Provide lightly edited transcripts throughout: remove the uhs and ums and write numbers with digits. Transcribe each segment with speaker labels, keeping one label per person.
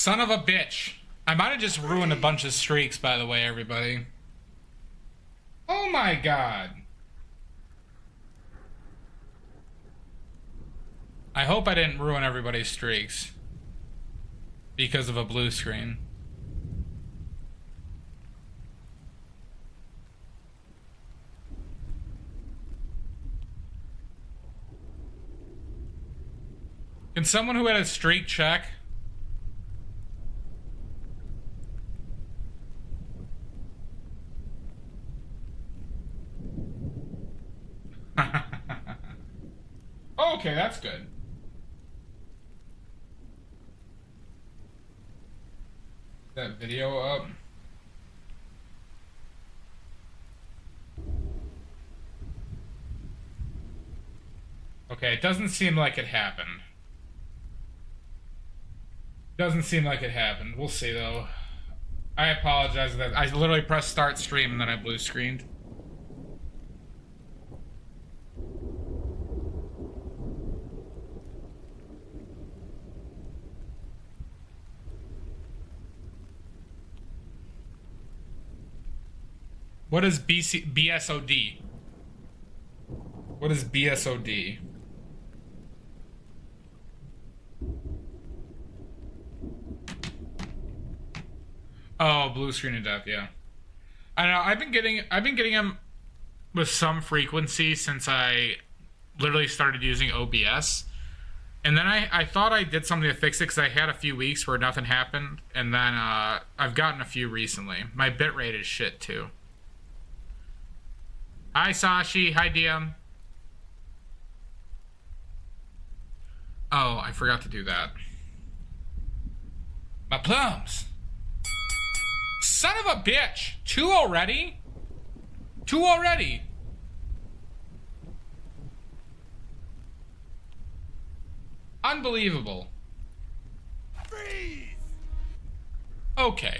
Speaker 1: Son of a bitch. I might have just ruined a bunch of streaks, by the way, everybody. Oh my god. I hope I didn't ruin everybody's streaks because of a blue screen. Can someone who had a streak check? Okay, that's good. That video up. Okay, it doesn't seem like it happened. Doesn't seem like it happened. We'll see though. I apologize for that. I literally pressed start stream and then I blue screened. What is BSOD? What is BSOD? Oh, blue screen of death, yeah. I don't know, I've been getting them with some frequency since I literally started using OBS. And then I thought I did something to fix it because I had a few weeks where nothing happened. And then I've gotten a few recently. My bitrate is shit too. Hi, Sashi. Hi, DM. Oh, I forgot to do that. My plums. Son of a bitch. 2 already? 2 already. Unbelievable. Freeze. Okay.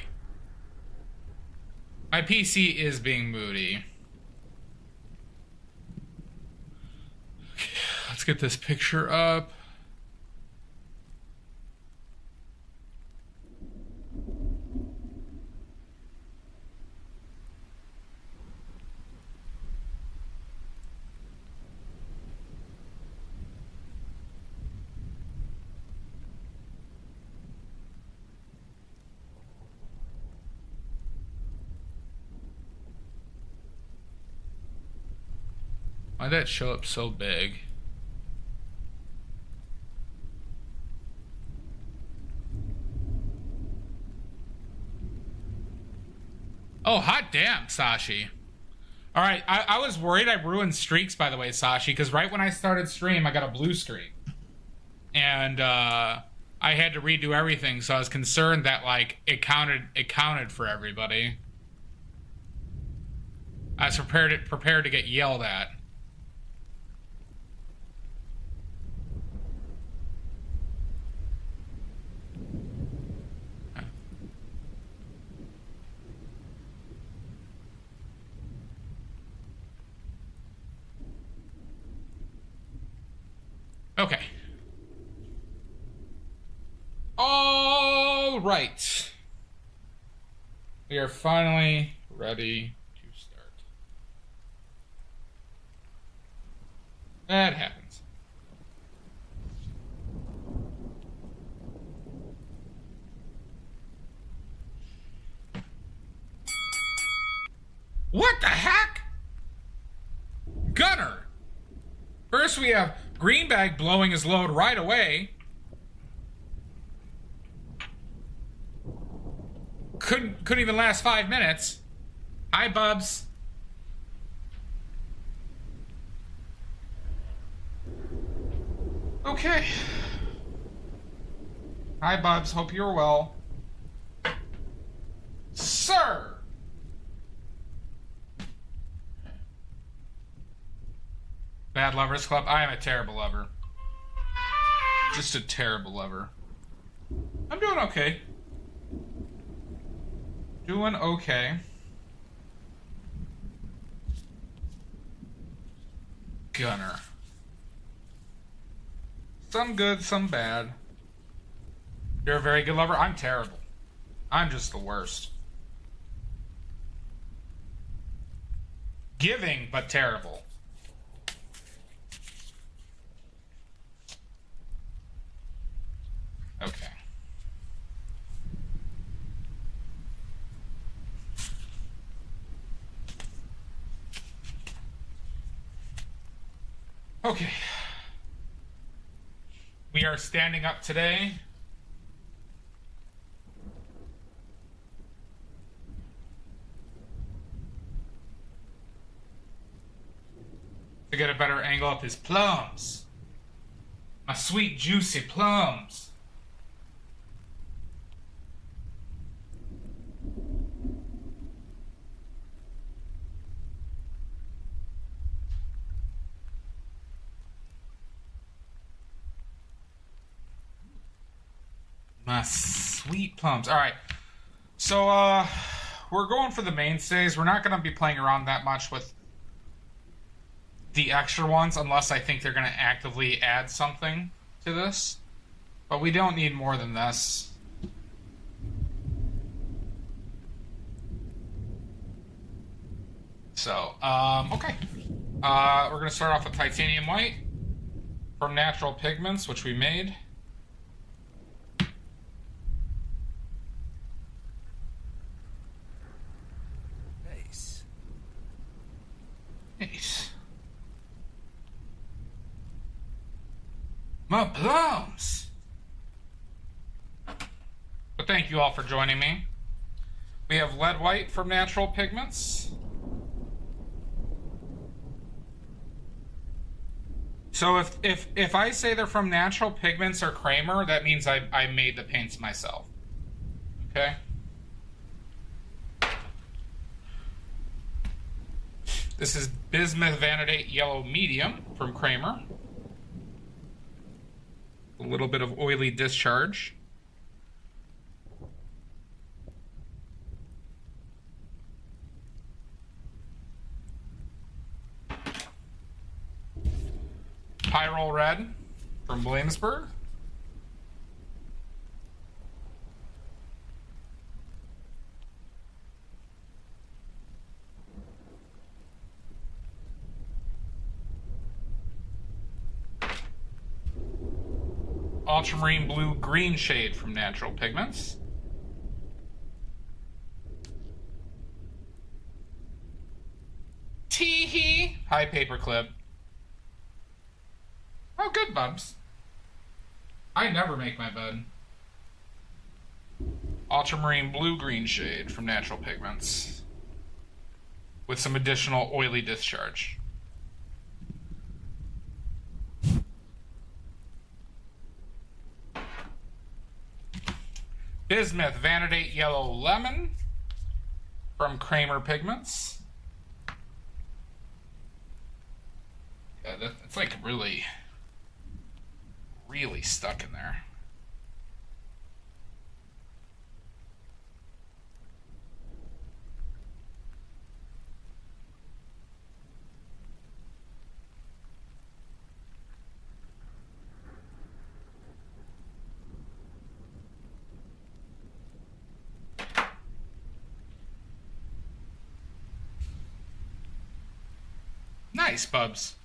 Speaker 1: My PC is being moody. Okay, let's get this picture up. Why'd that show up so big? Oh, hot damn, Sashi. All right, I was worried I ruined streaks, by the way, Sashi, because right when I started stream, I got a blue screen. And I had to redo everything, so I was concerned that, like, it counted for everybody. I was prepared to get yelled at. Okay. All right. We are finally ready to start. That happens. What the heck? Gunner. First we have Greenbag blowing his load right away. Couldn't even last 5 minutes. Hi, Bubs. Okay. Hi, Bubs. Hope you're well. Sir! Bad Lovers Club? I am a terrible lover. Just a terrible lover. I'm doing okay. Doing okay. Gunner. Some good, some bad. You're a very good lover? I'm terrible. I'm just the worst. Giving, but terrible. Okay. Okay. We are standing up today. To get a better angle of his plums. My sweet, juicy plums. My sweet plums. All right. So, we're going for the mainstays. We're not going to be playing around that much with the extra ones unless I think they're going to actively add something to this. But we don't need more than this. So, okay. We're going to start off with titanium white from Natural Pigments, which we made. Nice. My plums! But thank you all for joining me. We have lead white from Natural Pigments. So if I say they're from Natural Pigments or Kramer, that means I made the paints myself. Okay? This is Bismuth Vanadate Yellow Medium from Kramer. A little bit of oily discharge. Pyrrole Red from Williamsburg. Ultramarine Blue Green shade from Natural Pigments. Tee-hee! High Paperclip. Oh, good, Bubs. I never make my bed. Ultramarine Blue Green shade from Natural Pigments. With some additional oily discharge. Bismuth Vanadate Yellow Lemon from Kramer Pigments. Yeah, it's like really stuck in there. Nice, Bubs.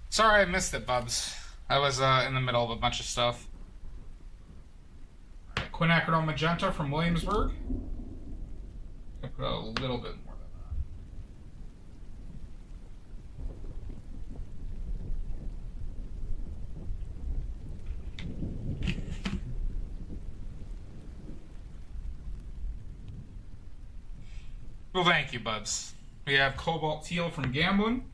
Speaker 1: Sorry I missed it, Bubs. I was in the middle of a bunch of stuff. Right, Quinacridone Magenta from Williamsburg. I put a little bit more than that. Well, thank you, Bubs. We have Cobalt Teal from Gamblin'.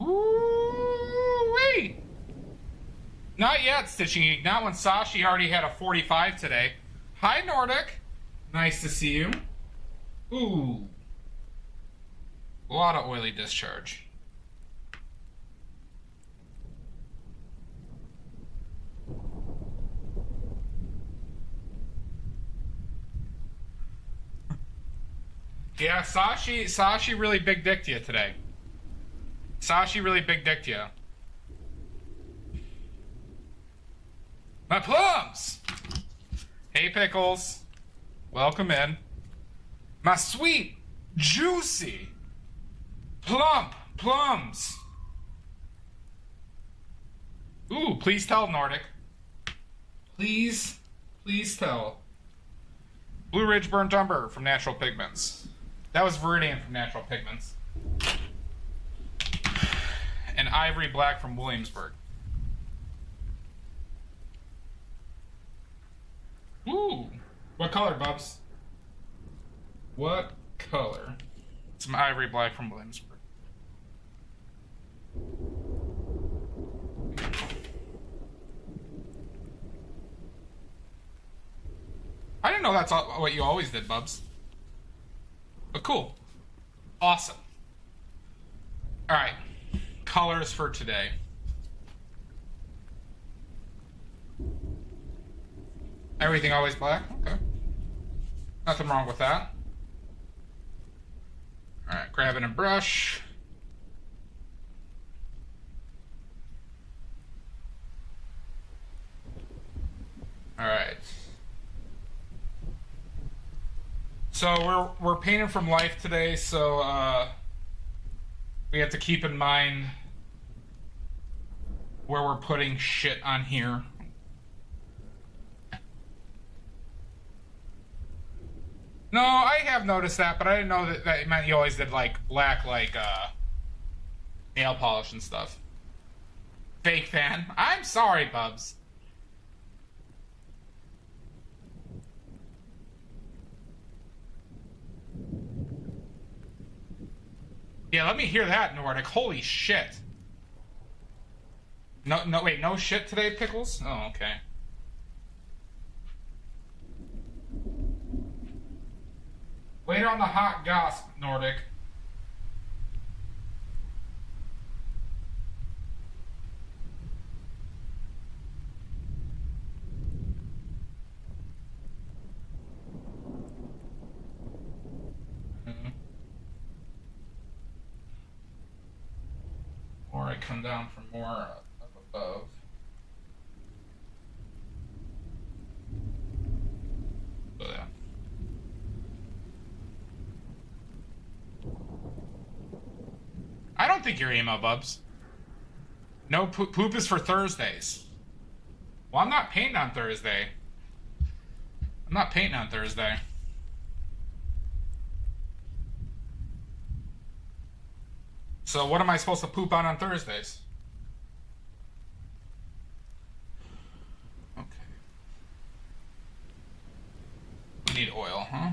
Speaker 1: Ooh-wee! Not yet, Stitching Geek. Not when Sashi already had a 45 today. Hi, Nordic. Nice to see you. Ooh. A lot of oily discharge. Yeah, Sashi really big dicked you today. Sashi really big dicked you. My plums! Hey, Pickles. Welcome in. My sweet, juicy, plump plums. Ooh, please tell, Nordic. Please tell. Blue Ridge Burnt Umber from Natural Pigments. That was Viridian from Natural Pigments. And Ivory Black from Williamsburg. Ooh. What color, Bubs? What color? Some Ivory Black from Williamsburg. I didn't know that's what you always did, Bubs. But cool. Awesome. Alright. Colors for today. Everything always black? Okay. Nothing wrong with that. Alright, grabbing a brush. Alright. So we're painting from life today, so we have to keep in mind where we're putting shit on here. No, I have noticed that, but I didn't know that it meant you always did like black, like nail polish and stuff. Fake fan. I'm sorry, Bubs. Yeah, let me hear that, Nordic. Holy shit. No, wait, no shit today, Pickles? Oh, okay. Wait on the hot goss, Nordic. Or I come down from more up above. So yeah. I don't think you're emo, Bubs. No, poop is for Thursdays. Well, I'm not painting on Thursday. I'm not painting on Thursday. So what am I supposed to poop on Thursdays? Okay. We need oil, huh?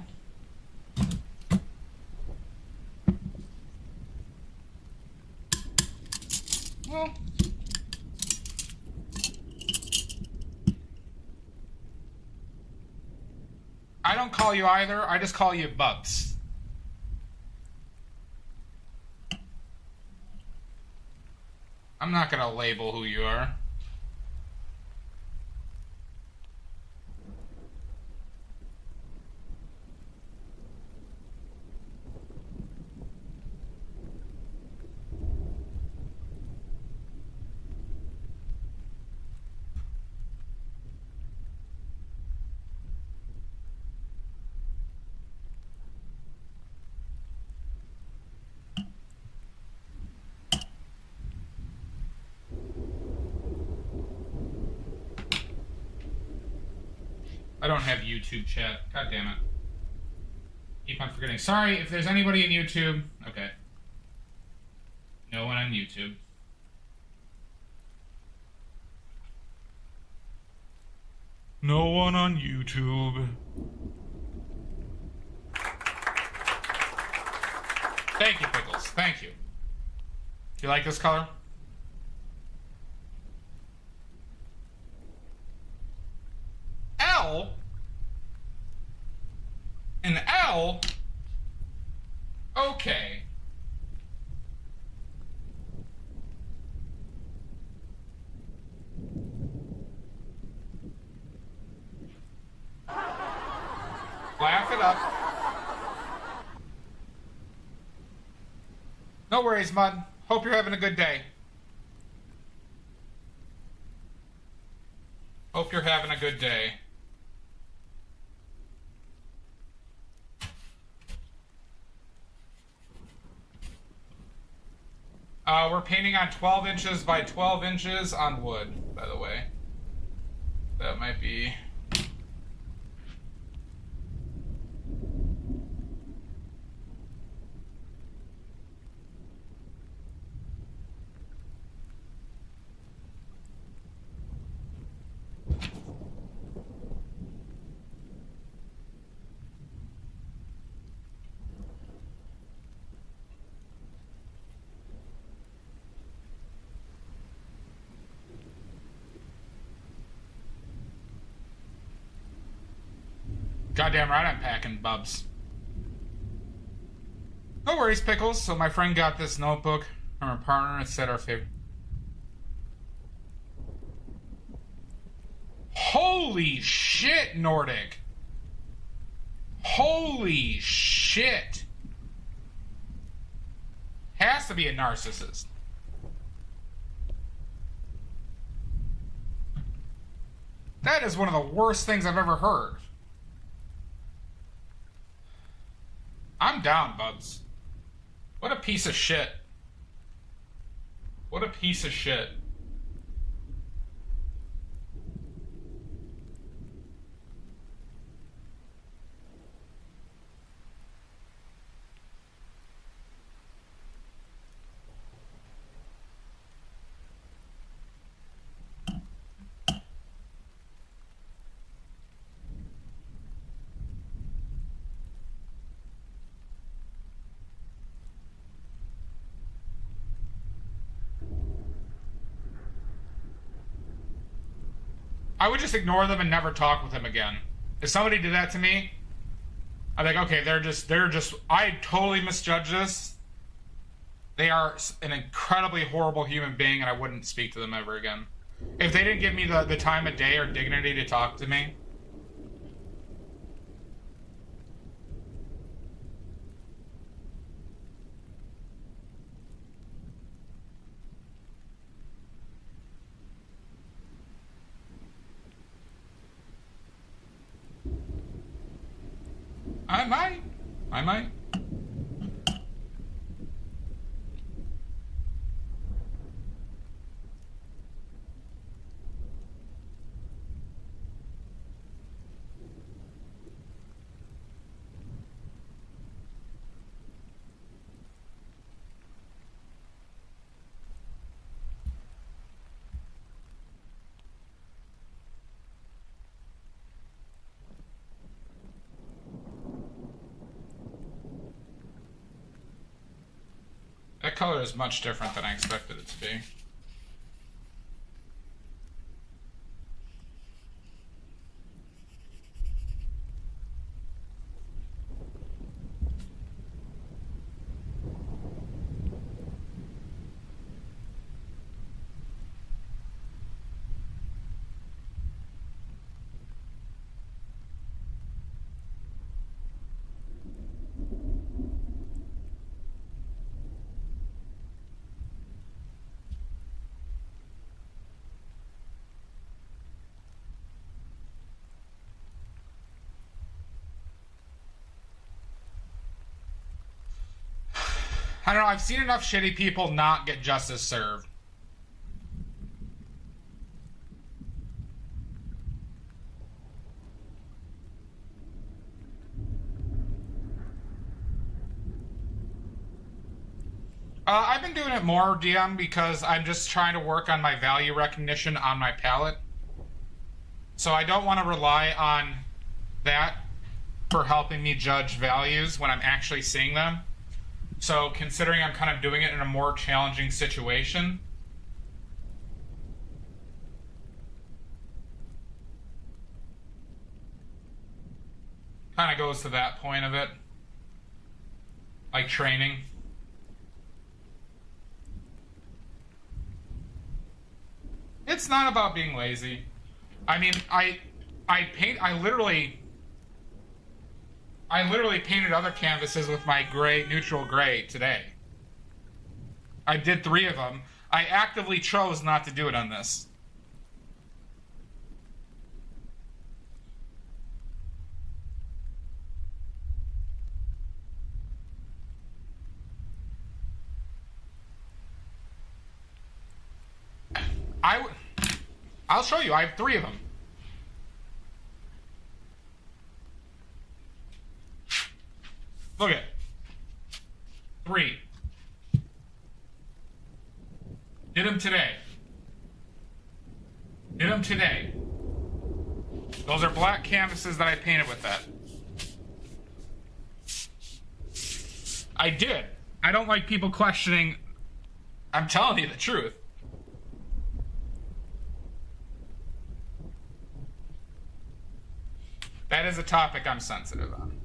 Speaker 1: Well, I don't call you either. I just call you Bubs. I'm not gonna label who you are. I don't have YouTube chat. God damn it. Keep on forgetting. Sorry if there's anybody in YouTube. Okay. No one on YouTube. No one on YouTube. Thank you, Pickles. Thank you. Do you like this color? L? An L? Okay. Laugh it up. No worries, Mud. Hope you're having a good day. Hope you're having a good day. We're painting on 12 inches by 12 inches on wood, by the way. That might be... Goddamn right I'm packing, bubs. No worries, Pickles. So my friend got this notebook from her partner and said our favorite. Holy shit, Nordic. Holy shit. Has to be a narcissist. That is one of the worst things I've ever heard. I'm down, Bubs. What a piece of shit. What a piece of shit. I would just ignore them and never talk with them again. If somebody did that to me, I'm like, okay, they're just, I totally misjudged this. They are an incredibly horrible human being, and I wouldn't speak to them ever again. If they didn't give me the time of day or dignity to talk to me. I might. That color is much different than I expected it to be. I don't know, I've seen enough shitty people not get justice served. I've been doing it more, DM, because I'm just trying to work on my value recognition on my palette. So I don't want to rely on that for helping me judge values when I'm actually seeing them. So considering I'm kind of doing it in a more challenging situation, kind of goes to that point of it, like training. It's not about being lazy. I mean, I literally painted other canvases with my gray, neutral gray today. I did 3 of them. I actively chose not to do it on this. I'll show you. I have 3 of them. Look at it. 3. Did them today. Did them today. Those are black canvases that I painted with that. I did. I don't like people questioning. I'm telling you the truth. That is a topic I'm sensitive on.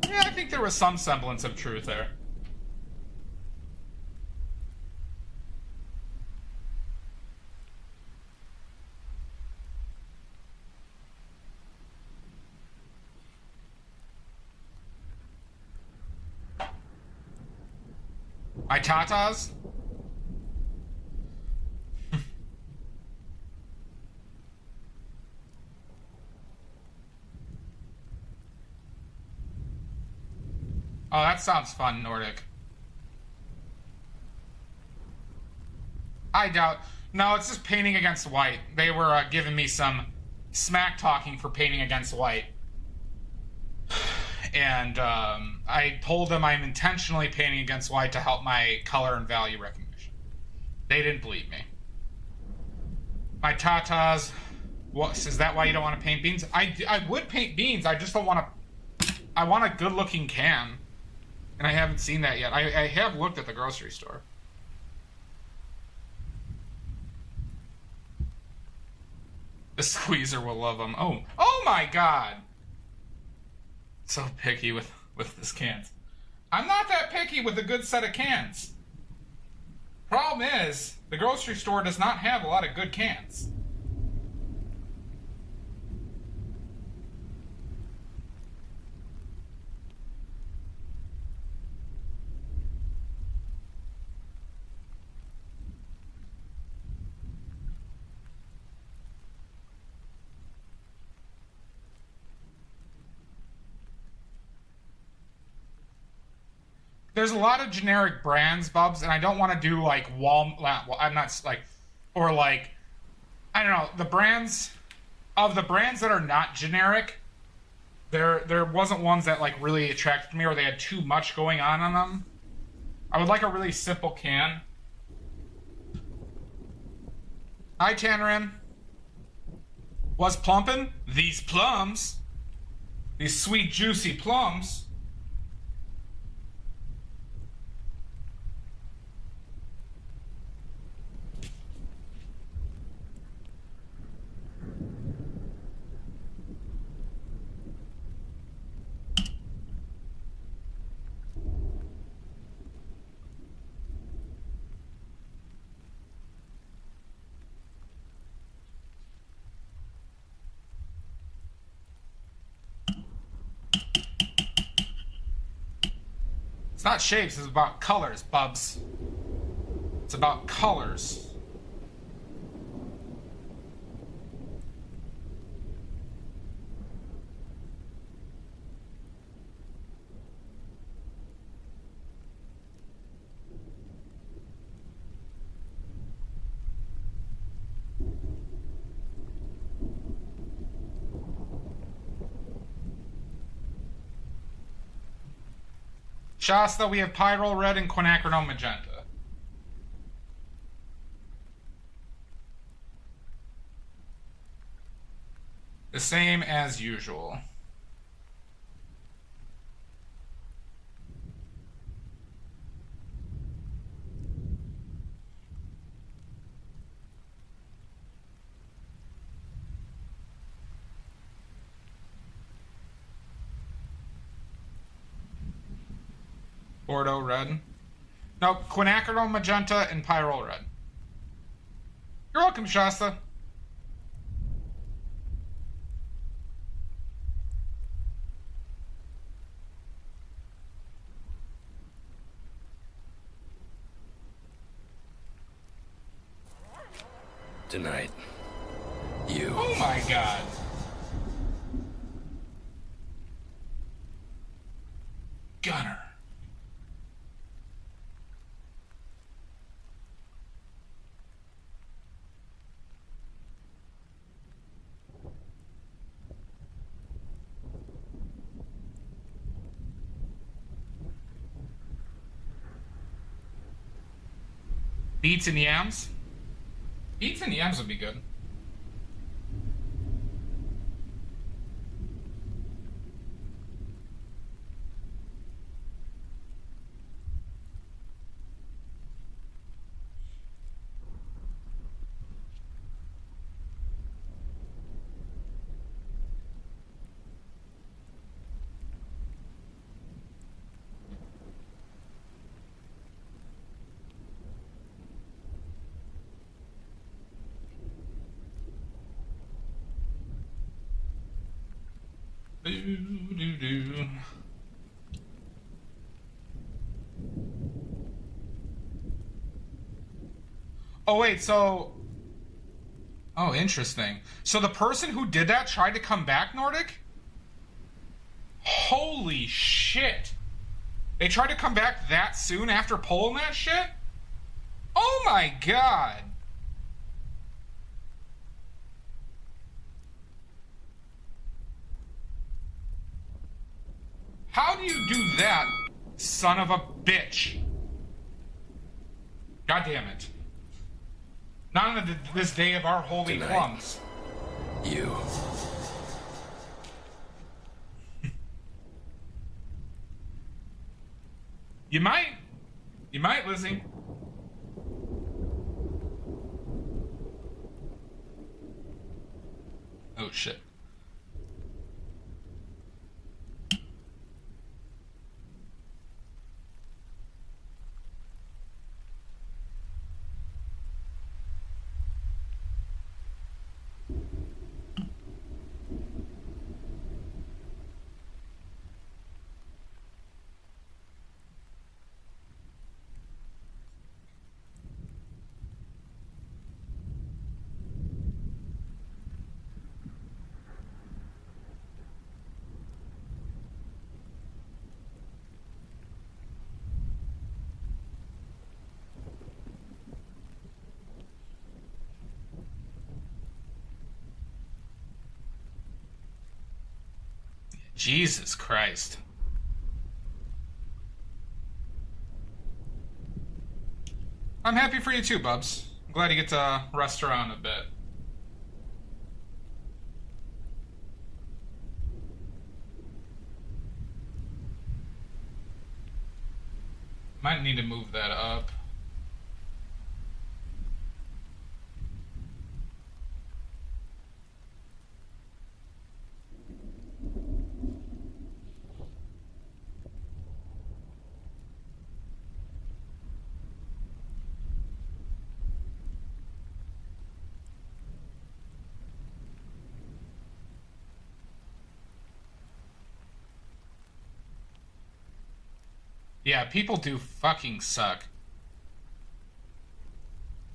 Speaker 1: Yeah, I think there was some semblance of truth there. My tatas? Oh, that sounds fun, Nordic. I doubt. No, it's just painting against white. They were giving me some smack talking for painting against white. And I told them I'm intentionally painting against white to help my color and value recognition. They didn't believe me. My tatas. What, is that why you don't want to paint beans? I would paint beans. I just don't want to. I want a good looking can. And I haven't seen that yet. I have looked at the grocery store. The squeezer will love them. Oh my God! So picky with this cans. I'm not that picky with a good set of cans. Problem is, the grocery store does not have a lot of good cans. There's a lot of generic brands, Bubs, and I don't want to do like Walmart. Well, I'm not like, or like, I don't know, the brands that are not generic. There wasn't ones that like really attracted me, or they had too much going on them. I would like a really simple can. Hi, Tannerin. Was plumping? These plums. These sweet, juicy plums. It's not shapes, it's about colors, Bubs. It's about colors. Shasta, we have Pyrrole Red and Quinacridone Magenta. The same as usual. Bordeaux Red. Nope, Quinacridone Magenta and Pyrrole Red. You're welcome, Shasta.
Speaker 2: Tonight, you.
Speaker 1: Oh my god. Gunner. Beets and yams? Beets and yams would be good. Do. Oh wait, so oh, interesting. So the person who did that tried to come back, Nordic? Holy shit. They tried to come back that soon after pulling that shit? Oh my god. How do you do that, son of a bitch? God damn it. Not on this day of our holy
Speaker 2: Tonight.
Speaker 1: plums.
Speaker 2: You.
Speaker 1: You might. You might, Lizzie. Oh, shit. Jesus Christ. I'm happy for you too, Bubs. I'm glad you get to rest around a bit. Might need to move that up. Yeah, people do fucking suck.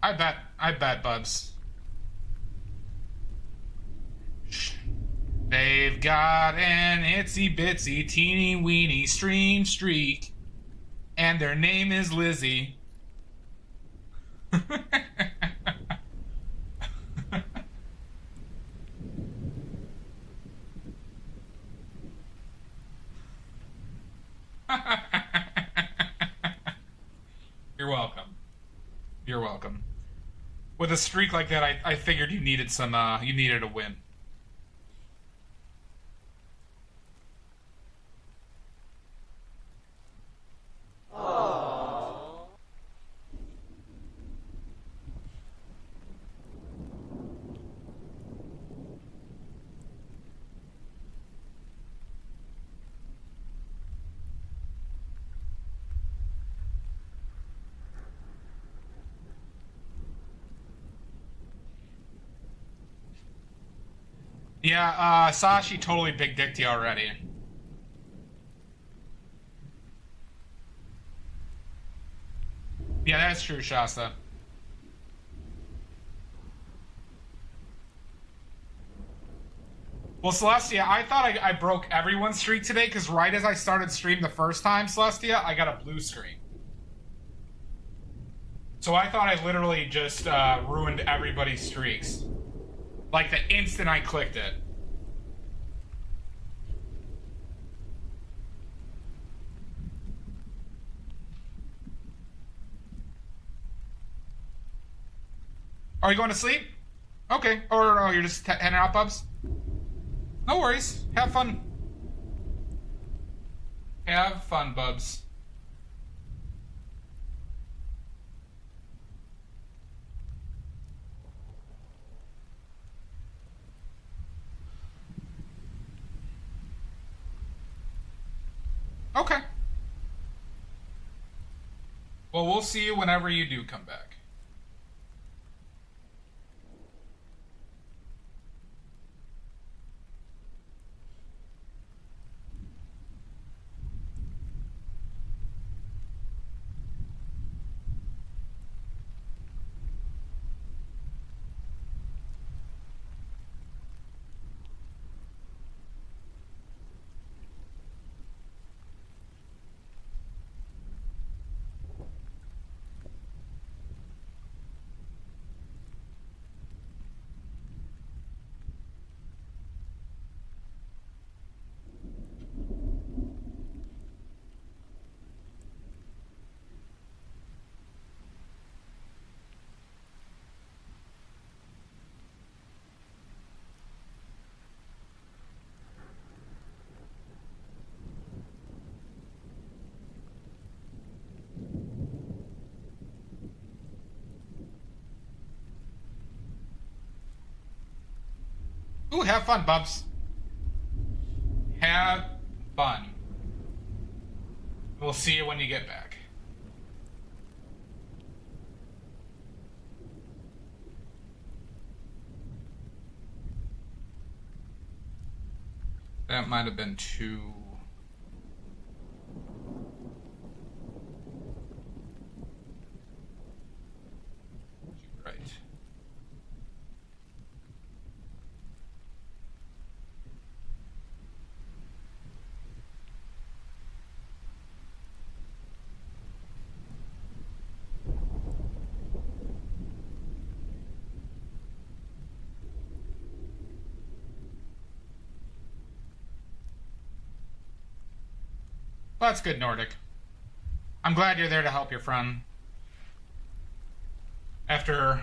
Speaker 1: I bet, Bubs. They've got an itsy bitsy teeny weeny stream streak, and their name is Lizzie. You're welcome. You're welcome. With a streak like that, I figured you needed you needed a win. Yeah, Sashi totally big dicked you already. Yeah, that's true, Shasta. Well, Celestia, I thought I broke everyone's streak today because right as I started stream the first time, Celestia, I got a blue screen. So I thought I literally just ruined everybody's streaks. Like the instant I clicked it. Are you going to sleep? Okay. Or no, you're just heading out, Bubs? No worries. Have fun. Have fun, Bubs. Okay. Well, we'll see you whenever you do come back. Ooh, have fun, Bubs. Have fun. We'll see you when you get back. That might have been too... Right. Well, that's good, Nordic. I'm glad you're there to help your friend. After...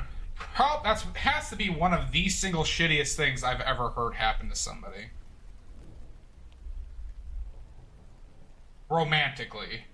Speaker 1: that has to be one of the single shittiest things I've ever heard happen to somebody. Romantically.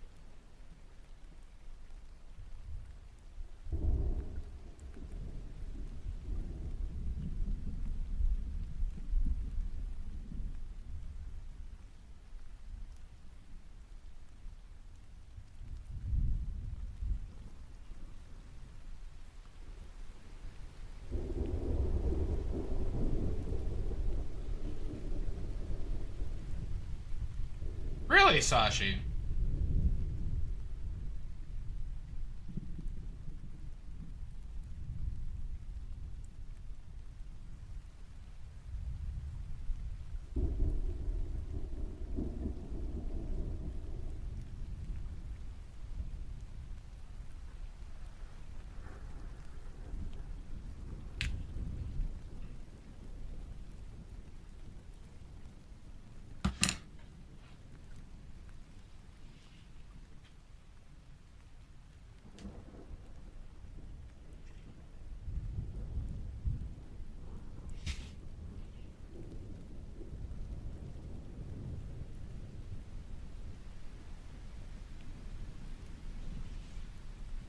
Speaker 1: Really, Sashi?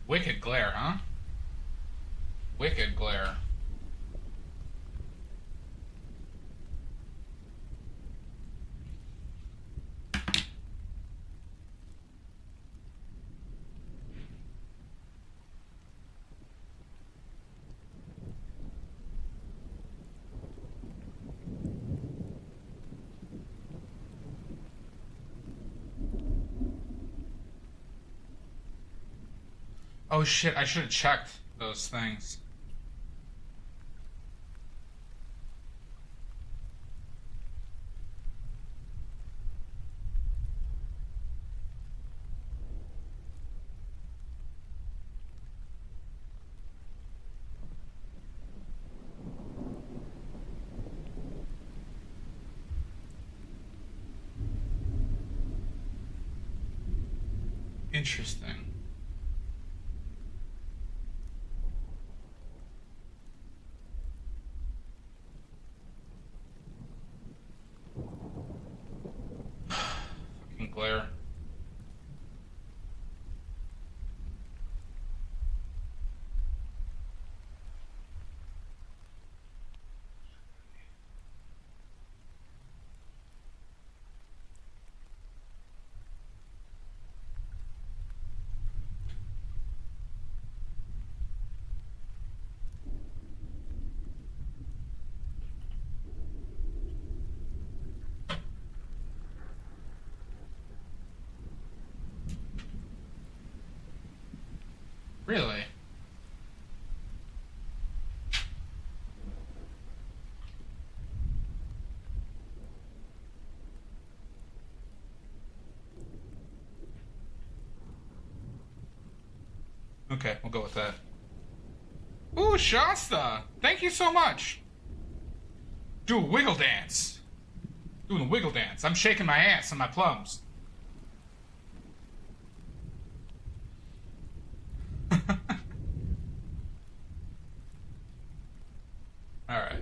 Speaker 1: Wicked glare, huh? Wicked glare. Oh shit, I should have checked those things. Interesting. Fucking glare. Really? Okay, we'll go with that. Ooh, Shasta! Thank you so much! Do a wiggle dance. Doing a wiggle dance. I'm shaking my ass and my plums. Alright.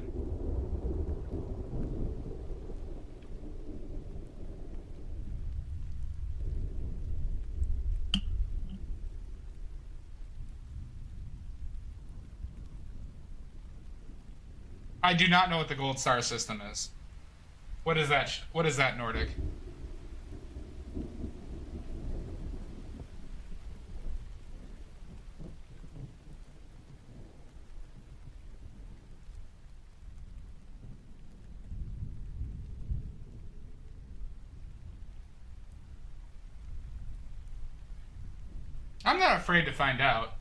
Speaker 1: I do not know what the gold star system is. What is that? What is that, Nordic? I'm not afraid to find out.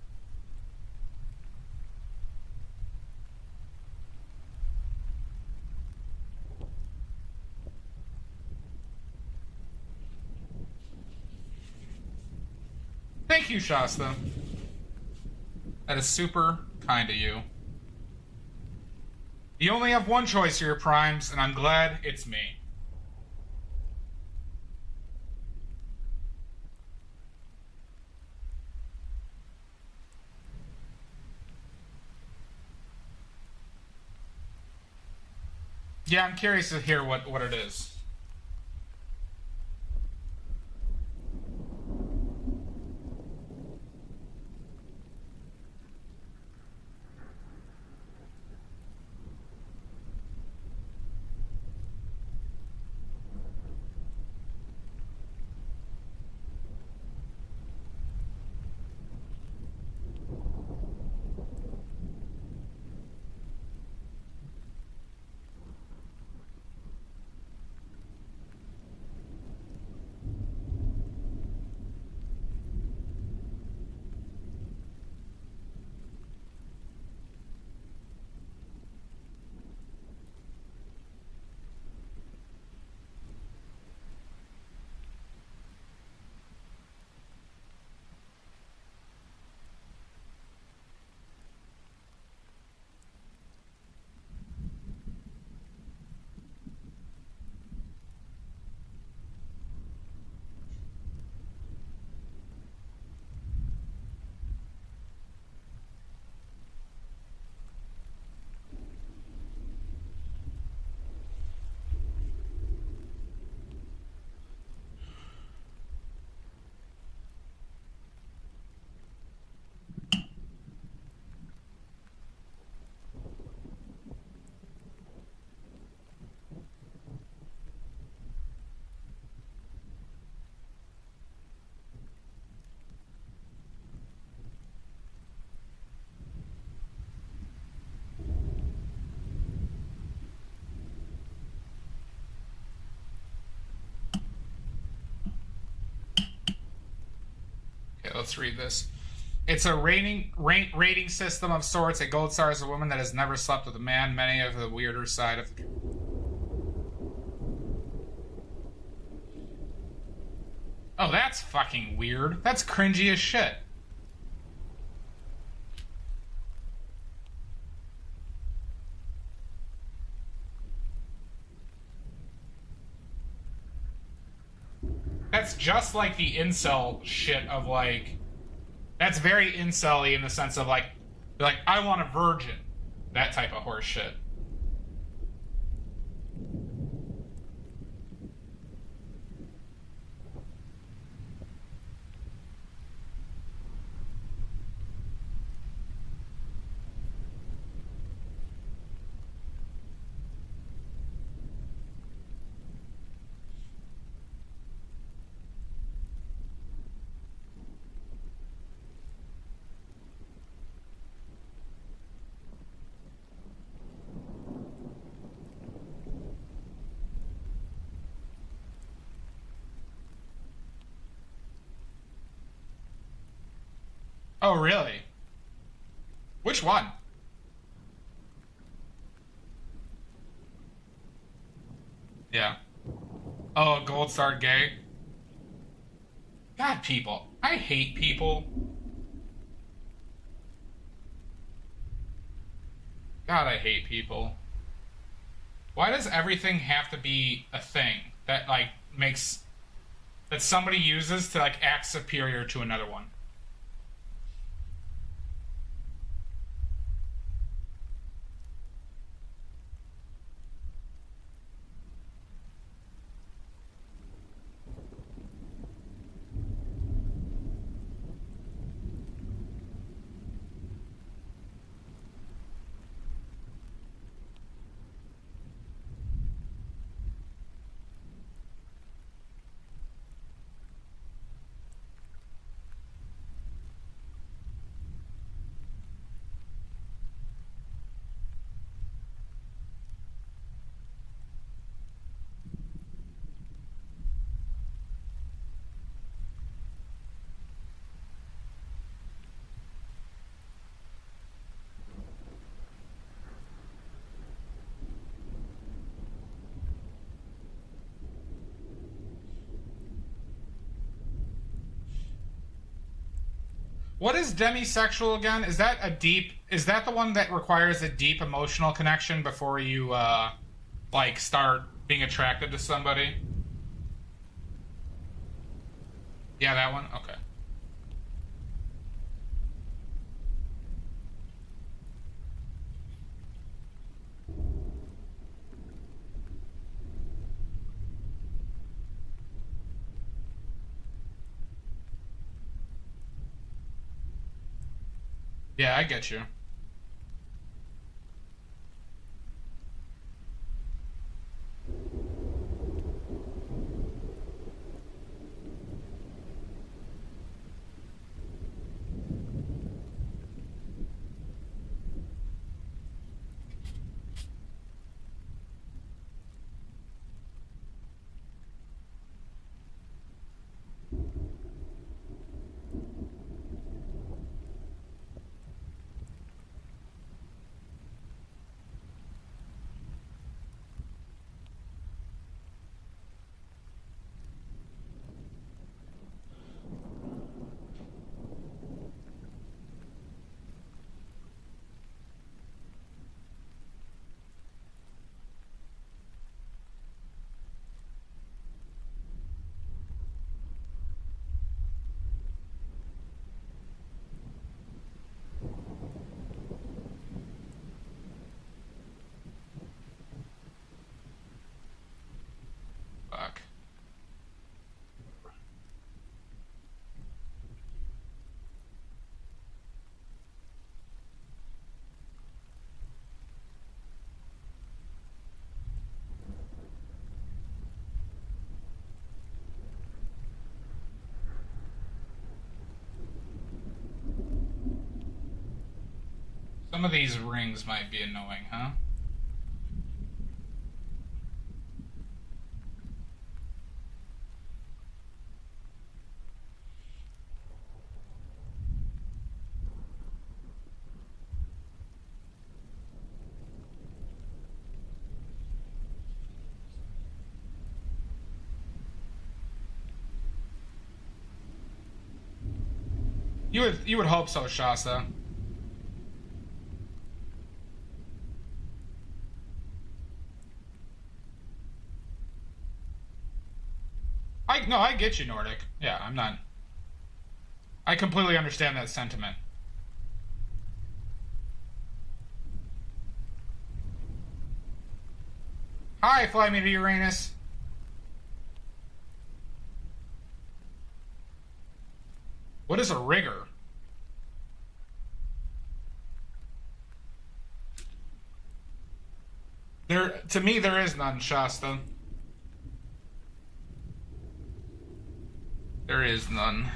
Speaker 1: Thank you, Shasta. That is super kind of you. You only have one choice here, Primes, and I'm glad it's me. Yeah, I'm curious to hear what it is. Okay, let's read this. It's a rating system of sorts. A gold star is a woman that has never slept with a man. Many of the weirder side of the... Oh, that's fucking weird. That's cringy as shit. that's just like the incel shit of like, that's very incel-y in the sense of like I want a virgin, that type of horse shit. Oh, really? Which one? Yeah. Oh, Gold Star gay. God, people. I hate people. God, I hate people. Why does everything have to be a thing that like makes that somebody uses to like act superior to another one? What is demisexual again? Is that a deep? Is that the one that requires a deep emotional connection before you like start being attracted to somebody? Yeah, that one. Okay. Yeah, I get you. Fuck. Some of these rings might be annoying, huh? You would hope so, Shasta. I get you, Nordic. Yeah, I'm not. I completely understand that sentiment. Hi, Fly Me to Uranus. What is a rigger? To me, there is none, Shasta. There is none.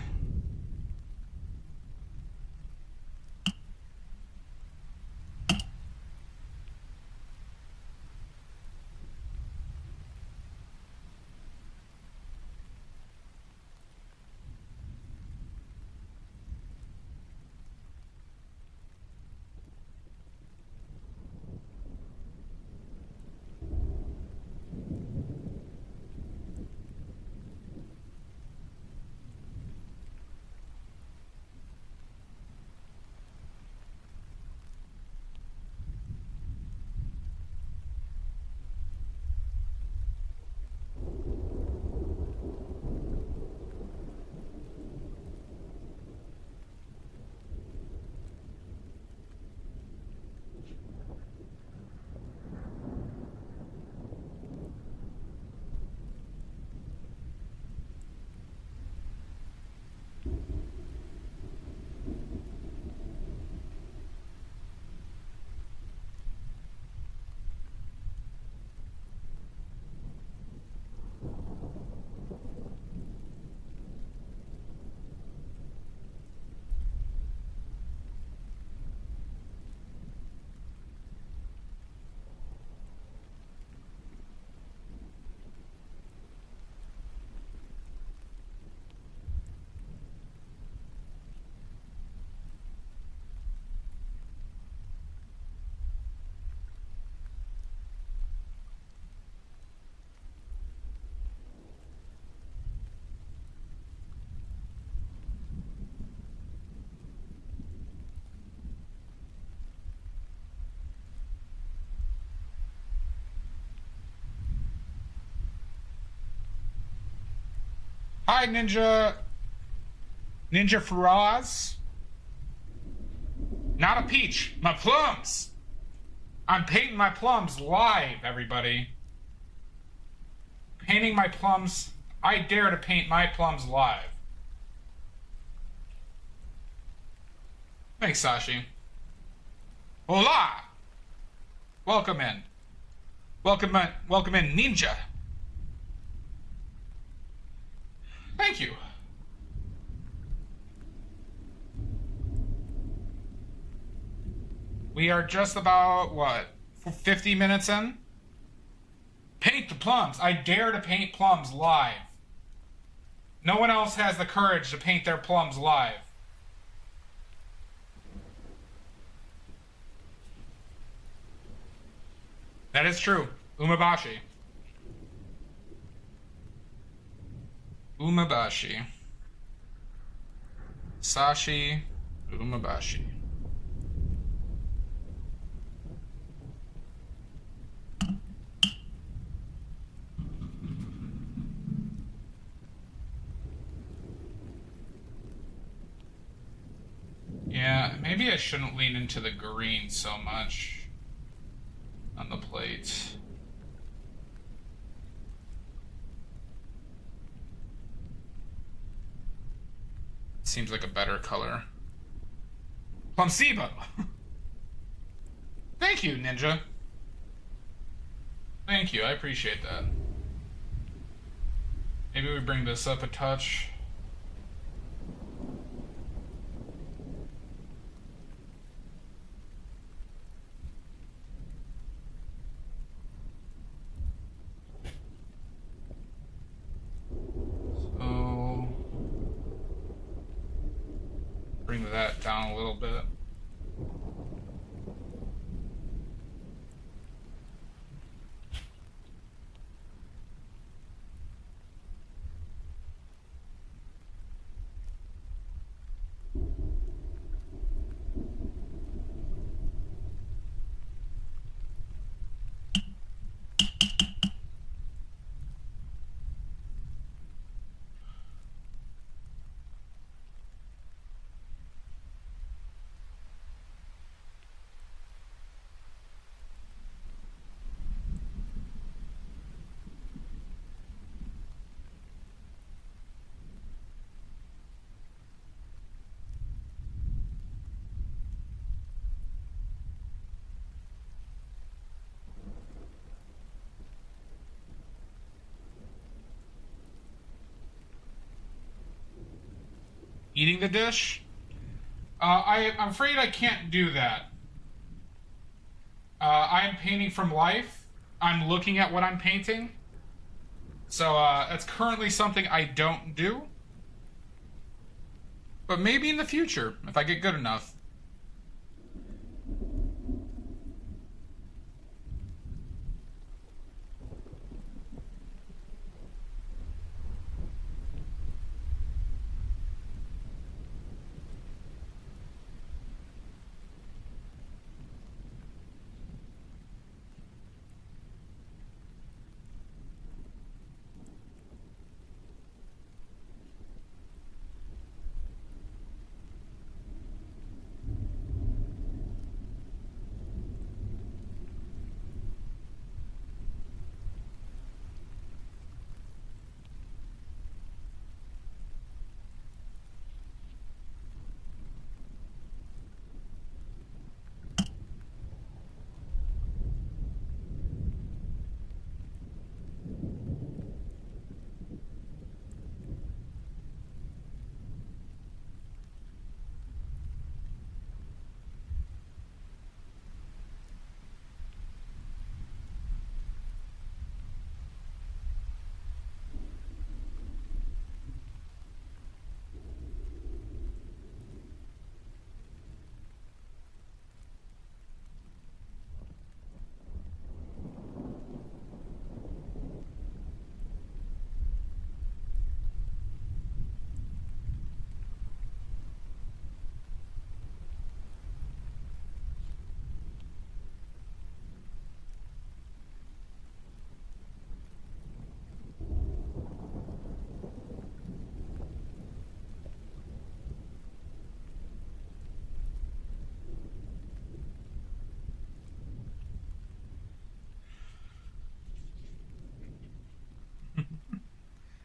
Speaker 1: Hi, Ninja Faraz. Not a peach. My plums. I'm painting my plums live, everybody. Painting my plums. I dare to paint my plums live. Thanks, Sashi. Hola! Welcome in. Welcome in, Ninja. Thank you. We are just about, what, 50 minutes in? Paint the plums. I dare to paint plums live. No one else has the courage to paint their plums live. That is true. Umabashi. Umabashi. Sashi Umabashi. Yeah, maybe I shouldn't lean into the green so much on the plate. Seems like a better color. Plumsibo! Thank you, Ninja. Thank you, I appreciate that. Maybe we bring this up a touch. Bring that down a little bit. eating the dish. I'm afraid I can't do that. I am painting from life. I'm looking at what I'm painting. So that's currently something I don't do. But maybe in the future, if I get good enough.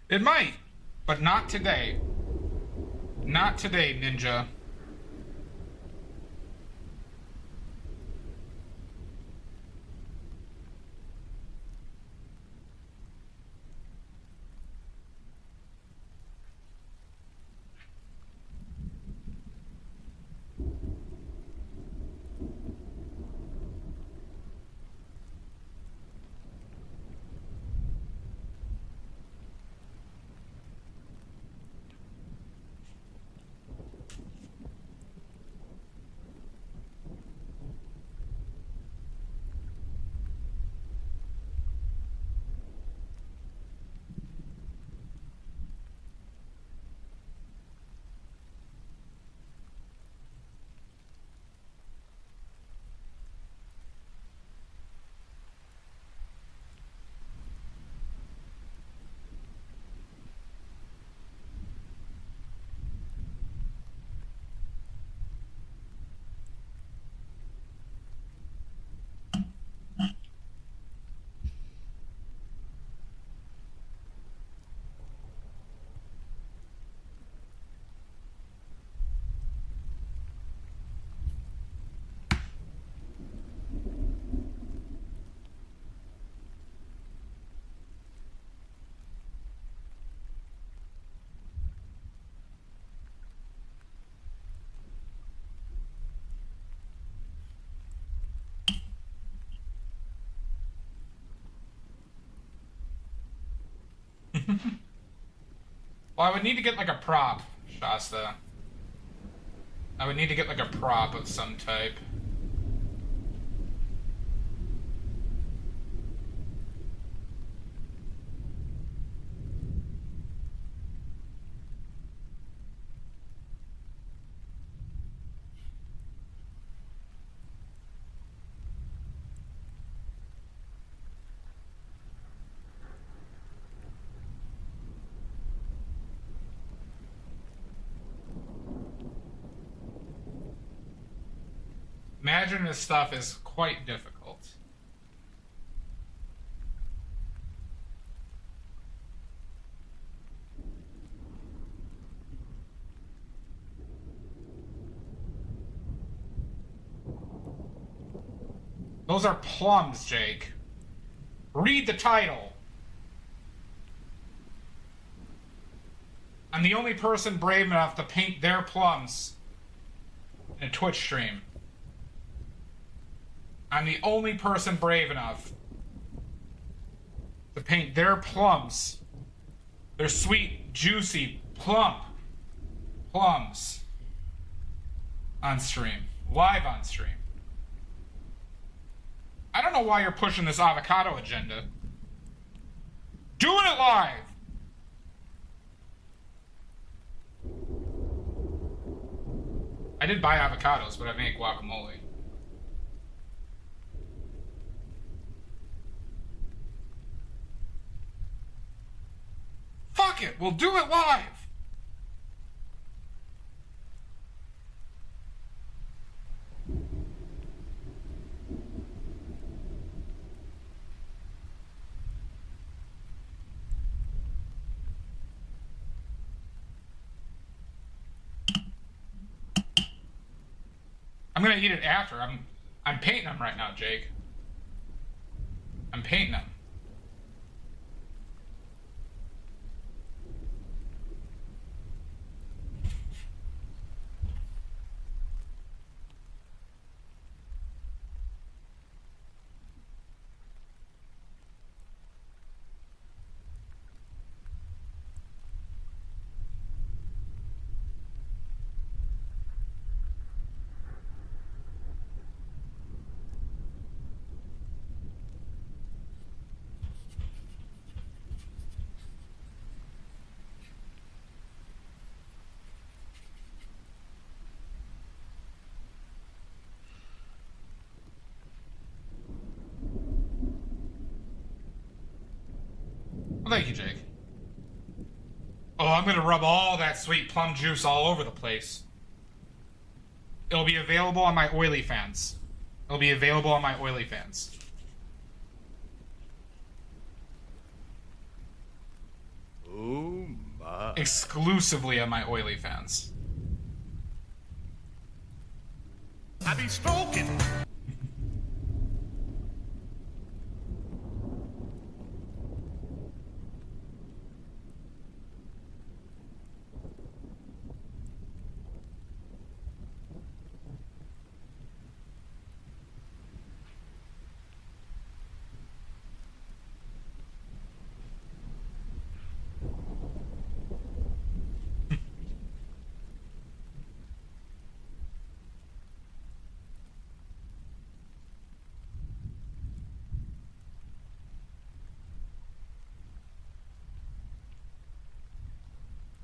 Speaker 1: It might, but not today. Not today, Ninja. Well, I would need to get like a prop, Shasta. I would need to get like a prop of some type. Imagine this stuff is quite difficult. Those are plums, Jake. Read the title. I'm the only person brave enough to paint their plums in a Twitch stream. I'm the only person brave enough to paint their plums. Their sweet, juicy, plump plums on stream. Live on stream. I don't know why you're pushing this avocado agenda. Doing it live! I did buy avocados, but I made guacamole. Fuck it, we'll do it live! I'm gonna eat it after. I'm painting them right now, Jake. I'm painting them. Well, thank you, Jake. Oh, I'm gonna rub all that sweet plum juice all over the place. It'll be available on my oily fans. It'll be available on my oily fans.
Speaker 3: Oh my.
Speaker 1: Exclusively on my oily fans.
Speaker 3: I be stroking.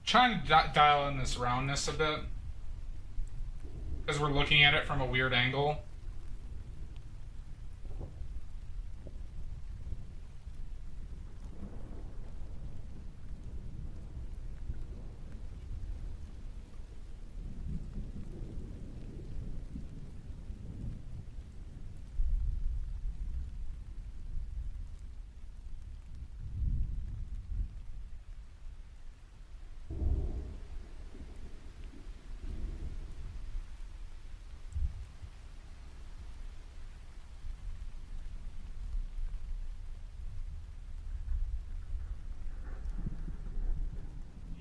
Speaker 1: Trying to dial in this roundness a bit, because we're looking at it from a weird angle.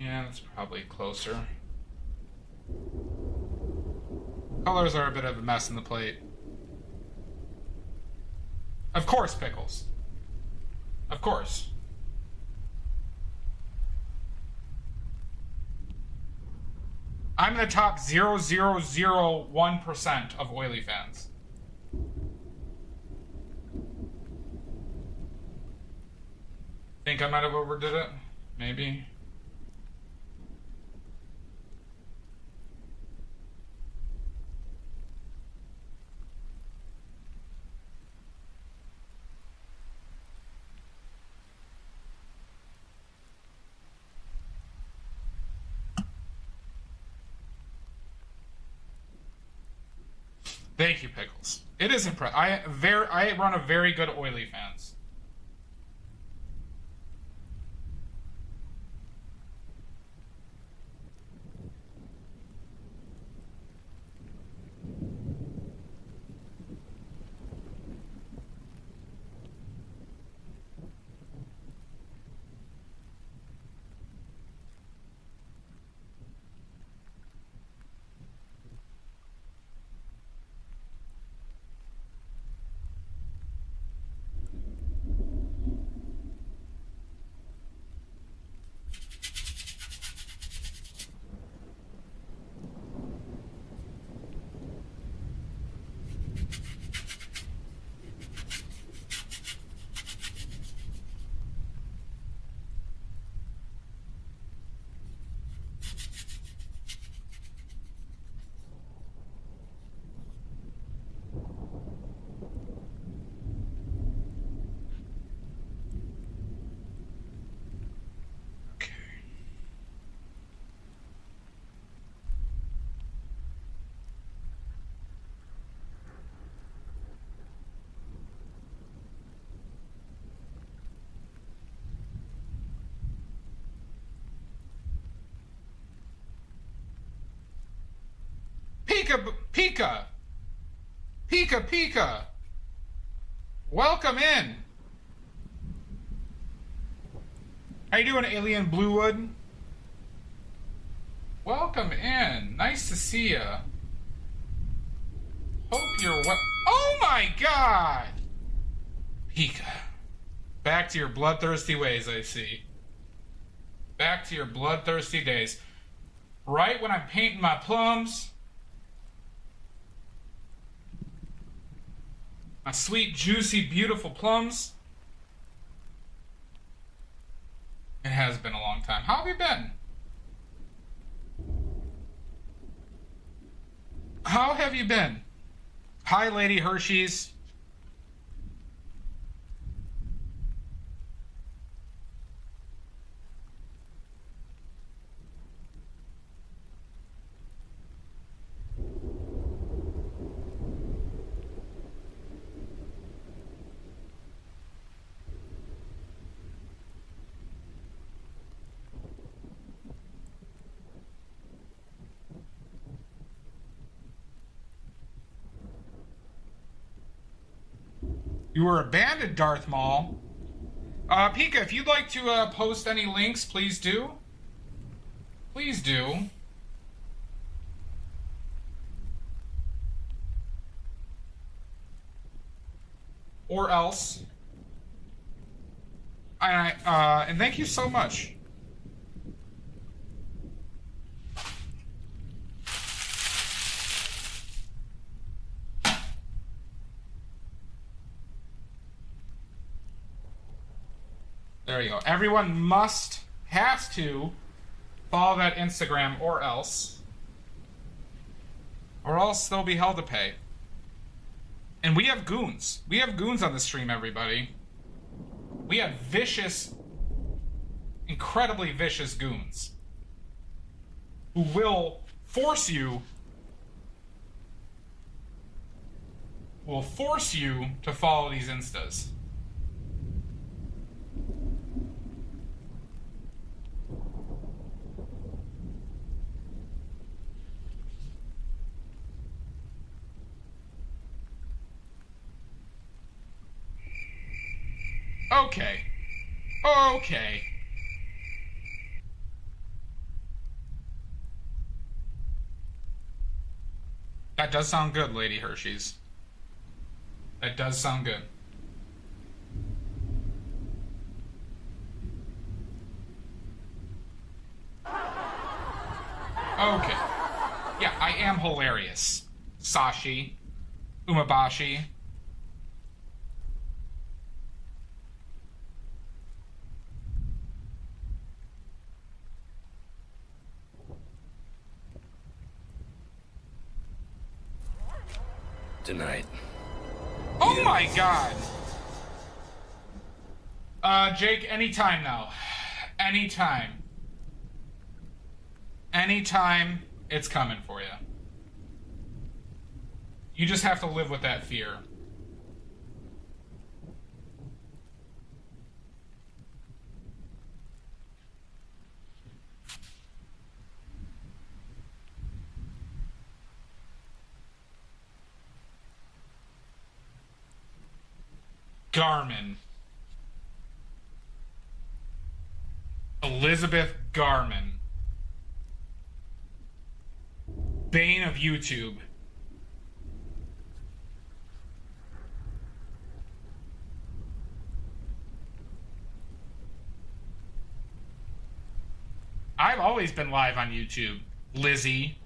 Speaker 1: Yeah, that's probably closer. Colors are a bit of a mess in the plate. Of course, Pickles. Of course. I'm in the top 0.001% of oily fans. Think I might have overdid it? Maybe. Thank you, Pickles. It is impressive. I run a very good oily fans. Pika. Pika Pika. Welcome in. How you doing, Alien Bluewood? Welcome in. Nice to see ya. Hope you're well. Oh my god! Pika. Back to your bloodthirsty ways, I see. Back to your bloodthirsty days. Right when I'm painting my plums. My sweet, juicy, beautiful plums. It has been a long time. How have you been? How have you been? Hi, Lady Hershey's. You were abandoned, Darth Maul. Pika, if you'd like to post any links, please do. Please do. Or else. And thank you so much. There you go. Everyone has to follow that Instagram or else they'll be held to pay. And we have goons. We have goons on the stream, everybody. We have vicious, incredibly vicious goons who will force you to follow these Instas. Okay. Okay. That does sound good, Lady Hershey's. That does sound good. Okay. Yeah, I am hilarious. Sashi. Umabashi.
Speaker 2: Tonight.
Speaker 1: Oh my god! Jake, anytime now. Anytime. Anytime, it's coming for you. You just have to live with that fear. Garmin. Elizabeth Garmin. Bane of YouTube. I've always been live on YouTube, Lizzie.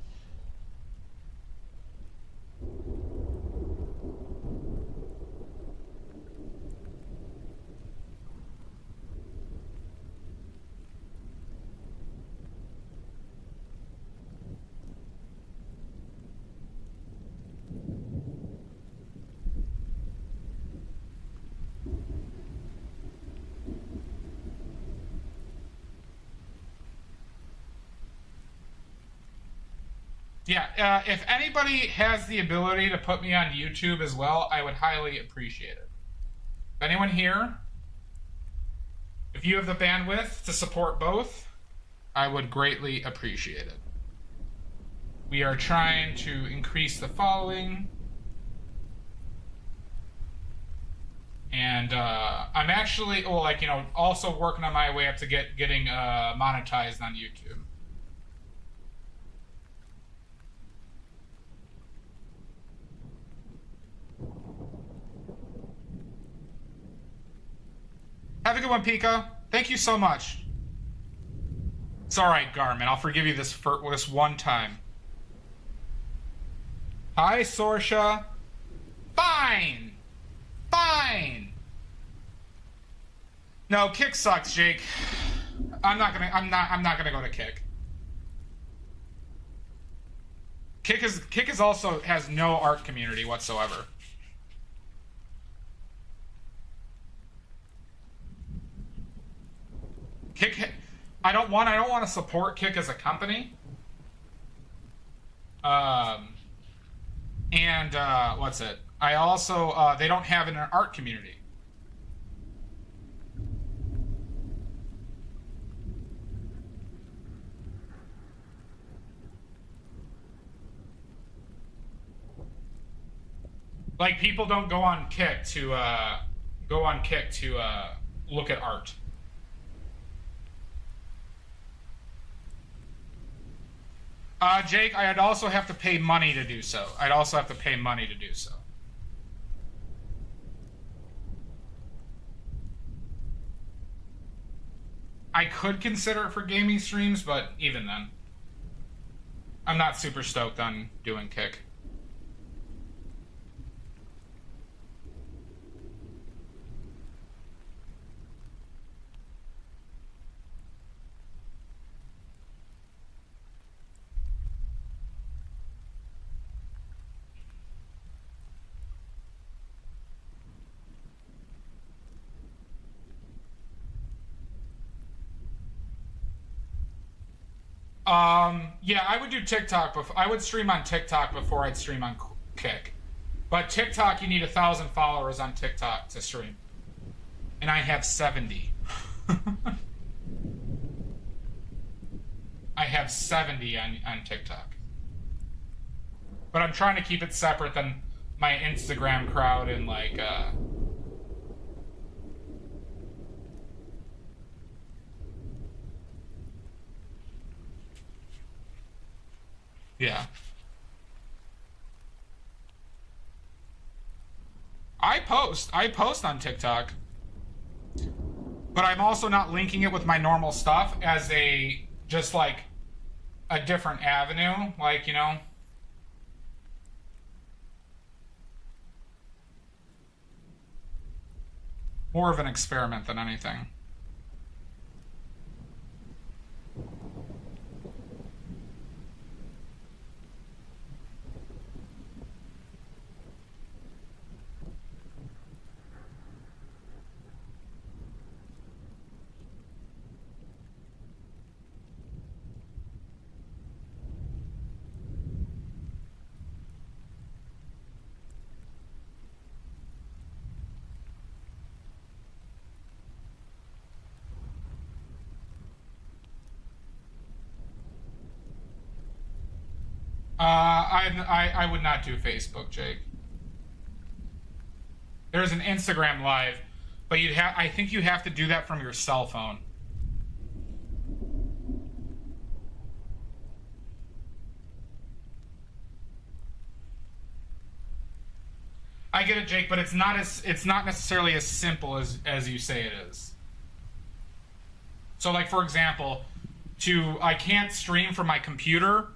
Speaker 1: Yeah, if anybody has the ability to put me on YouTube as well, I would highly appreciate it. If anyone here, if you have the bandwidth to support both, I would greatly appreciate it. We are trying to increase the following. And I'm actually, well, like, you know, also working on my way up to getting monetized on YouTube. Have a good one, Pika. Thank you so much. It's all right, Garmin. I'll forgive you this one time. Hi, Sorsha. Fine. Fine. No, Kick sucks, Jake. I'm not gonna go to Kick. Kick is also has no art community whatsoever. Kick, I don't want to support Kick as a company. What's it? I also they don't have an art community. Like, people don't go on Kick to look at art. Jake, I'd also have to pay money to do so. I could consider it for gaming streams, but even then, I'm not super stoked on doing Kick. Yeah, I would do TikTok. I would stream on TikTok before I'd stream on Kick. But TikTok, you need 1,000 followers on TikTok to stream, and I have 70. I have 70 on TikTok. But I'm trying to keep it separate than my Instagram crowd and like. Yeah. I post on TikTok. But I'm also not linking it with my normal stuff as just like a different avenue, like, you know. More of an experiment than anything. I would not do Facebook, Jake. There's an Instagram Live, but I think you have to do that from your cell phone. I get it, Jake, but it's not necessarily as simple as you say it is. So, like, for example, I can't stream from my computer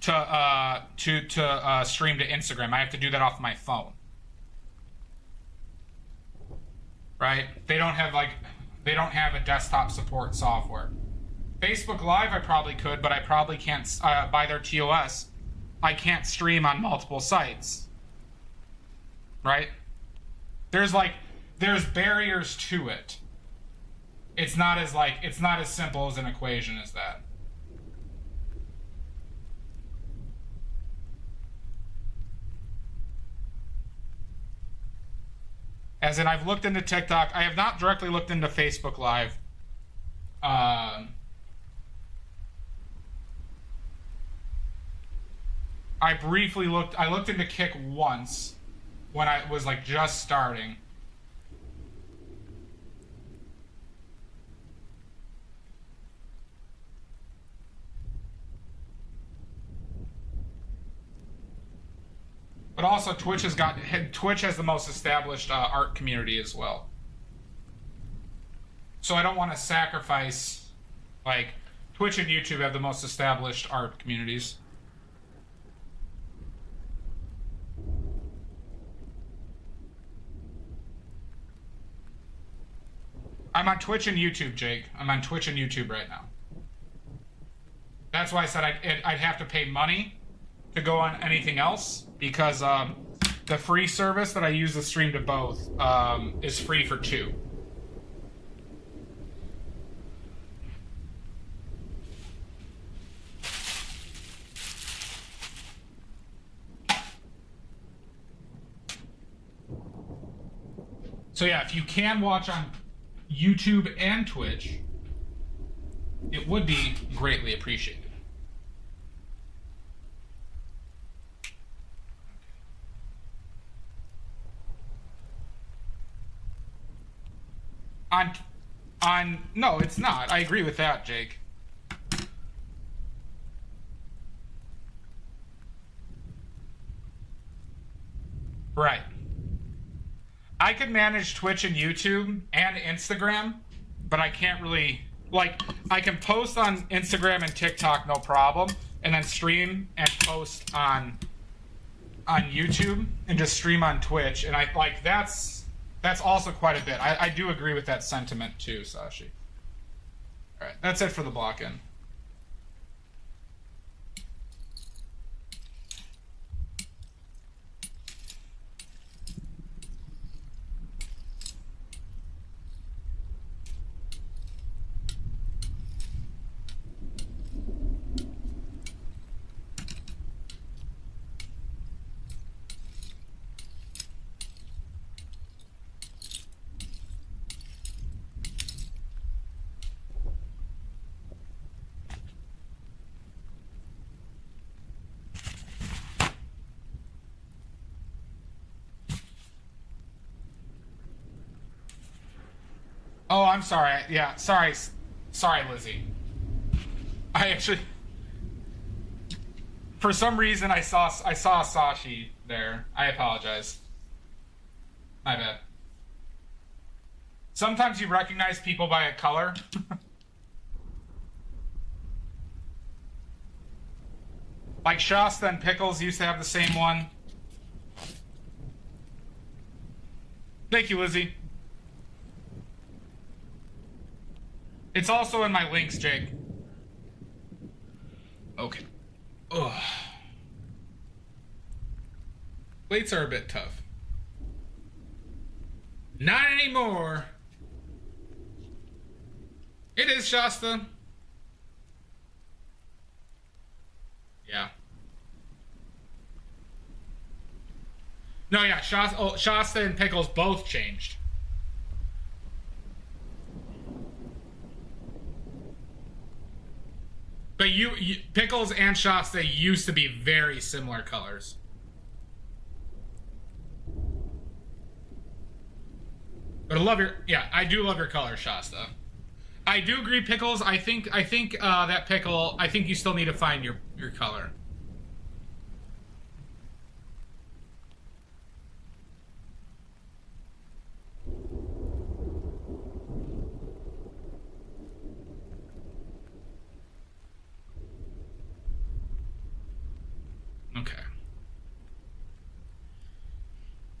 Speaker 1: to stream to Instagram. I have to do that off my phone. Right? They don't have a desktop support software. Facebook Live I probably could, but I probably can't by their TOS. I can't stream on multiple sites. Right? There's barriers to it. It's not as simple as an equation as that. As in, I've looked into TikTok. I have not directly looked into Facebook Live. I briefly looked. I looked into Kick once when I was like just starting. But also, Twitch has the most established art community as well. So I don't want to sacrifice, like, Twitch and YouTube have the most established art communities. I'm on Twitch and YouTube, Jake. I'm on Twitch and YouTube right now. That's why I said I'd have to pay money to go on anything else, because the free service that I use to stream to both is free for 2. So yeah, if you can watch on YouTube and Twitch, it would be greatly appreciated. No, it's not. I agree with that, Jake. Right. I could manage Twitch and YouTube and Instagram, but I can't really, like, I can post on Instagram and TikTok, no problem, and then stream and post on YouTube and just stream on Twitch, and I like that's also quite a bit. I do agree with that sentiment too, Sashi. All right, that's it for the block-in. Oh, I'm sorry. Yeah, sorry, Lizzie. I actually, for some reason, I saw Sashi there. I apologize. My bad. Sometimes you recognize people by a color. Like Shasta and Pickles used to have the same one. Thank you, Lizzie. It's also in my links, Jake. Okay. Ugh. Plates are a bit tough. Not anymore. It is, Shasta. Yeah. No, yeah, Shasta and Pickles both changed. But Pickles and Shasta used to be very similar colors. But I do love your color, Shasta. I do agree, Pickles. I think that Pickle, I think you still need to find your color. Okay.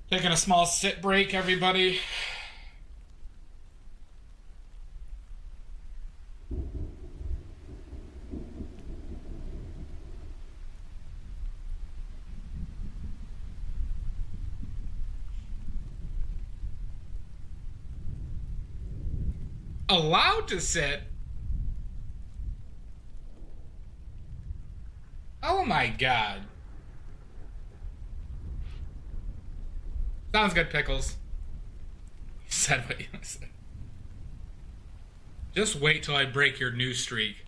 Speaker 1: Taking a small sit break, everybody. Allowed to sit? Oh my god. Sounds good, Pickles. You said what you said. Just wait till I break your news streak.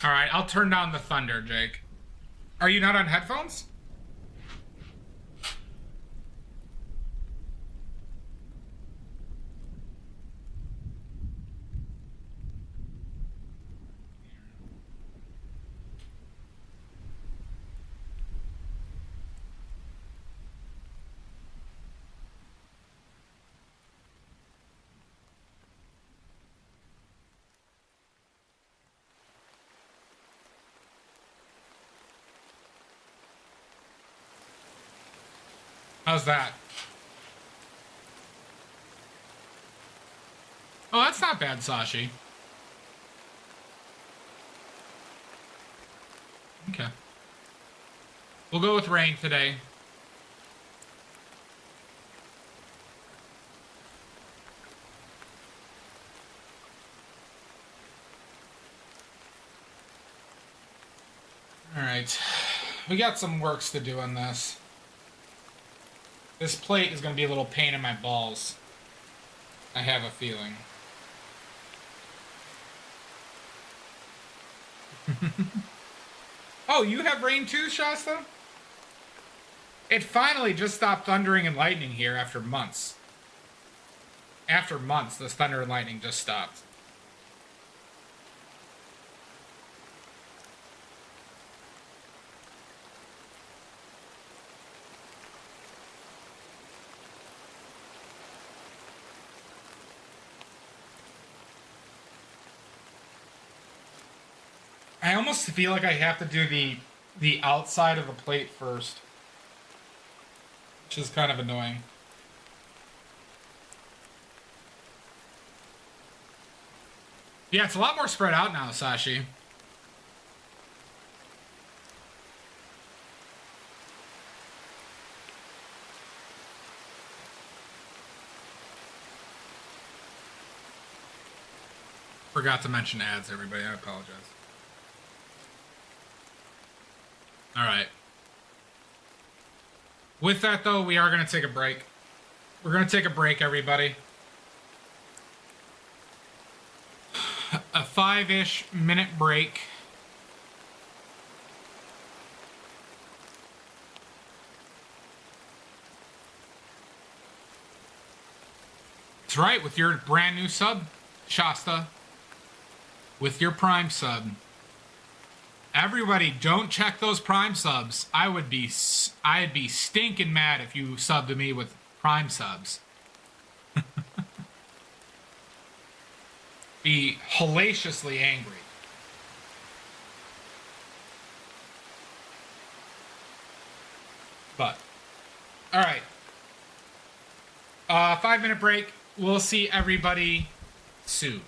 Speaker 1: All right, I'll turn down the thunder, Jake. Are you not on headphones? How's that? Oh, that's not bad, Sashi. Okay. We'll go with rain today. Alright. We got some works to do on this. This plate is going to be a little pain in my balls. I have a feeling. Oh, you have rain too, Shasta? It finally just stopped thundering and lightning here after months. After months, this thunder and lightning just stopped. I almost feel like I have to do the outside of the plate first, which is kind of annoying. Yeah, it's a lot more spread out now, Sashi. Forgot to mention ads, everybody. I apologize. All right. With that, though, we are going to take a break. We're going to take a break, everybody. A 5-ish minute break. That's right, with your brand new sub, Shasta. With your Prime sub. Everybody, don't check those Prime subs. I'd be stinking mad if you subbed to me with Prime subs. Be hellaciously angry. But, all right. 5-minute break. We'll see everybody soon.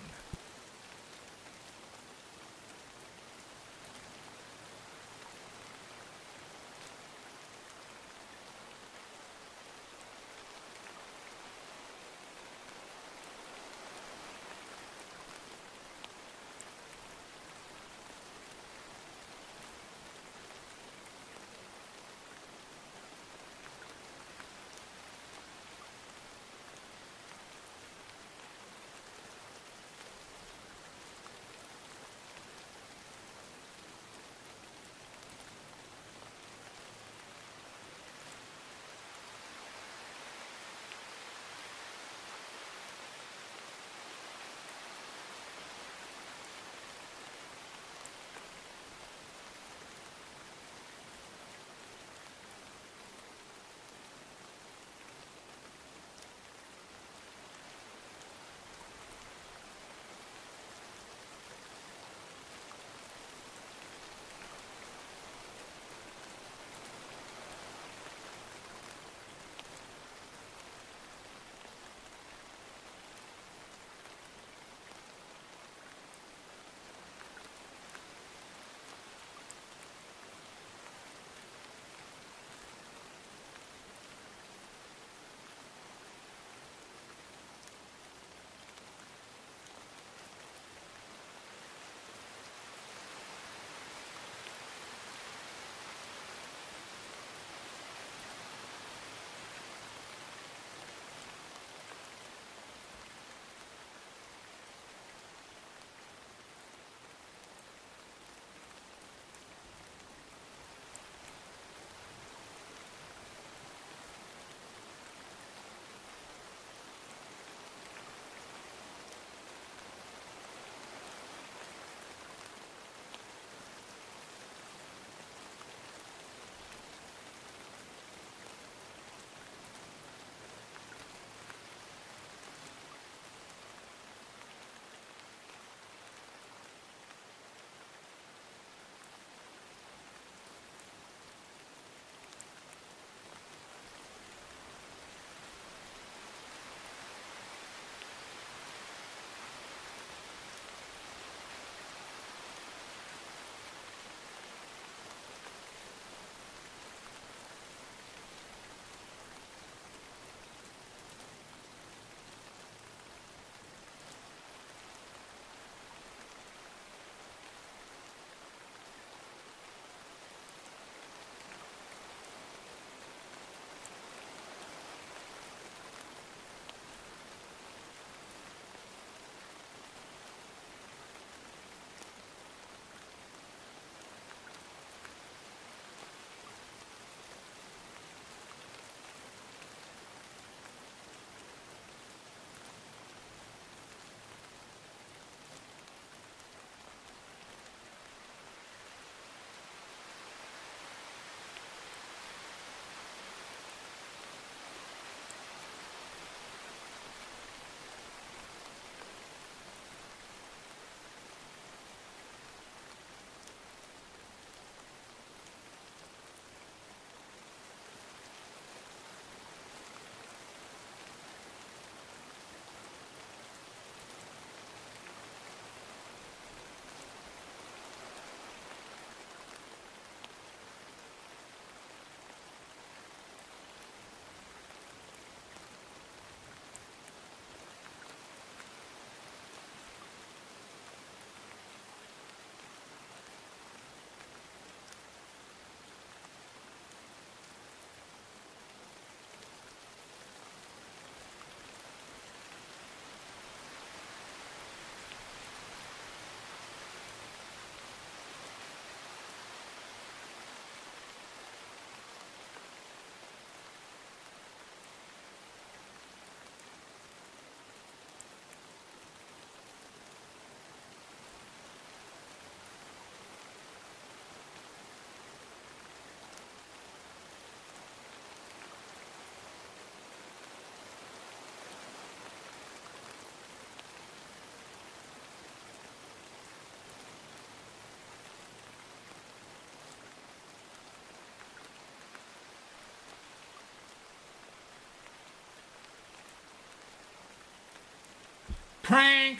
Speaker 1: Prank!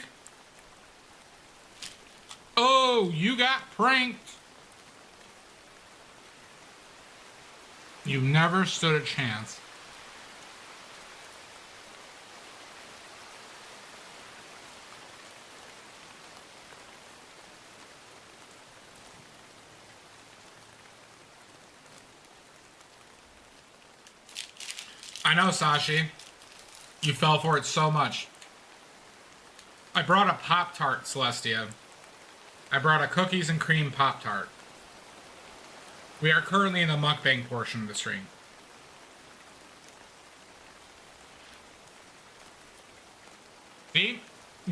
Speaker 1: Oh, you got pranked. You never stood a chance. I know, Sashi. You fell for it so much. I brought a Pop-Tart, Celestia. I brought a cookies and cream Pop-Tart. We are currently in the mukbang portion of the stream. See?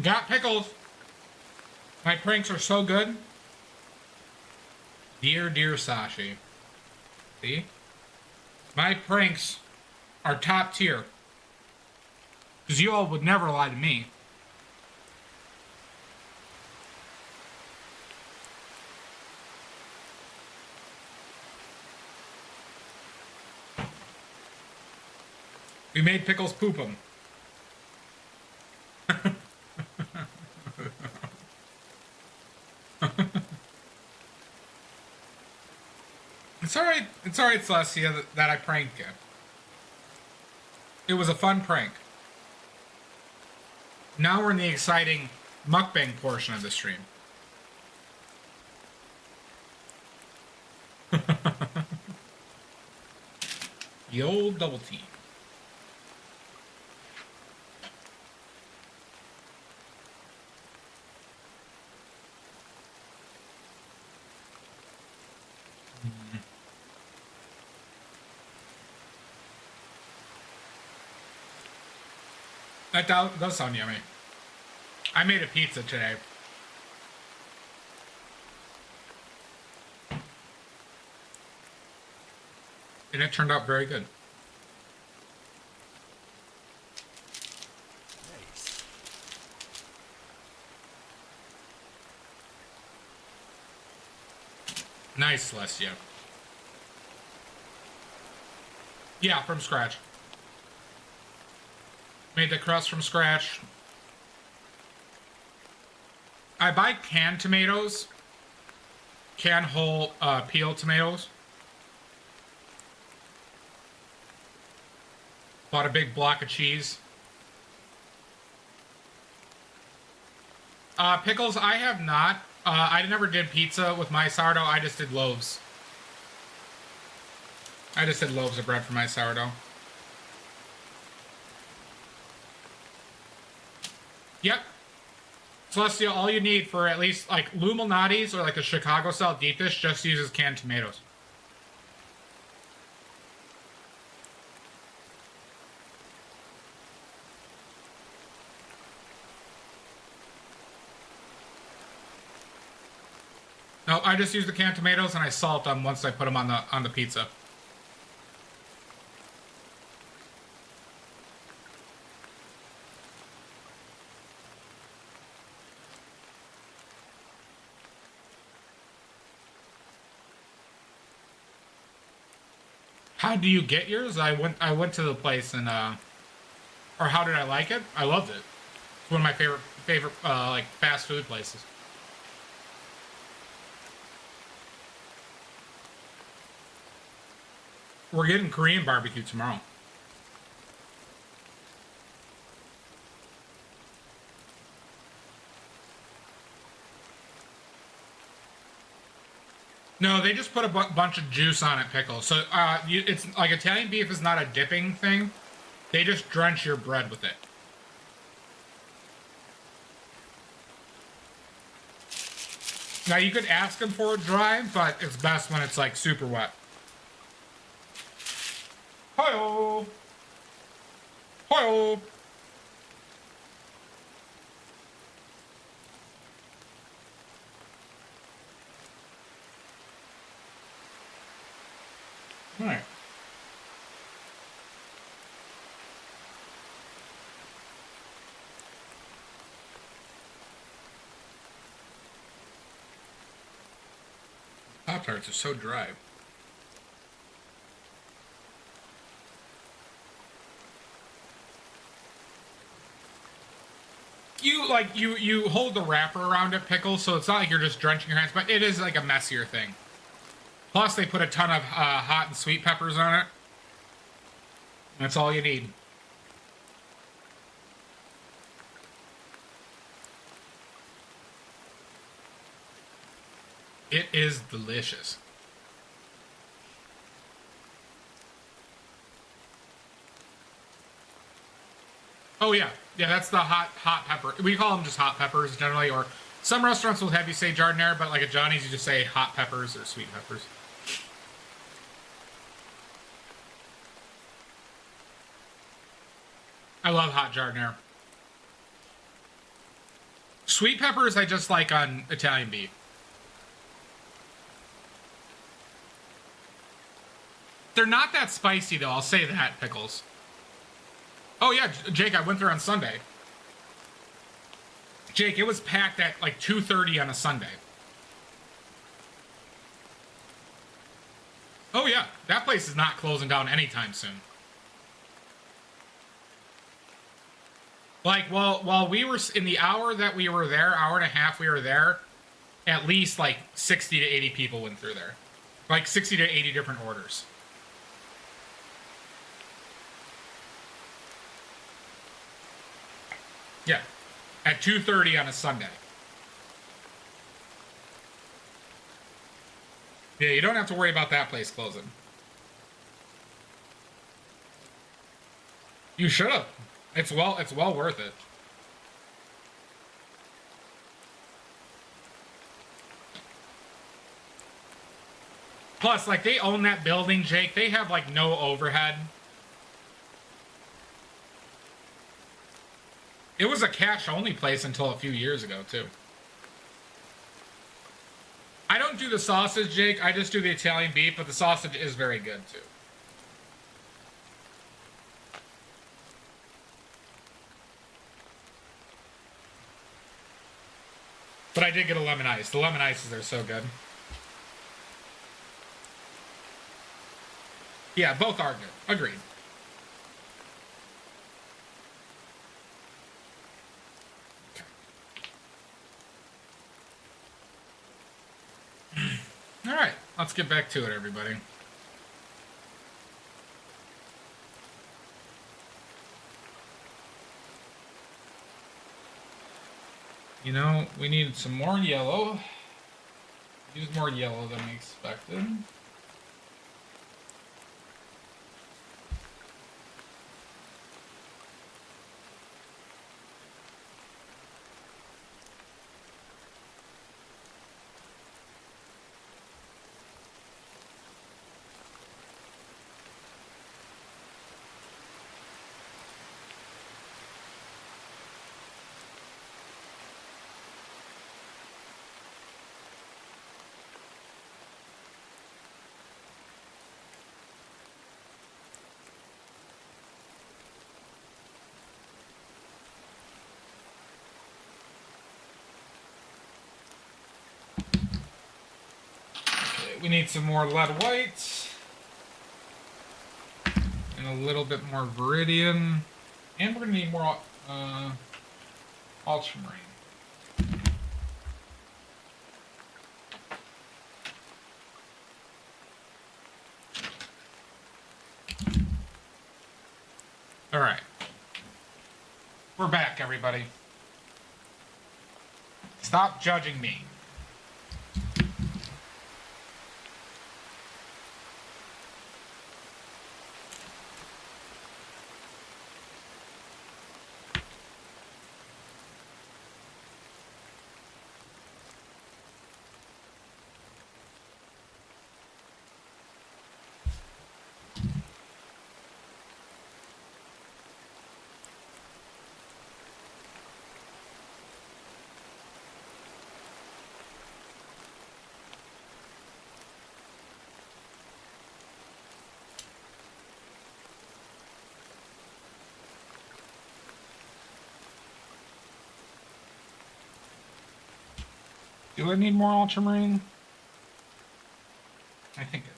Speaker 1: Got pickles. My pranks are so good. Dear, dear Sashi. See? My pranks are top tier. Because you all would never lie to me. We made pickles poop 'em. It's alright, Celestia, that I pranked you. It was a fun prank. Now we're in the exciting mukbang portion of the stream. The old double T. That does sound yummy. I made a pizza today. And it turned out very good. Nice, Celestia. Yeah, from scratch. Made the crust from scratch. I buy canned tomatoes. Canned whole peeled tomatoes. Bought a big block of cheese. Pickles, I have not. I never did pizza with my sourdough. I just did loaves. I just did loaves of bread for my sourdough. Yep. Celestia, all you need for at least like Lou Malnati's or like a Chicago style deep dish just uses canned tomatoes. No, I just use the canned tomatoes and I salt them once I put them on the pizza. How do you get yours? I went to the place and or how did I like it? I loved it. It's one of my favorite like fast food places. We're getting Korean barbecue tomorrow. No, they just put a bunch of juice on it, pickle. So it's like Italian beef is not a dipping thing. They just drench your bread with it. Now you could ask them for it dry, but it's best when it's like super wet. Hi-oh! Hi-oh! Alright. Pop-Tarts are so dry. You hold the wrapper around it, pickles, so it's not like you're just drenching your hands, but it is like a messier thing. Plus, they put a ton of hot and sweet peppers on it. That's all you need. It is delicious. Oh yeah, yeah. That's the hot pepper. We call them just hot peppers generally, or some restaurants will have you say jardinere, but like at Johnny's, you just say hot peppers or sweet peppers. I love hot jardinere. Sweet peppers I just like on Italian beef. They're not that spicy though, I'll say that, pickles. Oh yeah, Jake, I went there on Sunday. Jake, it was packed at like 2:30 on a Sunday. Oh yeah, that place is not closing down anytime soon. Like, while we were in the hour that we were there, hour and a half we were there, at least like 60 to 80 people went through there. Like 60 to 80 different orders. Yeah. At 2:30 on a Sunday. Yeah, you don't have to worry about that place closing. You should have. It's well worth it. Plus, like, they own that building, Jake. They have like no overhead. It was a cash only place until a few years ago, too. I don't do the sausage, Jake. I just do the Italian beef, but the sausage is very good, too. But I did get a lemon ice. The lemon ices are so good. Yeah, both are good. Agreed. All right, let's get back to it, everybody. You know, we need some more yellow. Use more yellow than we expected. We need some more lead white. And a little bit more Viridian. And we're going to need more ultramarine. Alright. We're back, everybody. Stop judging me. Do I need more ultramarine? I think I do.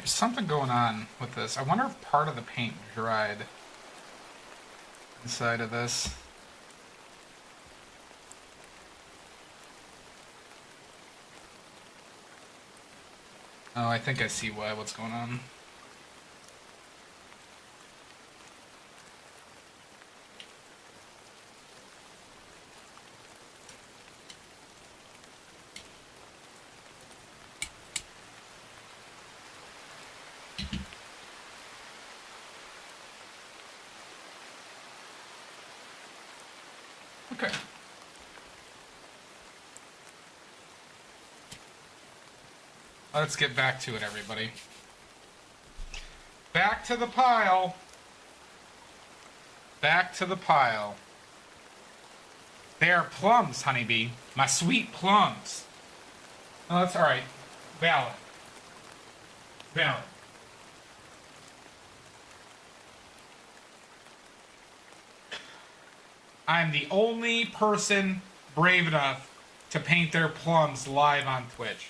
Speaker 1: There's something going on with this. I wonder if part of the paint dried inside of this. Oh, I think I see what's going on. Okay. Let's get back to it, everybody. Back to the pile. Back to the pile. They are plums, honeybee. My sweet plums. Oh, that's alright. Valid. Valid. I'm the only person brave enough to paint their plums live on Twitch.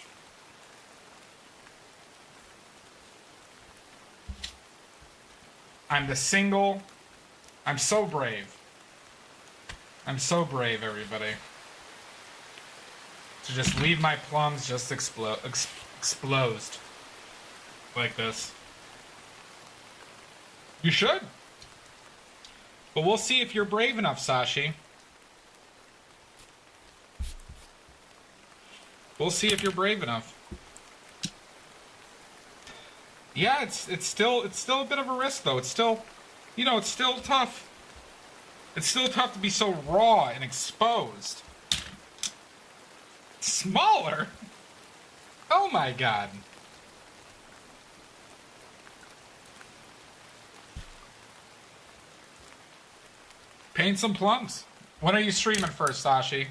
Speaker 1: I'm so brave. I'm so brave, everybody. To just leave my plums just explosed. Like this. You should. But we'll see if you're brave enough, Sashi. We'll see if you're brave enough. Yeah, it's still a bit of a risk though. It's still, it's still tough. It's still tough to be so raw and exposed. Smaller? Oh my god. Paint some plums. When are you streaming first, Sashi?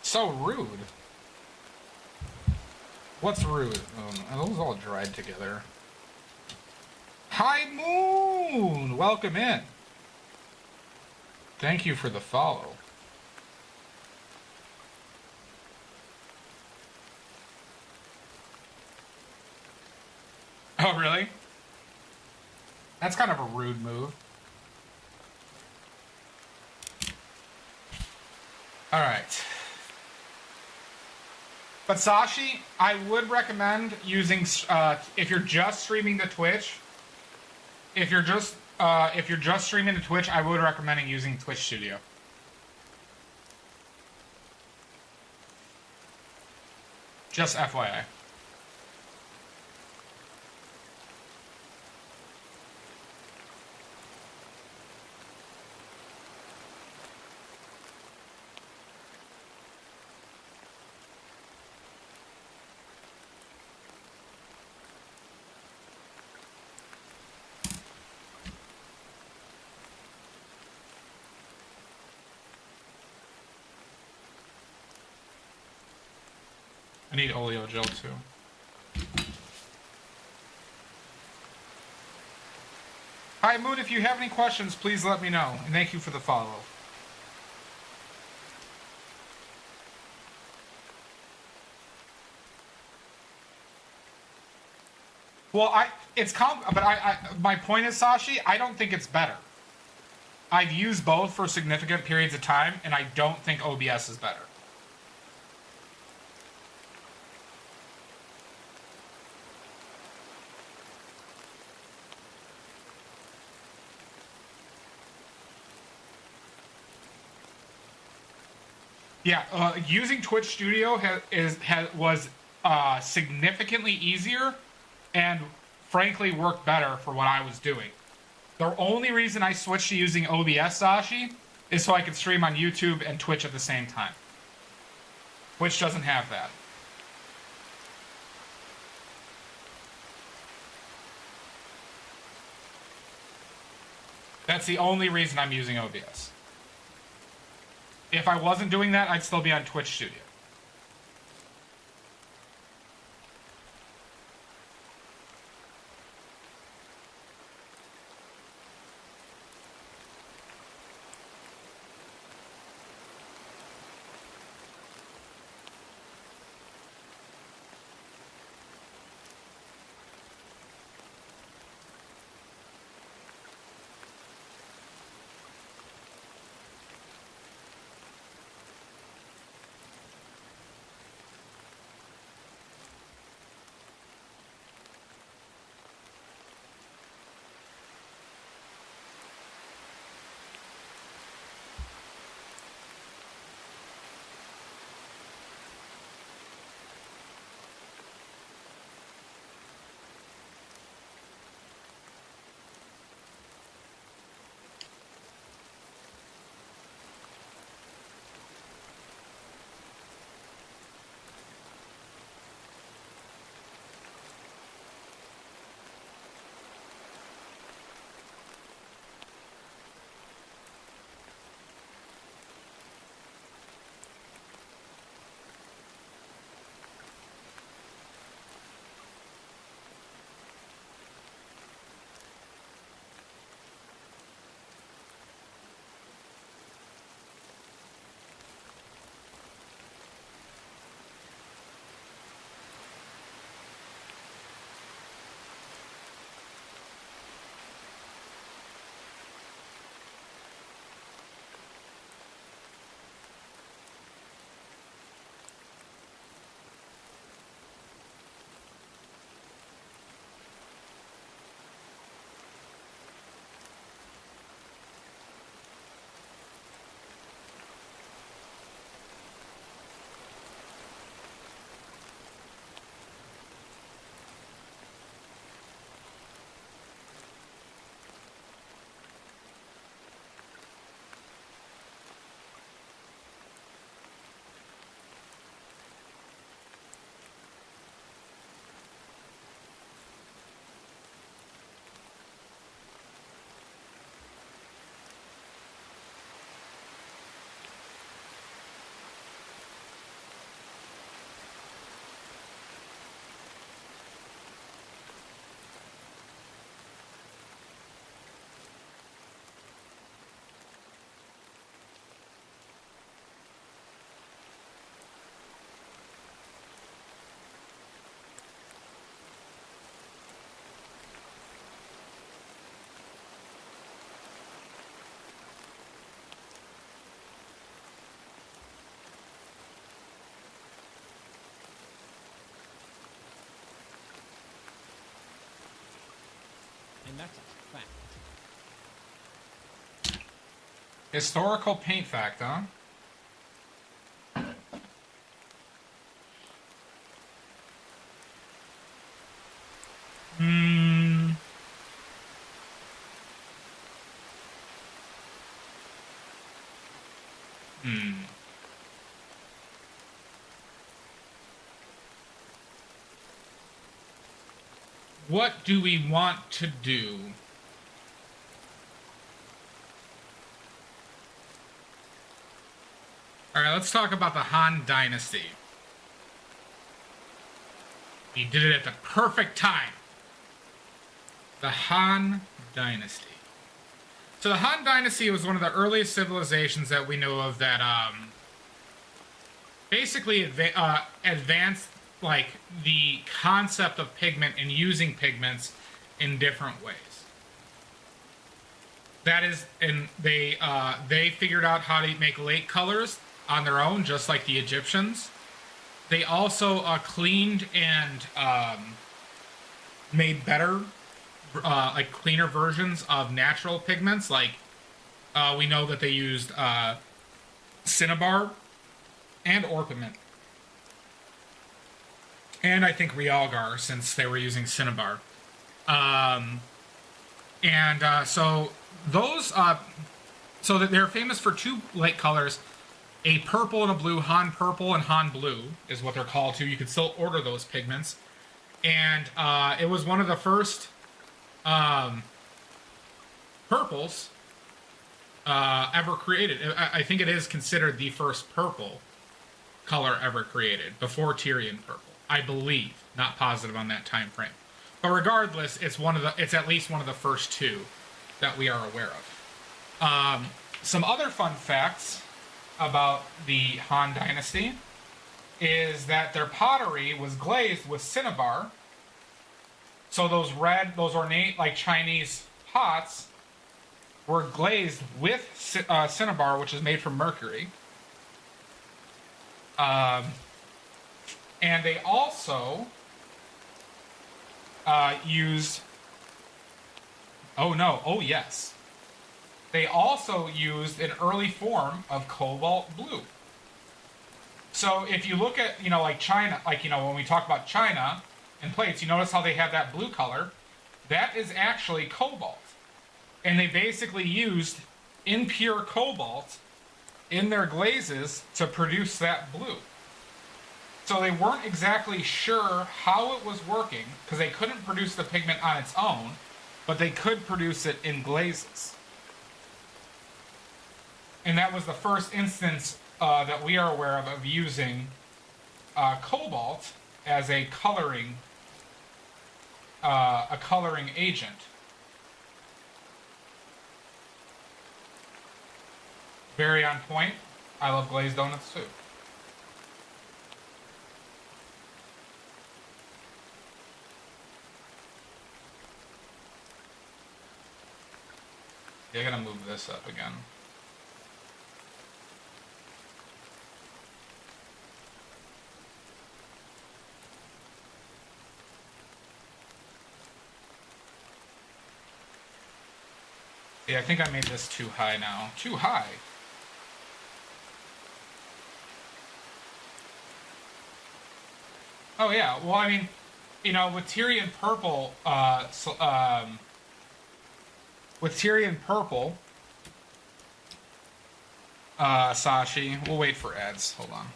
Speaker 1: So rude. What's rude? Are those all dried together? Hi, Moon! Welcome in. Thank you for the follow. Oh, really? That's kind of a rude move. Alright. But Sashi, I would recommend using if you're just streaming to Twitch. If you're just streaming to Twitch, I would recommend using Twitch Studio. Just FYI. I need oleo gel too. Hi Moon, if you have any questions, please let me know. And thank you for the follow. Well, my point is, Sashi, I don't think it's better. I've used both for significant periods of time, and I don't think OBS is better. Yeah, using Twitch Studio was significantly easier and frankly worked better for what I was doing. The only reason I switched to using OBS, Sashi, is so I could stream on YouTube and Twitch at the same time. Twitch doesn't have that. That's the only reason I'm using OBS. If I wasn't doing that, I'd still be on Twitch Studio.
Speaker 4: And that's a fact.
Speaker 1: Historical paint fact, huh? Hmm. What do we want to do? Alright, let's talk about the Han Dynasty. He did it at the perfect time. The Han Dynasty. So the Han Dynasty was one of the earliest civilizations that we know of that basically advanced like the concept of pigment and using pigments in different ways. That is, and they figured out how to make lake colors on their own, just like the Egyptians. They also cleaned and made better, like cleaner versions of natural pigments. Like we know that they used cinnabar and orpiment. And I think Realgar, since they were using cinnabar. So those, so that they're famous for two light colors, a purple and a blue. Han purple and Han blue is what they're called too. You can still order those pigments. And it was one of the first purples ever created. I think it is considered the first purple color ever created before Tyrian purple. I believe, not positive on that time frame, but regardless, it's at least one of the first two that we are aware of. Some other fun facts about the Han Dynasty is that their pottery was glazed with cinnabar. So those ornate, like Chinese pots were glazed with cinnabar, which is made from mercury. And they also used... yes. They also used an early form of cobalt blue. So if you look at, like China, when we talk about China and plates, you notice how they have that blue color. That is actually cobalt. And they basically used impure cobalt in their glazes to produce that blue. So they weren't exactly sure how it was working, because they couldn't produce the pigment on its own, but they could produce it in glazes. And that was the first instance that we are aware of using cobalt as a coloring agent. Very on point. I love glazed donuts too. Yeah, I gotta move this up again. Yeah, I think I made this too high now. Too high. Oh yeah, well I mean, with Tyrian purple, Sashi, we'll wait for ads. Hold on.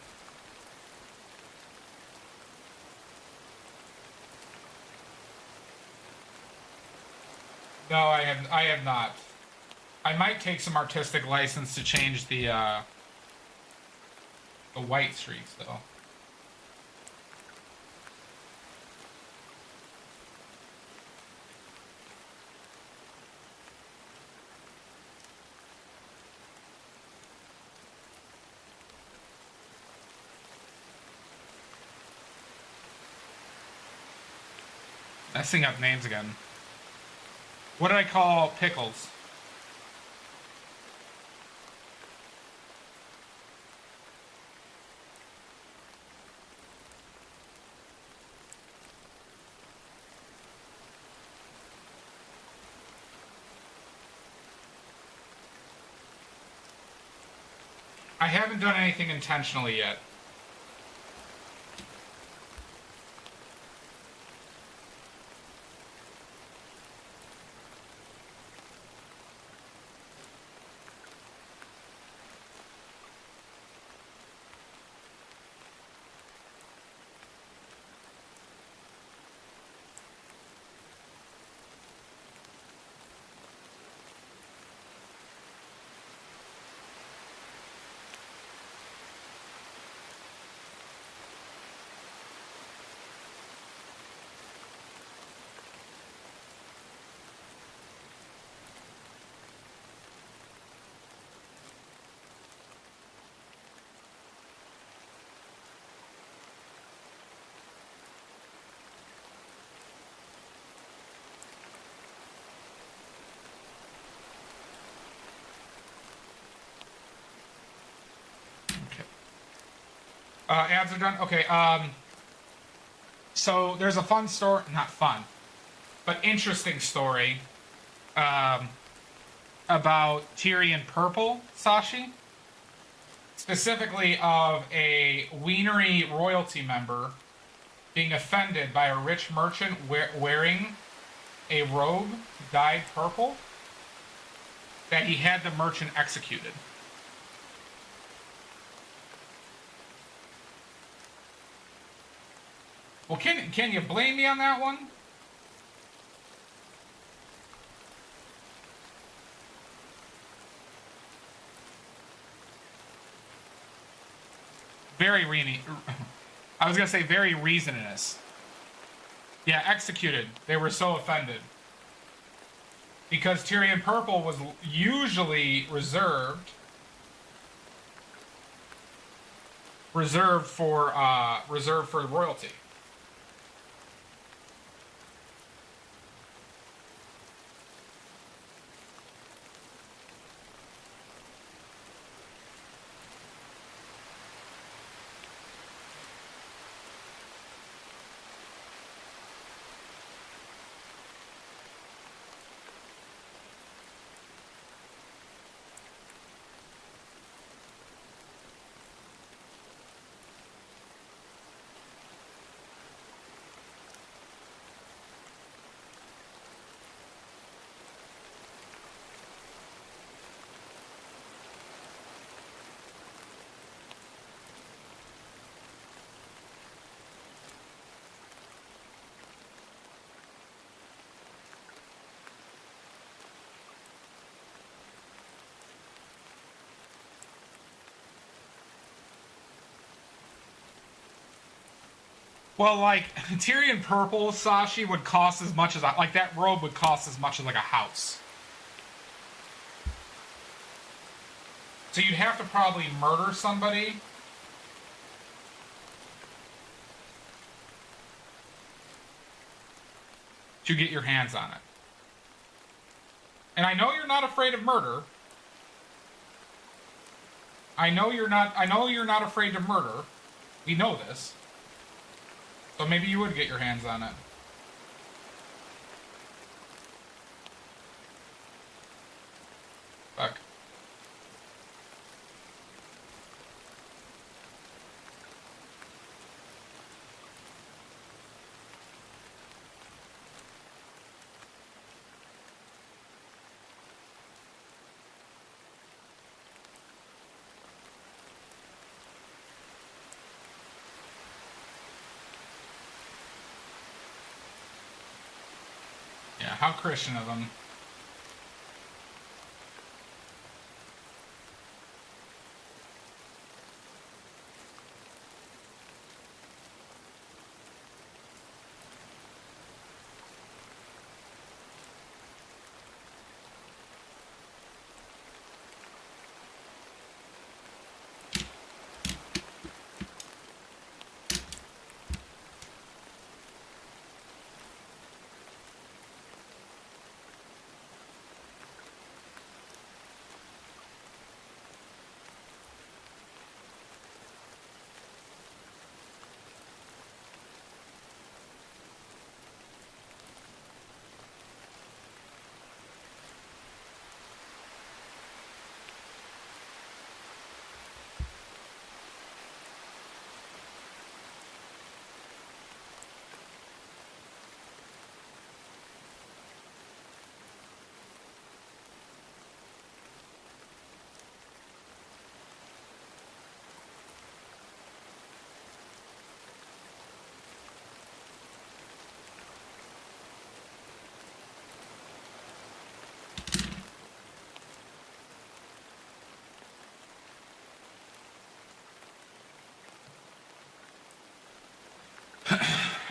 Speaker 1: No, I have not. I might take some artistic license to change the white streaks though. Messing up names again. What did I call pickles? I haven't done anything intentionally yet. Ads are done? Okay, so there's a fun story, not fun, but interesting story about Tyrian purple, Sashi. Specifically of a Wienery royalty member being offended by a rich merchant wearing a robe dyed purple, that he had the merchant executed. Well, can you blame me on that one? Very I was gonna say very reasonless. Yeah, executed. They were so offended. Because Tyrion Purple was usually reserved for royalty. Well, like Tyrion Purple Sashi would cost as much as like that robe would cost as much as like a house. So you'd have to probably murder somebody. To get your hands on it. And I know you're not afraid of murder. I know you're not afraid of murder. We know this. So maybe you would get your hands on it. Fuck. Yeah, how Christian of them.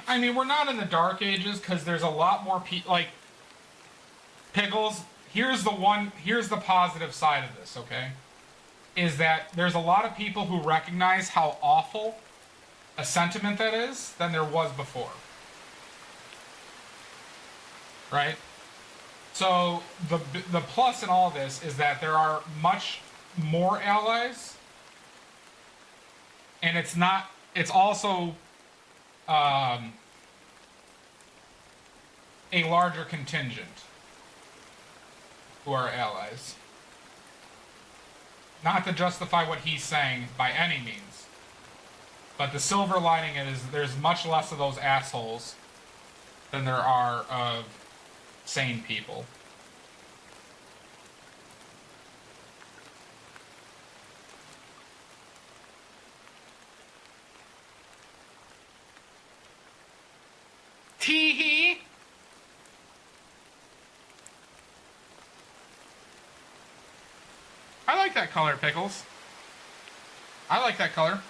Speaker 1: I mean, we're not in the Dark Ages because there's a lot more people. Like, Pickles, here's the positive side of this, okay? Is that there's a lot of people who recognize how awful a sentiment that is than there was before. Right? So, the plus in all this is that there are much more allies, and it's also a larger contingent who are allies. Not to justify what he's saying by any means, but the silver lining is there's much less of those assholes than there are of sane people. Tee-hee! I like that color, Pickles. I like that color.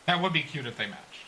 Speaker 1: That would be cute if they matched.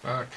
Speaker 1: Fuck.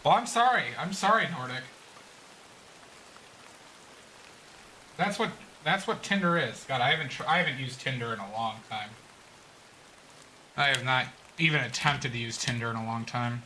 Speaker 1: Well, I'm sorry. I'm sorry, Nordic. That's what Tinder is. God, I haven't used Tinder in a long time. I have not even attempted to use Tinder in a long time.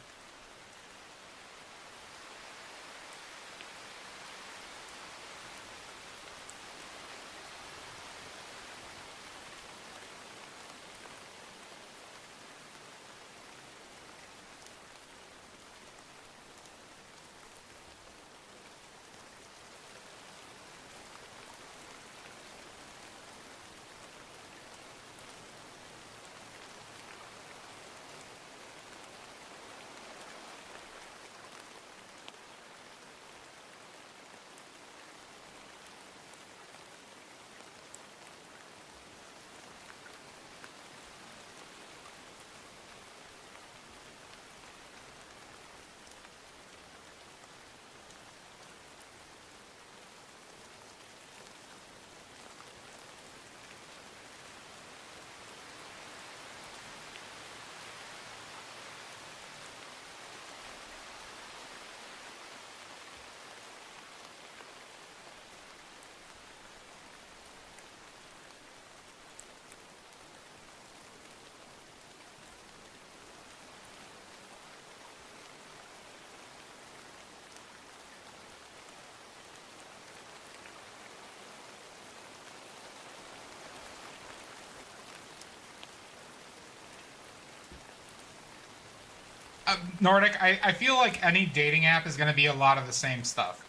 Speaker 1: Nordic, I feel like any dating app is going to be a lot of the same stuff.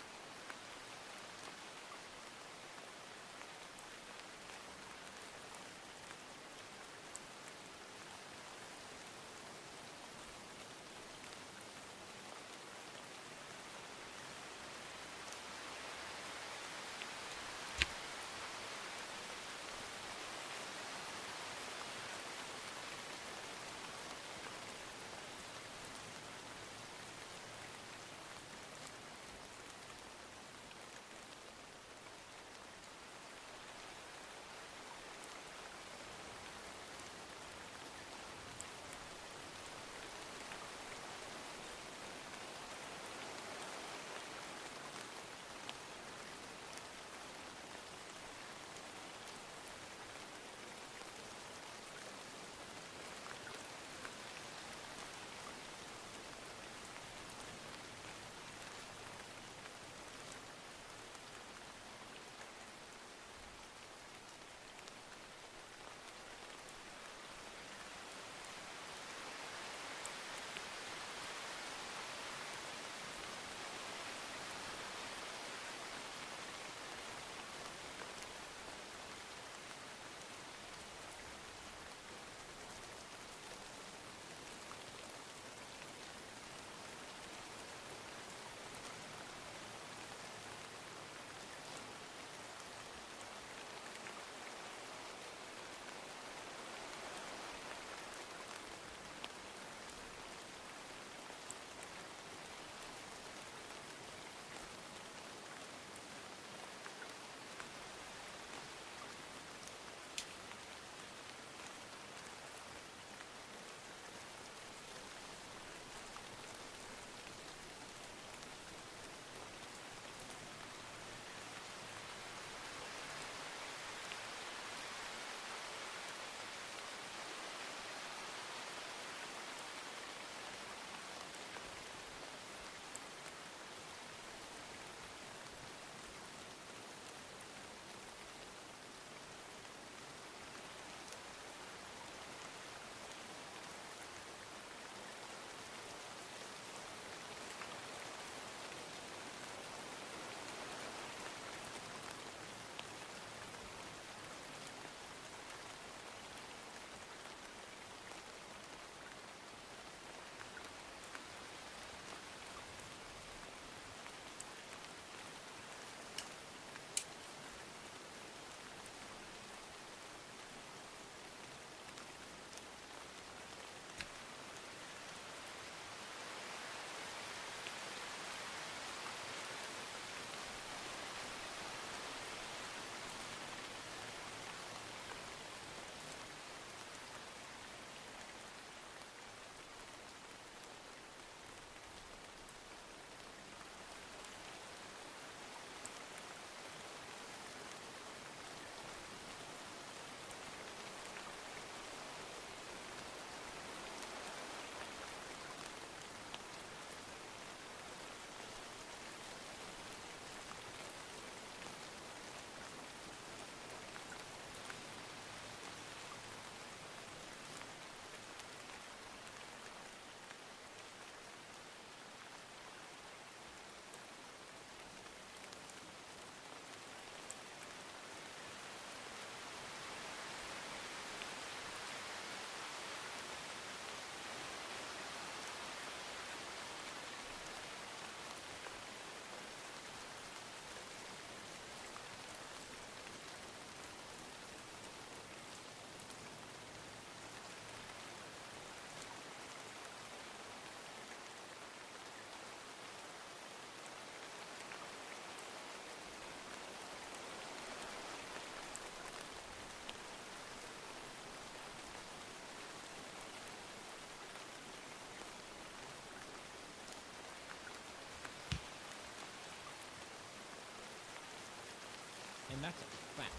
Speaker 4: And that's a fact.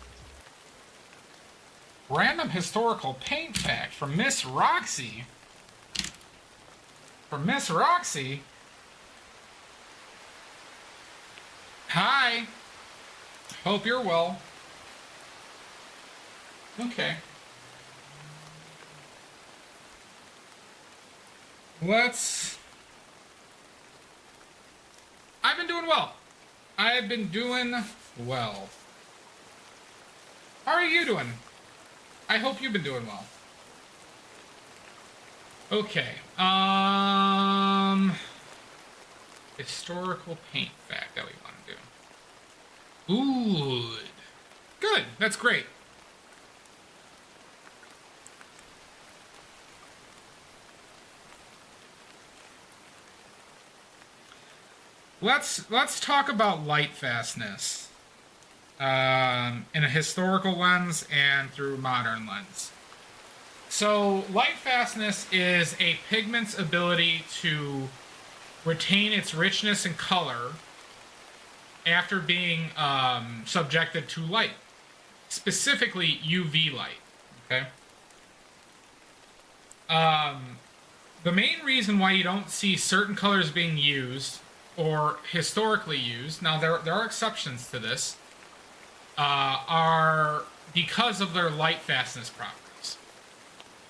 Speaker 1: Random historical paint fact from Miss Roxy. From Miss Roxy. Hi. Hope you're well. Okay. I've been doing well. I've been doing well. How are you doing? I hope you've been doing well. Okay. Historical paint fact that we want to do. Ooh. Good. That's great. Let's talk about light fastness in a historical lens and through modern lens. So light fastness is a pigment's ability to retain its richness and color after being subjected to light, specifically UV light. Okay. The main reason why you don't see certain colors being used or historically used, now there are exceptions to this, are because of their light fastness properties.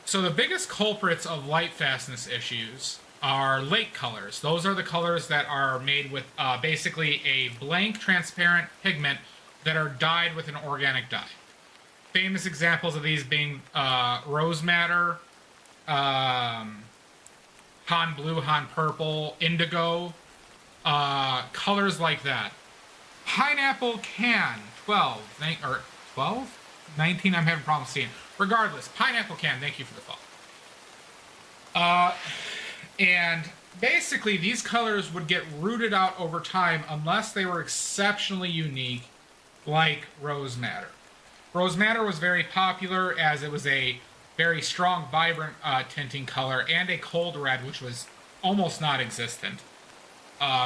Speaker 1: So the biggest culprits of light fastness issues are lake colors. Those are the colors that are made with basically a blank transparent pigment that are dyed with an organic dye. Famous examples of these being rose madder, Han blue, Han purple, indigo, colors like that. Pineapple can 12 or 12 19 I'm having problems seeing. Regardless, pineapple can, thank you for the follow. And basically these colors would get rooted out over time unless they were exceptionally unique, like rose madder. Rose madder was very popular as it was a very strong, vibrant tinting color, and a cold red, which was almost non-existent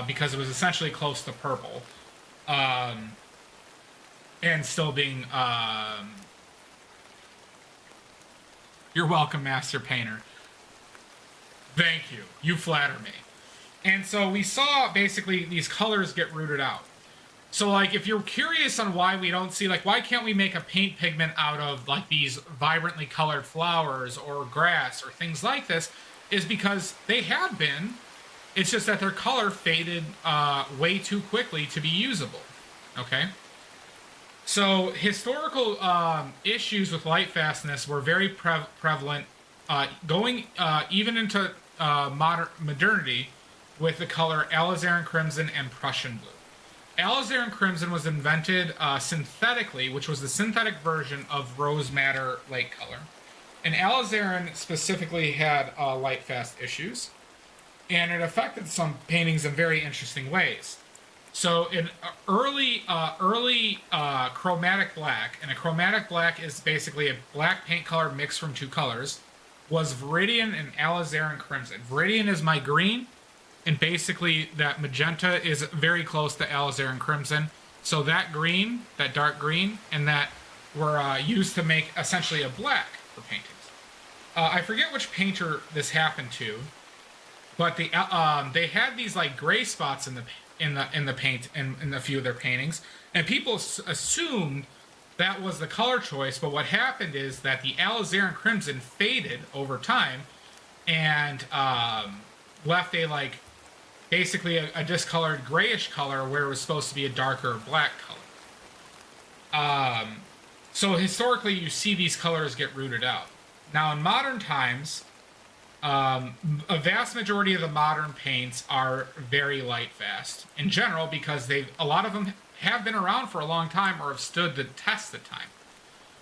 Speaker 1: because it was essentially close to purple, and still being. You're welcome, Master Painter. Thank you. You flatter me. And so we saw basically these colors get rooted out. So, like, if you're curious on why we don't see, like, why can't we make a paint pigment out of, like, these vibrantly colored flowers or grass or things like this, is because they have been. It's just that their color faded way too quickly to be usable. Okay? So, historical issues with light fastness were very prevalent, going even into modernity with the color alizarin crimson and Prussian blue. Alizarin crimson was invented synthetically, which was the synthetic version of rose madder lake color. And alizarin specifically had light fast issues, and it affected some paintings in very interesting ways. So in early chromatic black, and a chromatic black is basically a black paint color mixed from two colors, was Viridian and alizarin crimson. Viridian is my green, and basically that magenta is very close to alizarin crimson. So that green, that dark green, and that were used to make essentially a black for paintings. I forget which painter this happened to, but they had these like gray spots in the paint in a few of their paintings, and people assumed that was the color choice. But what happened is that the alizarin crimson faded over time and left a like basically a discolored grayish color where it was supposed to be a darker black color. So historically, you see these colors get rooted out. Now in modern times, a vast majority of the modern paints are very light fast in general because a lot of them have been around for a long time or have stood the test of time.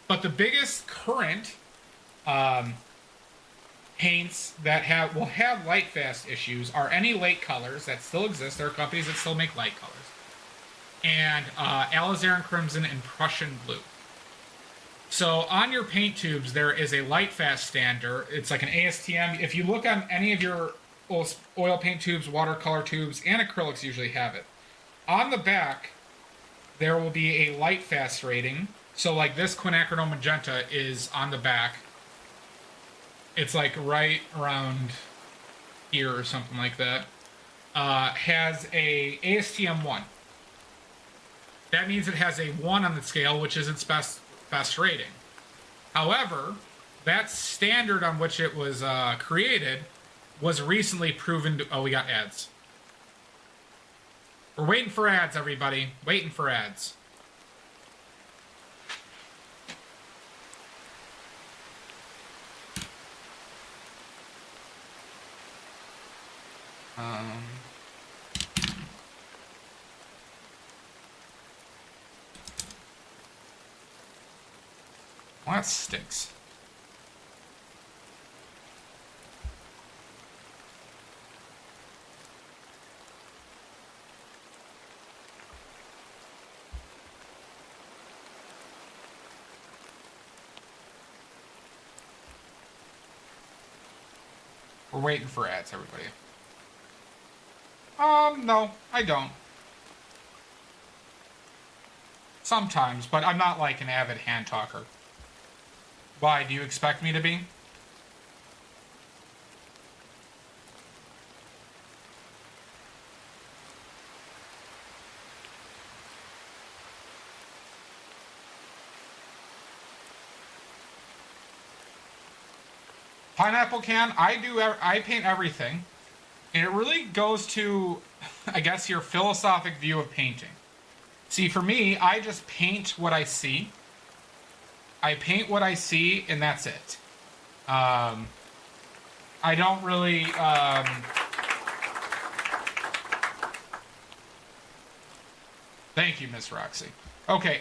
Speaker 1: But the biggest current paints that will have light fast issues are any lake colors that still exist. There are companies that still make light colors, and alizarin crimson and Prussian blue. So on your paint tubes, there is a light fast standard. It's like an ASTM. If you look on any of your oil paint tubes, watercolor tubes, and acrylics usually have it. On the back, there will be a light fast rating. So like this quinacridone magenta is on the back. It's like right around here or something like that. Has a ASTM 1. That means it has a 1 on the scale, which is its best rating. However, that standard on which it was created was recently proven to... Oh, we got ads. We're waiting for ads, everybody. Waiting for ads. Well, that stinks. We're waiting for ads, everybody. No, I don't. Sometimes, but I'm not like an avid hand talker. Why, do you expect me to be? Pineapple can, I paint everything. And it really goes to, I guess, your philosophic view of painting. See, for me, I just paint what I see. I paint what I see, and that's it. I don't really... Thank you, Miss Roxy. Okay,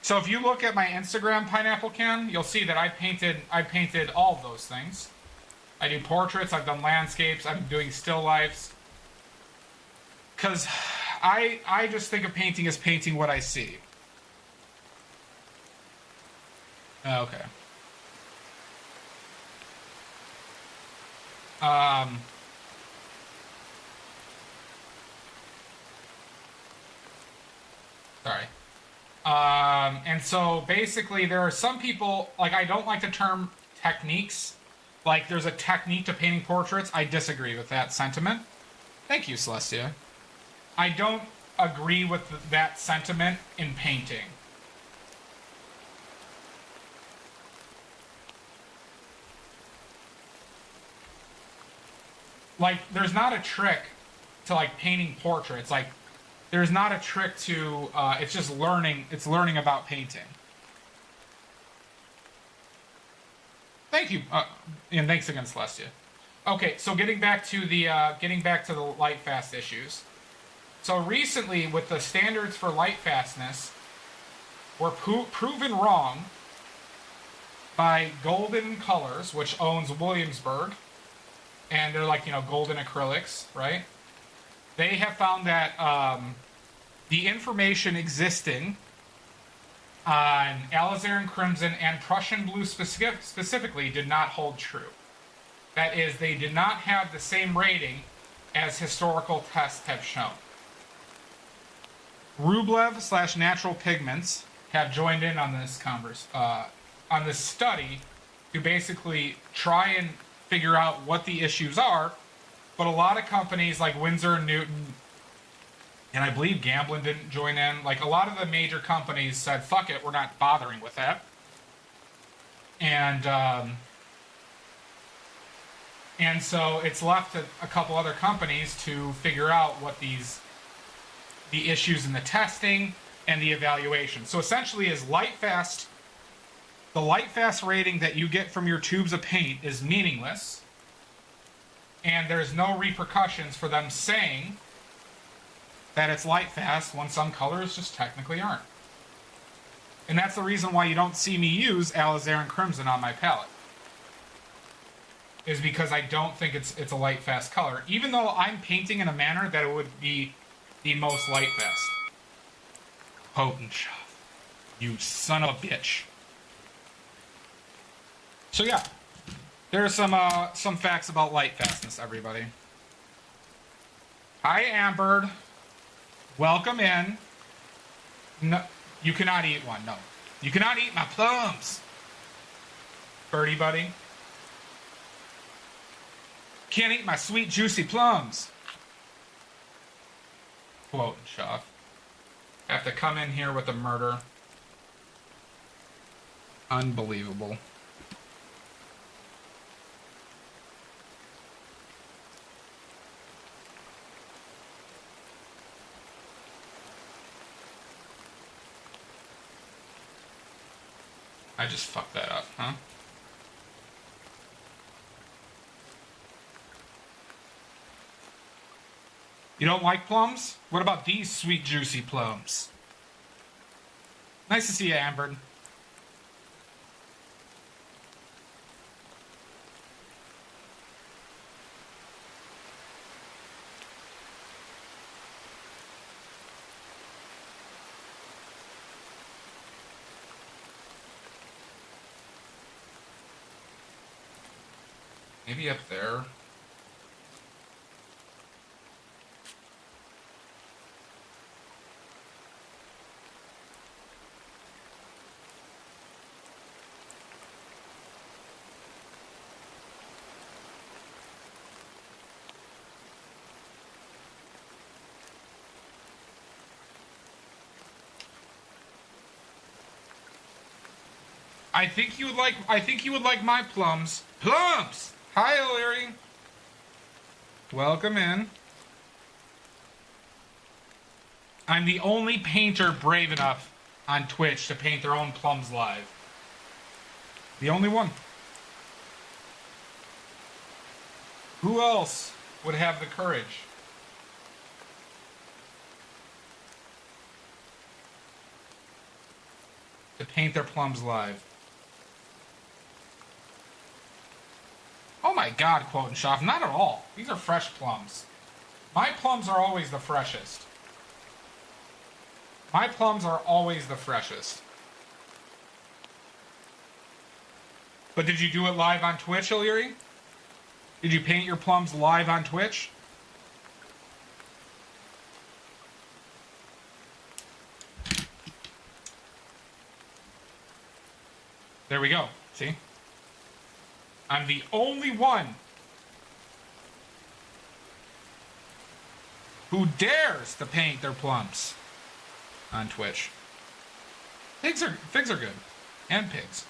Speaker 1: so if you look at my Instagram Pineapple Can, you'll see that I painted all of those things. I do portraits, I've done landscapes, I'm doing still lifes. Because I just think of painting as painting what I see. Okay. Sorry. And so basically there are some people, like I don't like the term techniques. Like there's a technique to painting portraits. I disagree with that sentiment. Thank you, Celestia. I don't agree with that sentiment in painting. Like, there's not a trick to, like, painting portraits. Like, there's not a trick to, it's just learning, it's learning about painting. Thank you, and thanks again, Celestia. Okay, so getting back to the light fast issues. So recently, with the standards for light fastness, were proven wrong by Golden Colors, which owns Williamsburg, and they're like, you know, golden acrylics, right? They have found that the information existing on alizarin crimson and Prussian blue specifically did not hold true. That is, they did not have the same rating as historical tests have shown. Rublev / Natural Pigments have joined in on this on this study to basically try and figure out what the issues are, but a lot of companies like Winsor & Newton, and I believe Gamblin didn't join in, like a lot of the major companies said, fuck it, we're not bothering with that. And so it's left to a couple other companies to figure out what the issues in the testing and the evaluation. So essentially is the light fast rating that you get from your tubes of paint is meaningless, and there's no repercussions for them saying that it's light fast when some colors just technically aren't. And that's the reason why you don't see me use alizarin crimson on my palette, is because I don't think it's a light fast color, even though I'm painting in a manner that it would be the most light fast. Potent shove. You son of a bitch. So yeah, there's some facts about light fastness, everybody. Hi, Amber. Welcome in. No, you cannot eat one. No, you cannot eat my plums, birdie buddy. Can't eat my sweet juicy plums. Quote Shuff. Have to come in here with a murder. Unbelievable. I just fucked that up, huh? You don't like plums? What about these sweet juicy plums? Nice to see you, Amber. Maybe up there. I think you would like my plums. Plums! Hi, O'Leary. Welcome in. I'm the only painter brave enough on Twitch to paint their own plums live. The only one. Who else would have the courage? To paint their plums live. Oh my god, Quotenshoff, not at all. These are fresh plums. My plums are always the freshest. My plums are always the freshest. But did you do it live on Twitch, Illyri? Did you paint your plums live on Twitch? There we go. See? I'm the only one who dares to paint their plums on Twitch. Figs are good. And pigs.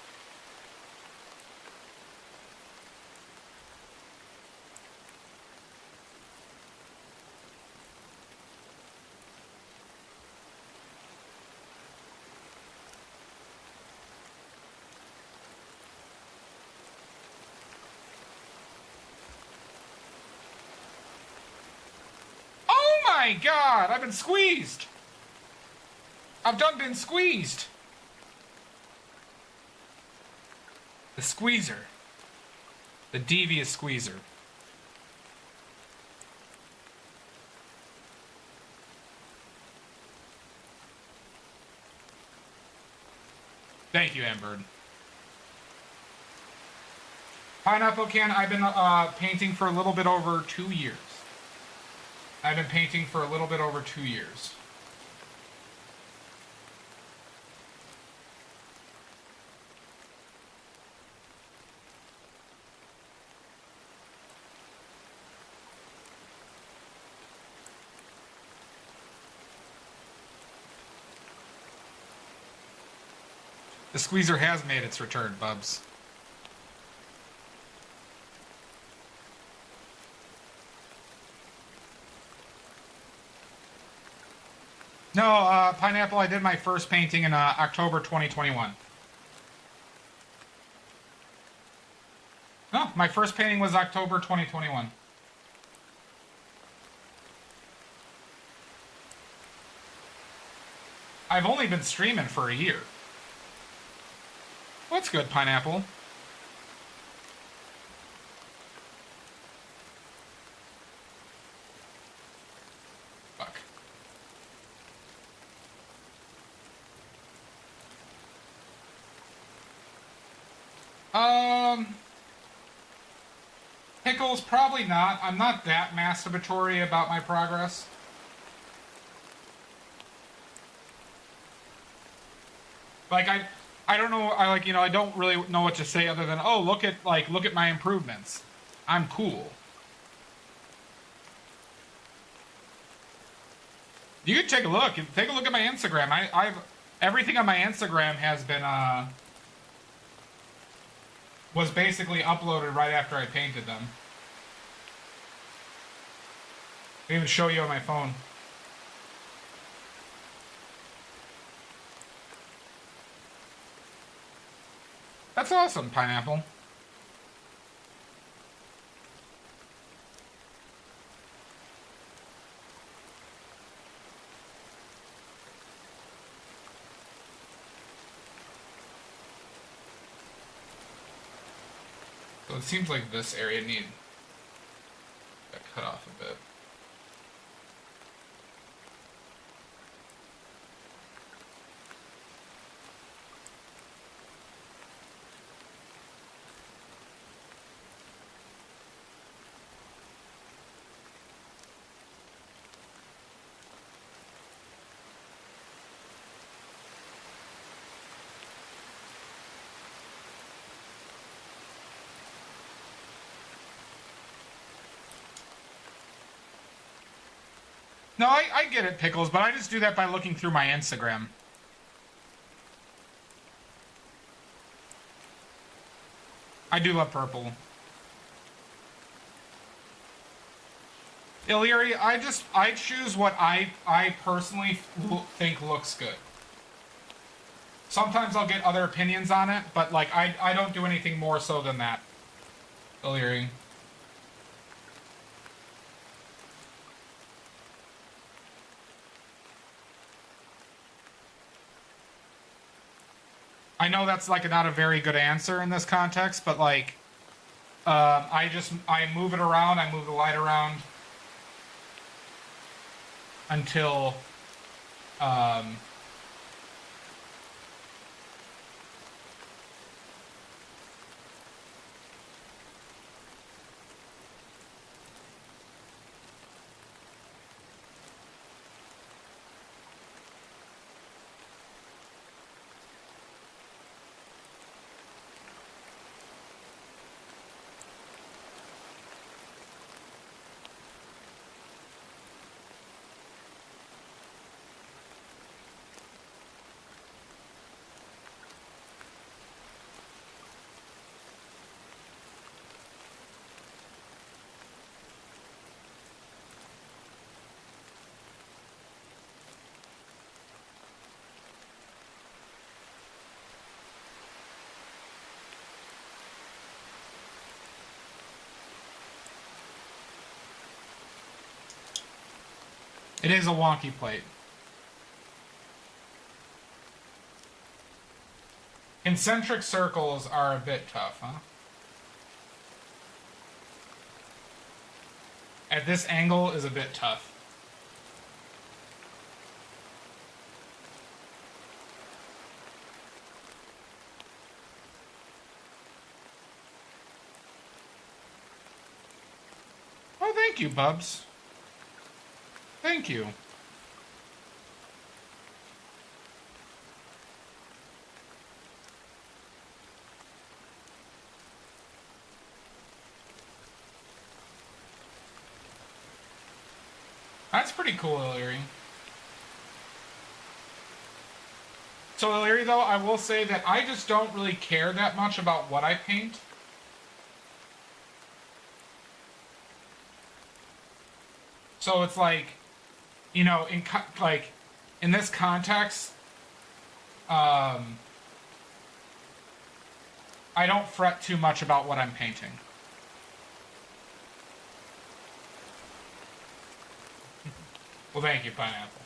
Speaker 1: My god, I've been squeezed. I've done been squeezed. The squeezer. The devious squeezer. Thank you, Ambird. Pineapple Can, I've been painting for a little bit over 2 years. I've been painting for a little bit over 2 years. The squeezer has made its return, Bubs. No, Pineapple, I did my first painting in October 2021. No, my first painting was October 2021. I've only been streaming for a year. What's good, Pineapple? Fuck. Pickles, probably not. I'm not that masturbatory about my progress. Like I don't know. I like I don't really know what to say other than oh look at my improvements. I'm cool. You can take a look. Take a look at my Instagram. I've everything on my Instagram has been was basically uploaded right after I painted them. I can even show you on my phone. That's awesome, Pineapple. So it seems like this area needs to cut off a bit. No, I get it, Pickles, but I just do that by looking through my Instagram. I do love purple. Illyri, I choose what I personally think looks good. Sometimes I'll get other opinions on it, but like I don't do anything more so than that. Illyri. I know that's like not a very good answer in this context, but like, I move it around. I move the light around until, it is a wonky plate. Concentric circles are a bit tough, huh? At this angle is a bit tough. Oh, thank you, Bubs. Thank you. That's pretty cool, Illyri. So, Illyri, though, I will say that I just don't really care that much about what I paint. So it's like, in this context, I don't fret too much about what I'm painting. Well, thank you, Pineapple.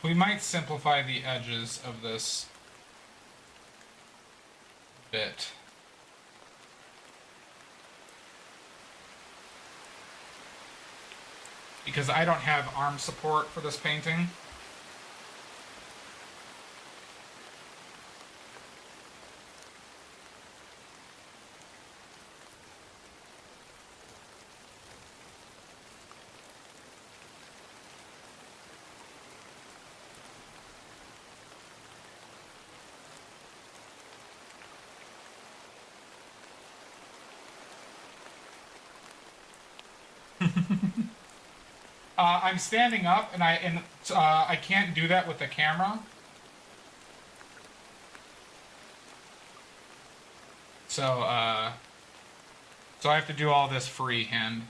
Speaker 1: We might simplify the edges of this bit. Because I don't have arm support for this painting. I'm standing up, and I can't do that with the camera. So I have to do all this freehand.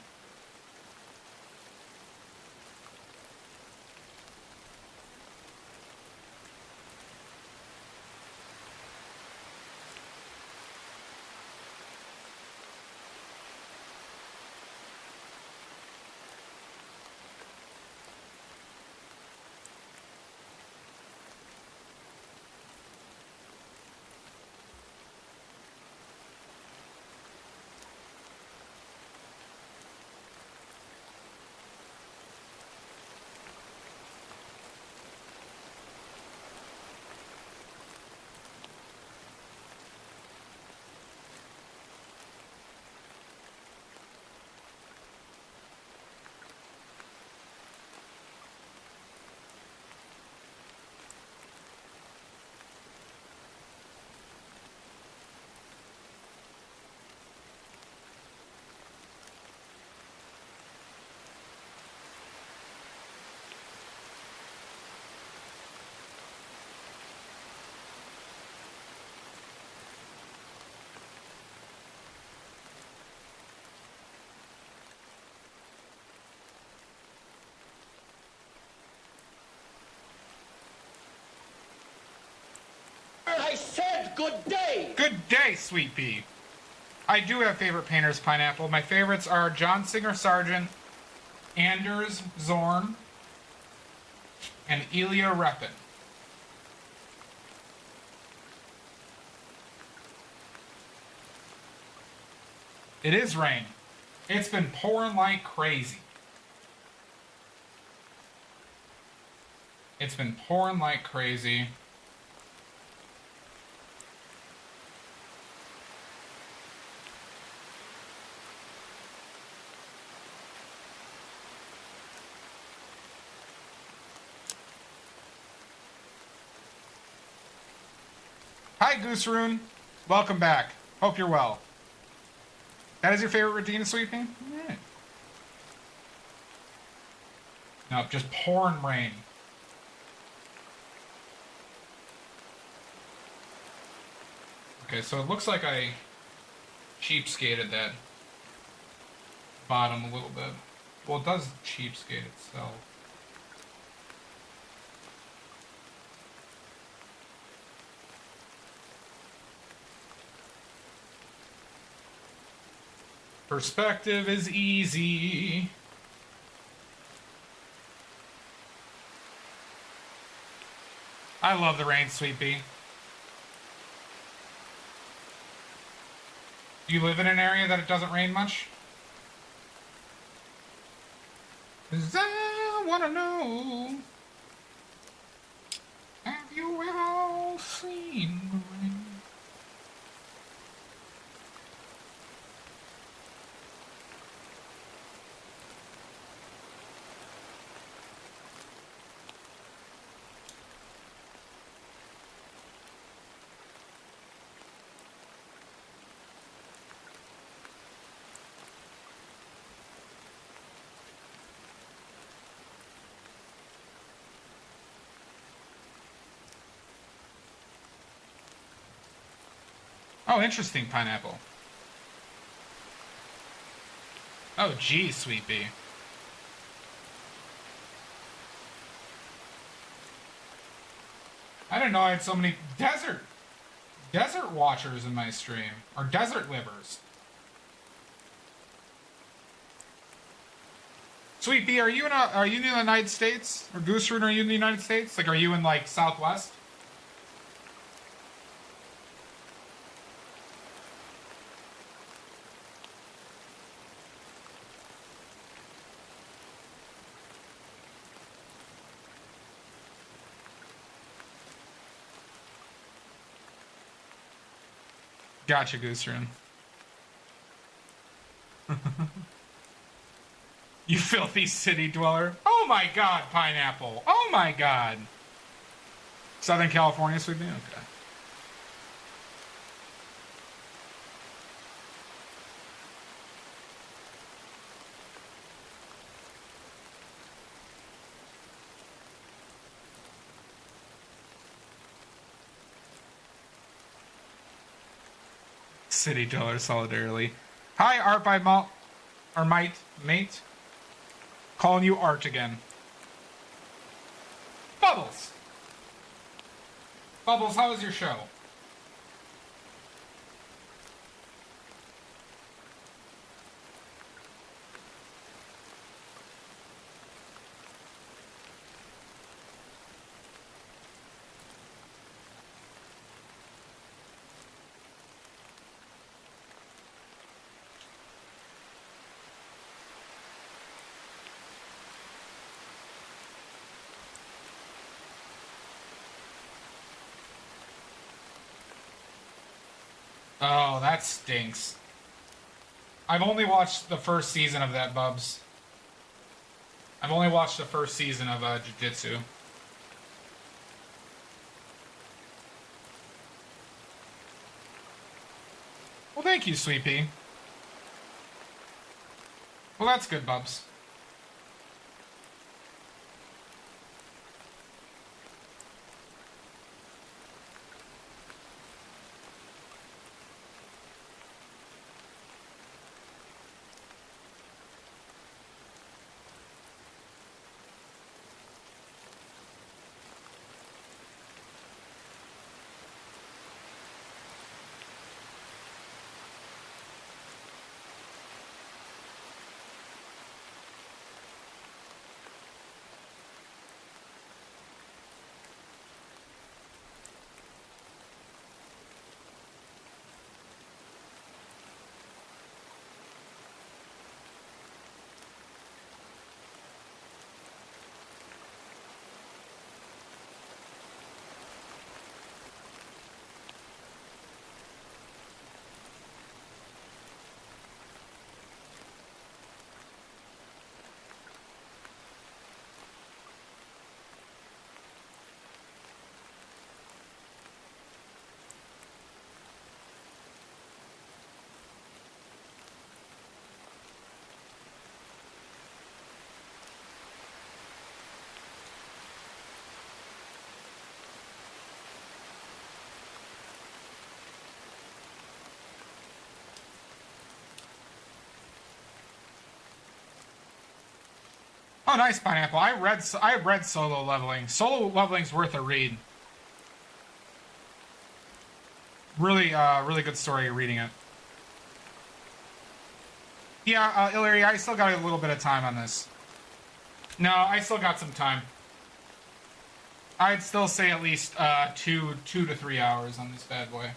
Speaker 5: I said good day!
Speaker 1: Good day, Sweet Pea. I do have favorite painters, Pineapple. My favorites are John Singer Sargent, Anders Zorn, and Ilya Repin. It is rain. It's been pouring like crazy. It's been pouring like crazy. Hi, Gooseroon. Welcome back. Hope you're well. That is your favorite routine, sweeping? Yeah. No, just pouring rain. Okay, so it looks like I cheapskated that bottom a little bit. Well, it does cheapskate itself. Perspective is easy. I love the rain, Sweet Pea. Do you live in an area that it doesn't rain much? 'Cause I wanna know, have you ever seen the rain? Oh, interesting, Pineapple. Oh, gee, Sweet Pea. I didn't know I had so many desert watchers in my stream. Or desert livers. Sweet Pea, are you in the United States? Or Goose Rune, are you in the United States? Like, are you in like Southwest? Gotcha, Goose Rune. You filthy city dweller. Oh my god, Pineapple. Oh my god. Southern California, Sweet Pea? Okay. City dweller solidarily. Hi, Art by or mate. Calling you Art again. Bubbles! Bubbles, how was your show? Oh, that stinks. I've only watched the first season of that, Bubs. I've only watched the first season of Jujutsu. Well, thank you, Sweet Pea. Well, that's good, Bubs. Oh, nice, Pineapple. I read Solo Leveling. Solo Leveling's worth a read. Really, really good story reading it. Yeah, Illyria, I still got a little bit of time on this. No, I still got some time. I'd still say at least 2 to 3 hours on this bad boy.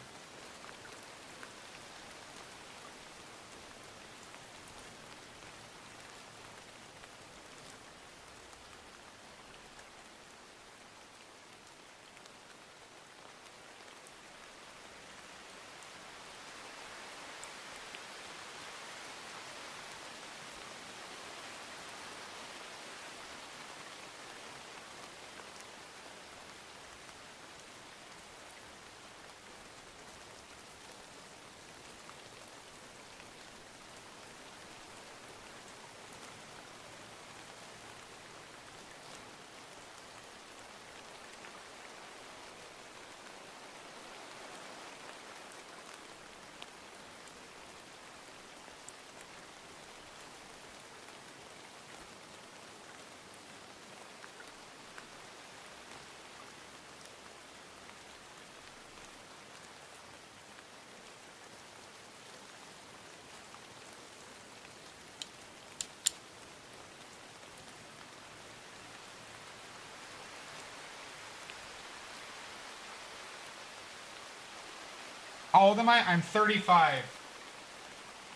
Speaker 1: How old am I? I'm 35.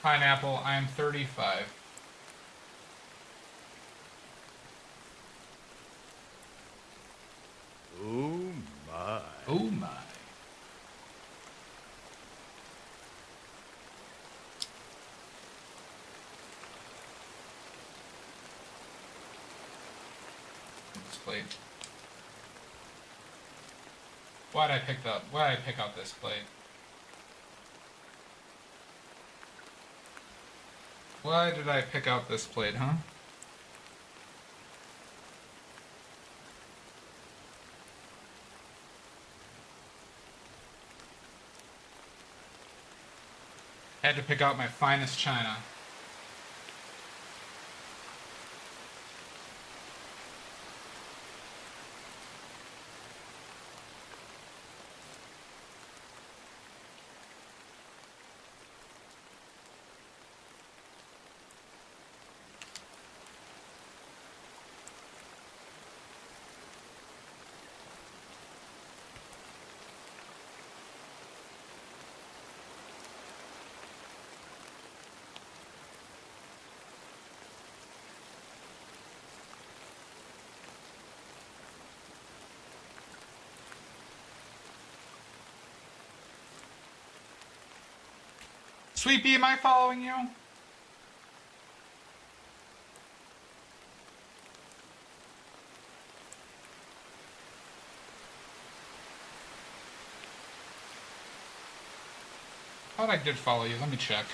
Speaker 1: Pineapple, I am 35.
Speaker 3: Oh my.
Speaker 1: Oh my. This plate. Why'd I pick up this plate? Why did I pick out this plate, huh? Had to pick out my finest china. Sweet Bee, am I following you? Thought I did follow you. Let me check.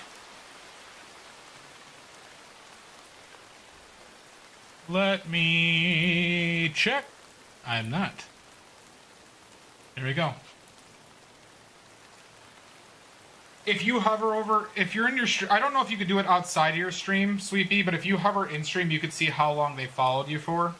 Speaker 1: Let me check. I'm not. There we go. If you hover over, if you're in your stream, I don't know if you could do it outside of your stream, Sweet Bee, but if you hover in stream, you could see how long they followed you for.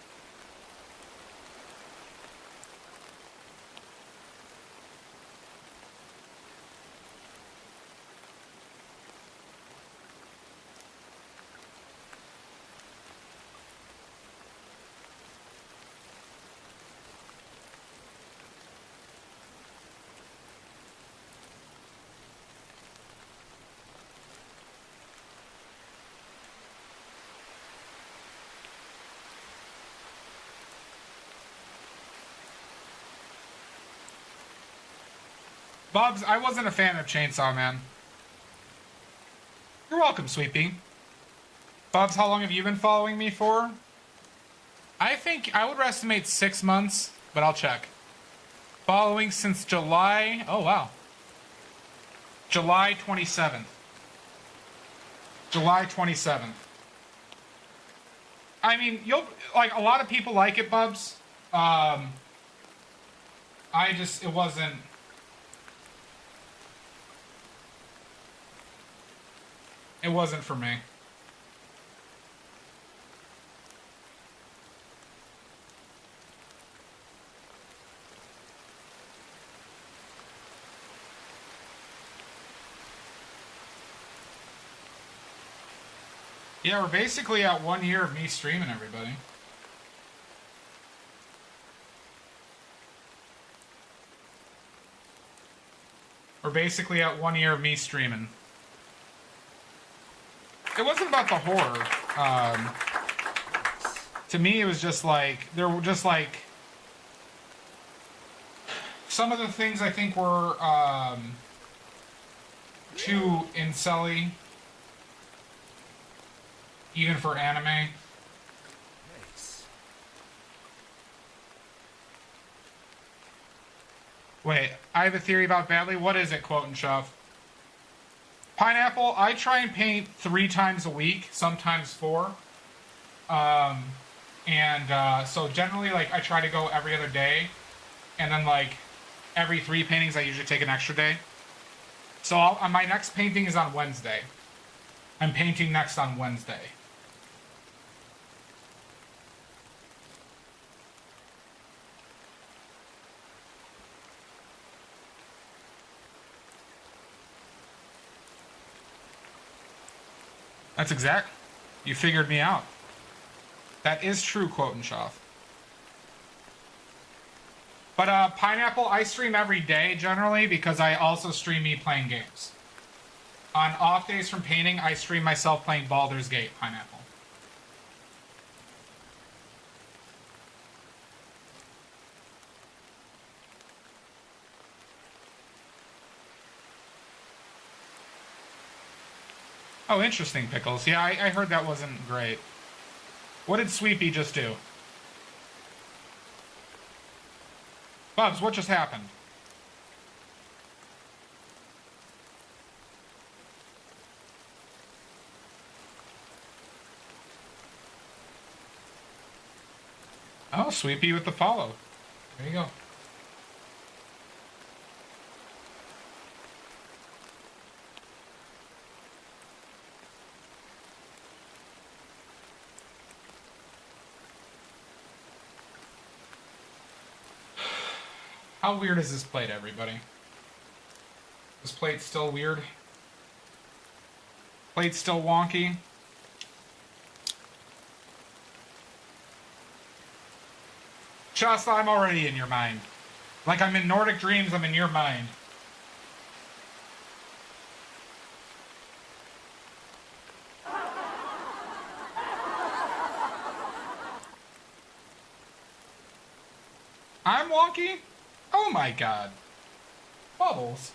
Speaker 1: Bubs, I wasn't a fan of Chainsaw Man. You're welcome, Sweet Pea. Bubs, how long have you been following me for? I think I would estimate 6 months, but I'll check. Following since July. Oh, wow. July 27th. July 27th. I mean, you'll like a lot of people like it, Bubs. I just it wasn't. It wasn't for me. Yeah, we're basically at 1 year of me streaming, everybody. We're basically at 1 year of me streaming. It wasn't about the horror. To me, it was just like, there were just like, some of the things I think were too incel-y, even for anime. Wait, I have a theory about Badly. What is it, Quote and Shove? Pineapple, I try and paint 3 times a week, sometimes 4. So generally, like, I try to go every other day. And then, like, every 3 paintings, I usually take an extra day. So my next painting is on Wednesday. I'm painting next on Wednesday. That's exact. You figured me out. That is true, Quote and Shove. But Pineapple, I stream every day generally because I also stream me playing games. On off days from painting, I stream myself playing Baldur's Gate, Pineapple. Oh, interesting, Pickles. Yeah, I heard that wasn't great. What did Sweepy just do? Bubs, what just happened? Oh, Sweepy with the follow. There you go. How weird is this plate, everybody? This plate's still weird? Plate's still wonky? Shasta, I'm already in your mind. Like I'm in Nordic Dreams, I'm in your mind. I'm wonky? Oh my god. Bubbles.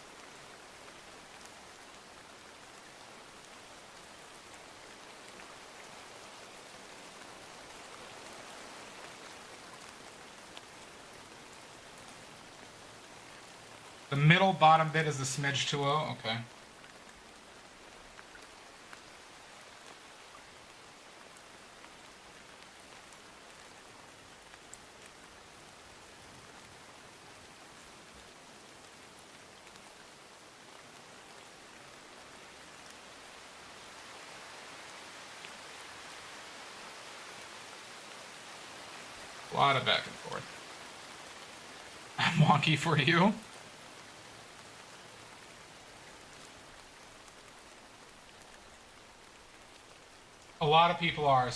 Speaker 1: The middle bottom bit is a smidge too low? Okay. A lot of back and forth. I'm wonky for you? A lot of people are.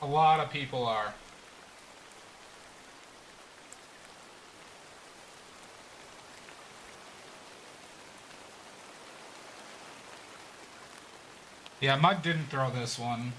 Speaker 1: A lot of people are. Yeah, Mud didn't throw this one.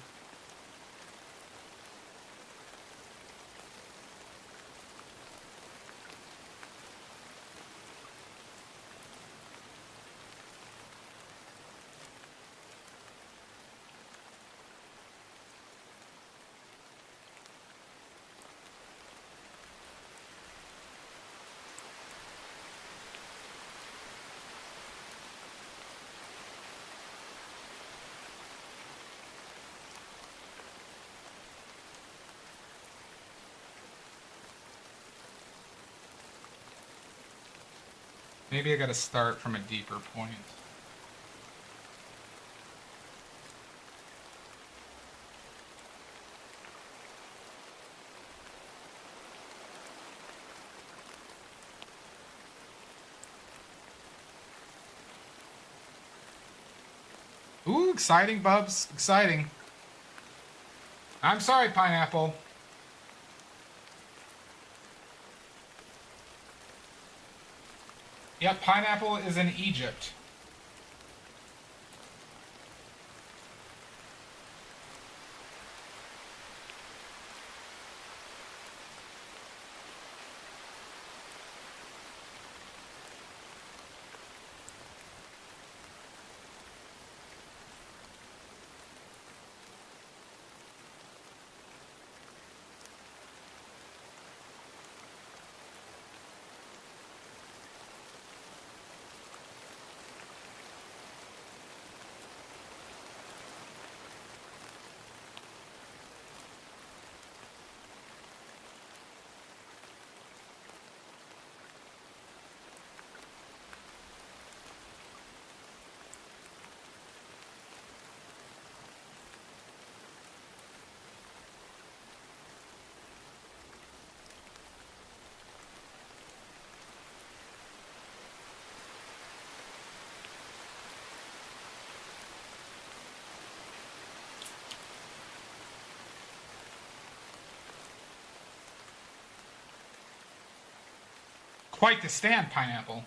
Speaker 1: Maybe I gotta start from a deeper point. Ooh, exciting, Bubs. Exciting. I'm sorry, Pineapple. Yep, Pineapple is in Egypt. Quite the stand, Pineapple.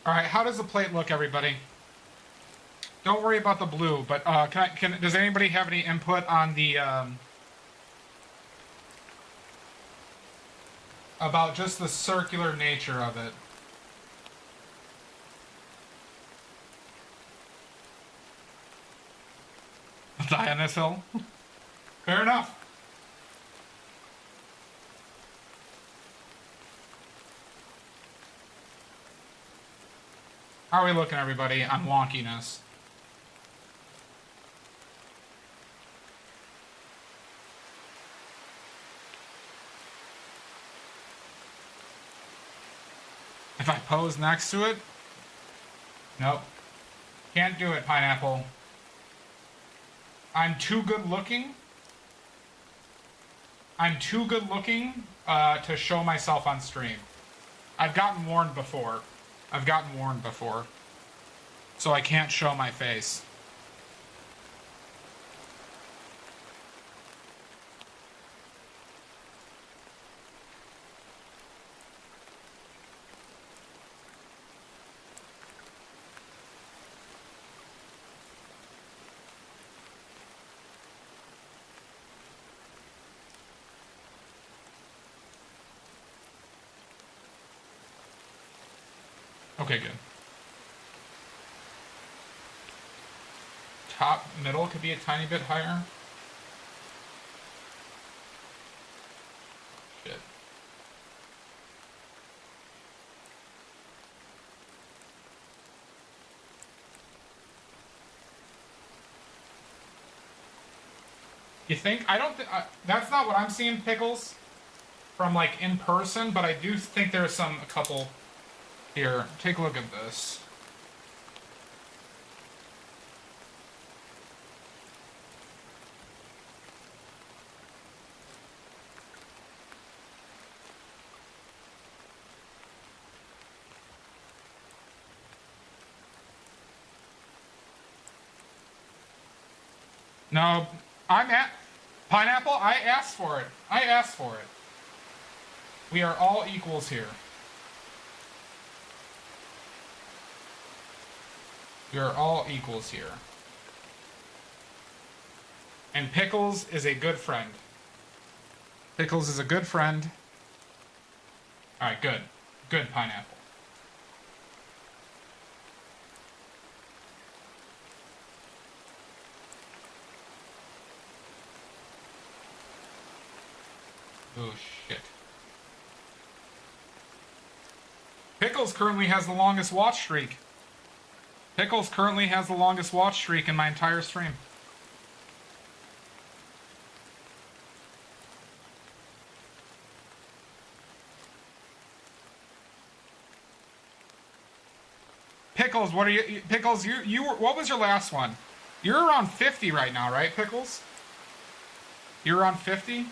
Speaker 1: All right, how does the plate look, everybody? Don't worry about the blue, but does anybody have any input on the about just the circular nature of it? Die on this hill? Fair enough. How are we looking, everybody, on wonkiness? If I pose next to it? Nope. Can't do it, Pineapple. I'm too good looking. I'm too good looking to show myself on stream. I've gotten warned before. So I can't show my face. Okay, good. Top middle could be a tiny bit higher. Shit. You think? I don't think... that's not what I'm seeing, Pickles, from, like, in person, but I do think there's a couple... Here, take a look at this. No, I'm at... Pineapple, I asked for it. I asked for it. We are all equals here. We are all equals here. And Pickles is a good friend. Pickles is a good friend. Alright, good. Good, Pineapple. Oh, shit. Pickles currently has the longest watch streak. Pickles currently has the longest watch streak in my entire stream. Pickles, what are you... Pickles, you were... What was your last one? You're around 50 right now, right, Pickles? You're around 50?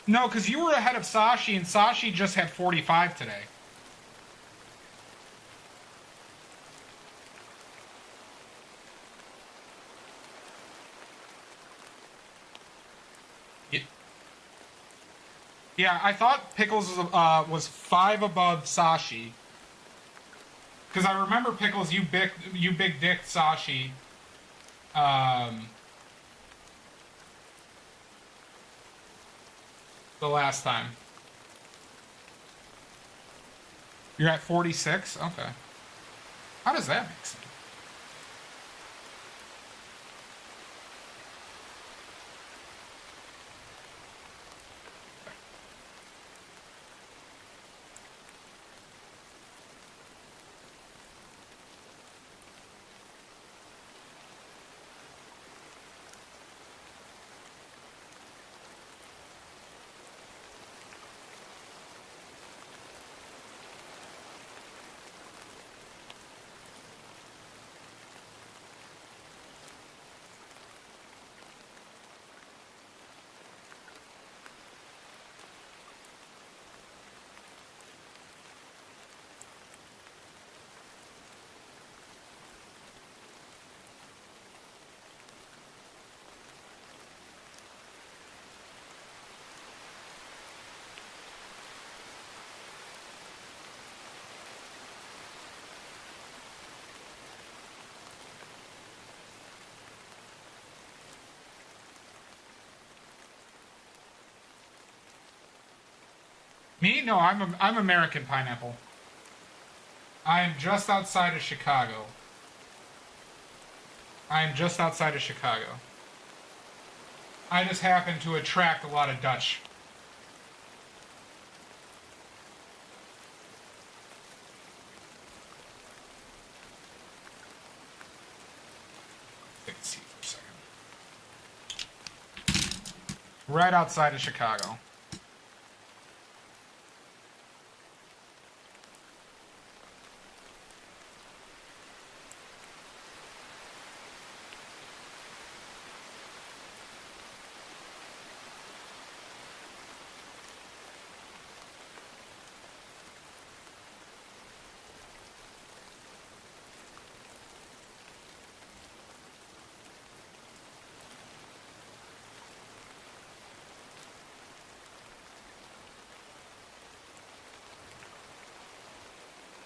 Speaker 1: No, because you were ahead of Sashi, and Sashi just had 45 today. Yeah, I thought Pickles was 5 above Sashi. Because I remember, Pickles, you big dicked Sashi. the last time. You're at 46? Okay. How does that make sense? Me? No, I'm American Pineapple. I am just outside of Chicago. I am just outside of Chicago. I just happen to attract a lot of Dutch. Take a seat for a second. Right outside of Chicago.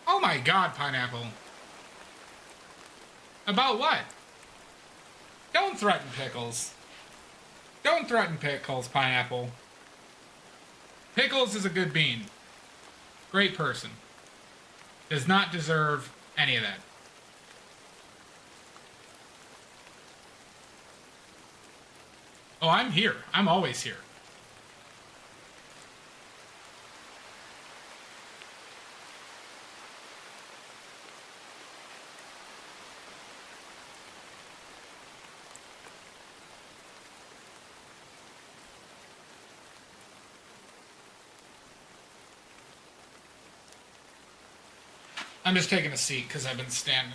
Speaker 1: Oh my god, Pineapple. About what? Don't threaten Pickles. Don't threaten Pickles, Pineapple. Pickles is a good bean. Great person. Does not deserve any of that. Oh, I'm here. I'm always here. I'm just taking a seat because I've been standing.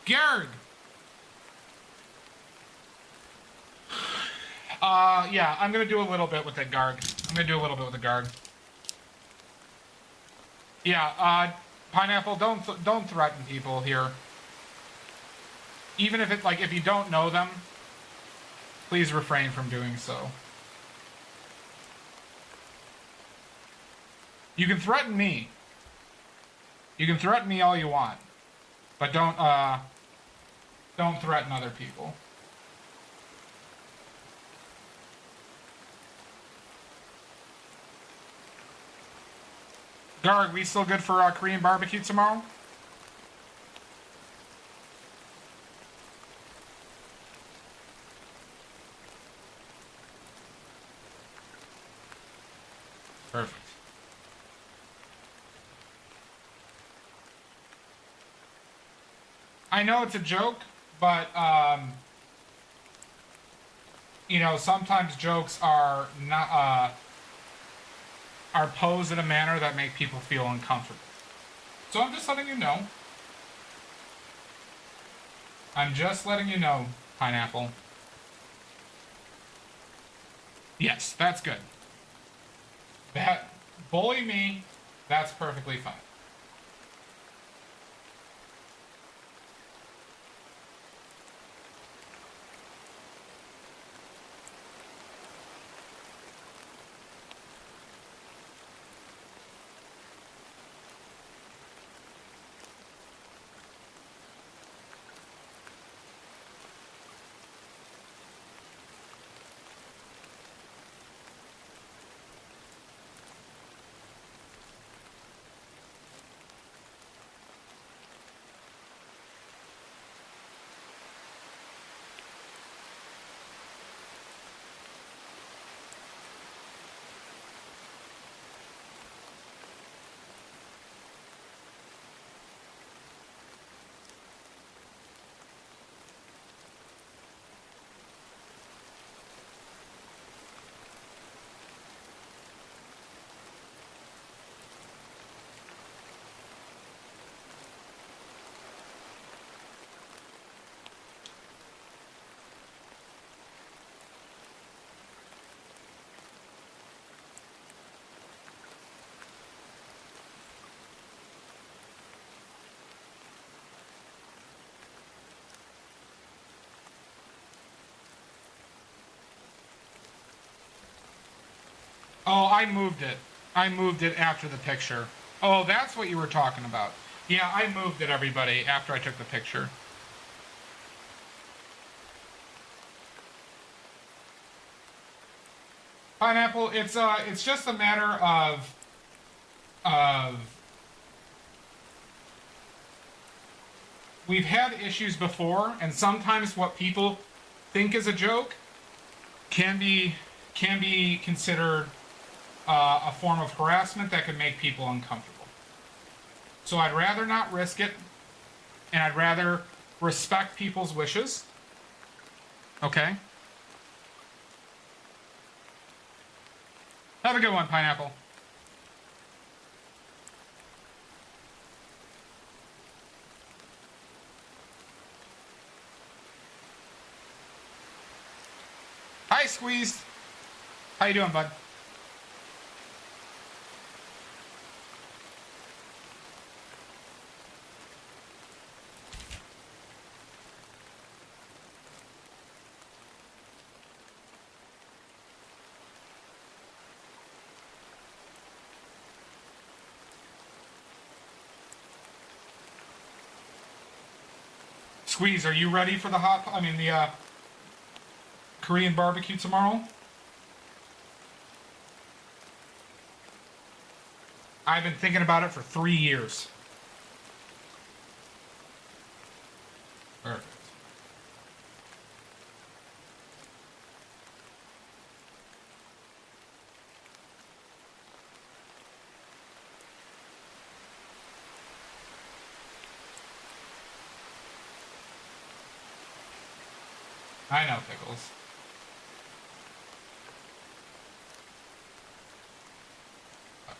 Speaker 1: Garg! Yeah, I'm gonna do a little bit with the Garg. Yeah, Pineapple, don't threaten people here. Even if it's like, if you don't know them, please refrain from doing so. You can threaten me. You can threaten me all you want. But don't threaten other people. Garg, we still good for Korean barbecue tomorrow? Perfect. I know it's a joke, but you know, sometimes jokes are not are posed in a manner that make people feel uncomfortable. So I'm just letting you know. I'm just letting you know, Pineapple. Yes, that's good. That, bully me, that's perfectly fine. Oh, I moved it. I moved it after the picture. Oh, that's what you were talking about. Yeah, I moved it, everybody, after I took the picture. Pineapple, it's just a matter of we've had issues before, and sometimes what people think is a joke can be considered a form of harassment that can make people uncomfortable. So I'd rather not risk it, and I'd rather respect people's wishes. Okay? Have a good one, Pineapple. Hi, Squeezed. How you doing, bud? Squeeze, are you ready for the Korean barbecue tomorrow? I've been thinking about it for 3 years. Perfect. I know, Pickles. Okay.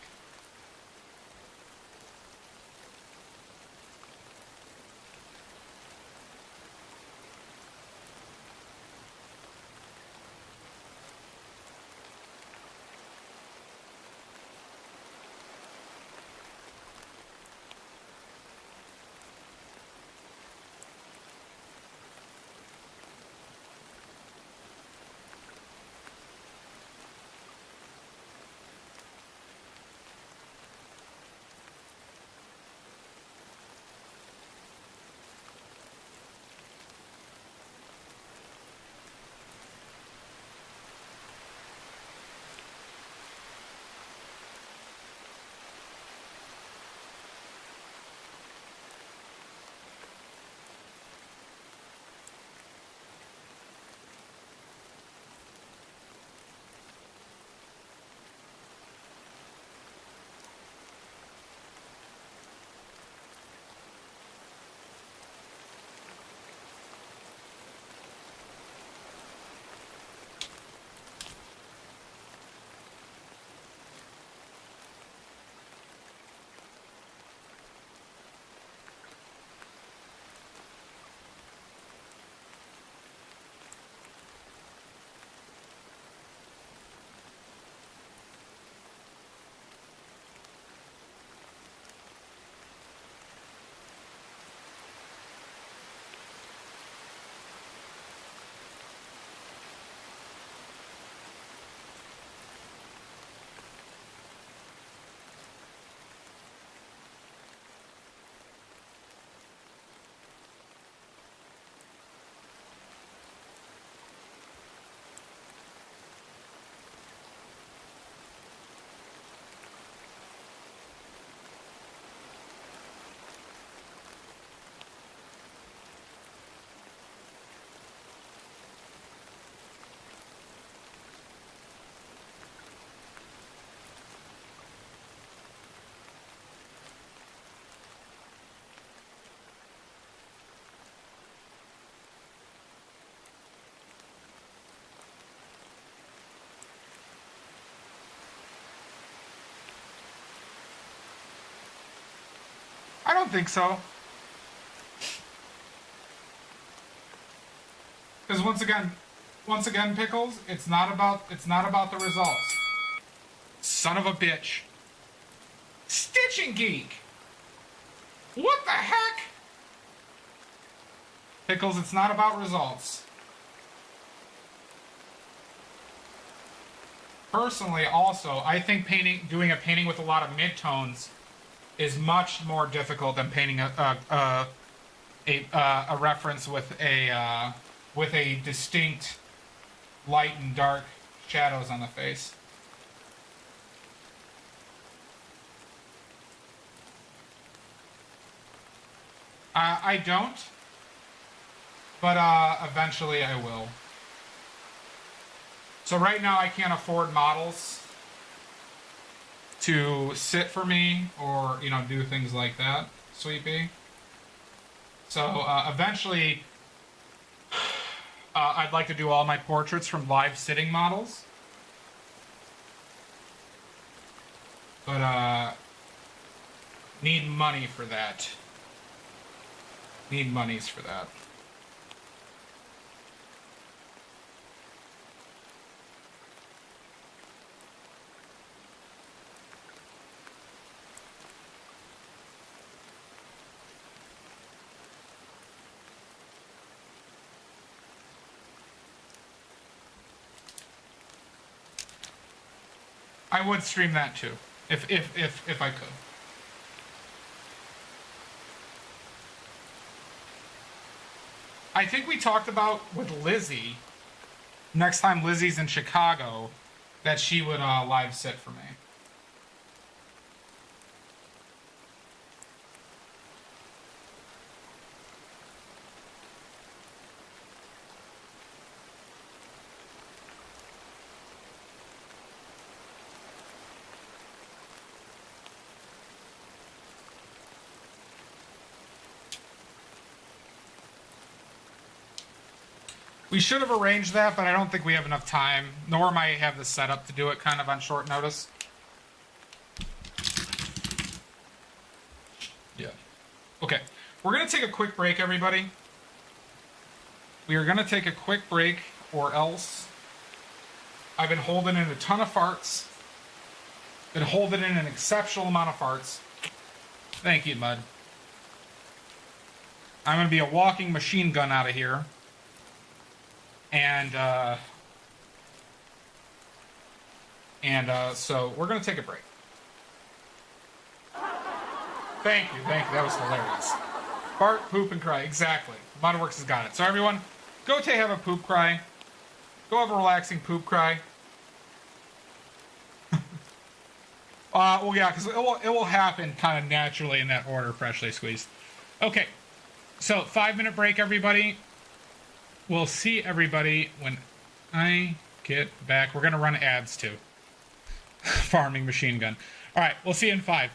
Speaker 1: I don't think so. Because once again, Pickles, it's not about the results. Son of a bitch. Stitching Geek. What the heck? Pickles, it's not about results. personally, also, I think doing a painting with a lot of midtones is much more difficult than painting a reference with a distinct light and dark shadows on the face. I don't, but eventually I will. So right now I can't afford models to sit for me or, you know, do things like that, Sweepy. So eventually I'd like to do all my portraits from live sitting models. But need money for that. Need monies for that. I would stream that too, if I could. I think we talked about with Lizzie, next time Lizzie's in Chicago, that she would live sit for me. We should have arranged that, but I don't think we have enough time, nor might I have the setup to do it kind of on short notice. Yeah. Okay, we're going to take a quick break, everybody. We are going to take a quick break, or else I've been holding in a ton of farts. Been holding in an exceptional amount of farts. Thank you, Mud. I'm going to be a walking machine gun out of here. And so we're going to take a break. Thank you. That was hilarious. Fart, poop, and cry. Exactly. Modernworks has got it. So everyone, go have a poop cry. Go have a relaxing poop cry. Well, yeah, because it will happen kind of naturally in that order, freshly squeezed. Okay. So 5-minute break, everybody. We'll see everybody when I get back. We're going to run ads too. Farming machine gun. All right, we'll see you in 5.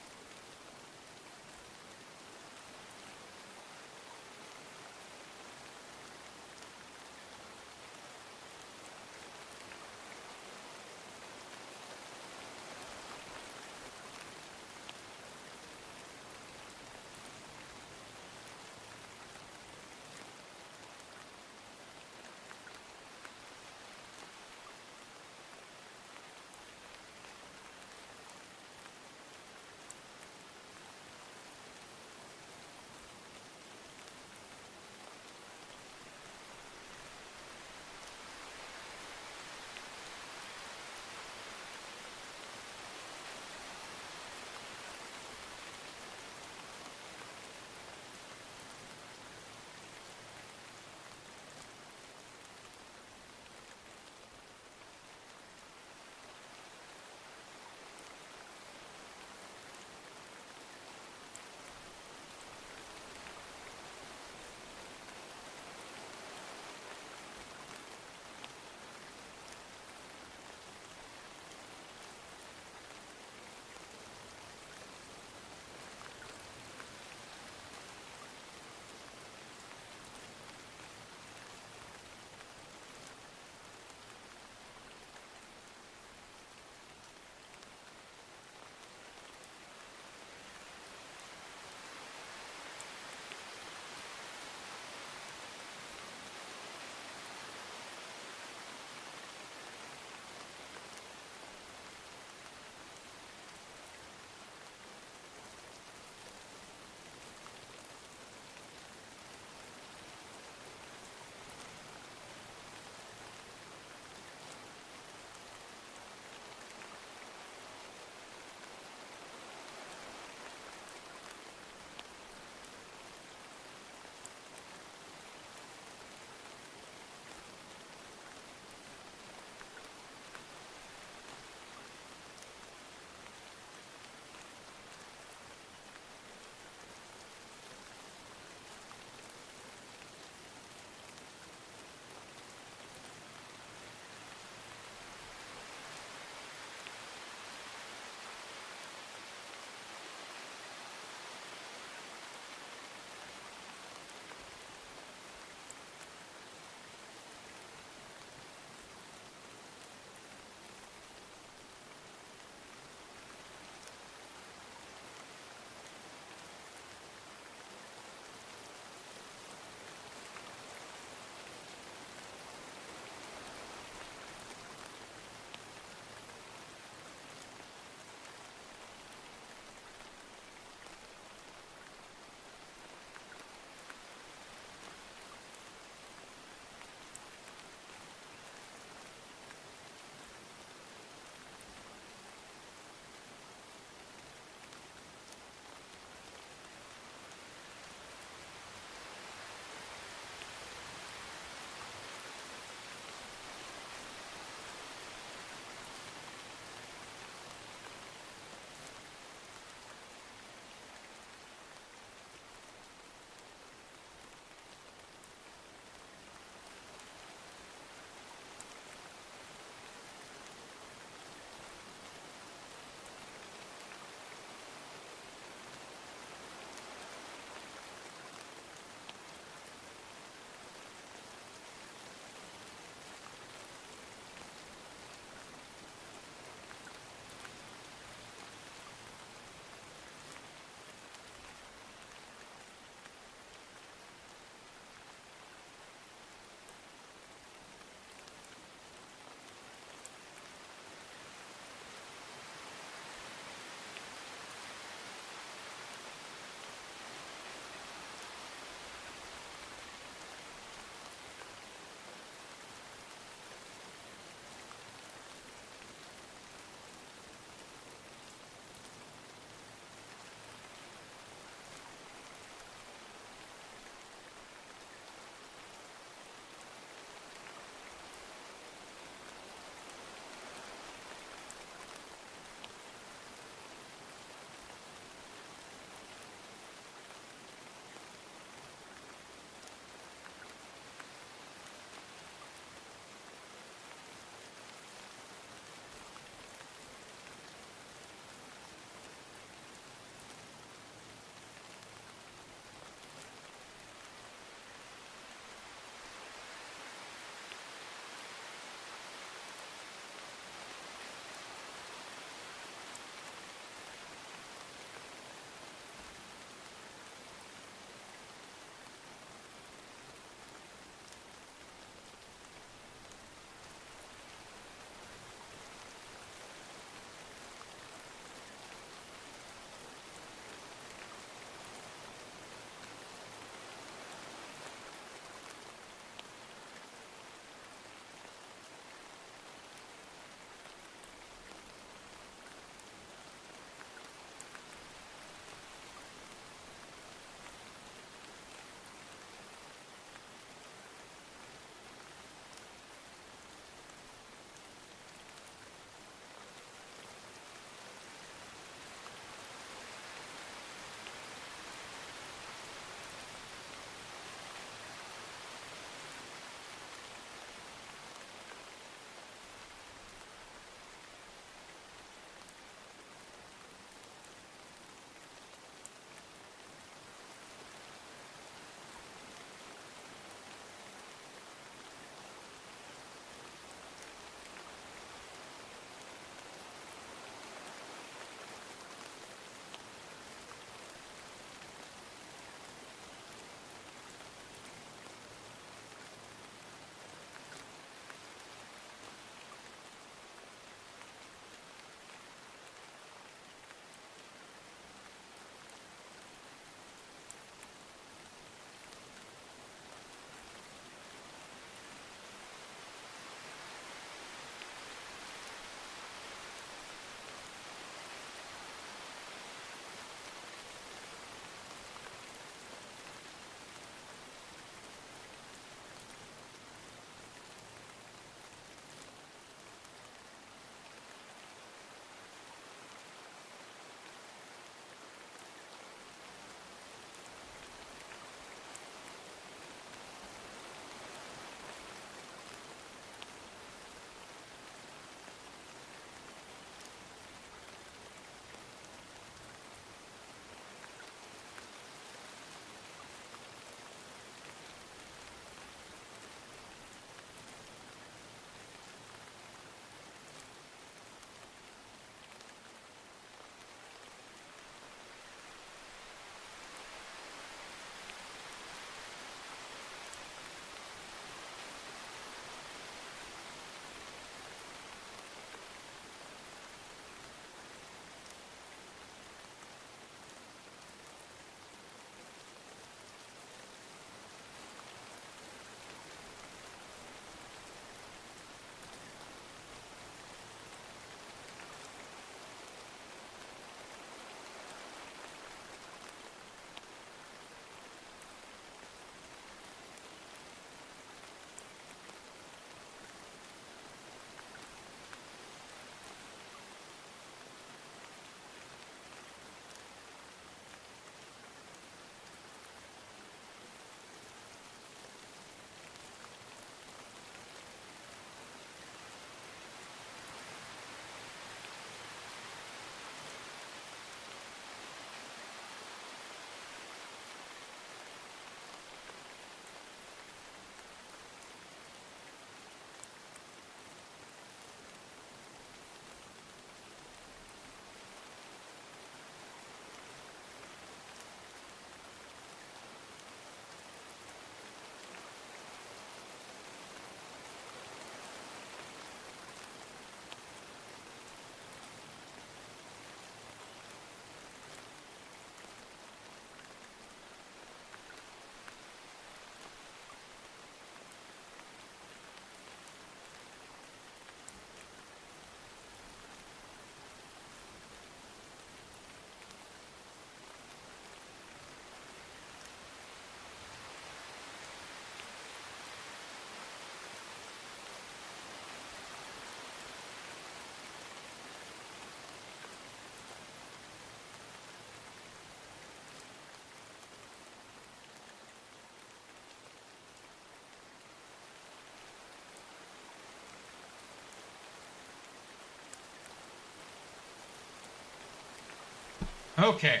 Speaker 1: Okay.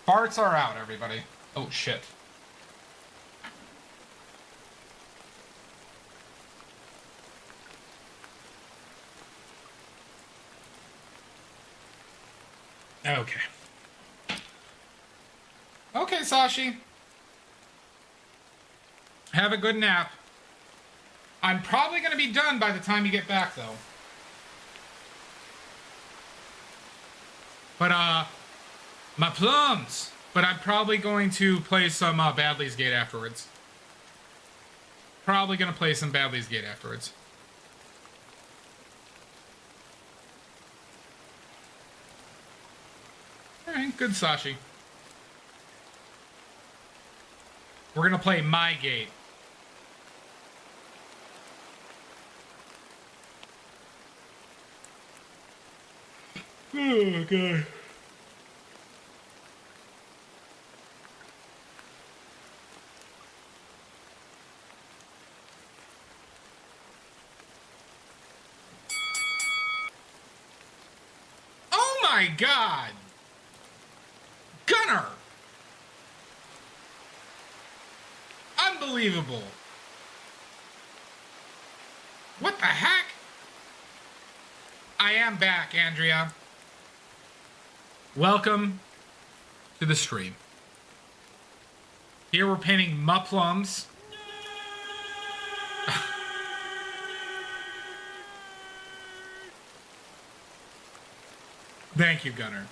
Speaker 1: Farts are out, everybody. Oh, shit. Okay. Okay, Sashi. Have a good nap. I'm probably going to be done by the time you get back, though. But, my plums! But I'm probably going to play some, Badley's Gate afterwards. Probably going to play some Badley's Gate afterwards. Alright, good Sashi. We're going to play My Gate. Oh, God. Oh, my God. Gunner. Unbelievable. What the heck? I am back, Andrea. Welcome to the stream. Here we're painting Muplums. Thank you, Gunner.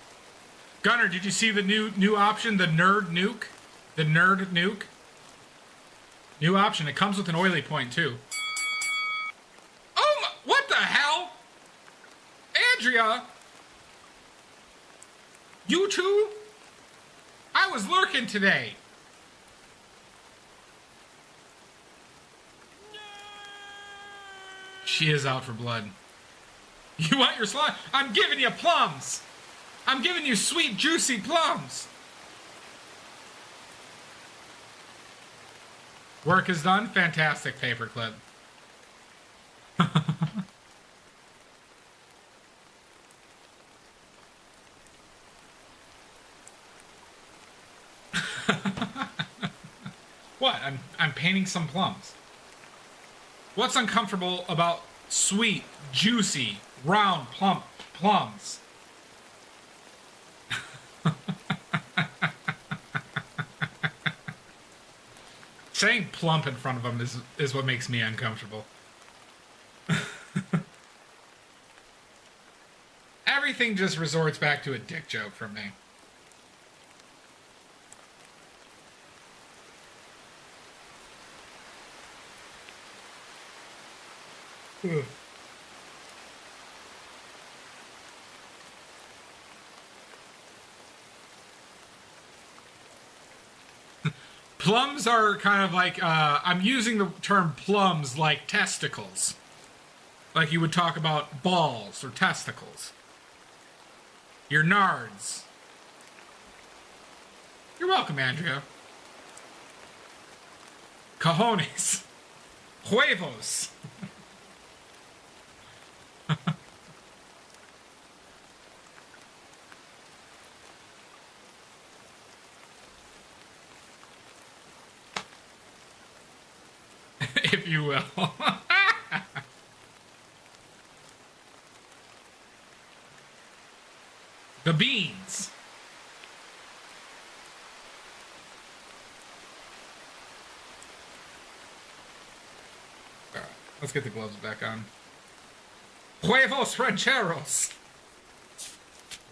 Speaker 1: Gunner, did you see the new option, the Nerd Nuke? The Nerd Nuke? New option. It comes with an oily point, too. Oh, what the hell? Andrea? You too? I was lurking today. She is out for blood. You want your slime? I'm giving you plums. I'm giving you sweet, juicy plums. Work is done. Fantastic paperclip. What? I'm painting some plums. What's uncomfortable about sweet, juicy, round, plump plums? Saying plump in front of them is what makes me uncomfortable. Everything just resorts back to a dick joke from me. Ugh. Plums are kind of like, I'm using the term plums like testicles. Like you would talk about balls or testicles. Your nards. You're welcome, Andrea. Cojones. Huevos. If you will. The beans. Alright, let's get the gloves back on. Huevos rancheros.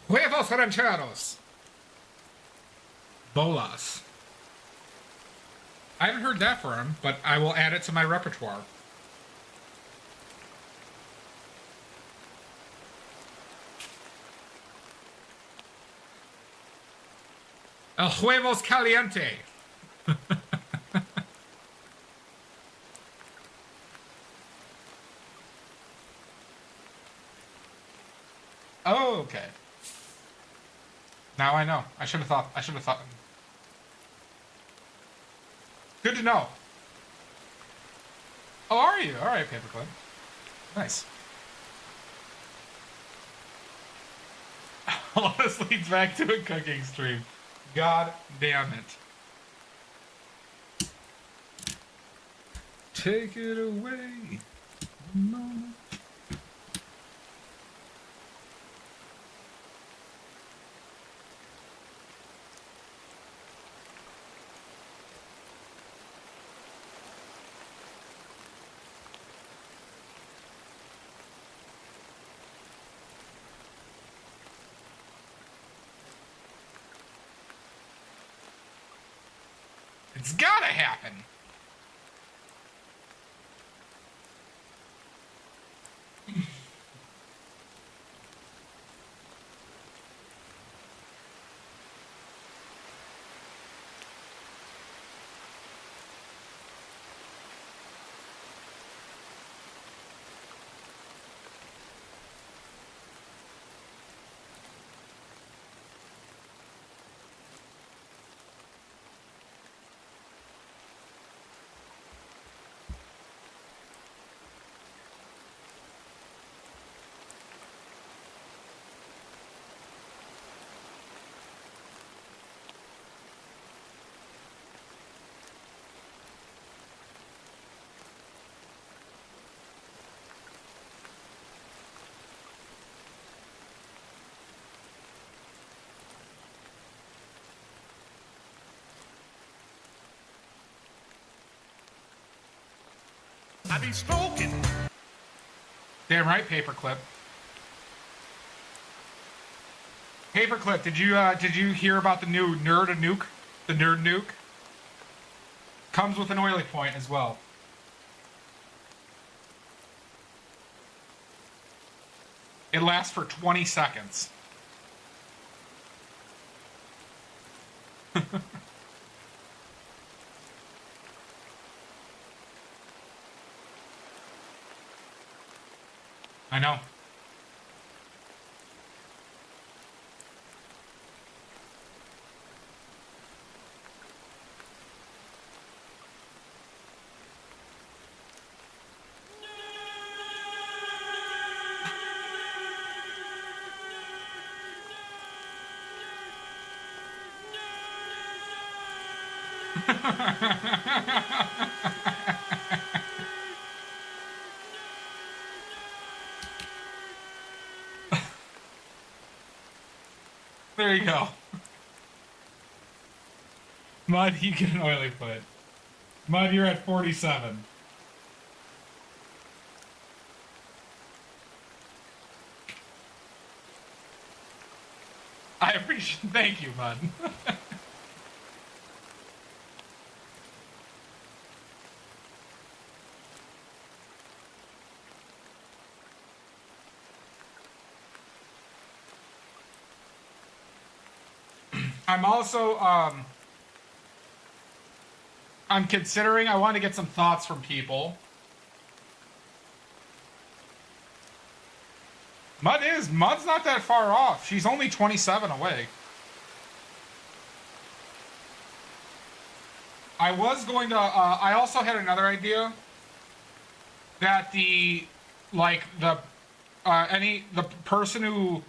Speaker 1: Huevos rancheros. Bolas. I haven't heard that for him, but I will add it to my repertoire. El huevos caliente. Oh, okay. Now I know. I should have thought. Good to know. Oh, are you? All right, paperclip. Nice. All this leads back to a cooking stream. God damn it. Take it away. Mama. It's gotta happen.
Speaker 3: I be smoking.
Speaker 1: Damn right, Paperclip. Paperclip, did you hear about the new Nerd Nuke? The Nerd Nuke comes with an oily point as well. It lasts for 20 seconds. I know. There you go. Mud, you get an oily foot. Mud, you're at 47. I appreciate. Thank you, Mud. I'm also I'm considering. I want to get some thoughts from people. Mud's not that far off. She's only 27 away. I was going to. I also had another idea. That the person who.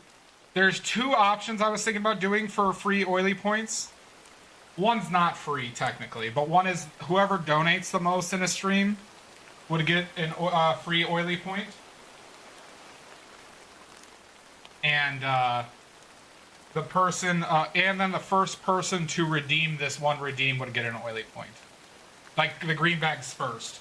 Speaker 1: There's two options I was thinking about doing for free oily points. One's not free technically, but one is whoever donates the most in a stream would get a free oily point. And the person, and then the first person to redeem this one redeem would get an oily point. Like the greenbacks first.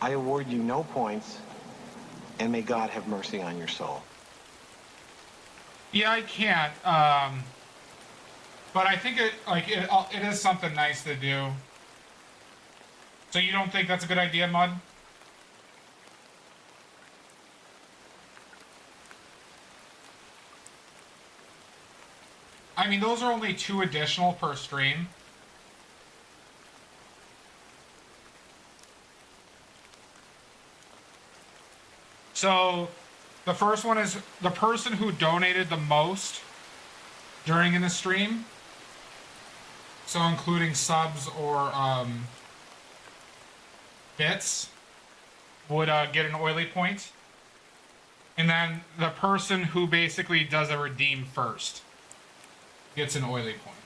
Speaker 6: I award you no points, and may God have mercy on your soul.
Speaker 1: Yeah, I can't. But I think it is something nice to do. So you don't think that's a good idea, Mud? I mean, those are only 2 additional per stream. So, the first one is the person who donated the most during the stream. So, including subs or bits would get an oily point. And then the person who basically does a redeem first gets an oily point.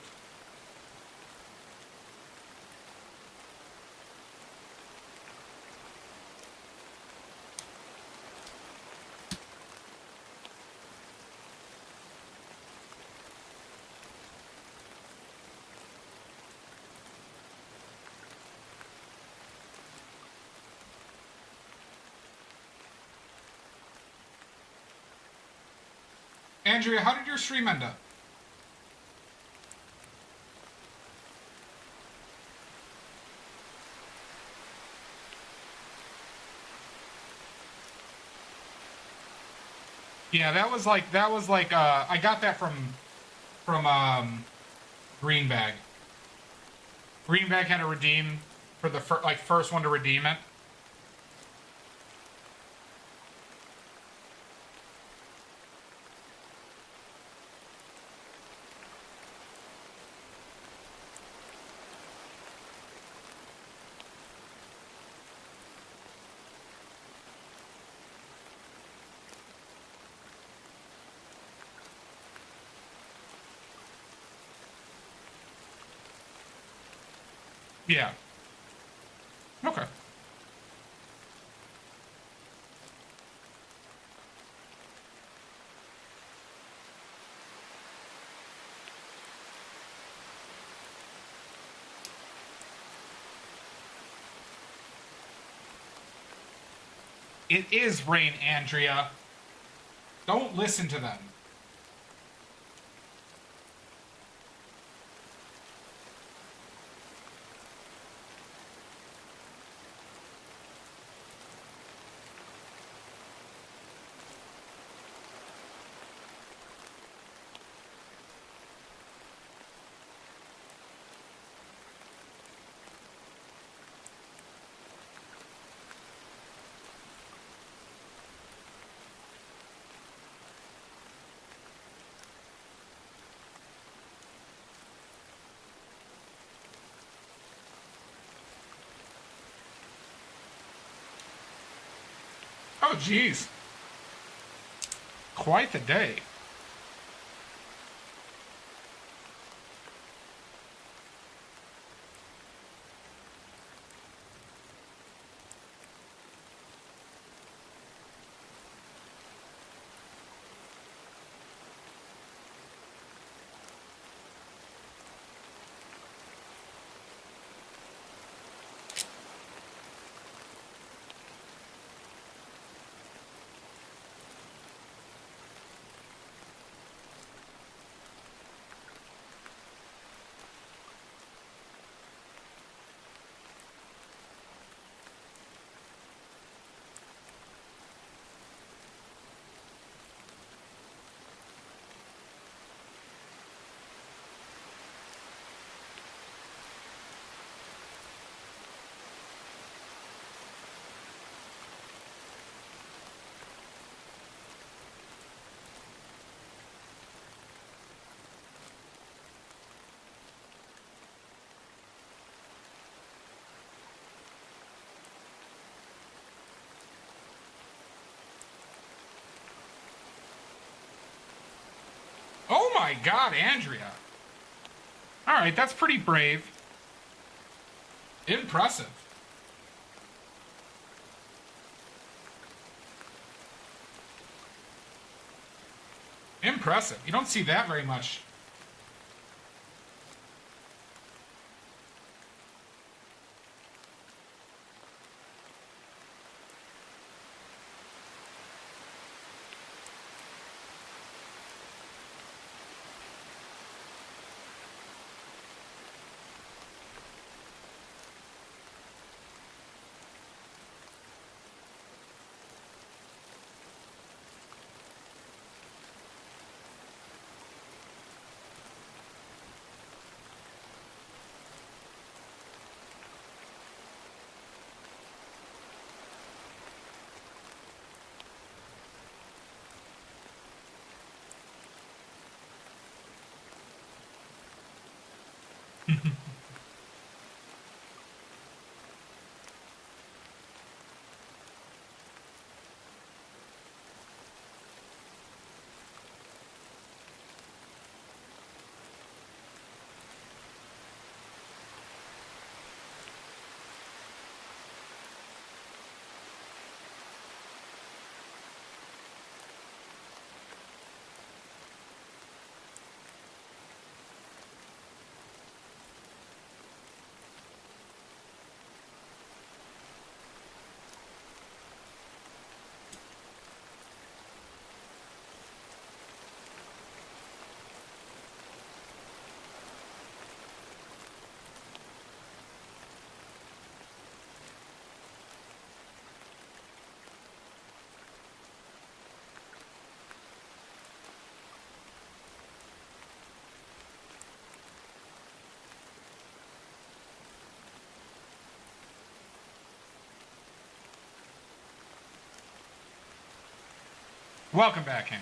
Speaker 1: Andrea, how did your stream end up? Yeah, that was like I got that from Greenbag. Greenbag had to redeem for the first one to redeem it. Yeah. Okay. It is rain, Andrea. Don't listen to them. Oh, geez. Quite the day. Oh my god, Andrea. Alright, that's pretty brave. Impressive. Impressive. You don't see that very much. Welcome back, Hank.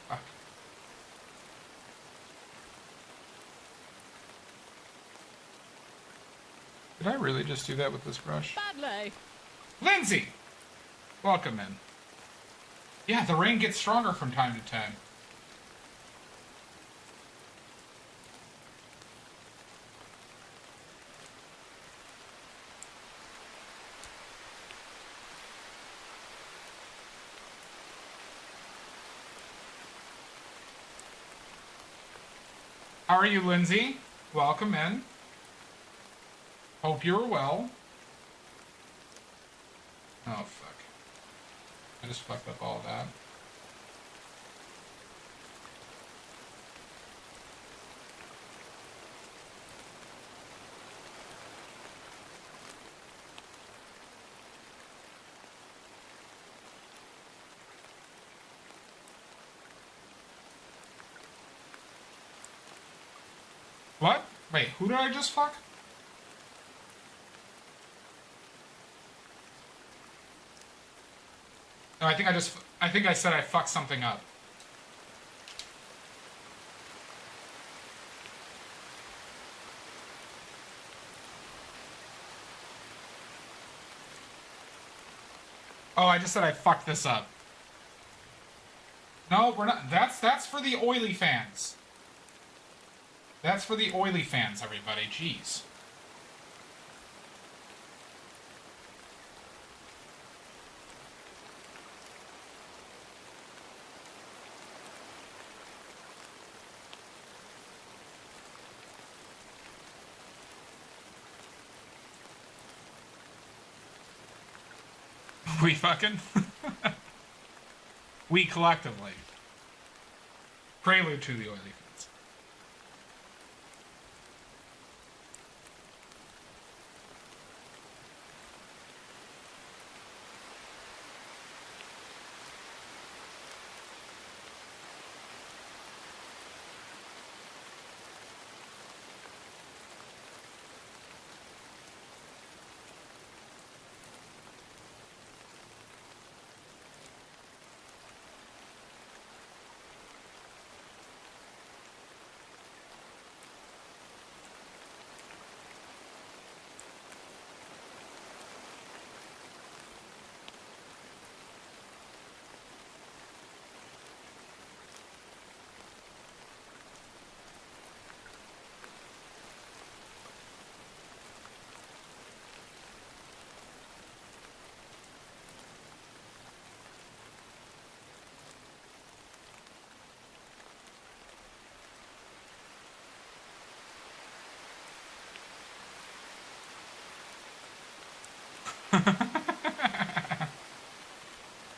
Speaker 1: Fuck. Did I really just do that with this brush?
Speaker 4: Badly.
Speaker 1: Lindsay! Welcome in. Yeah, the rain gets stronger from time to time. How are you, Lindsay? Welcome in. Hope you're well. Oh, fuck. I just fucked up all that. What? Wait, who did I just fuck? No, I think I said I fucked something up. Oh, I just said I fucked this up. No, we're not. That's for the oily fans. That's for the oily fans, everybody. Jeez. We fucking... we collectively. Prelude to the oily fans.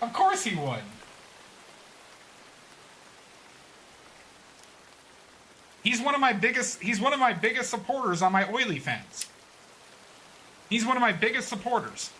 Speaker 1: Of course he would. He's one of my biggest supporters on my Oily fans. He's one of my biggest supporters.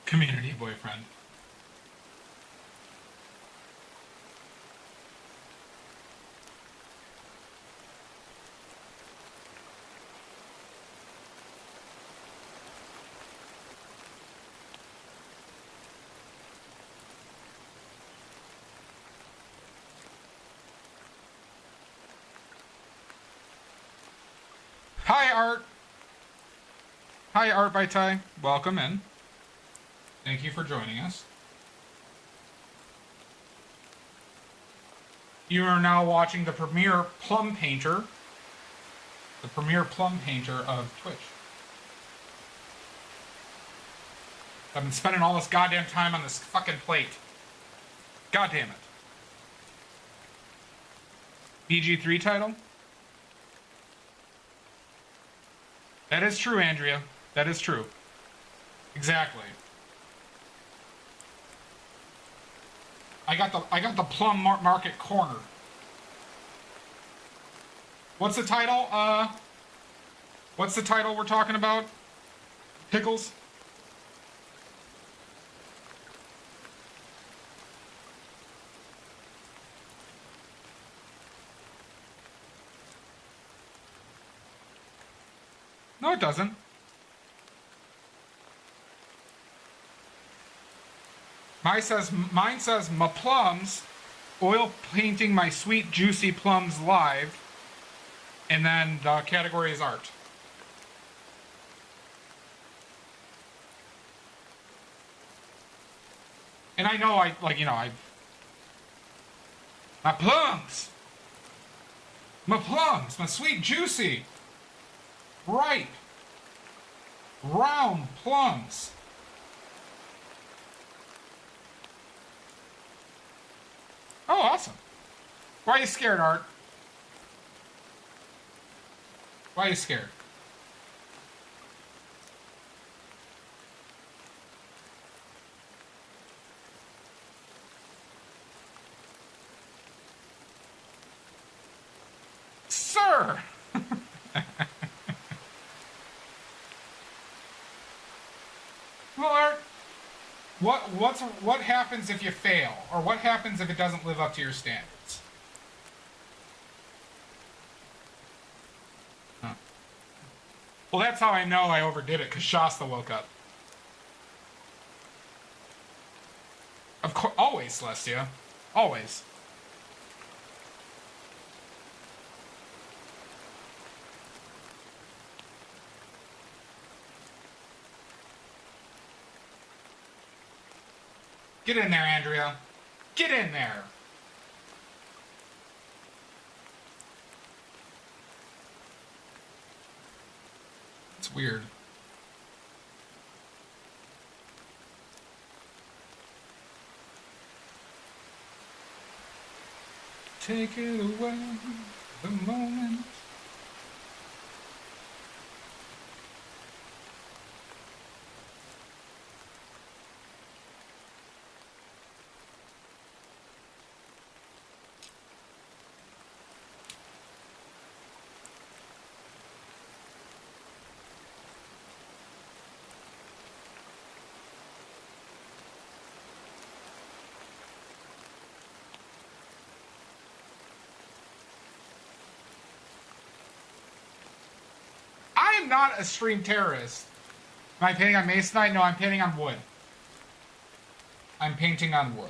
Speaker 1: Community boyfriend. Hi, Art. Hi, Art by Ty. Welcome in. Thank you for joining us. You are now watching the premier plum painter. The premier plum painter of Twitch. I've been spending all this goddamn time on this fucking plate. God damn it. BG3 title? That is true, Andrea. That is true. Exactly. I got the plum market corner. What's the title? What's the title we're talking about? Pickles? No, it doesn't. Mine says my plums, oil painting my sweet juicy plums live, and then the category is art. And I know my plums, my sweet juicy, ripe, round plums. Oh, awesome. Why are you scared, Art? Why are you scared? Sir! Well, Art, what happens if you fail? Or what happens if it doesn't live up to your standards? Huh. Well, that's how I know I overdid it, because Shasta woke up. Of course, always, Celestia. Always. Get in there, Andrea. Get in there. It's weird. Take it away, the moment. not a stream terrorist. Am I painting on masonite? No, I'm painting on wood. I'm painting on wood.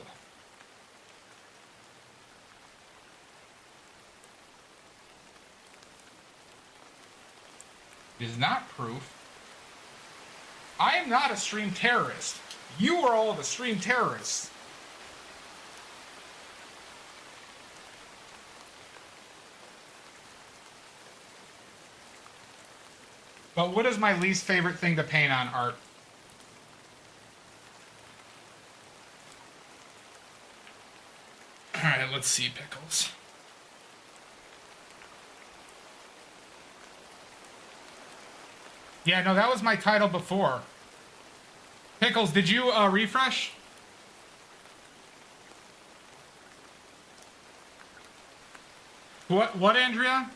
Speaker 1: It is not proof. I am not a stream terrorist. You are all the stream terrorists. But what is my least favorite thing to paint on art? Alright, let's see, Pickles. Yeah, no, that was my title before. Pickles, did you refresh? What, Andrea?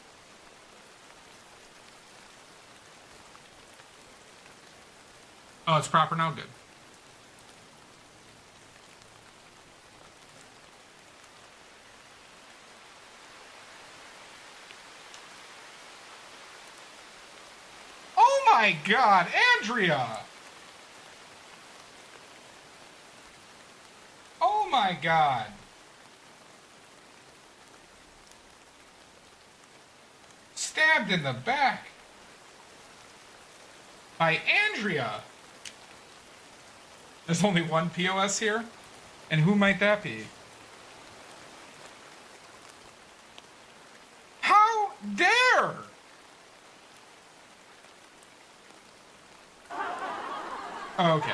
Speaker 1: Oh, it's proper now? Good. Oh my God, Andrea! Oh my God. Stabbed in the back by Andrea. There's only one POS here? And who might that be? How dare! Okay.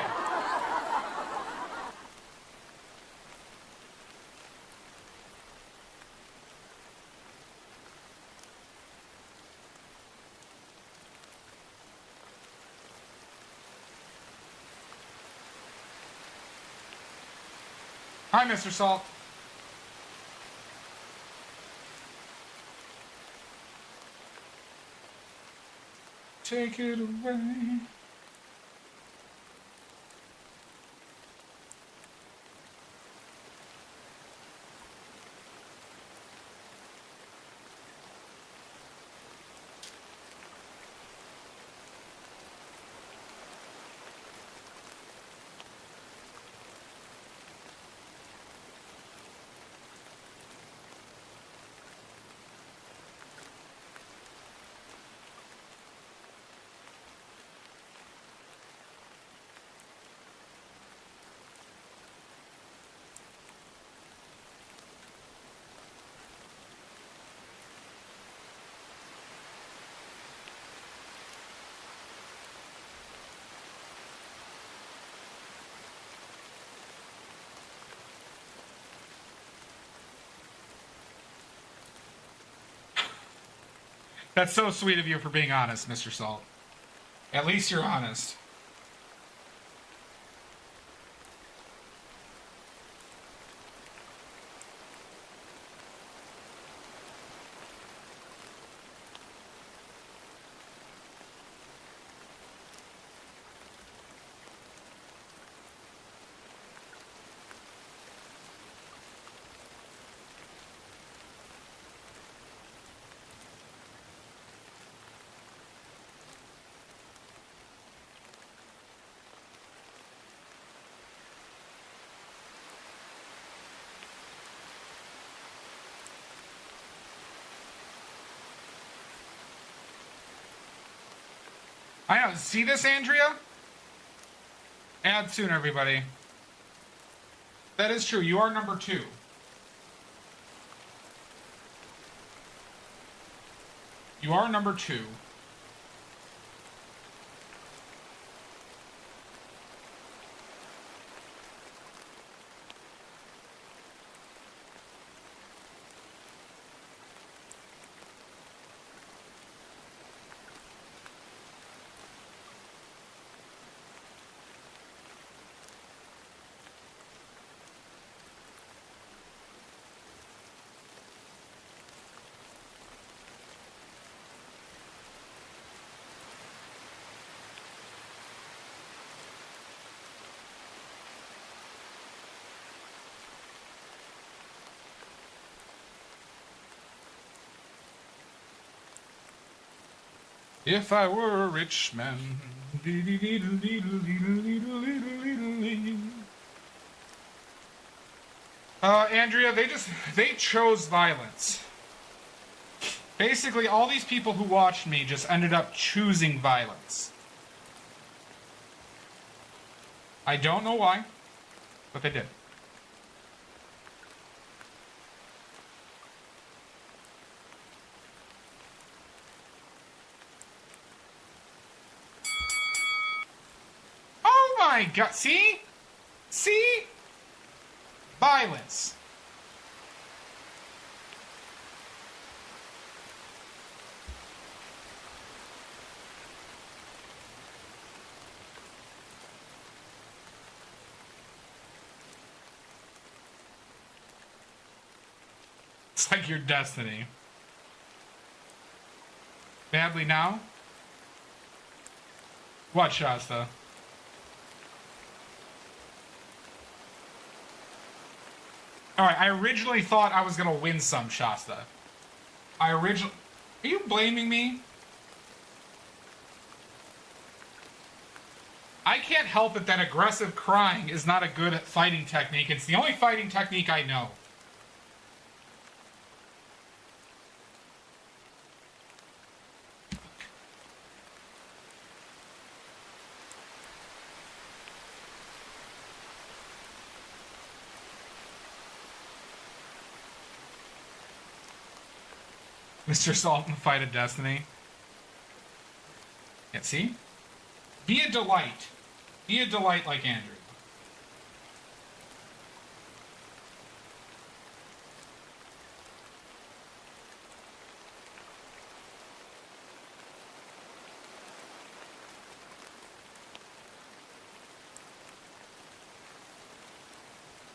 Speaker 1: Hi, Mr. Salt. Take it away. That's so sweet of you for being honest, Mr. Salt. At least you're honest. I know. See this, Andrea? Add soon, everybody. That is true. You are number 2. You are number 2. If I were a rich man. Andrea, they chose violence. Basically, all these people who watched me just ended up choosing violence. I don't know why, but they did. Oh my god, see? See? Violence. It's like your destiny. Badly now? What, Shasta? Alright, I originally thought I was gonna win some, Shasta. Are you blaming me? I can't help it that aggressive crying is not a good fighting technique. It's the only fighting technique I know. Mr. Salt in the Fight of Destiny. Yeah, see? Be a delight. Be a delight like Andrew.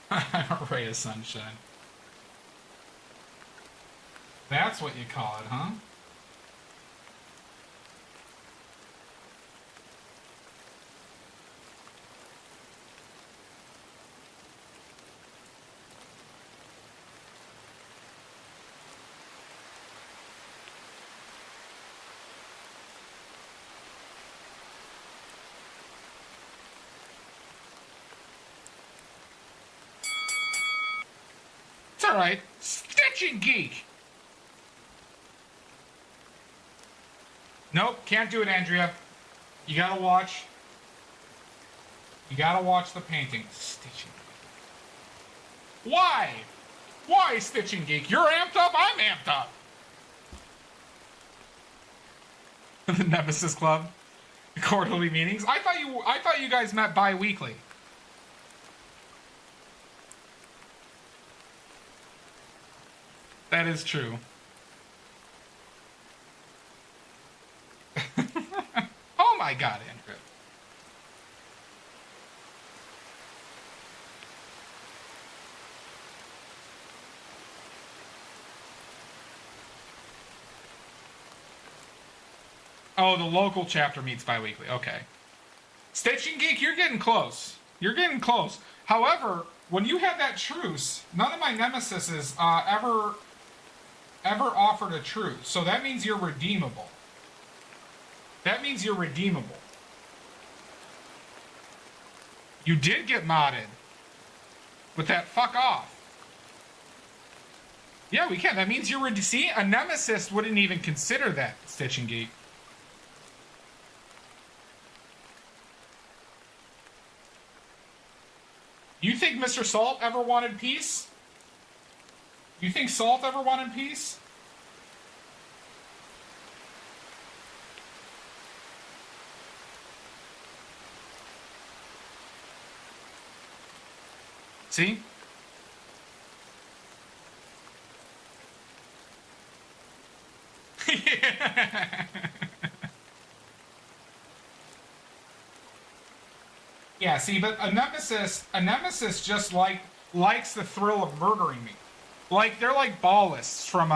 Speaker 1: A ray of sunshine. That's what you call it, huh? It's alright. Stitching Geek! Nope, can't do it, Andrea. You gotta watch. You gotta watch the painting. Stitching. Why? Why, Stitching Geek? You're amped up, I'm amped up. The Nemesis Club. Quarterly meetings. I thought you guys met bi-weekly. That is true. Oh my god, Andrew. Oh, the local chapter meets bi-weekly. Okay. Stitching Geek, you're getting close. You're getting close. However, when you had that truce, none of my nemesises ever offered a truce. So that means you're redeemable. That means you're redeemable. You did get modded. With that fuck off. Yeah, we can. That means you're see, a nemesis wouldn't even consider that, Stitching Geek. You think Mr. Salt ever wanted peace? You think Salt ever wanted peace? See? Yeah, see, but a nemesis just likes the thrill of murdering me. Like they're like ballists from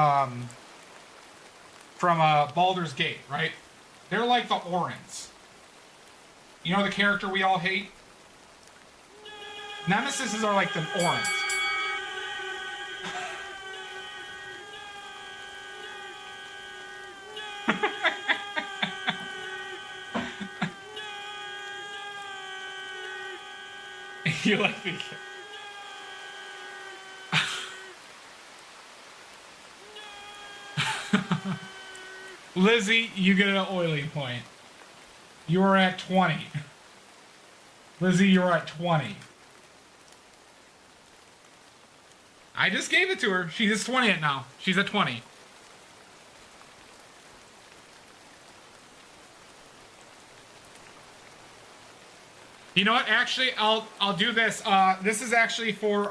Speaker 1: Baldur's Gate, right? They're like the Orans. You know the character we all hate? Nemesises are like the Orans. You like the... Lizzie, you get an oily point. You are at 20. Lizzie, you're at 20. I just gave it to her. She's 20 it now. She's at 20. You know what? Actually, I'll do this. This is actually for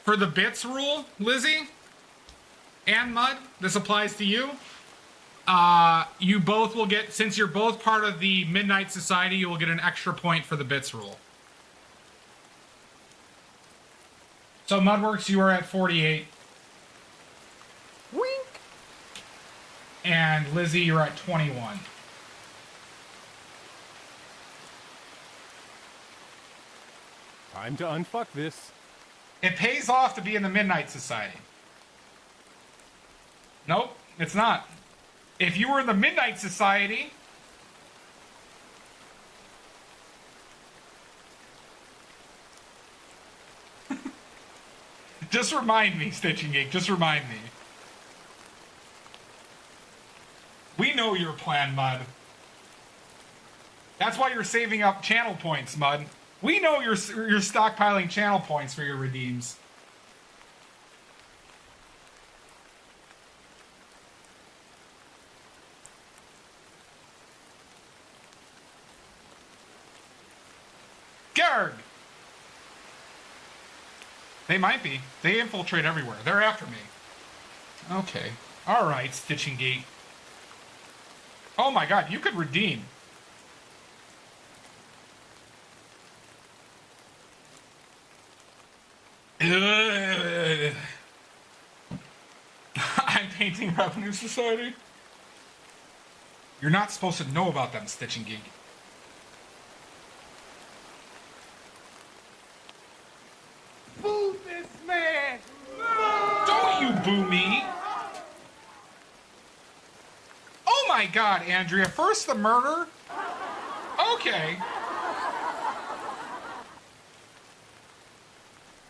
Speaker 1: the bits rule, Lizzie and Mud. This applies to you. You both will get, since you're both part of the Midnight Society, you will get an extra point for the bits rule. So Mudworks, you are at 48.
Speaker 3: Wink.
Speaker 1: And Lizzie, you're at 21.
Speaker 3: Time to unfuck this.
Speaker 1: It pays off to be in the Midnight Society. Nope, it's not. If you were in the Midnight Society... Just remind me, Stitching Geek, just remind me. We know your plan, Mud. That's why you're saving up channel points, Mud. We know you're stockpiling channel points for your redeems. Garg! They might be. They infiltrate everywhere. They're after me. Okay. Alright, Stitching Gate. Oh my god, you could redeem. I'm painting Revenue Society. You're not supposed to know about them, Stitching Geek.
Speaker 3: Boo this man!
Speaker 1: Don't you boo me! Oh my god, Andrea. First the murder? Okay.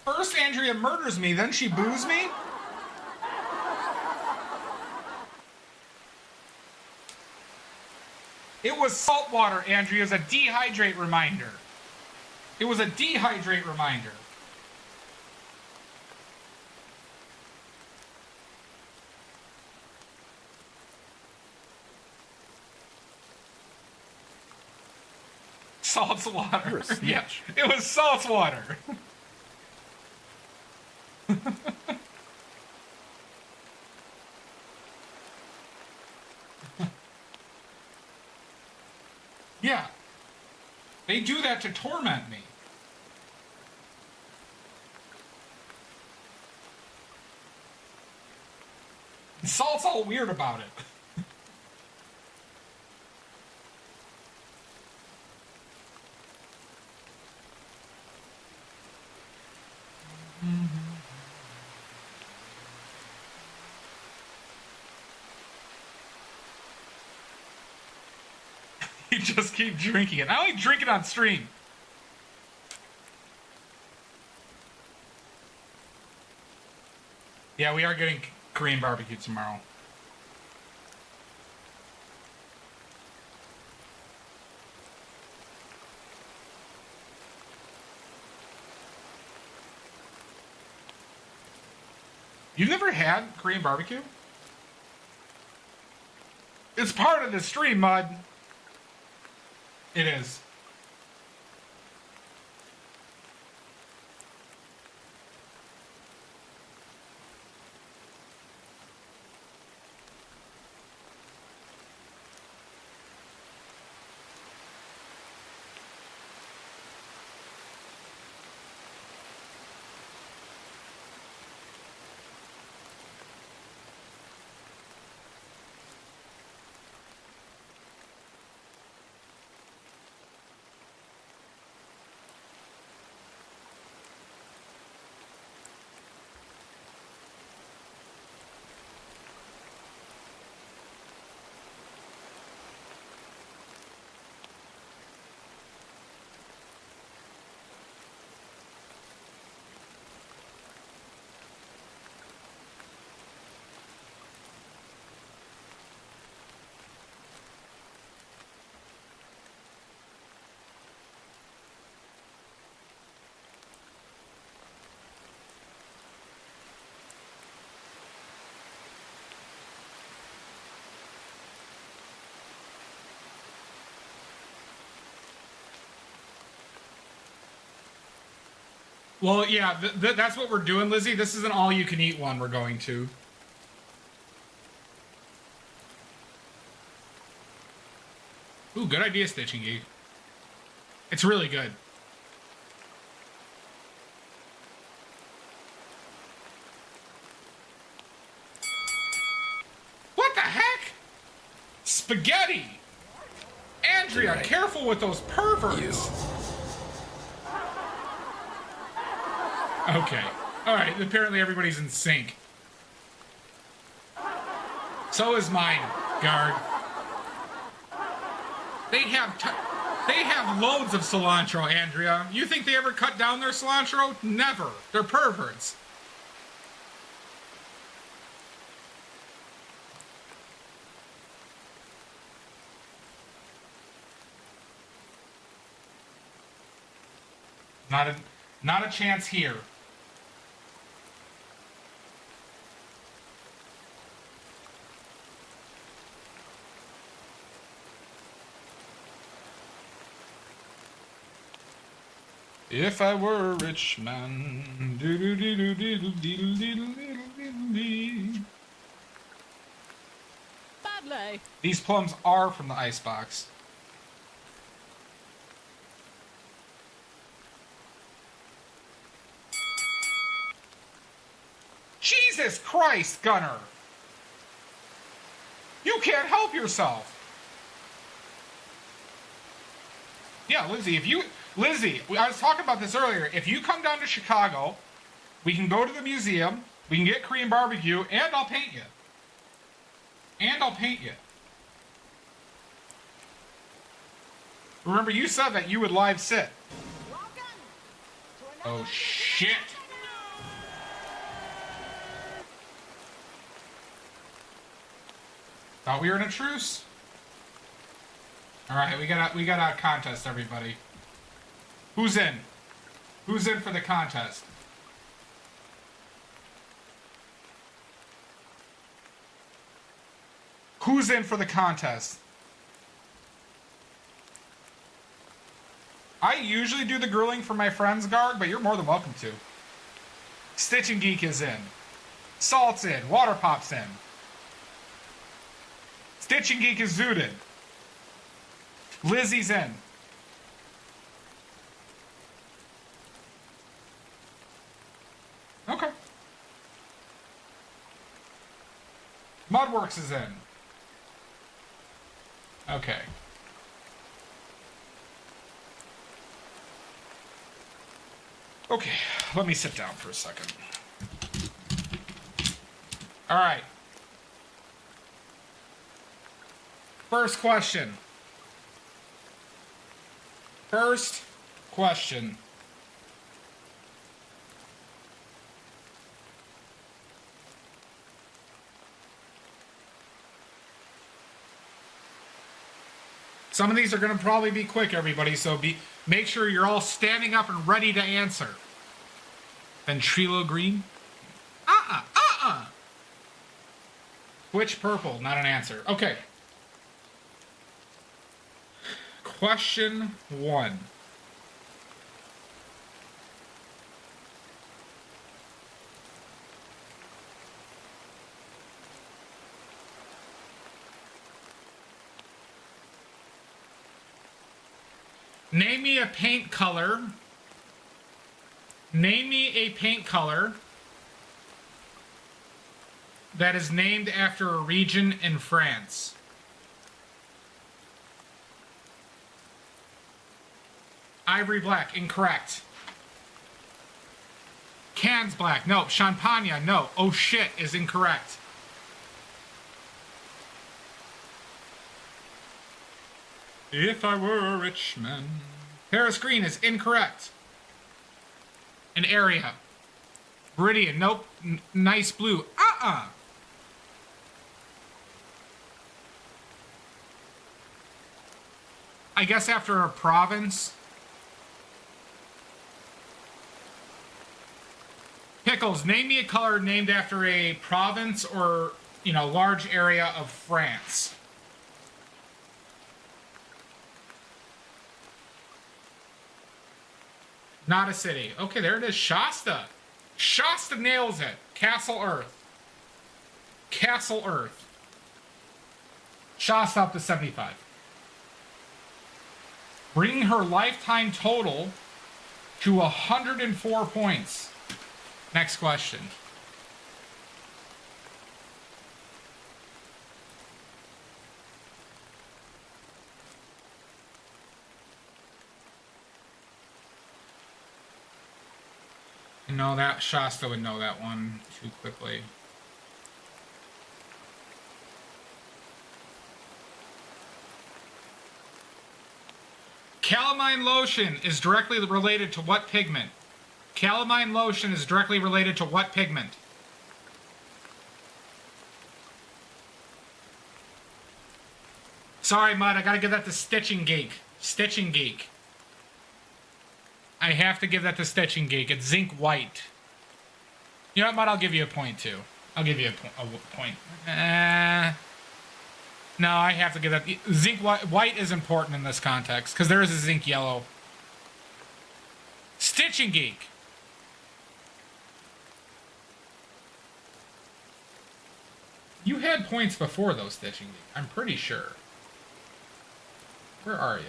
Speaker 1: First Andrea murders me, then she boos me? It was salt water, Andrea. It was a dehydrate reminder. It was a dehydrate reminder. Salt water.
Speaker 3: You're a snitch.
Speaker 1: Yeah, it was salt water. Yeah. They do that to torment me. And Salt's all weird about it. You just keep drinking it. I only drink it on stream. Yeah, we are getting Korean barbecue tomorrow. You've never had Korean barbecue? It's part of the stream, Mud. It is. Well, yeah, that's what we're doing, Lizzie. This is an all-you-can-eat one we're going to. Ooh, good idea, Stitching Geek. It's really good. What the heck? Spaghetti! Andrea,
Speaker 2: Right.
Speaker 1: careful with those perverts!
Speaker 2: You.
Speaker 1: Okay. Alright, apparently everybody's in sync. So is mine, guard. They have loads of cilantro, Andrea. You think they ever cut down their cilantro? Never. They're perverts. Not a chance here. If I were a rich man.
Speaker 4: Badly.
Speaker 1: These plums are from the icebox. Jesus Christ, Gunner! You can't help yourself! Yeah, Lizzie, I was talking about this earlier. If you come down to Chicago, we can go to the museum, we can get Korean barbecue, and I'll paint you. Remember, you said that you would live sit. Oh, shit. Thought we were in a truce? Alright, we got a contest, everybody. Who's in? Who's in for the contest? Who's in for the contest? I usually do the grilling for my friends, Garg, but you're more than welcome to. Stitching Geek is in. Salt's in. Water Pop's in. Stitching Geek is zooted. Lizzie's in. Okay. Mudworks is in. Okay. Okay, let me sit down for a second. All right. First question. Some of these are going to probably be quick, everybody, so make sure you're all standing up and ready to answer. Ventrilo green? Twitch purple, not an answer. Okay. Question 1. Name me a paint color. Name me a paint color that is named after a region in France. Ivory black, incorrect. Cannes black, no. Champagne, no. Oh shit is incorrect. If I were a rich man. Paris green is incorrect. An area. Viridian, nope. Nice blue. I guess after a province. Pickles, name me a color named after a province or, large area of France. Not a city. Okay, there it is. Shasta. Shasta nails it. Castle Earth. Castle Earth. Shasta up to 75. Bringing her lifetime total to 104 points. Next question. No, that Shasta would know that one too quickly. Calamine lotion is directly related to what pigment? Calamine lotion is directly related to what pigment? Sorry, Mud, I gotta give that to Stitching Geek. Stitching Geek. I have to give that to Stitching Geek. It's zinc white. You know what, Mud? I'll give you a point, too. I'll give you a point. No, I have to give that. Zinc white. White is important in this context, because there is a zinc yellow. Stitching Geek. You had points before, though, Stitching Geek. I'm pretty sure. Where are you?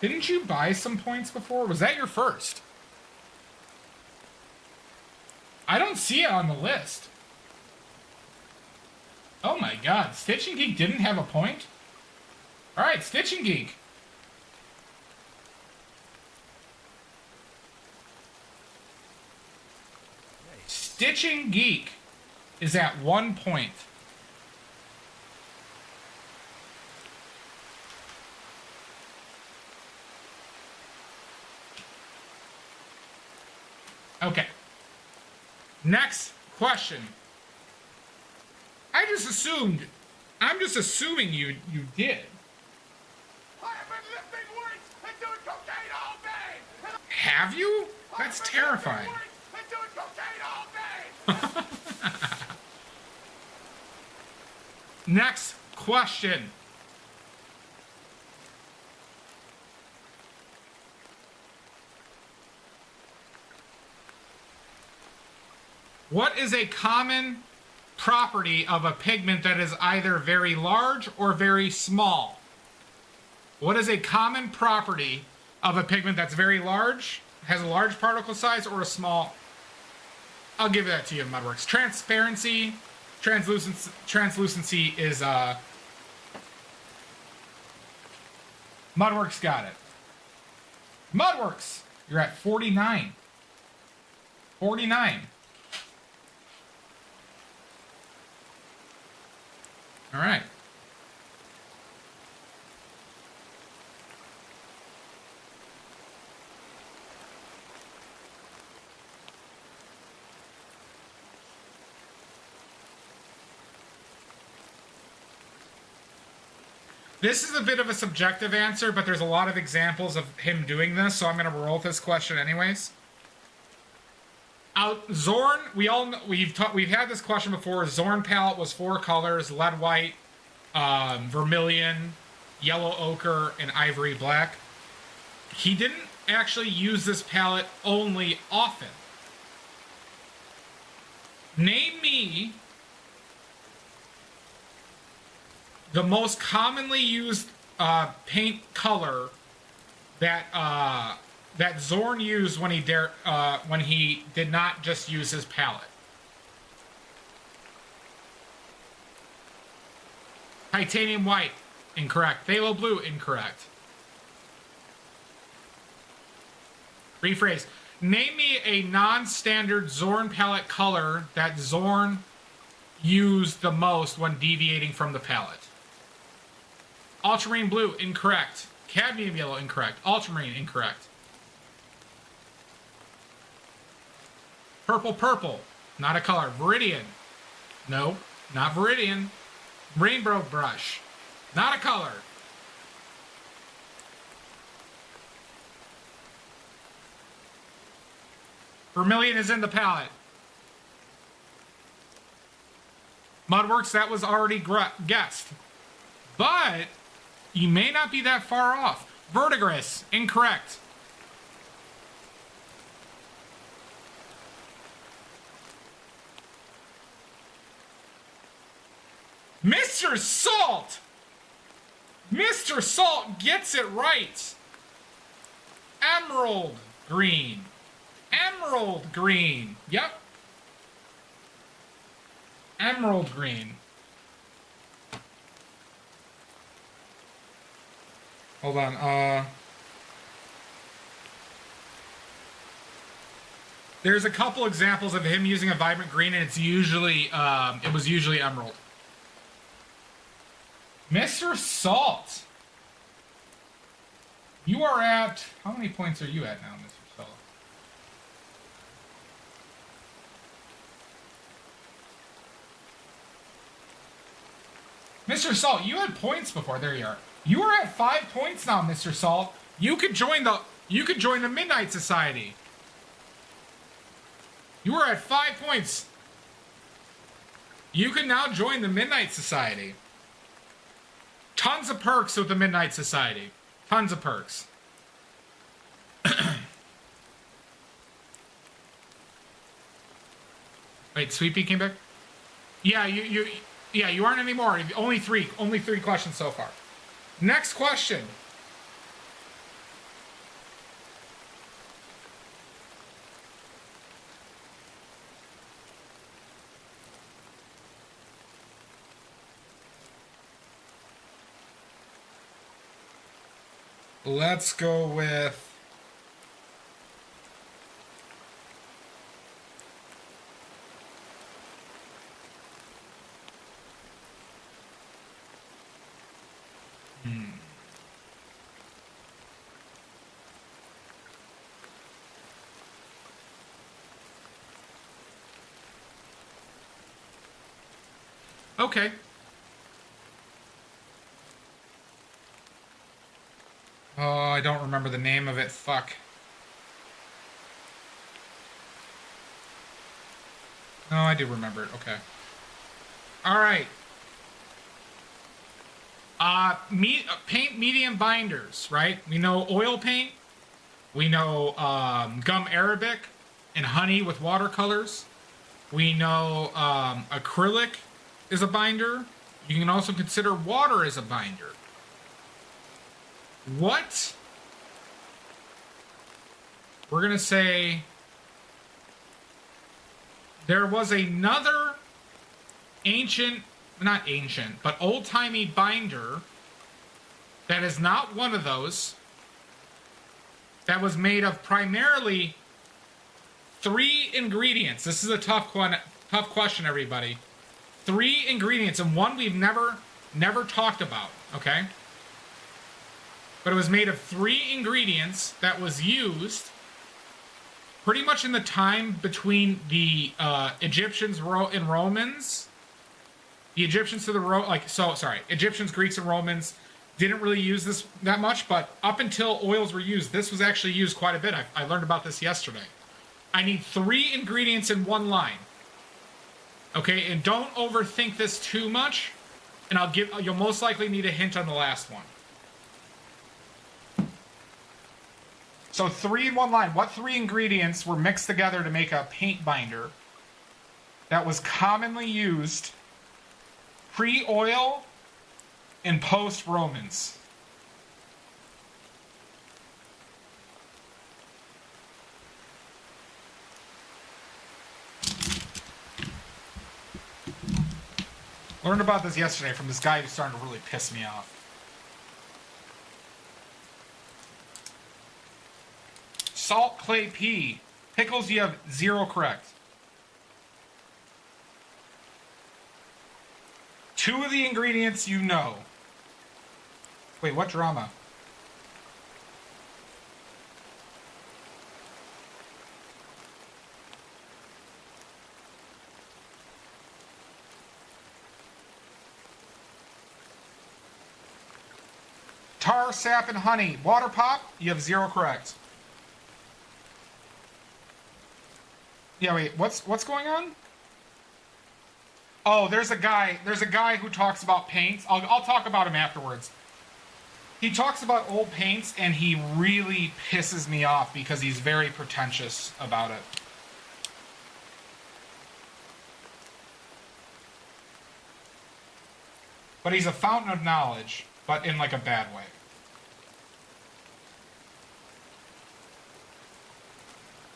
Speaker 1: Didn't you buy some points before? Was that your first? I don't see it on the list. Oh my god, Stitching Geek didn't have a point? Alright, Stitching Geek. Stitching Geek is at 1 point. Okay. Next question. I'm just assuming you did.
Speaker 3: I've been lifting weights and doing cocaine all day.
Speaker 1: Have you? That's terrifying.
Speaker 3: And doing cocaine all day.
Speaker 1: Next question. What is a common property of a pigment that is either very large or very small? What is a common property of a pigment that's very large, has a large particle size, or a small? I'll give that to you, Mudworks. Transparency, translucency is Mudworks got it. Mudworks, you're at 49. 49. All right. This is a bit of a subjective answer, but there's a lot of examples of him doing this, so I'm going to roll with this question anyways. Zorn, we've had this question before. Zorn palette was 4 colors: lead white, vermilion, yellow ochre, and ivory black. He didn't actually use this palette only often. Name me the most commonly used paint color that that Zorn used when he did not just use his palette. Titanium white, incorrect. Phthalo blue, incorrect. Rephrase. Name me a non-standard Zorn palette color that Zorn used the most when deviating from the palette. Ultramarine blue, incorrect. Cadmium yellow, incorrect. Ultramarine, incorrect. Purple, not a color. Viridian, no, not Viridian. Rainbow brush, not a color. Vermilion is in the palette. Mudworks, that was already guessed. But you may not be that far off. Verdigris, incorrect. Mr. Salt! Mr. Salt gets it right. Emerald green. Emerald green. Yep. Emerald green. Hold on. There's a couple examples of him using a vibrant green, and it's usually it was usually emerald. Mr. Salt. You are at, how many points are you at now, Mr. Salt? Mr. Salt, you had points before. There you are. You are at 5 points now, Mr. Salt. You could join the Midnight Society. You are at 5 points. You can now join the Midnight Society. Tons of perks with the Midnight Society. Tons of perks. Wait, Sweet Pea came back? Yeah, you aren't anymore. Only three questions so far. Next question. Let's go with... Okay. Oh, I don't remember the name of it. Fuck. No, I do remember it. Okay. All right. Paint medium binders, right? We know oil paint. We know gum arabic and honey with watercolors. We know acrylic is a binder. You can also consider water as a binder. What? We're going to say there was another not ancient, but old-timey binder that is not one of those, that was made of primarily 3 ingredients. This is a tough question, everybody. 3 ingredients, and one we've never talked about, okay? But it was made of 3 ingredients that was used pretty much in the time between the Egyptians and Romans. The Egyptians to the Egyptians, Greeks, and Romans didn't really use this that much, but up until oils were used, this was actually used quite a bit. I learned about this yesterday. I need 3 ingredients in one line. Okay, and don't overthink this too much, and you'll most likely need a hint on the last one. So 3 in one line. What 3 ingredients were mixed together to make a paint binder that was commonly used pre-oil and post-Romans? Learned about this yesterday from this guy who's starting to really piss me off. Salt, clay, pea. Pickles, you have 0 correct. 2 of the ingredients you know. Wait, what drama? Tar, sap, and honey. Water pop, you have 0 correct. Yeah, wait, what's going on? Oh, there's a guy who talks about paints. I'll talk about him afterwards. He talks about old paints, and he really pisses me off because he's very pretentious about it. But he's a fountain of knowledge, but in like a bad way.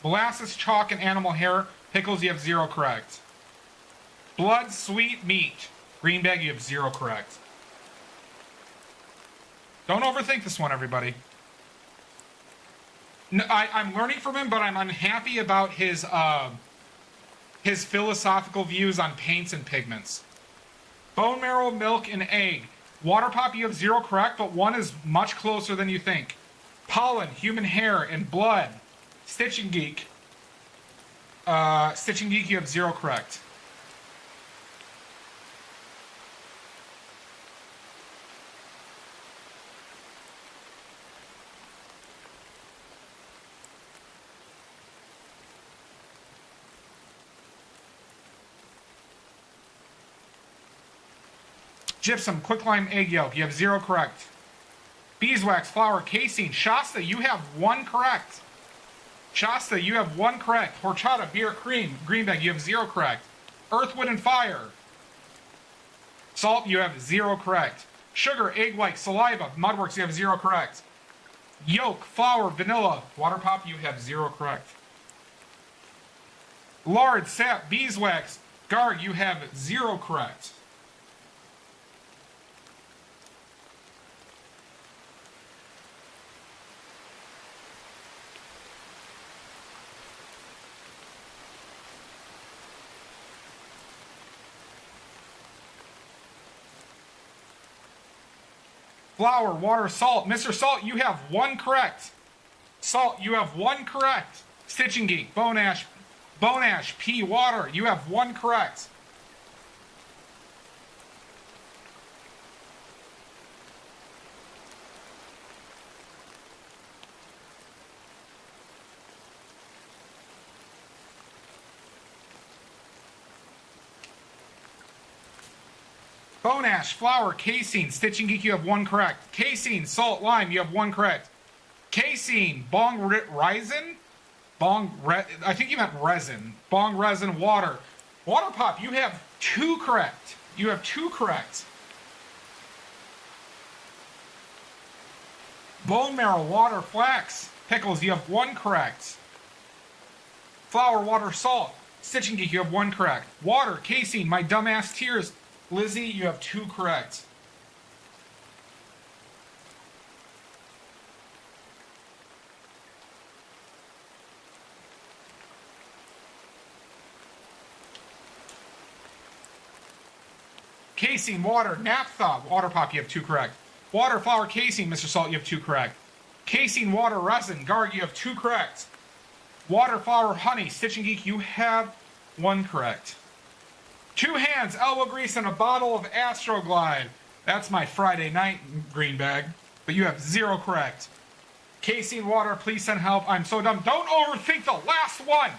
Speaker 1: Molasses, chalk, and animal hair. Pickles, you have 0 correct. Blood, sweet meat. Green bag, you have 0 correct. Don't overthink this one, everybody. No, I'm learning from him, but I'm unhappy about his philosophical views on paints and pigments. Bone marrow, milk, and egg. Water pop, you have 0 correct, but one is much closer than you think. Pollen, human hair, and blood. Stitching Geek. Stitching Geek, you have 0 correct. Gypsum, quicklime, egg yolk. You have 0 correct. Beeswax, flour, casein. Shasta, you have 1 correct. Shasta, you have 1 correct. Horchata, beer, cream. Green bag, you have 0 correct. Earth, wood, and fire. Salt, you have 0 correct. Sugar, egg white, saliva. Mudworks, you have 0 correct. Yolk, flour, vanilla. Water pop, you have 0 correct. Lard, sap, beeswax. Garg, you have 0 correct. Flour, water, salt. Mr. Salt, you have 1 correct. Salt, you have 1 correct. Stitching Geek, bone ash, pea, water. You have 1 correct. Bone ash, flour, casein, Stitching Geek, you have 1 correct. Casein, salt, lime, you have 1 correct. Casein, bong resin? I think you meant resin. Bong resin, water. Water pop, you have 2 correct. You have 2 correct. Bone marrow, water, flax. Pickles, you have 1 correct. Flour, water, salt. Stitching Geek, you have 1 correct. Water, casein, my dumbass tears. Lizzie, you have 2 correct. Casein, water, naphtha, water pop, you have 2 correct. Water, flour, casein, Mr. Salt, you have 2 correct. Casein, water, resin, Garg, you have 2 correct. Water, flour, honey, Stitching Geek, you have 1 correct. 2 hands, elbow grease, and a bottle of Astroglide. That's my Friday night green bag. But you have 0 correct. Casein, water, please send help. I'm so dumb. Don't overthink the last one.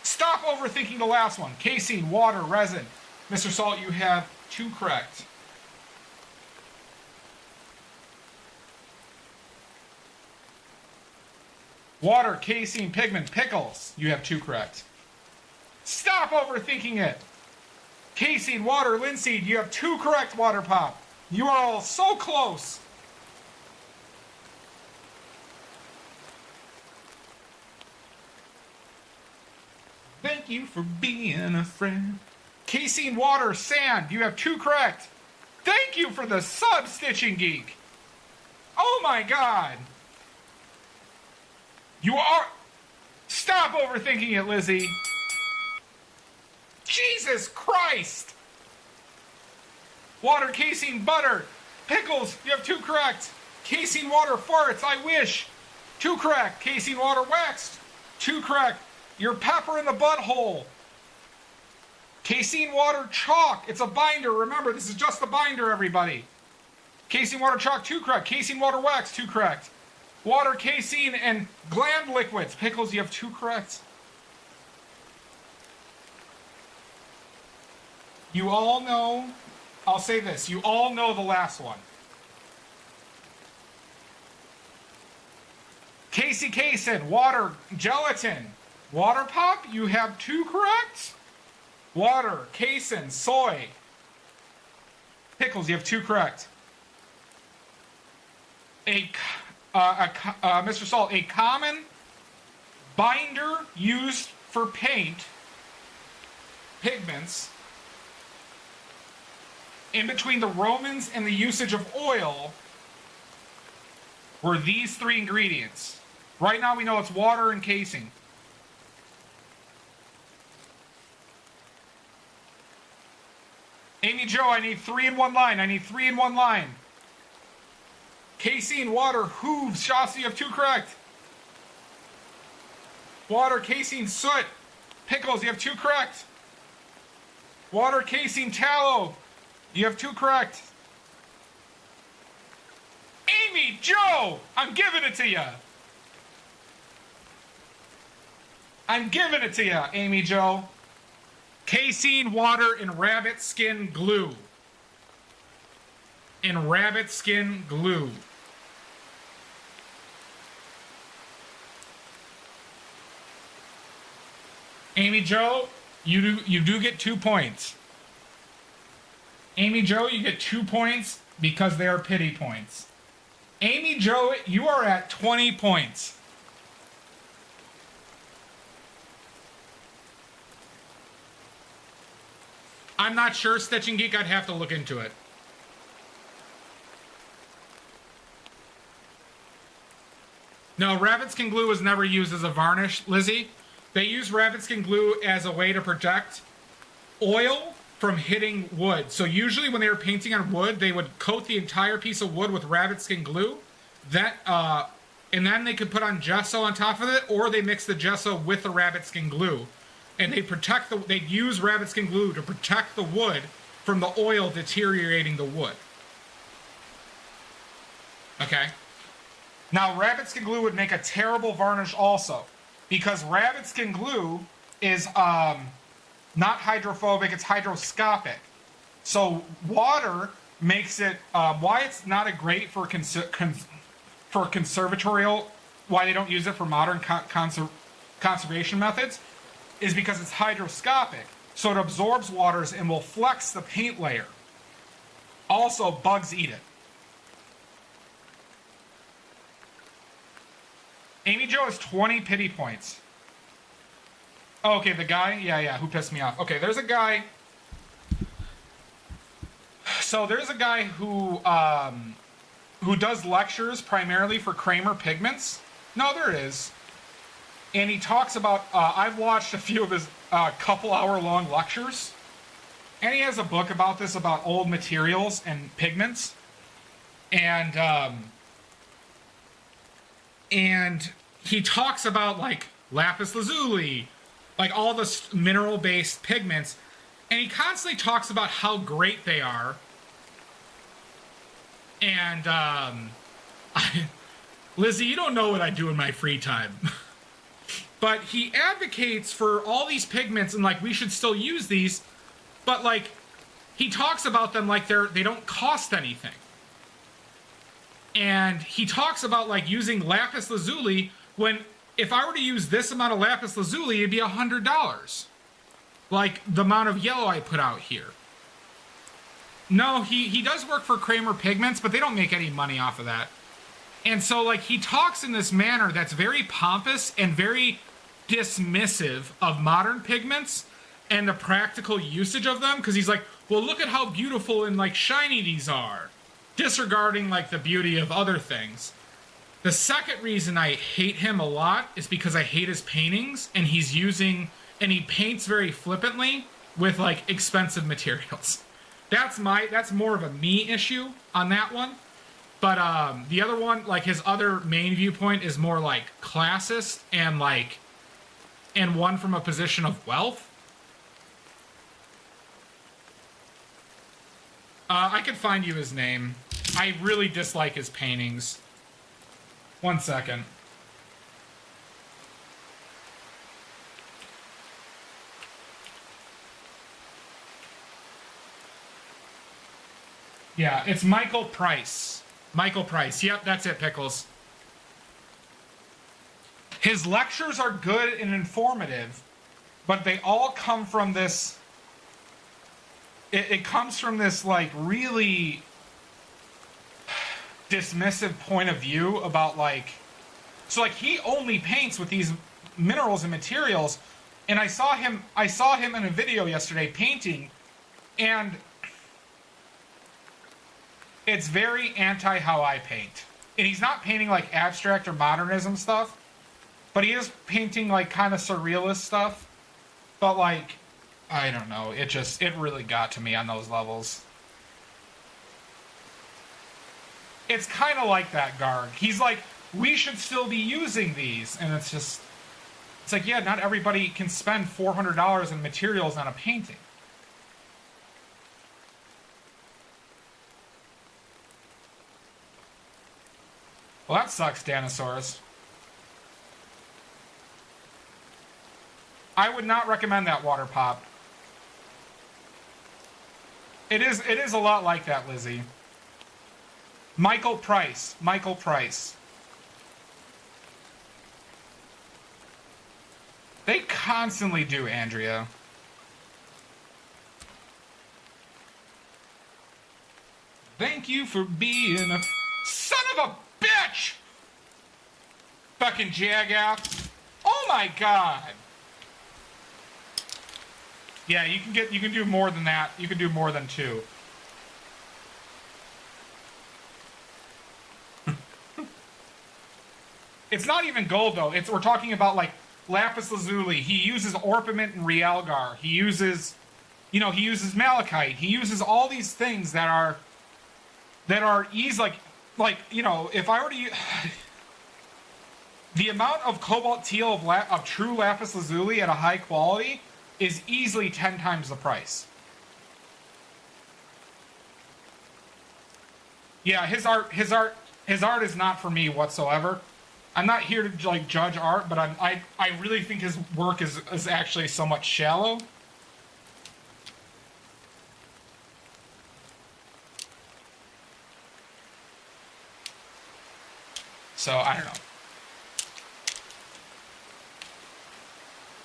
Speaker 1: Stop overthinking the last one. Casein, water, resin. Mr. Salt, you have 2 correct. Water, casein, pigment, pickles. You have 2 correct. Stop overthinking it. Casein, water, linseed, you have 2 correct, water pop. You are all so close. Thank you for being a friend. Casein, water, sand, you have 2 correct. Thank you for the sub, Stitching Geek. Oh my god. You are... Stop overthinking it, Lizzie. Jesus Christ! Water, casein, butter. Pickles, you have 2 correct. Casein, water, farts, I wish. 2 correct. Casein, water, waxed. 2 correct. Your pepper in the butthole. Casein, water, chalk. It's a binder. Remember, this is just the binder, everybody. Casein, water, chalk, 2 correct. Casein, water, wax, 2 correct. Water, casein, and gland liquids. Pickles, you have 2 correct. You all know, I'll say this, you all know the last one. Casey Kasem, water, gelatin. Water pop, you have 2 correct. Water, casein, soy. Pickles, you have 2 correct. Mr. Salt, a common binder used for paint, pigments, in between the Romans and the usage of oil were these 3 ingredients. Right now we know it's water and casing. Amy Jo, I need 3 in one line. I need 3 in one line. Casein, water, hooves, Shasta, you have 2 correct. Water, casein, soot. Pickles, you have 2 correct. Water, casein, tallow. You have 2 correct. Amy Jo, I'm giving it to you. I'm giving it to you, Amy Jo. Casein, water, and rabbit skin glue. And rabbit skin glue. Amy Jo, you do get 2 points. Amy Jo, you get 2 points because they are pity points. Amy Jo, you are at 20 points. I'm not sure, Stitching Geek. I'd have to look into it. No, rabbit skin glue was never used as a varnish, Lizzie. They use rabbit skin glue as a way to protect oil from hitting wood. So usually when they were painting on wood, they would coat the entire piece of wood with rabbit skin glue. And then they could put on gesso on top of it, or they mix the gesso with the rabbit skin glue. And they'd use rabbit skin glue to protect the wood from the oil deteriorating the wood. Okay? Now, rabbit skin glue would make a terrible varnish also, because rabbit skin glue is not hydrophobic, it's hydroscopic. So water makes it, why it's not a great for conservatorial, why they don't use it for modern conservation methods, is because it's hydroscopic. So it absorbs waters and will flex the paint layer. Also, bugs eat it. Amy Jo has 20 pity points. Oh, okay, the guy? Yeah, who pissed me off. Okay, there's a guy. So there's a guy who does lectures primarily for Kramer Pigments. No, there it is. And he talks about, I've watched a few of his couple-hour-long lectures. And he has a book about this, about old materials and pigments. And he talks about, like, lapis lazuli, like all the mineral-based pigments. And he constantly talks about how great they are. And, Lizzie, you don't know what I do in my free time. But he advocates for all these pigments and, like, we should still use these. But, like, he talks about them like they don't cost anything. And he talks about, like, using lapis lazuli when if I were to use this amount of lapis lazuli, it'd be $100. Like the amount of yellow I put out here. No, he does work for Kramer Pigments, but they don't make any money off of that. And so, like, he talks in this manner that's very pompous and very dismissive of modern pigments and the practical usage of them, because he's like, well, look at how beautiful and, like, shiny these are, disregarding, like, the beauty of other things. The second reason I hate him a lot is because I hate his paintings, and he paints very flippantly with, like, expensive materials. That's more of a me issue on that one. But the other one, like, his other main viewpoint is more, like, classist and, like, and one from a position of wealth. I could find you his name. I really dislike his paintings. 1 second. Yeah, it's Michael Price. Michael Price. Yep, that's it, Pickles. His lectures are good and informative, but they all come from this. It comes from this, like, really dismissive point of view about, like. So, like, he only paints with these minerals and materials, and I saw him in a video yesterday painting, and it's very anti how I paint. And he's not painting like abstract or modernism stuff, but he is painting like kind of surrealist stuff. But like, I don't know, it really got to me on those levels. It's kind of like that, Garg. He's like, we should still be using these, and it's like, yeah, not everybody can spend $400 in materials on a painting. Well, that sucks, Danosaurus. I would not recommend that water pop. It is a lot like that, Lizzie. Michael Price. Michael Price. They constantly do, Andrea. Thank you for being a son of a bitch! Fucking Jagath. Oh my god. Yeah, you can do more than that. You can do more than 2. It's not even gold though. We're talking about like lapis lazuli. He uses orpiment and realgar. He uses malachite. He uses all these things that are easy, like if I were to use the amount of cobalt teal of true lapis lazuli at a high quality is easily 10 times the price. Yeah, his art is not for me whatsoever. I'm not here to like judge art, but I really think his work is actually somewhat shallow. So I don't know.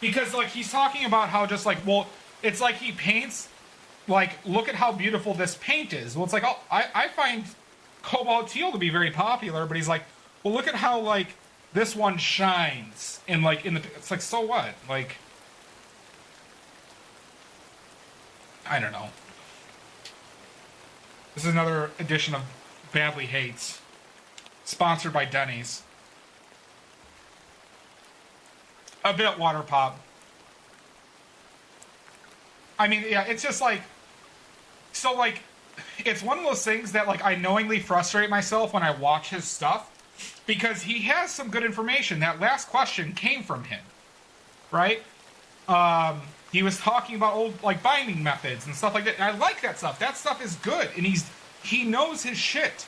Speaker 1: Because like he's talking about how just like, well, it's like he paints like, look at how beautiful this paint is. Well, it's like, oh, I find cobalt teal to be very popular, but he's like, well, look at how like this one shines and like it's like, so what? Like, I don't know. This is another edition of Badly Hates, sponsored by Denny's. A bit water pop. I mean, yeah, it's just like, so like, it's one of those things that like I knowingly frustrate myself when I watch his stuff, because he has some good information. That last question came from him, right? He was talking about old like binding methods and stuff like that. And I like that stuff. That stuff is good, and he knows his shit.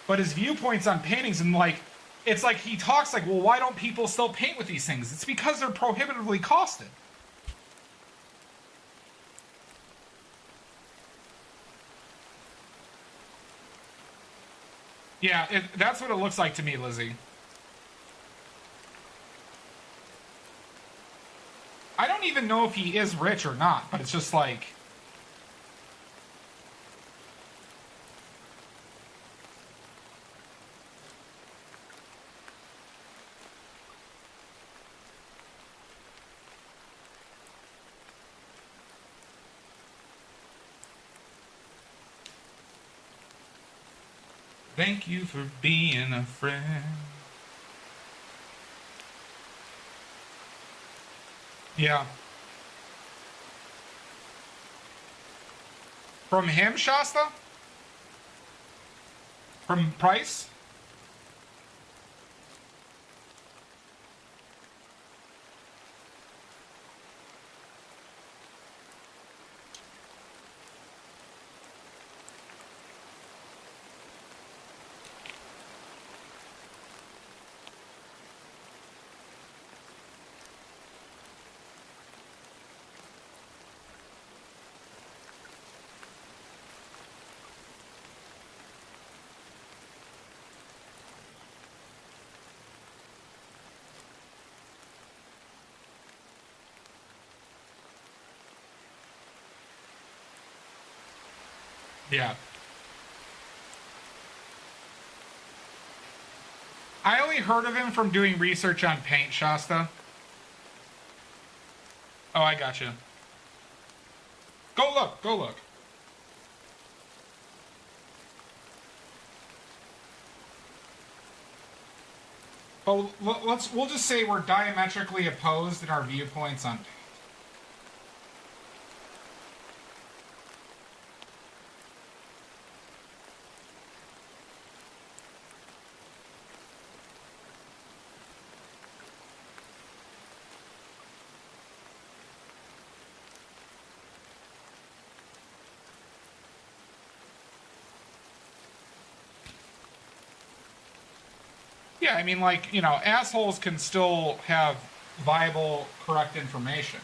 Speaker 1: But his viewpoints on paintings and like, it's like he talks like, well, why don't people still paint with these things? It's because they're prohibitively costed. Yeah, that's what it looks like to me, Lizzie. I don't even know if he is rich or not, but it's just like... Thank you for being a friend. Yeah. From him, Shasta? From Price? Yeah. I only heard of him from doing research on paint, Shasta. Oh, I gotcha. Go look, go look. Oh, we'll just say we're diametrically opposed in our viewpoints on paint. Yeah, I mean, like, you know, assholes can still have viable, correct information.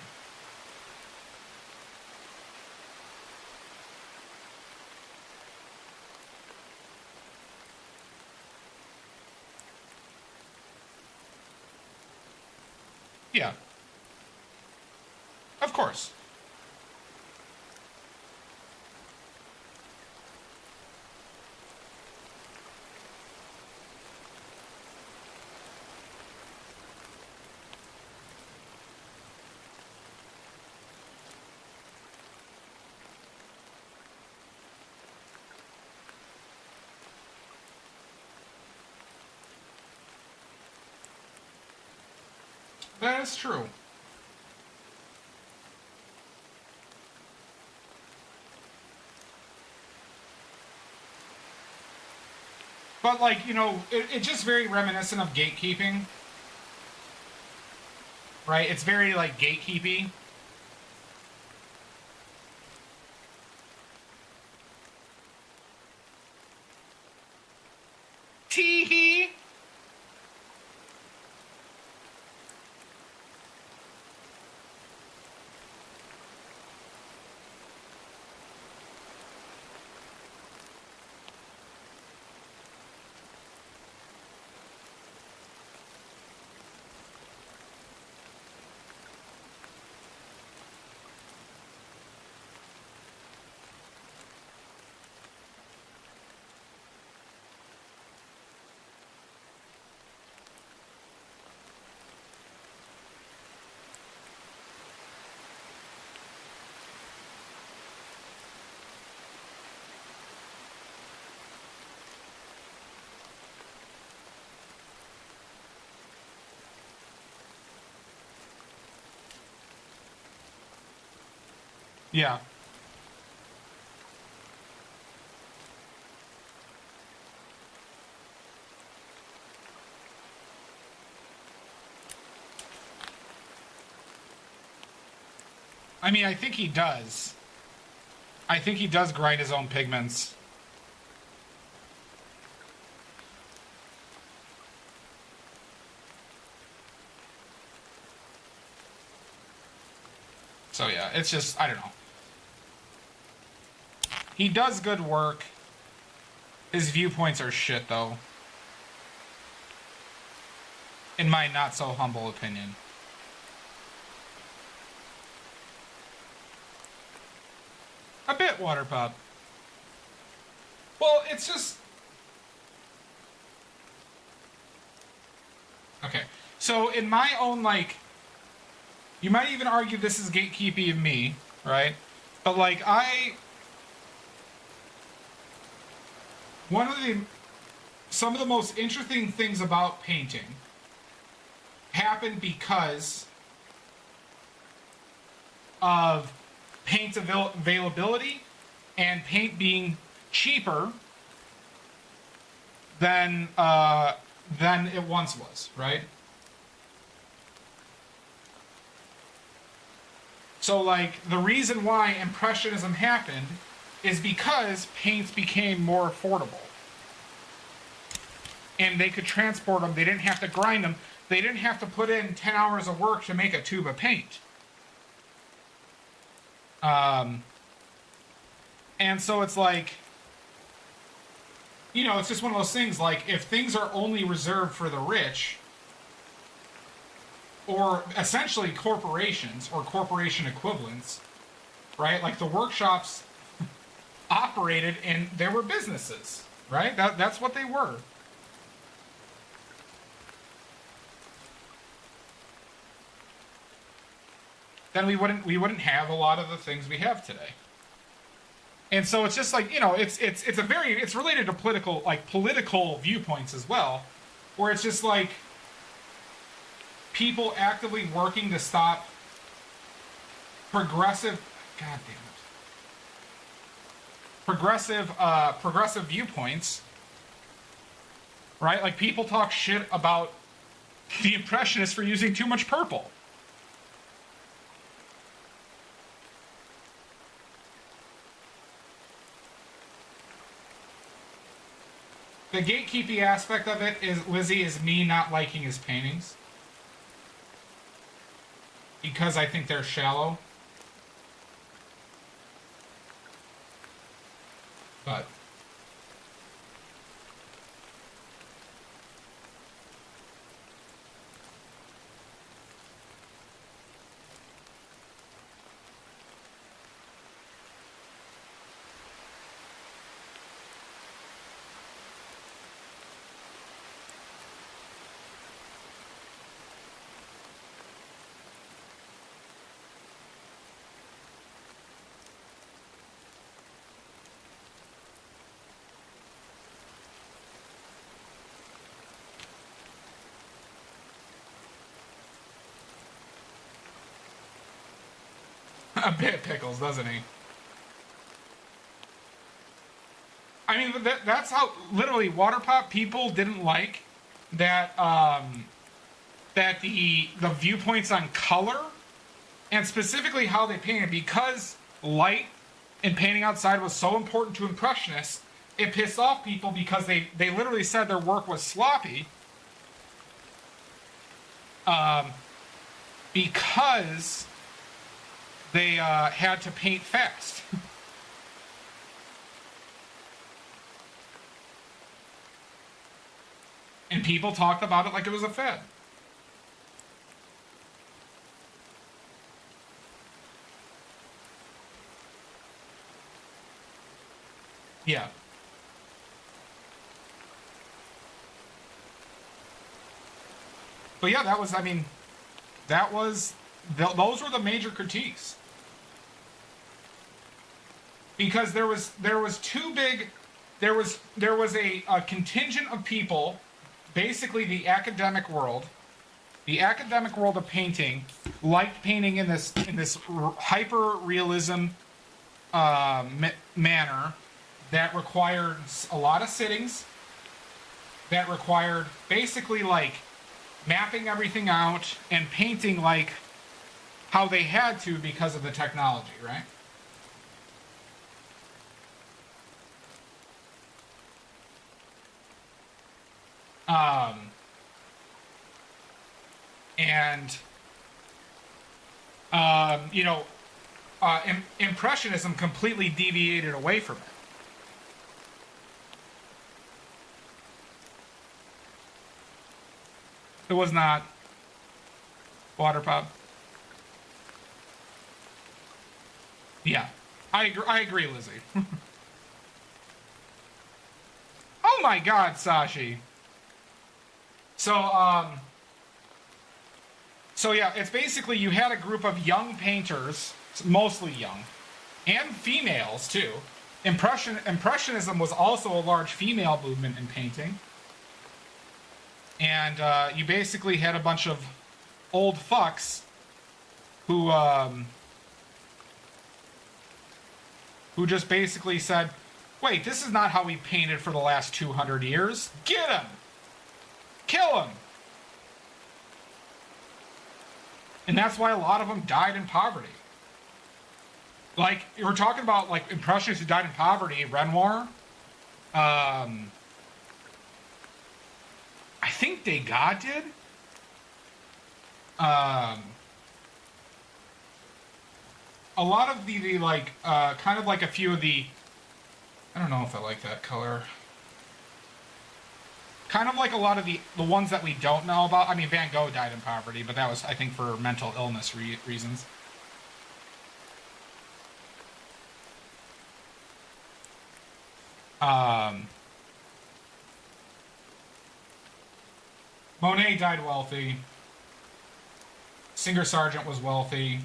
Speaker 1: Yeah. Of course. That is true. But, like, you know, it's just very reminiscent of gatekeeping. Right? It's very, like, gatekeepy. Tee-hee! Yeah. I mean, I think he does. I think he does grind his own pigments. So yeah, it's just, I don't know. He does good work. His viewpoints are shit, though. In my not so humble opinion. A bit, Waterpop. Well, it's just... Okay. So, in my own, like... You might even argue this is gatekeeping of me, right? But, like, some of the most interesting things about painting happen because of paint availability and paint being cheaper than it once was, right? So, like, the reason why Impressionism happened is because paints became more affordable. And they could transport them. They didn't have to grind them. They didn't have to put in 10 hours of work to make a tube of paint. And so it's like, you know, it's just one of those things, like, if things are only reserved for the rich, or essentially corporations, or corporation equivalents, right? Like, the workshops operated and there were businesses, right? That's what they were. Then we wouldn't have a lot of the things we have today. And so it's just like, you know, it's related to political viewpoints as well, where it's just like people actively working to stop progressive viewpoints, right? Like people talk shit about the Impressionists for using too much purple. The gatekeeping aspect of it is, Lizzie, is me not liking his paintings. Because I think they're shallow. But a bit pickles, doesn't he? I mean, that's how literally Waterpop people didn't like that that the viewpoints on color and specifically how they painted, because light and painting outside was so important to Impressionists. It pissed off people because they literally said their work was sloppy. Because they had to paint fast. And people talked about it like it was a fad. Yeah. But yeah, that was, I mean, that was, those were the major critiques. Because there was a contingent of people, basically the academic world of painting, liked painting in this hyper realism manner that required a lot of sittings, that required basically like mapping everything out and painting like how they had to because of the technology, right? You know, Impressionism completely deviated away from it. It was not Waterpop. Yeah, I agree, Lizzie. Oh my God, Sashi. So yeah, it's basically you had a group of young painters, mostly young, and females too. Impressionism was also a large female movement in painting. And you basically had a bunch of old fucks who just basically said, wait, this is not how we painted for the last 200 years. Get him! Kill him! And that's why a lot of them died in poverty. Like, we're talking about, like, Impressionists who died in poverty. Renoir. I think Degas did. A lot of the like, kind of like a few of the... I don't know if I like that color. Kind of like a lot of the ones that we don't know about. I mean, Van Gogh died in poverty, but that was, I think, for mental illness reasons. Monet died wealthy. Singer Sargent was wealthy.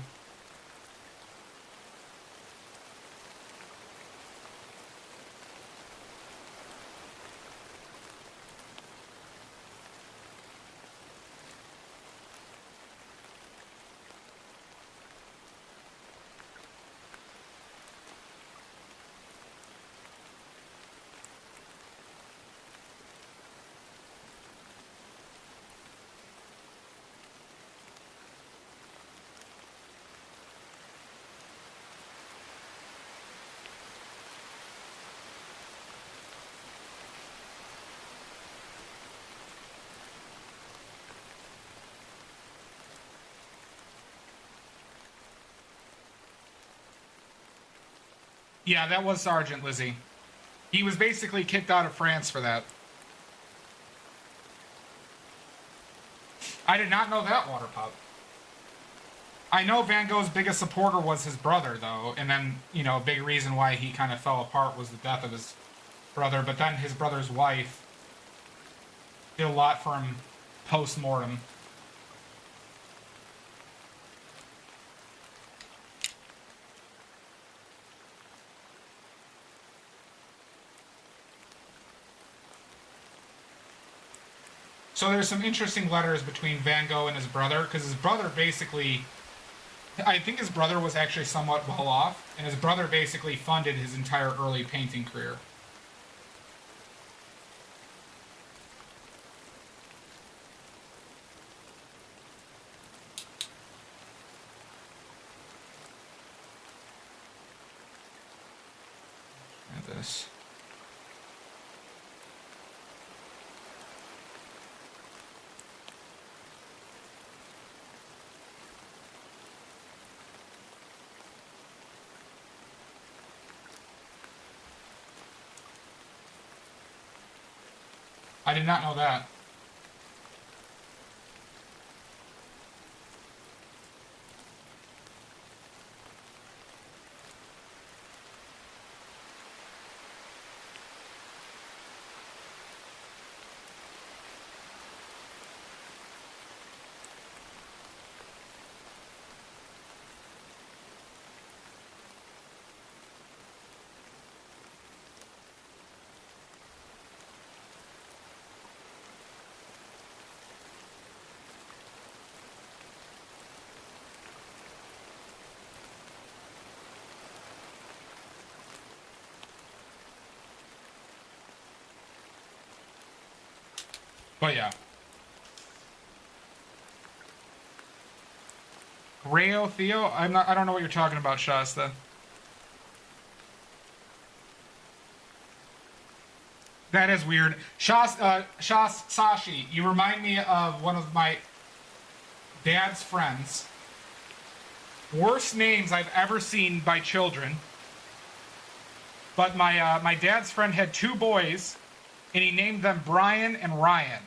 Speaker 1: Yeah, that was Sergeant Lizzie. He was basically kicked out of France for that. I did not know that, Water Pup. I know Van Gogh's biggest supporter was his brother, though, and then, you know, a big reason why he kind of fell apart was the death of his brother, but then his brother's wife did a lot for him post-mortem. So there's some interesting letters between Van Gogh and his brother, because his brother basically, I think his brother was actually somewhat well off, and his brother basically funded his entire early painting career. At this. I did not know that. But yeah. Rayo Theo? I don't know what you're talking about, Shasta. That is weird. Sashi, you remind me of one of my dad's friends. Worst names I've ever seen by children. But my dad's friend had two boys, and he named them Brian and Ryan.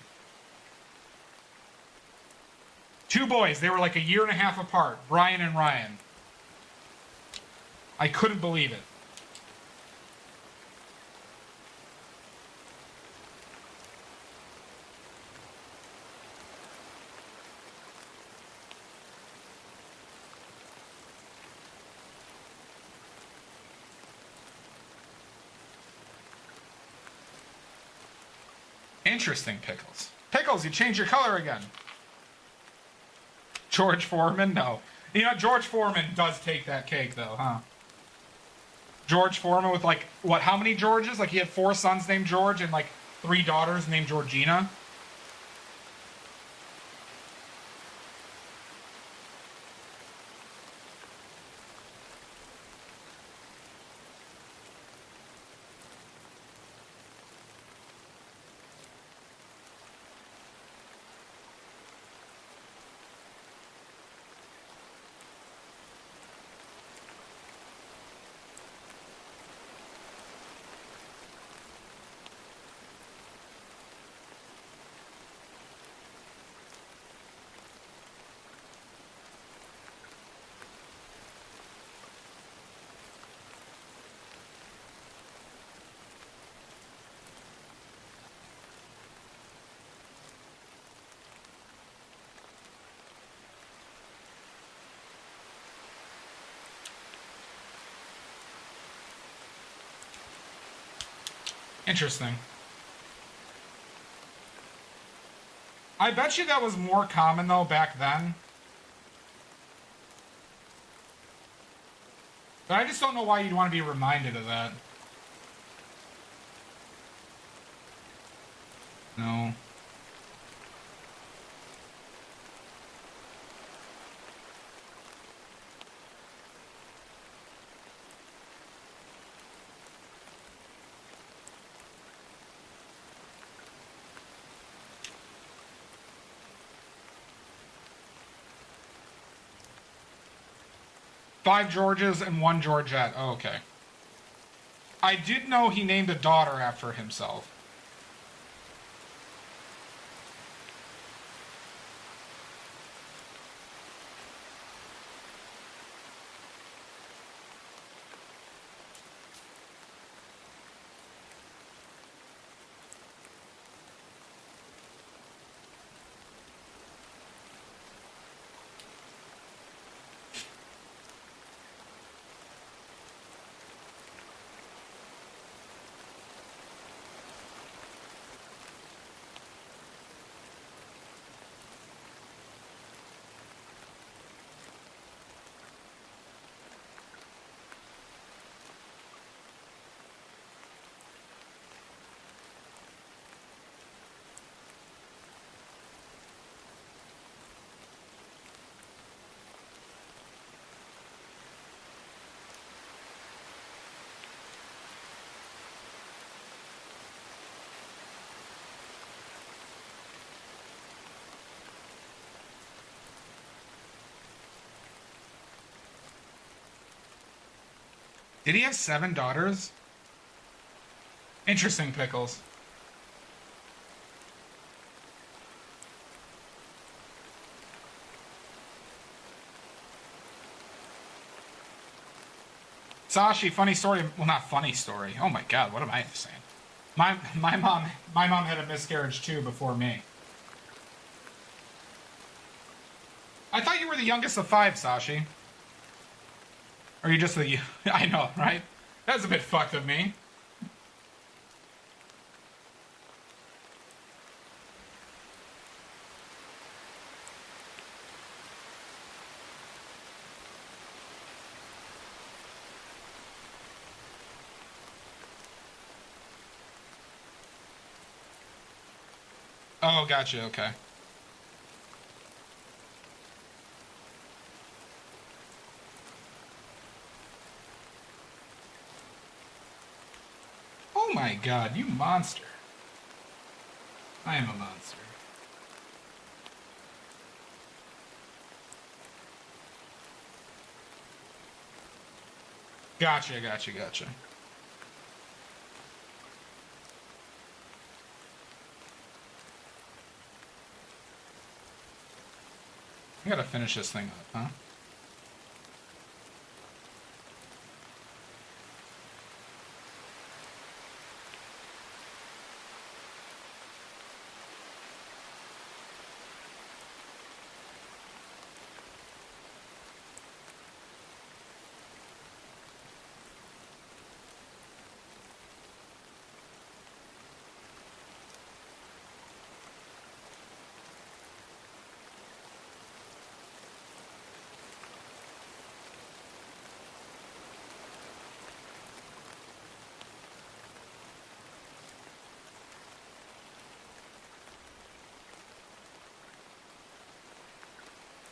Speaker 1: Two boys. They were like a year and a half apart. Brian and Ryan. I couldn't believe it. Interesting, Pickles. Pickles, you changed your color again. George Foreman? No. You know, George Foreman does take that cake, though, huh? George Foreman with, like, what, how many Georges? Like, he had 4 sons named George and, like, 3 daughters named Georgina. Interesting. I bet you that was more common, though, back then. But I just don't know why you'd want to be reminded of that. No. Five Georges and one Georgette. Oh, okay. I did know he named a daughter after himself. Did he have 7 daughters? Interesting, Pickles. Sashi, funny story. Well, not funny story. Oh my god, what am I saying? My mom had a miscarriage too before me. I thought you were the youngest of 5, Sashi. Or are you just the... I know, right? That's a bit fucked of me. Oh, gotcha, okay. Oh my god, you monster. I am a monster. Gotcha, gotcha, gotcha. I gotta finish this thing up, huh?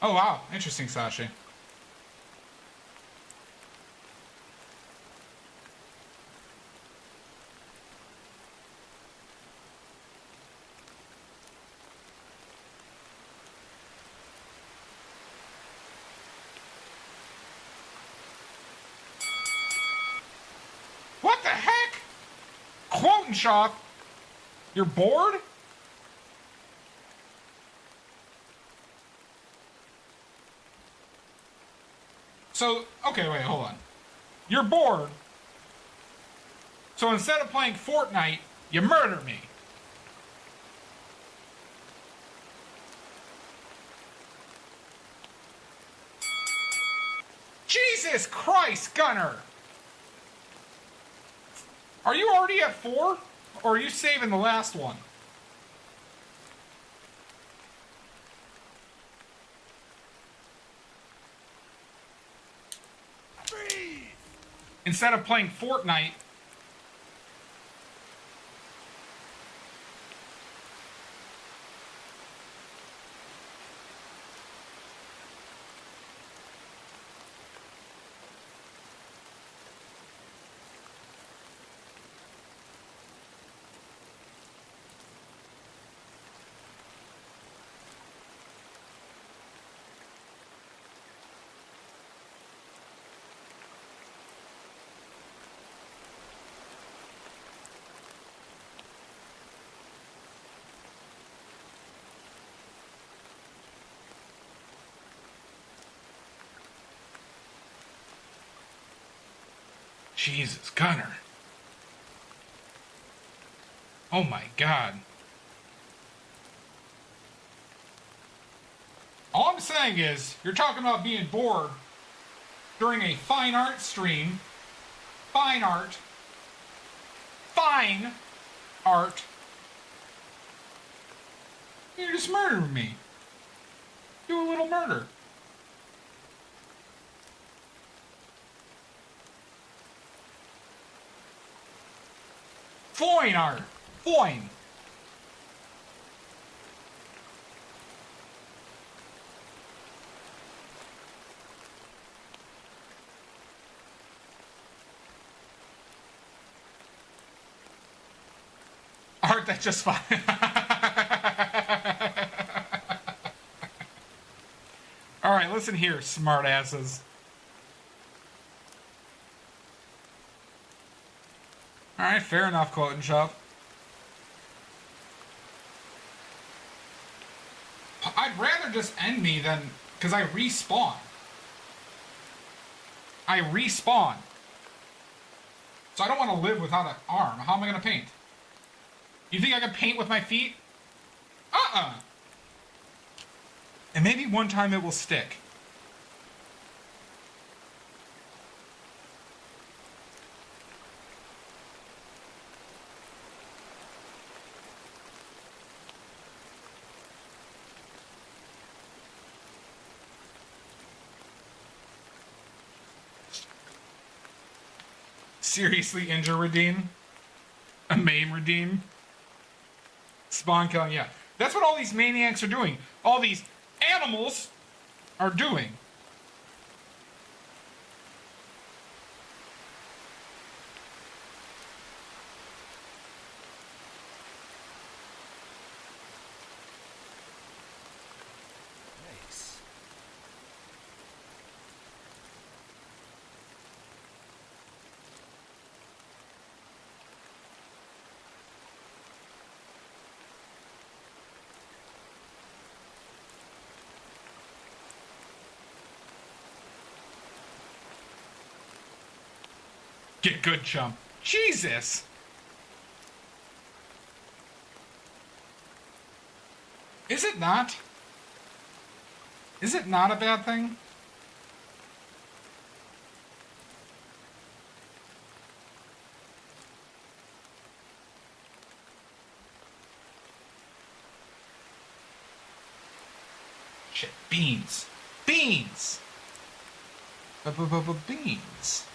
Speaker 1: Oh wow, interesting, Sashi. What the heck? Quoting shop? You're bored? So, okay, wait, hold on. You're bored. So instead of playing Fortnite, you murder me. Jesus Christ, Gunner! Are you already at 4? Or are you saving the last one? Instead of playing Fortnite. Jesus, Gunner. Oh my God. All I'm saying is, you're talking about being bored during a fine art stream. Fine art. Fine art. You just murdered me. Do a little murder. Fine art. Fine. Art that just fine. All right, listen here, smartasses. All right, fair enough, quote and shove. I'd rather just end me than... Because I respawn. I respawn. So I don't want to live without an arm. How am I going to paint? You think I can paint with my feet? Uh-uh. And maybe one time it will stick. Seriously injure redeem? A maim redeem? Spawn killing, yeah. That's what all these maniacs are doing. All these animals are doing.
Speaker 2: Nice.
Speaker 1: Get good, chump. Jesus! Is it not? Is it not a bad thing? Shit, beans. Beans! Beans.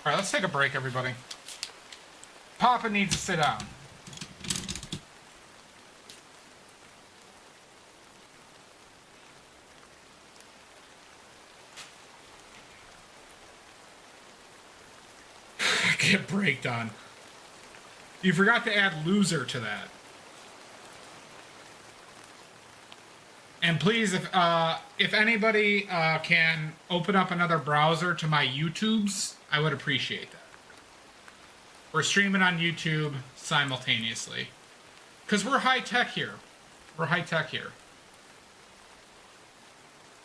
Speaker 1: All right, let's take a break, everybody. Papa needs to sit down. Get break done. You forgot to add loser to that. And please, if anybody can open up another browser to my YouTubes, I would appreciate that. We're streaming on YouTube simultaneously. Because we're high tech here. We're high tech here.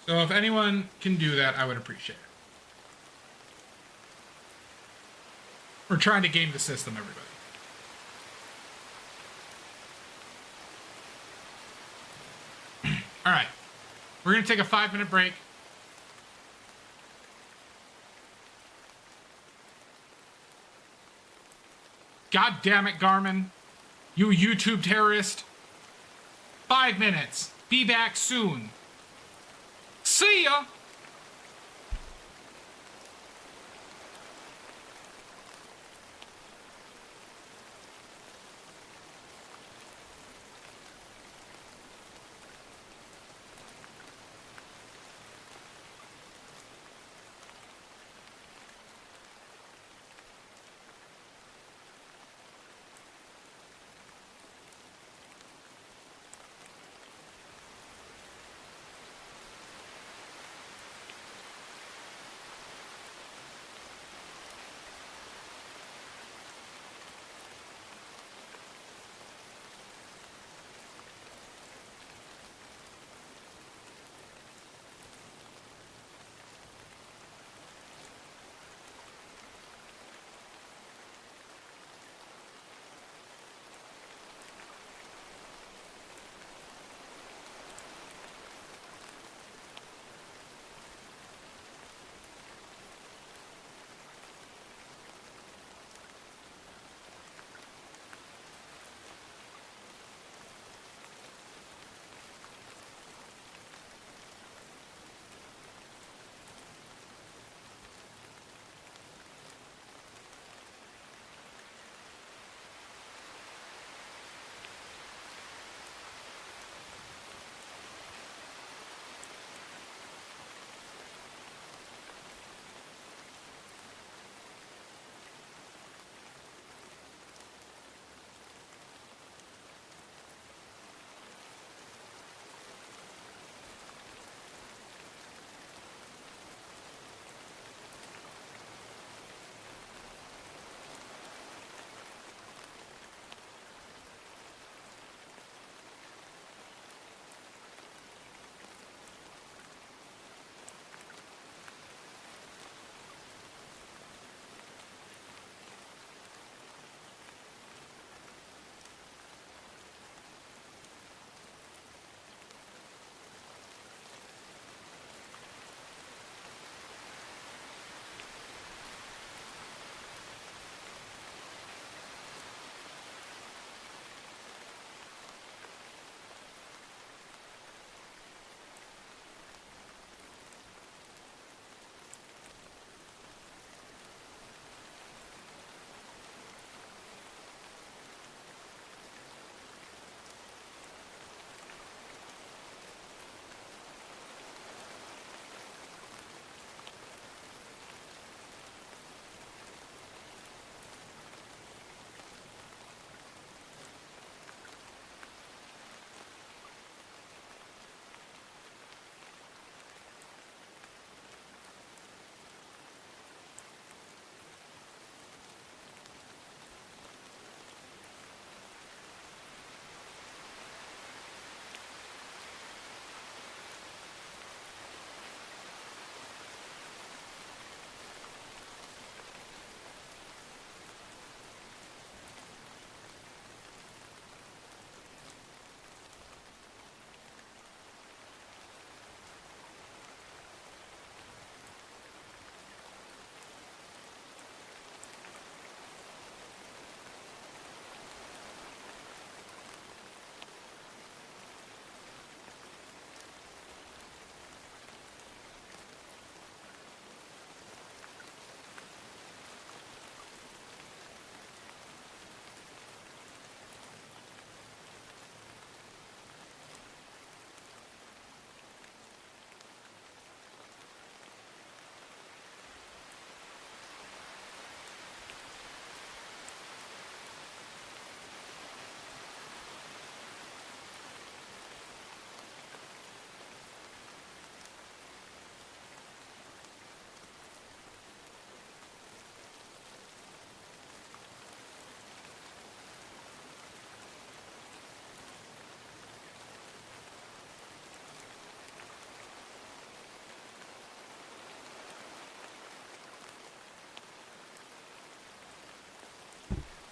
Speaker 1: So if anyone can do that, I would appreciate it. We're trying to game the system, everybody. All right. We're going to take a 5-minute break. God damn it, Garmin. You YouTube terrorist. 5 minutes. Be back soon. See ya.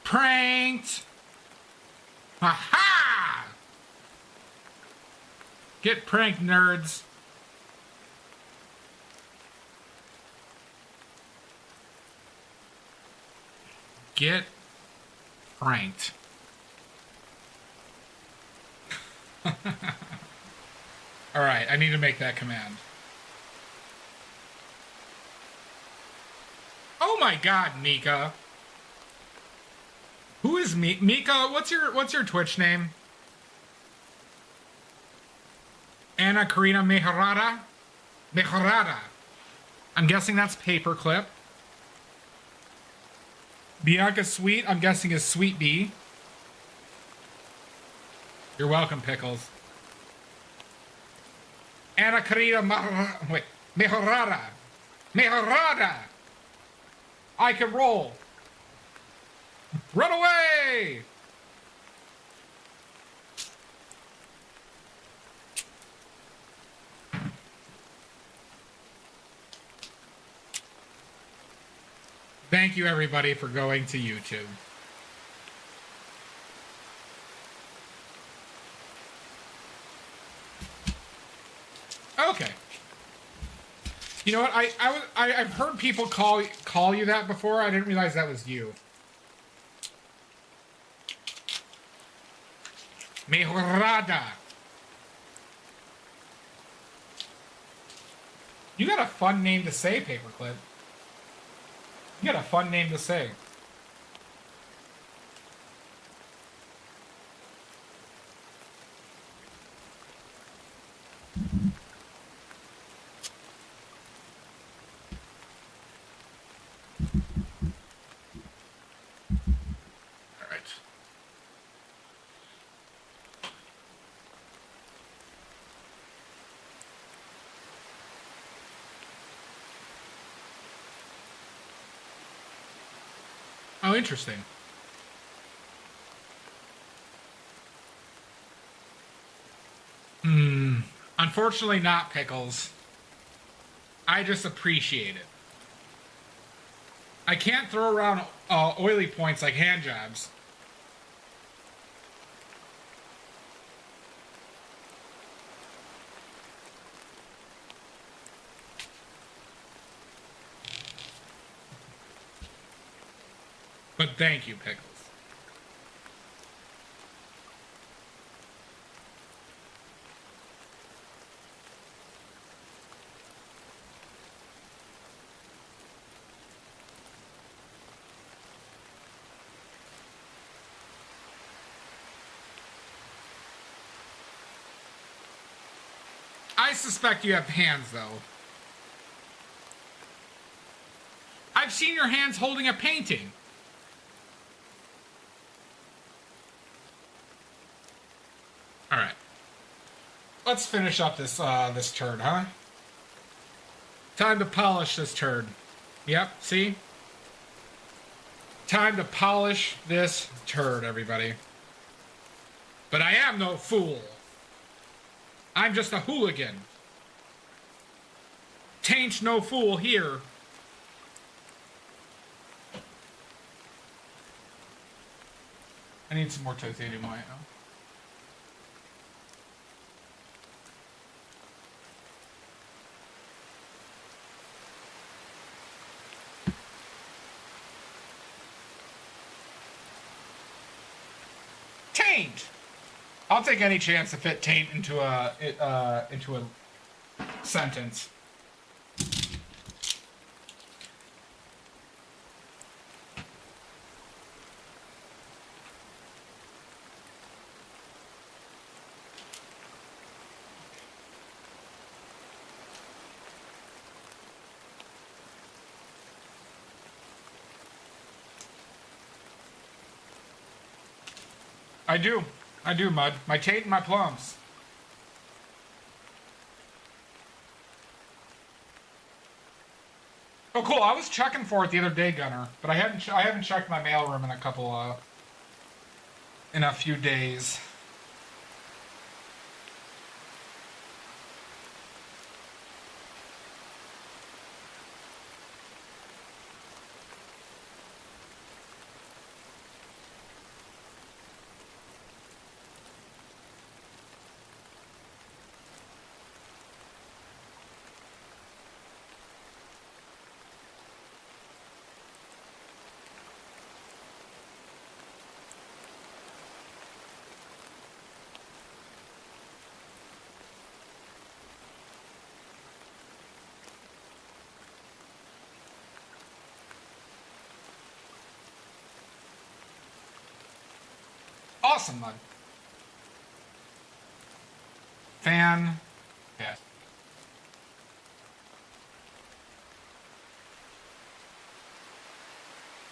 Speaker 1: Pranked! Ha-ha! Get pranked, nerds. Get pranked. Alright, I need to make that command. Oh my god, Mika. Who is Mika? What's your Twitch name? Anna Karina Meharada? Meharada. I'm guessing that's Paperclip. Bianca Sweet, I'm guessing is Sweet Bee. You're welcome, Pickles. Anna Karina Meharada. Meharada. I can roll. Run away! Thank you, everybody, for going to YouTube. Okay. You know what? I've heard people call you that before. I didn't realize that was you. Mejorada. You got a fun name to say, Paperclip. You got a fun name to say. All right. Oh, interesting. Unfortunately not, Pickles. I just appreciate it. I can't throw around oily points like hand jobs. But thank you, Pickles. I suspect you have hands, though. I've seen your hands holding a painting. All right. Let's finish up this this turd, huh? Time to polish this turd. Yep, see? Time to polish this turd, everybody. But I am no fool. I'm just a hooligan. Tain't no fool here. I need some more titanium white now. Taint! I'll take any chance to fit taint into a sentence. I do, Mud. My taint and my plums. Oh, cool. I was checking for it the other day, Gunner, but I haven't checked my mailroom in a few days. Awesome, Mud. Fan. Yeah.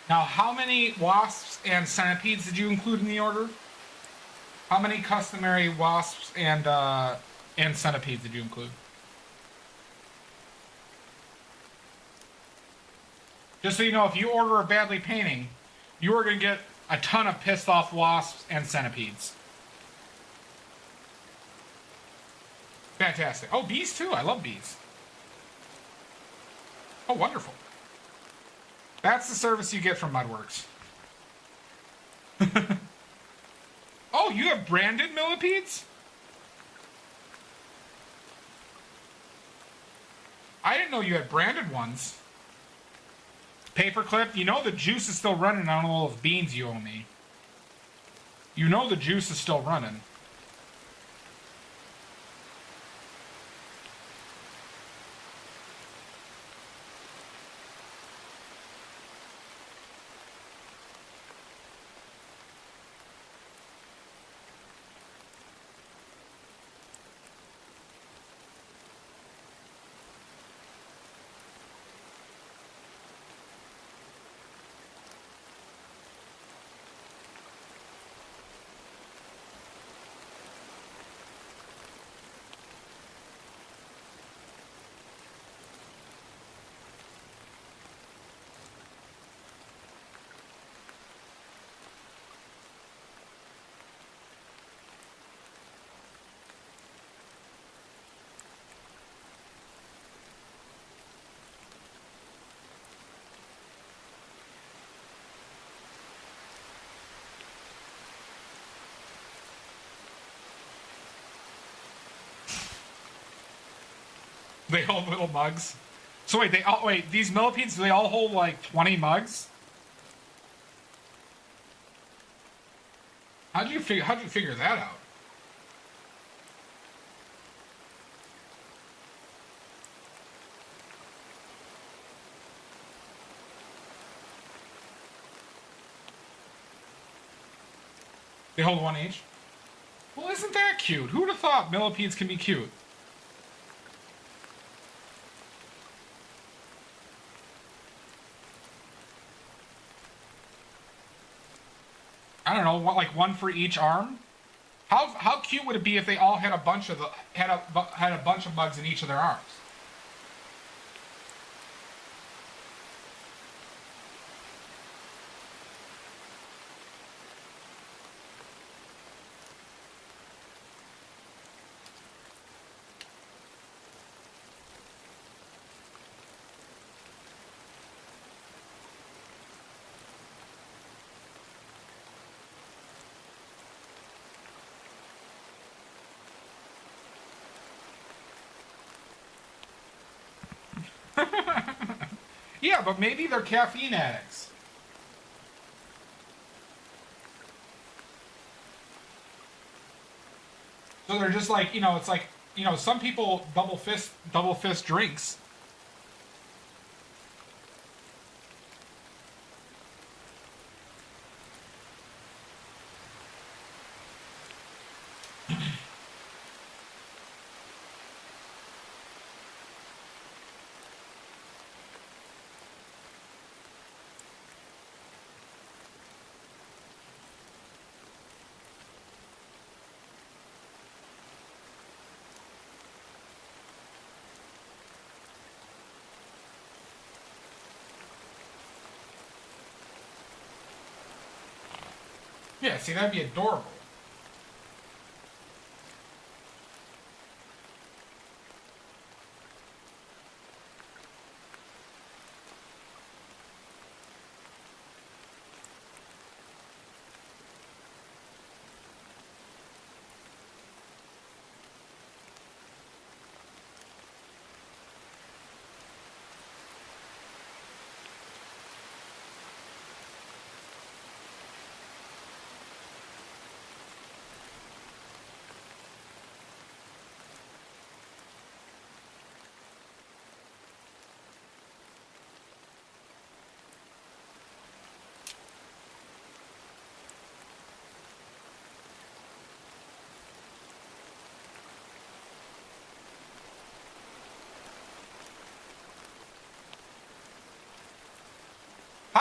Speaker 1: Now, how many wasps and centipedes did you include in the order? How many customary wasps and centipedes did you include? Just so you know, if you order a badly painting, you are going to get a ton of pissed off wasps and centipedes. Fantastic. Oh, bees too. I love bees. Oh, wonderful. That's the service you get from Mudworks. Oh, you have branded millipedes? I didn't know you had branded ones. Paperclip, you know the juice is still running on all those beans you owe me. You know the juice is still running. They hold little mugs. So wait, these millipedes, do they all hold like 20 mugs? How'd you figure that out? They hold one each? Well, isn't that cute? Who'd have thought millipedes can be cute? I don't know, what, like one for each arm? How cute would it be if they all had a bunch of mugs in each of their arms? Yeah, but maybe they're caffeine addicts. So they're just like, it's like, some people double fist drinks. Yeah, see, that'd be adorable.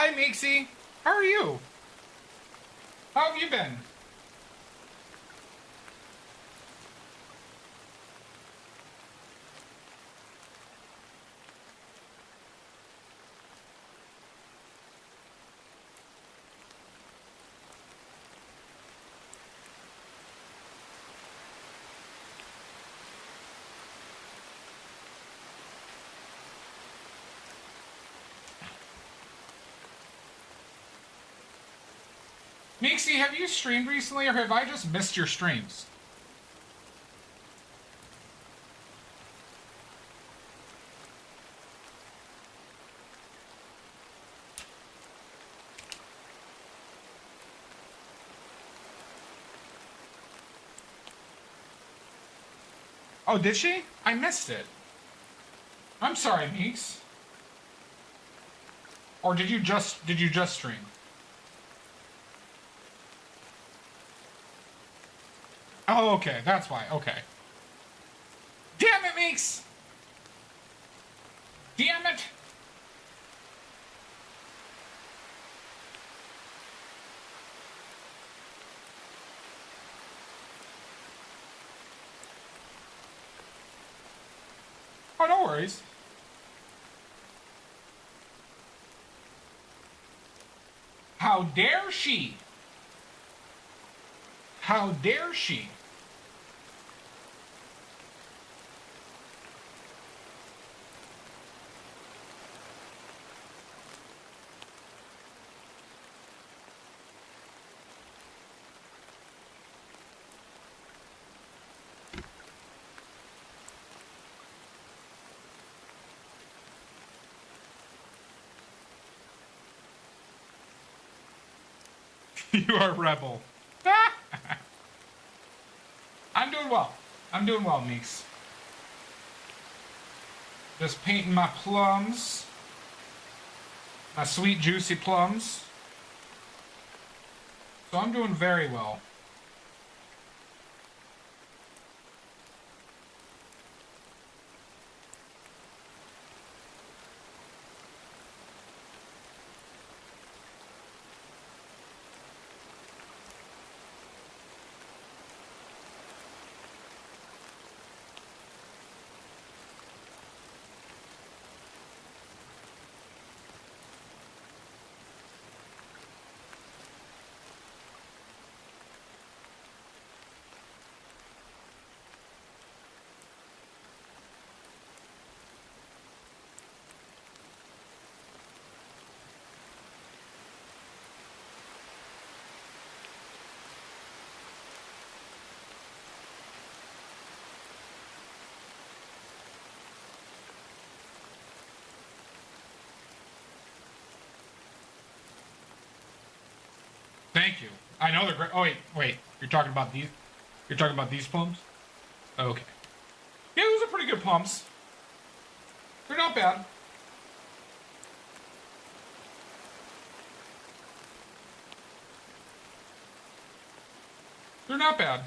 Speaker 1: Hi, Mixie. How are you? How have you been? Mixie, have you streamed recently, or have I just missed your streams? Oh, did she? I missed it. I'm sorry, Meeks. Or did you just stream? Oh, okay, that's why. Okay. Damn it, Meeks! Damn it! Oh, no worries. How dare she? How dare she? You are a rebel. I'm doing well. I'm doing well, Meeks. Just painting my plums. My sweet, juicy plums. So I'm doing very well. Thank you. I know they're great. Oh wait. You're talking about these? You're talking about these plums? Okay. Yeah, those are pretty good plums. They're not bad. They're not bad.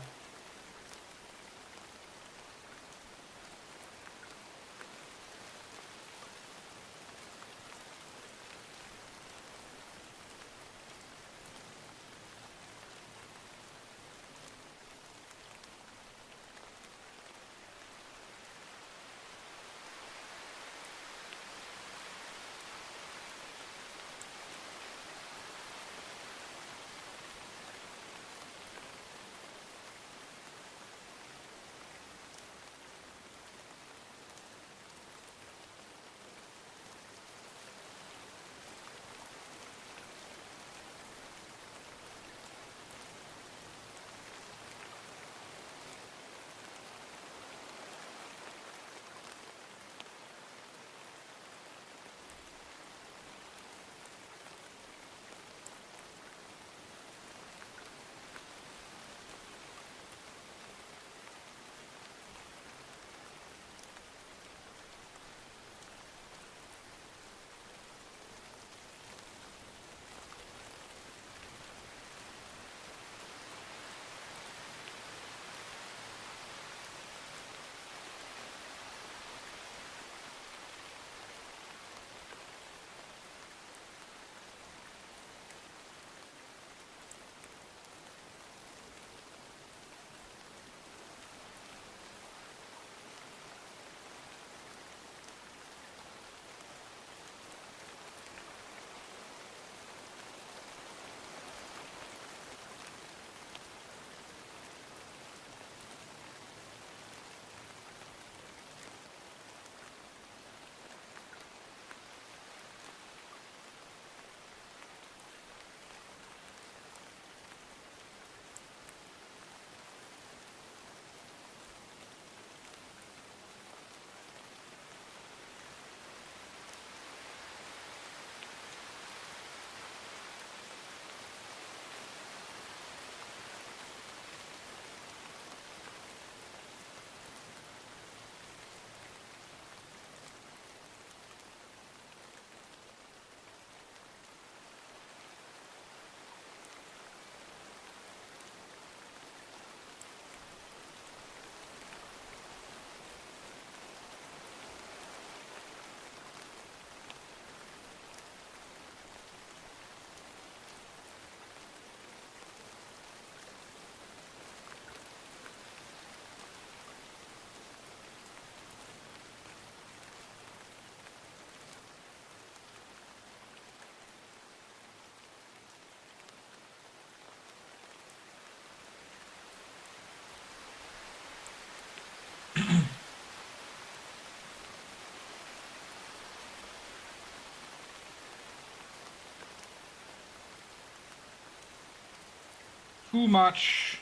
Speaker 1: Too much.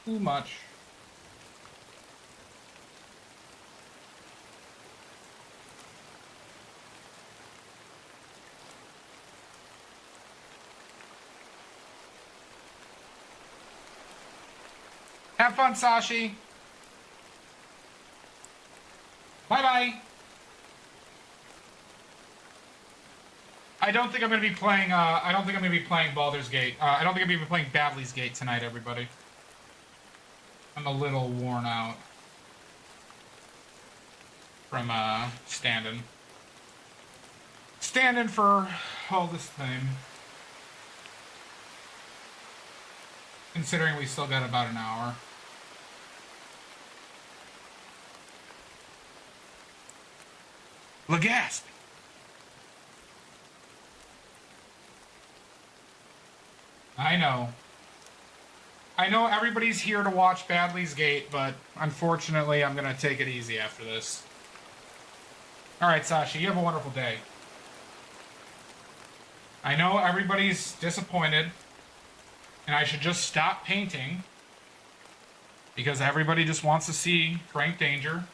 Speaker 1: Too much. Have fun, Sashi. Bye-bye. I don't think I'm gonna be playing. I don't think I'm gonna be playing Baldur's Gate. I don't think I'm gonna be playing Badley's Gate tonight, everybody. I'm a little worn out from standing for all this time. Considering we still got about an hour. Legasp. I know. I know everybody's here to watch Badley's Gate, but unfortunately I'm gonna take it easy after this. Alright, Sashi, you have a wonderful day. I know everybody's disappointed, and I should just stop painting, because everybody just wants to see Frank Danger.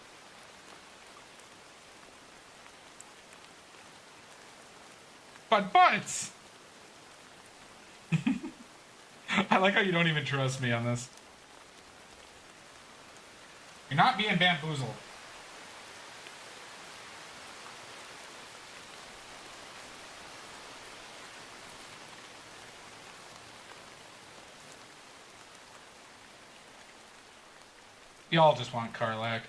Speaker 1: But I like how you don't even trust me on this. You're not being bamboozled. Y'all just want Karlach.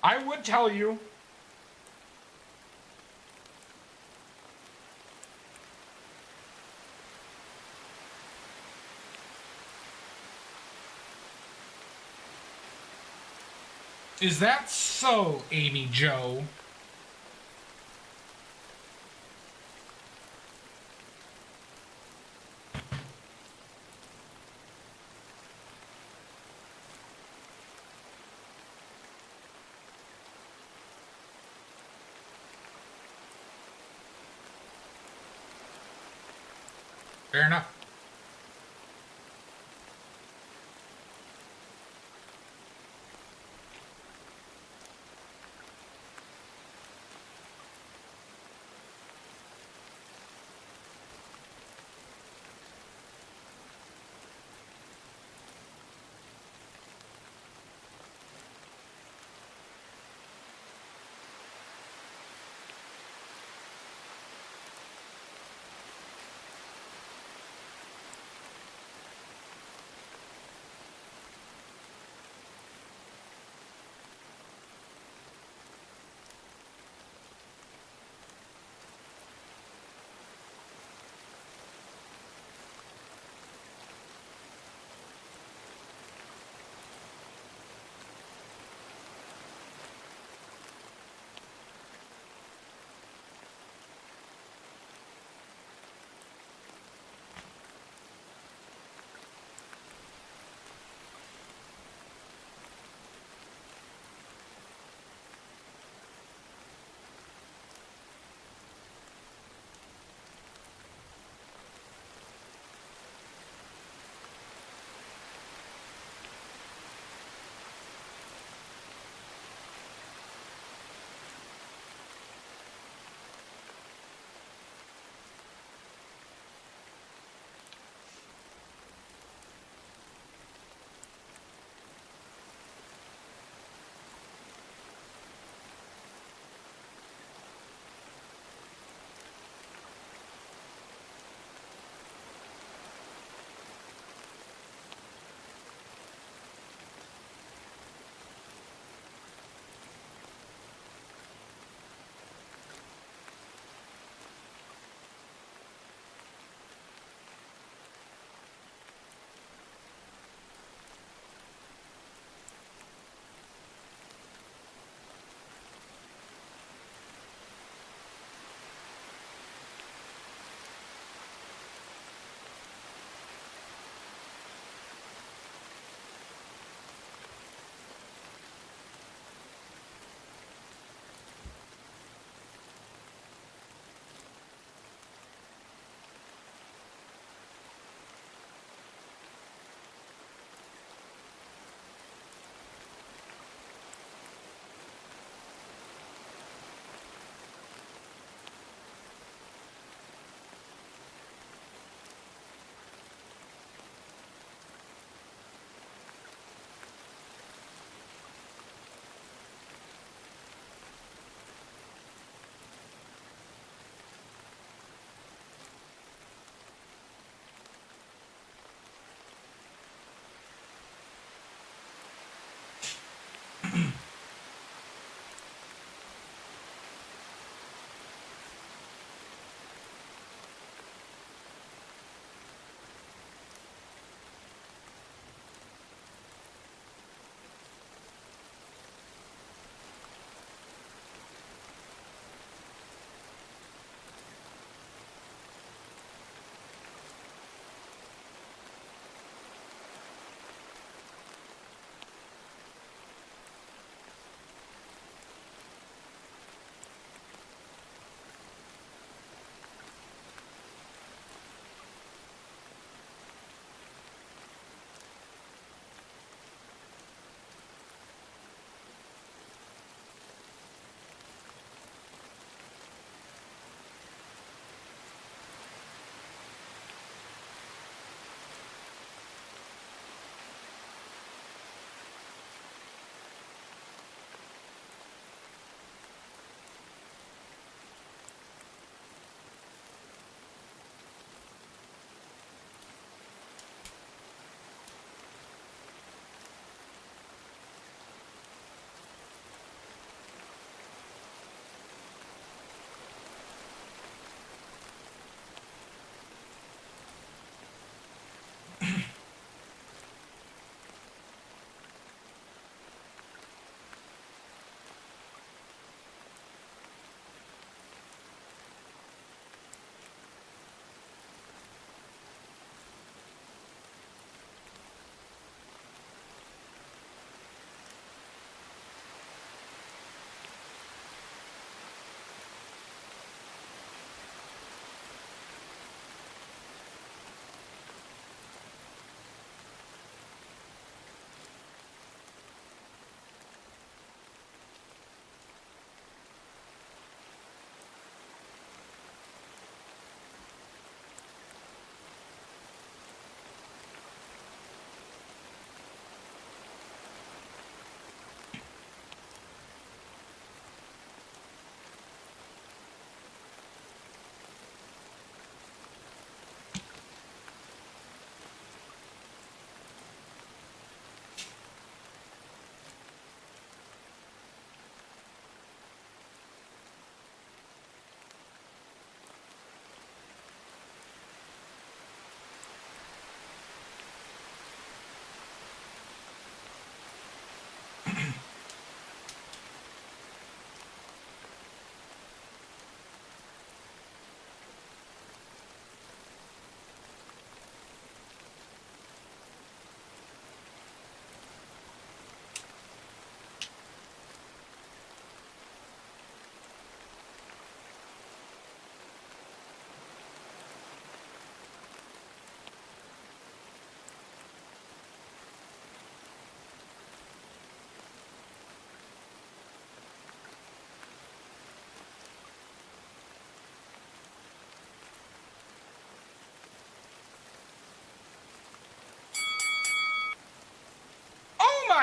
Speaker 1: I would tell you. Is that so, Amy Jo? Fair enough.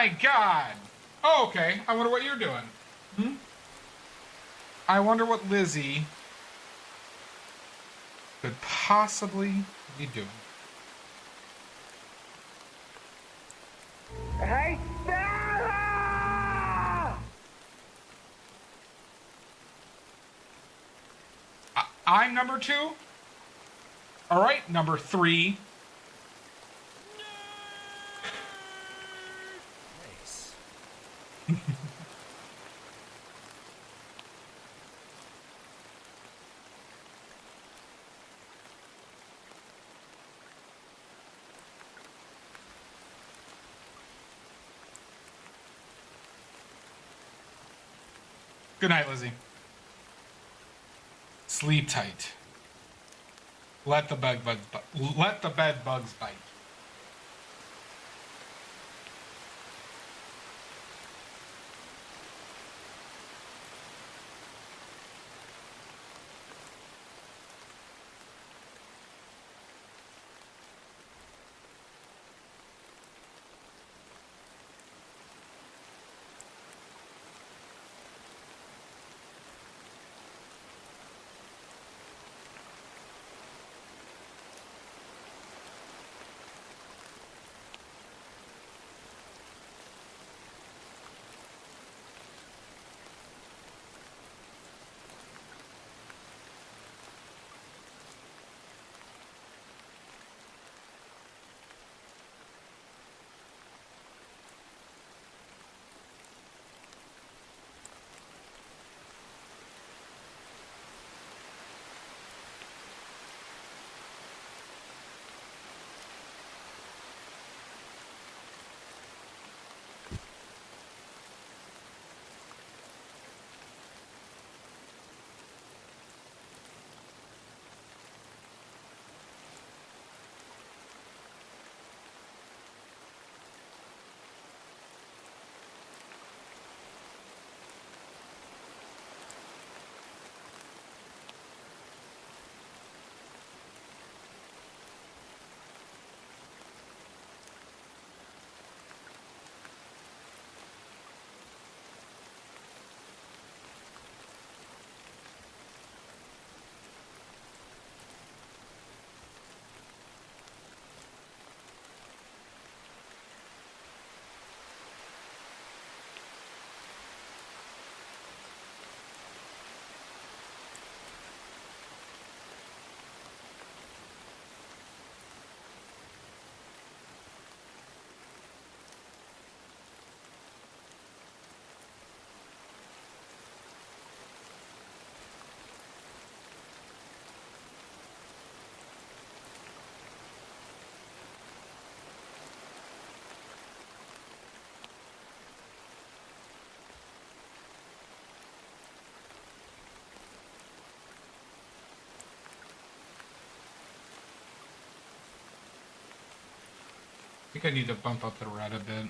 Speaker 1: my god! Oh, okay. I wonder what you're doing. Hmm? I wonder what Lizzie could possibly be doing.
Speaker 3: Hey, Sarah!
Speaker 1: I'm number 2. All right, number 3.
Speaker 2: Nice.
Speaker 1: Good night, Lizzie. Sleep tight. Let the bed bugs bite. I think I need to bump up the red a bit.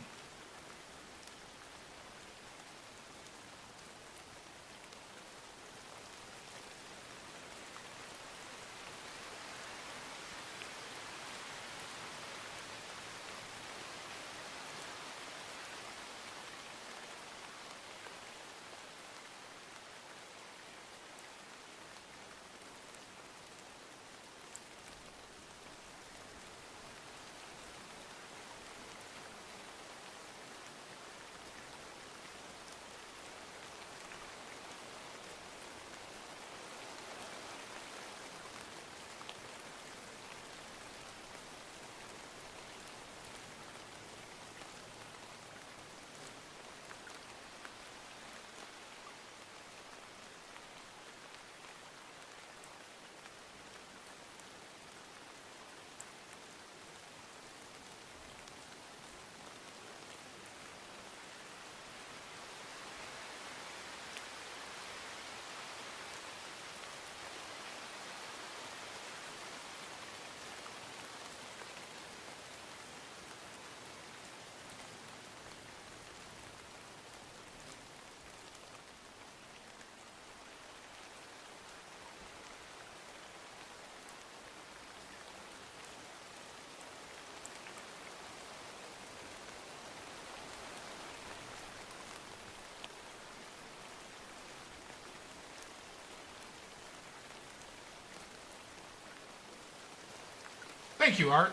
Speaker 1: Thank you, Art.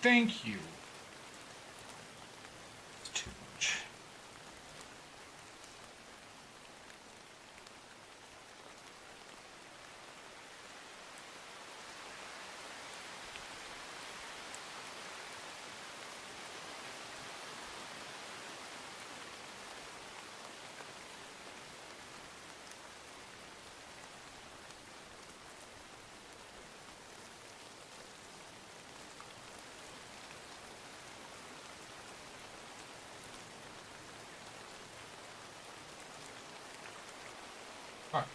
Speaker 1: Thank you.
Speaker 2: It's too much.
Speaker 1: Fuck.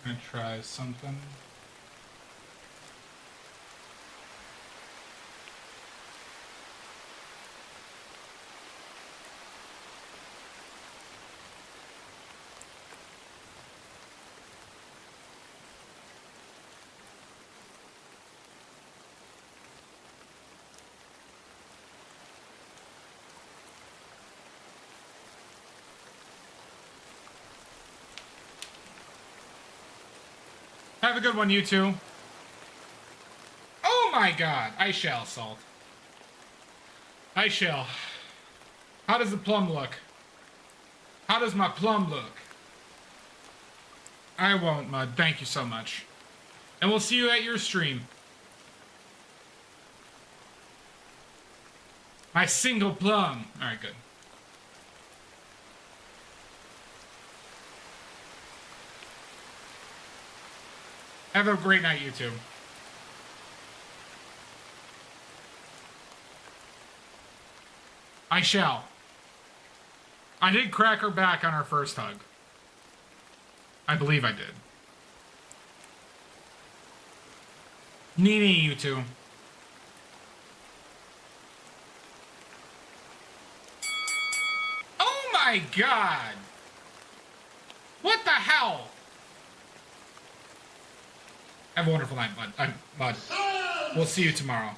Speaker 1: Gonna try something. Have a good one, you two. Oh my god! I shall, Salt. I shall. How does the plum look? How does my plum look? I won't, Mud. Thank you so much. And we'll see you at your stream. My single plum. Alright, good. Have a great night, you two. I shall. I did crack her back on our first hug. I believe I did. Nini, you two. Oh my god! What the hell? Have a wonderful night, bud. Bud. We'll see you tomorrow.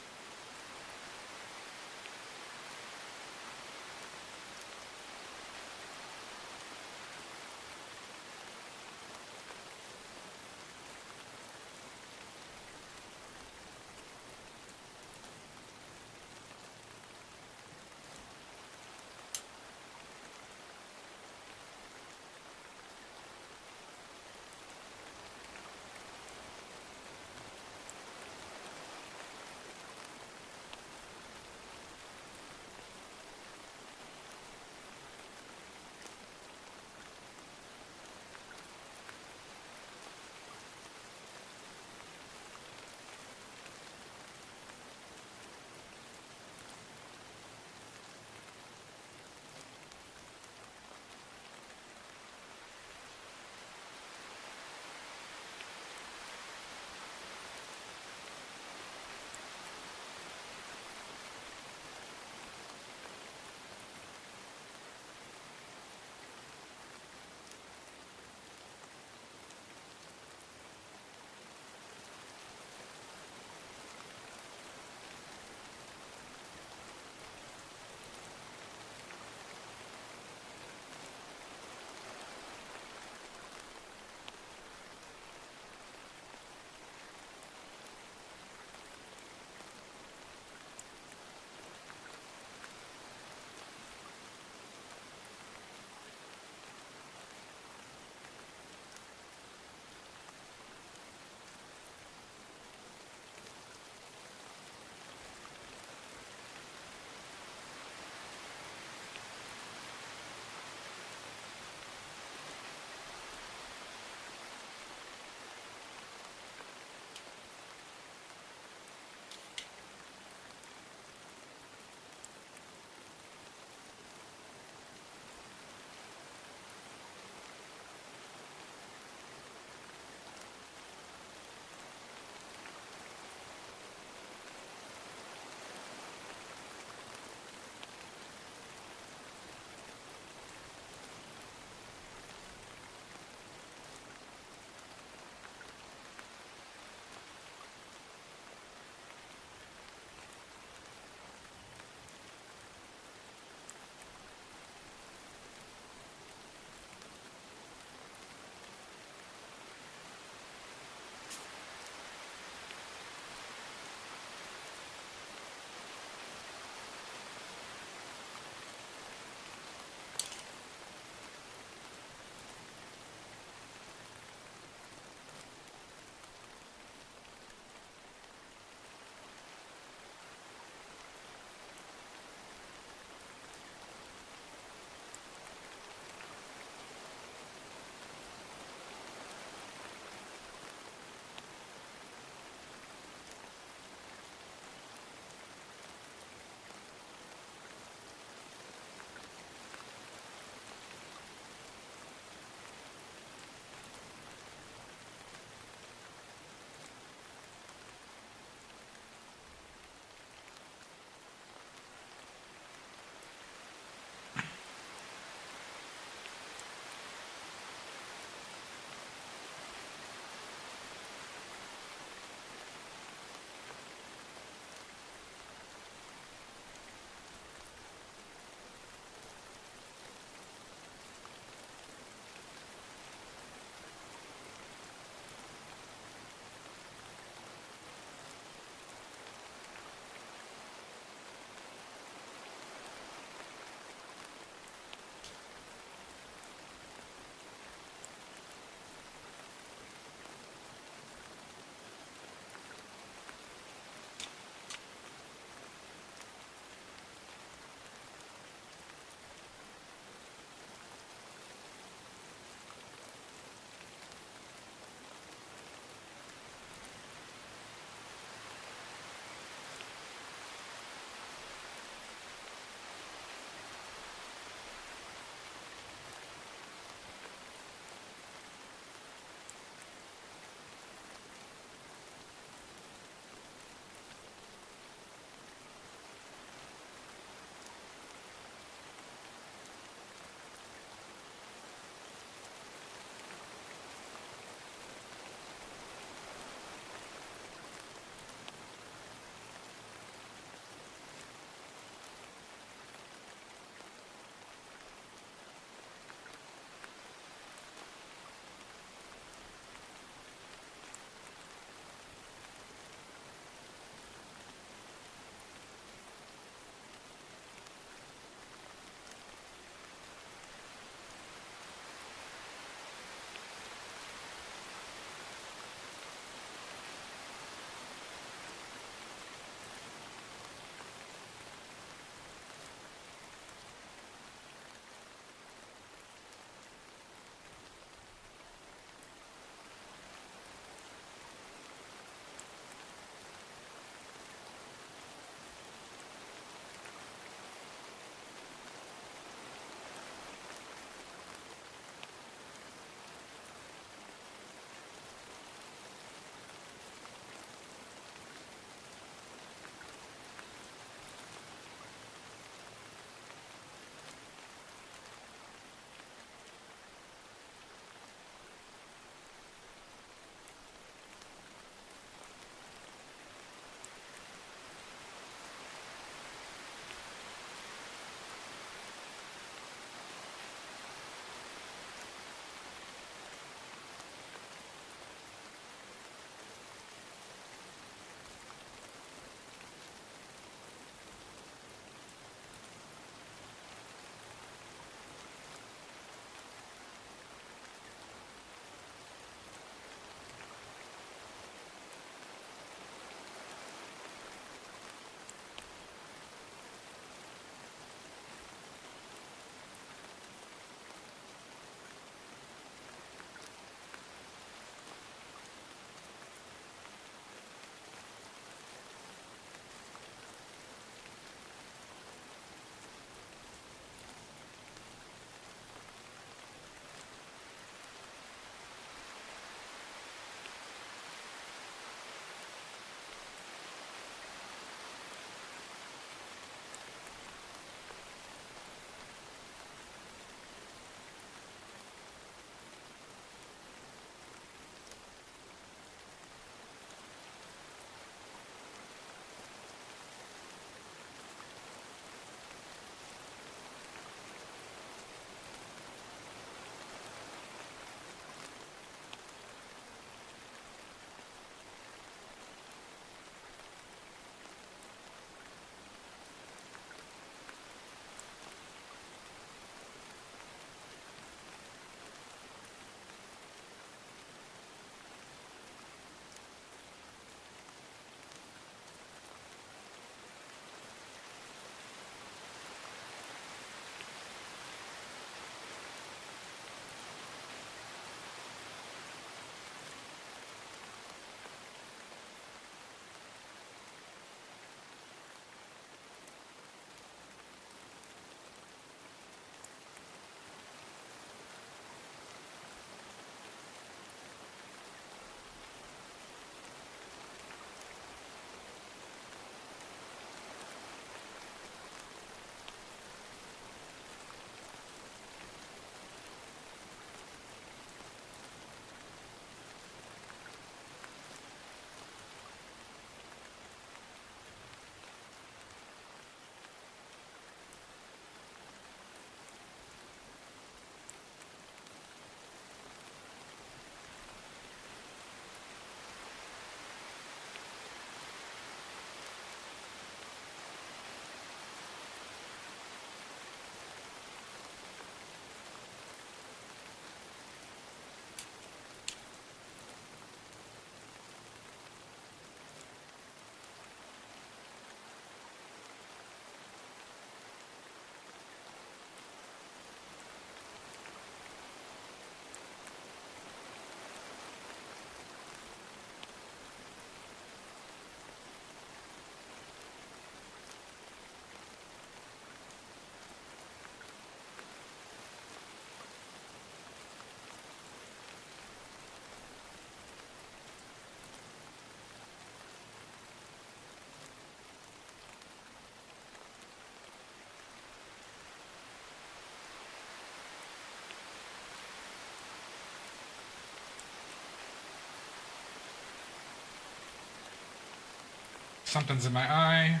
Speaker 1: Something's in my eye.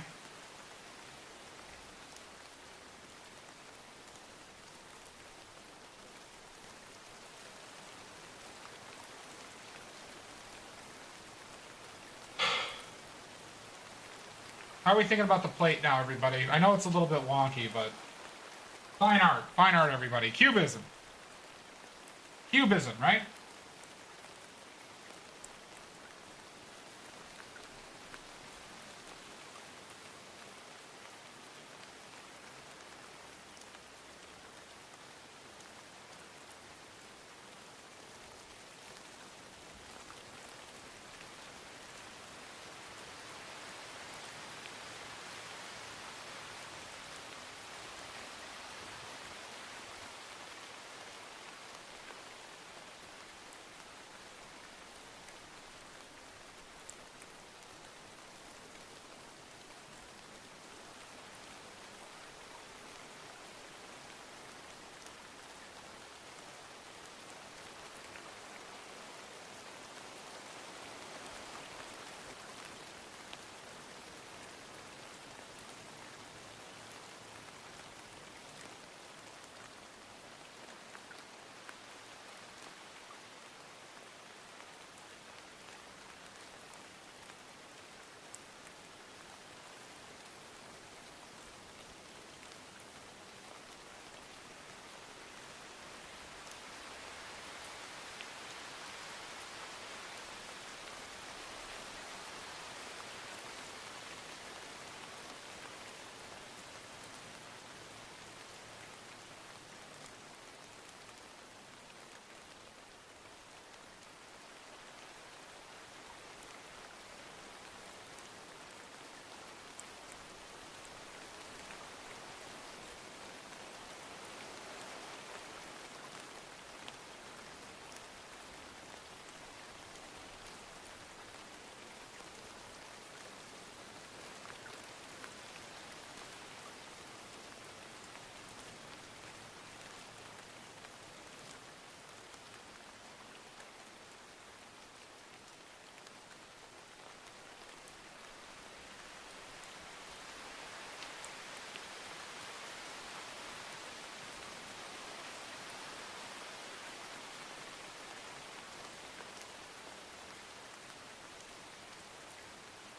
Speaker 1: How are we thinking about the plate now, everybody? I know it's a little bit wonky, but fine art, everybody. Cubism, right?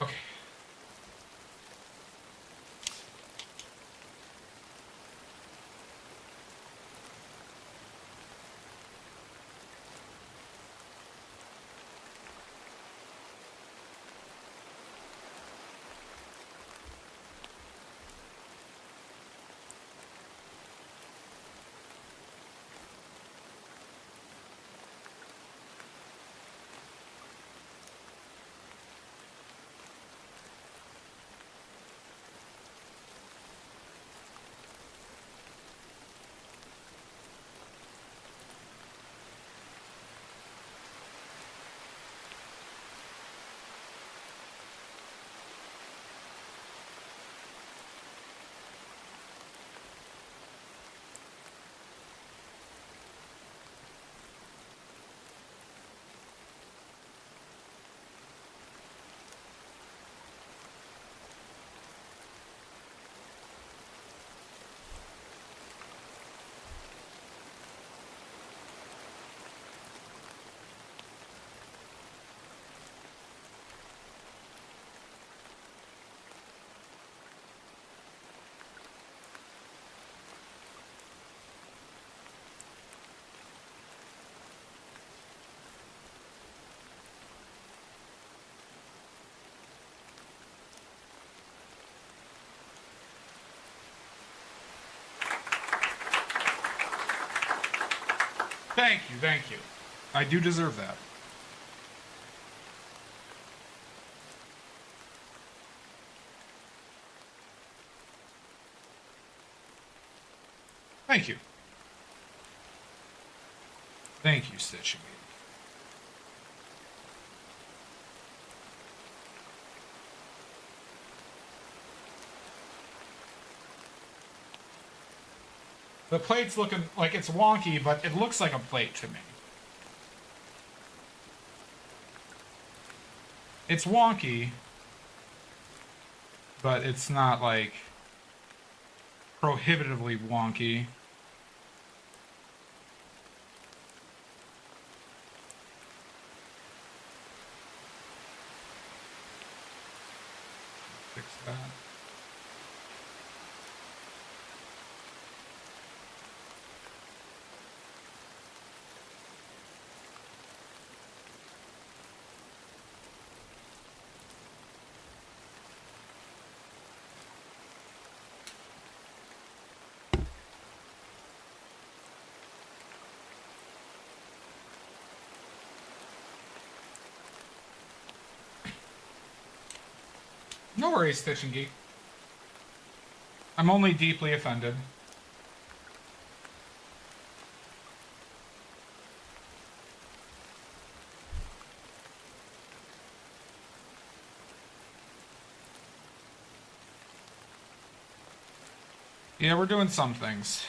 Speaker 1: Okay. Thank you. I do deserve that. Thank you. Thank you, Stitching. The plate's looking like it's wonky, but it looks like a plate to me. It's wonky, but it's not like prohibitively wonky. Fix that. No worries, Stitch and Geek. I'm only deeply offended. Yeah, we're doing some things.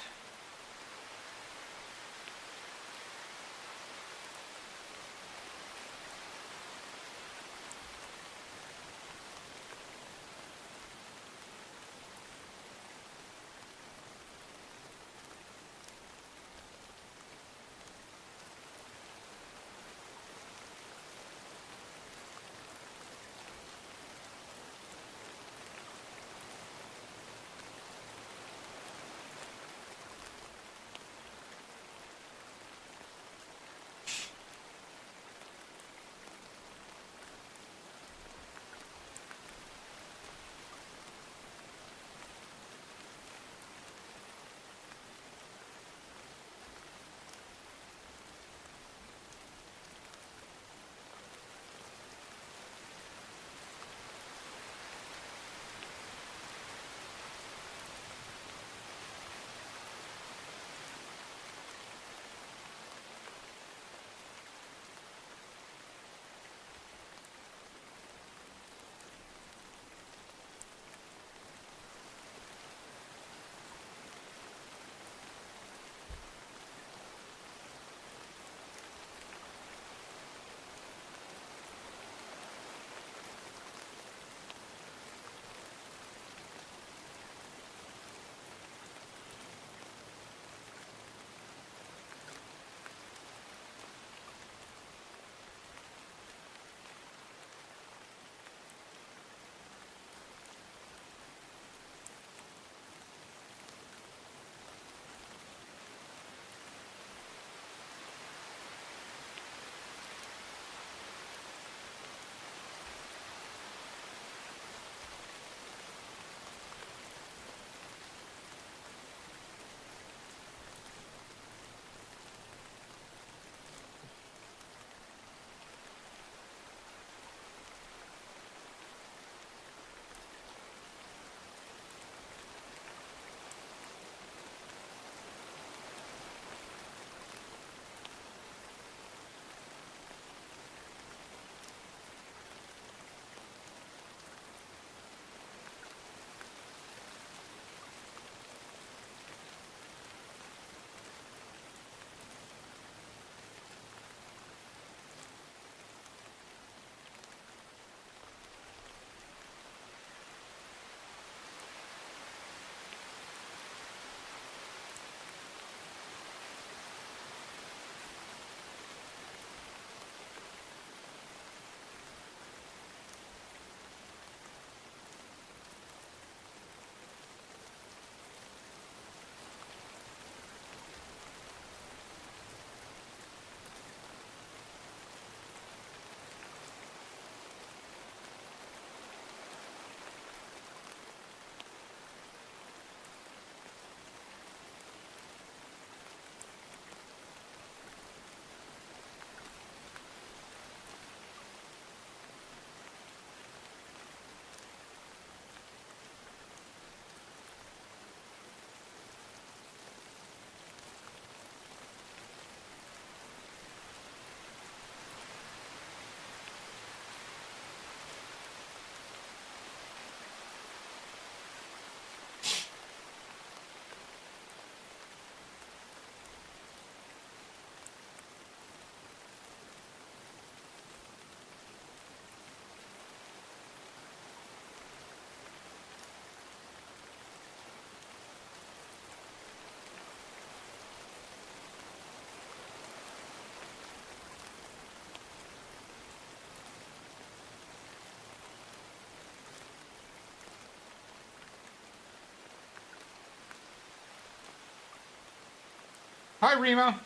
Speaker 1: Hi, Rima.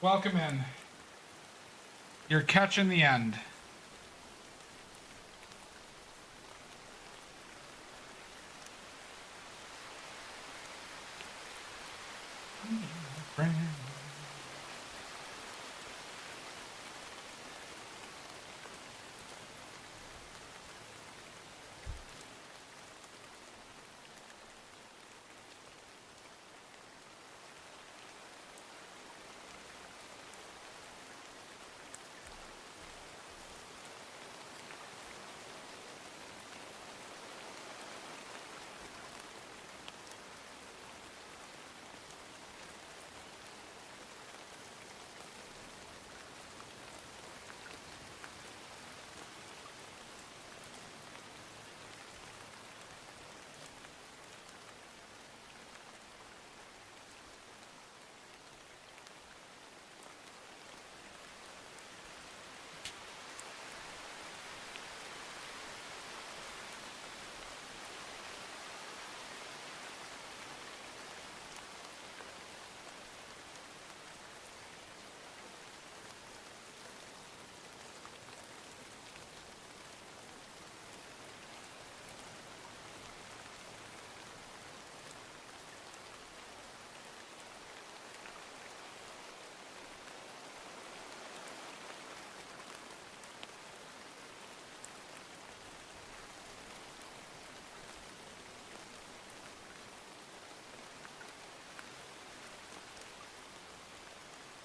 Speaker 1: Welcome in. You're catching the end.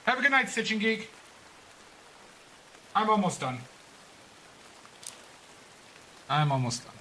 Speaker 1: Have a good night, Stitching Geek. I'm almost done. I'm almost done.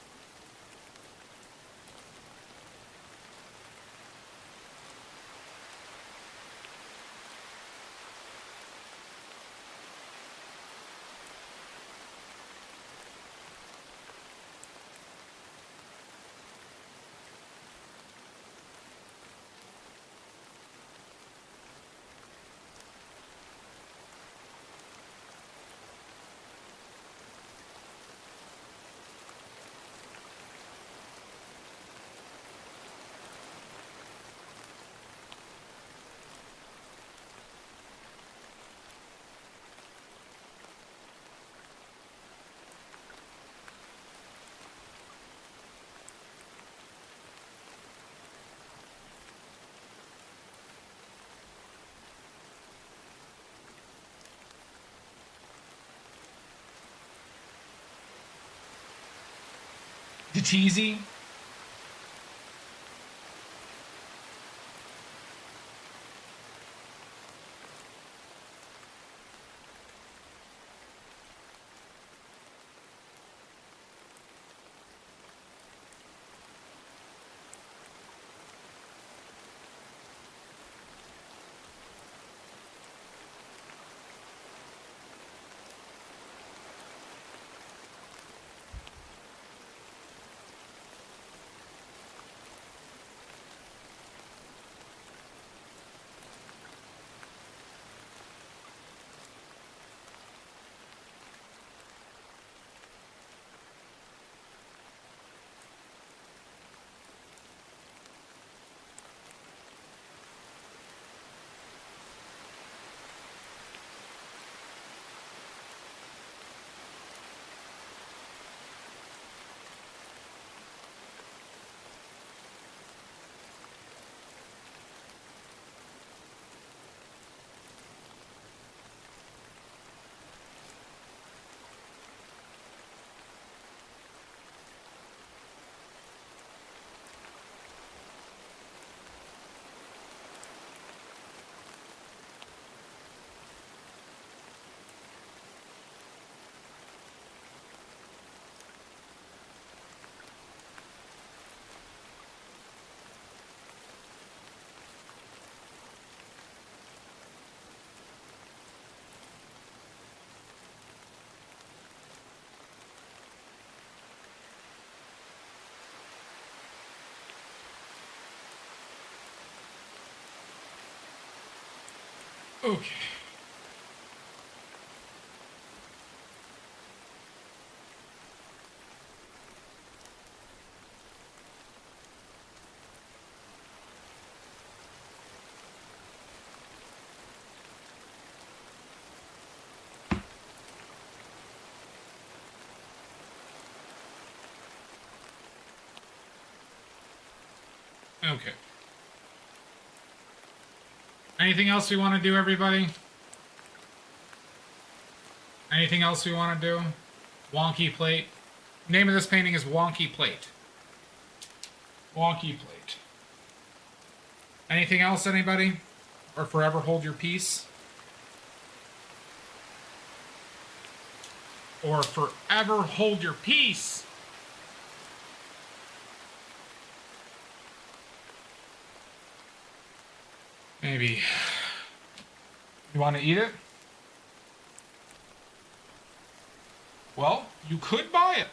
Speaker 1: Teasy. Okay. Okay. Anything else we want to do, everybody? Anything else we want to do? Wonky Plate. Name of this painting is Wonky Plate. Wonky Plate. Anything else, anybody? Or Forever Hold Your Peace? Or Forever Hold Your Peace? Maybe. You want to eat it? Well, you could buy it.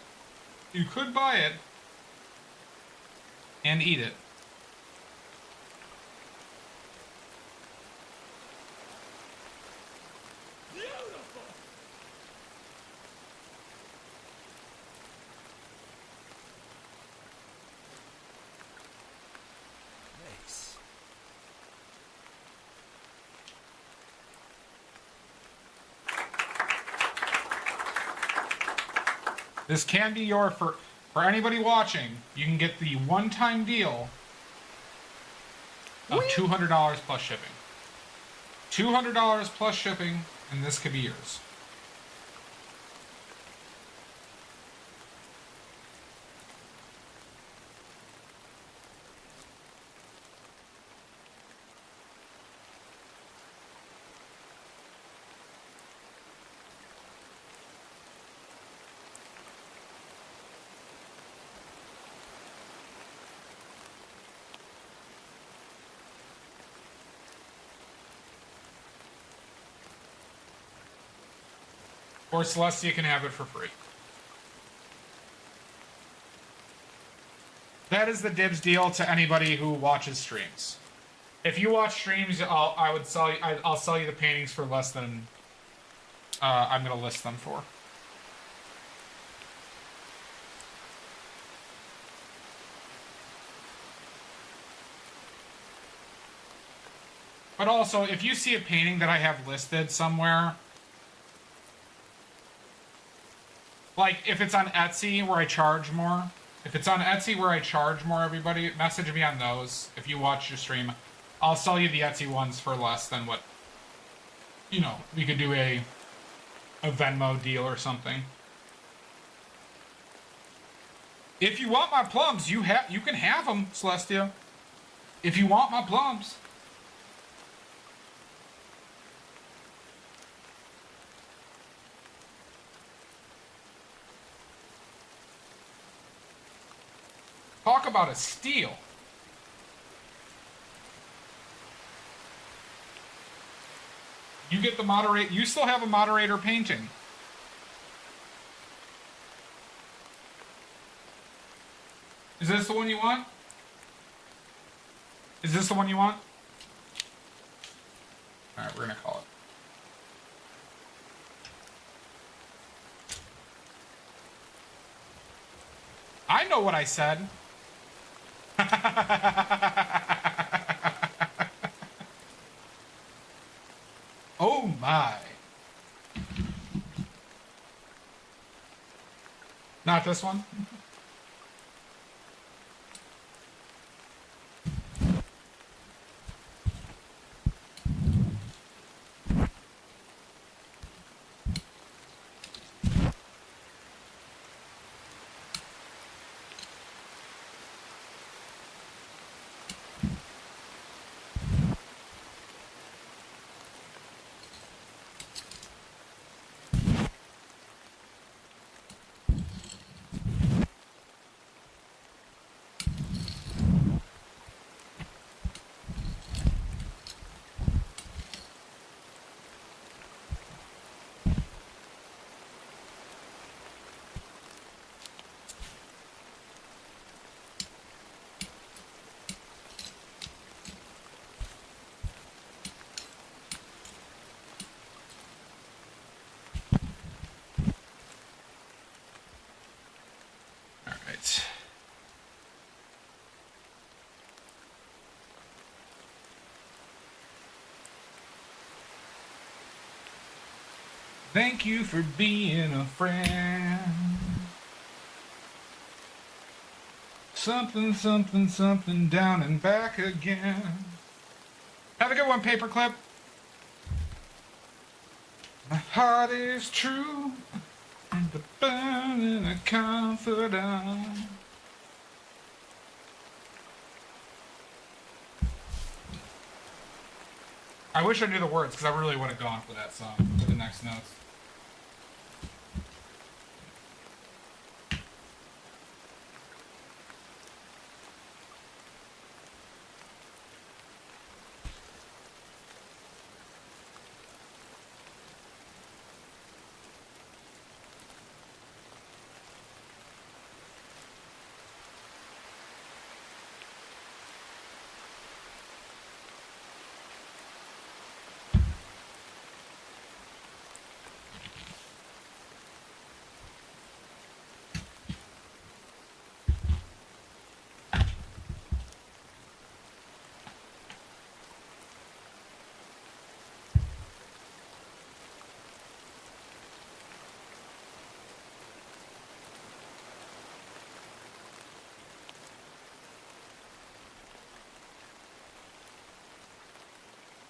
Speaker 1: You could buy it and eat it.
Speaker 2: Nice.
Speaker 1: This can be your for anybody watching. You can get the one-time deal of $200 plus shipping. $200 plus shipping, and this could be yours. Or Celestia can have it for free. That is the dibs deal to anybody who watches streams. If you watch streams, I'll sell you the paintings for less than I'm gonna list them for. But also, if you see a painting that I have listed somewhere, like if it's on Etsy where I charge more, everybody, message me on those. If you watch your stream, I'll sell you the Etsy ones for less than what, you know, we could do a Venmo deal or something. If you want my plums, you can have them, Celestia. If you want my plums. Talk about a steal. You get the moderate. You still have a moderator painting. Is this the one you want? Is this the one you want? All right, we're gonna call it. I know what I said. Oh my. Not this one? All right. Thank you for being a friend. Something, something, something down and back again. Have a good one, Paperclip. My heart is true, and the burning a confidant. I wish I knew the words because I really would have gone for that song for the next notes.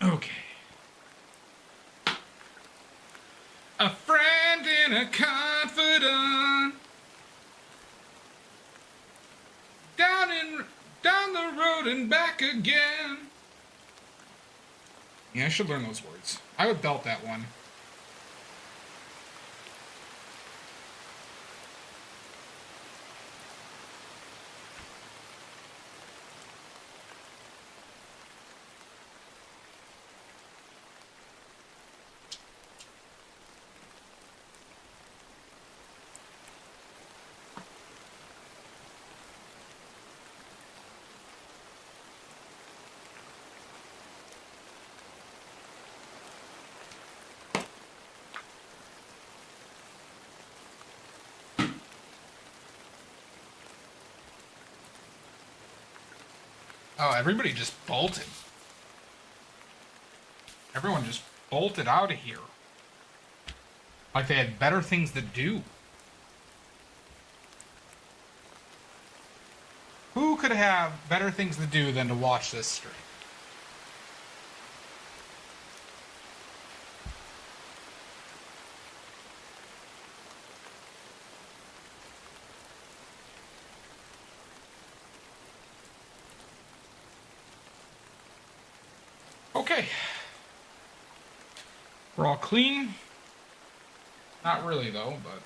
Speaker 1: Okay. A friend and a confidant. Down the road and back again. Yeah, I should learn those words. I would belt that one. Oh, everybody just bolted. Everyone just bolted out of here. Like they had better things to do. Who could have better things to do than to watch this stream? Okay. We're all clean. Not really, though, but...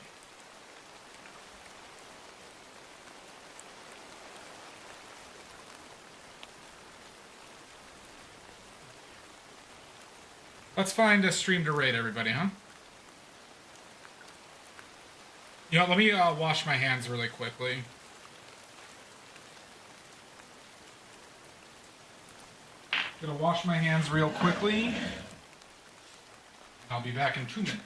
Speaker 1: Let's find a stream to raid everybody, huh? You know, let me wash my hands really quickly. Gonna wash my hands real quickly. I'll be back in 2 minutes.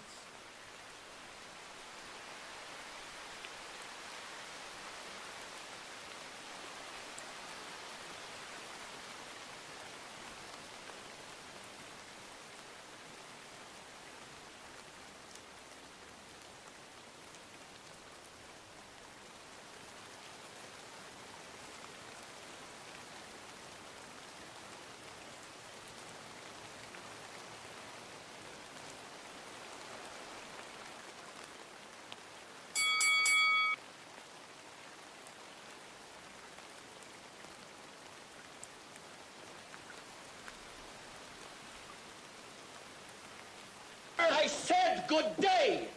Speaker 5: I said good day.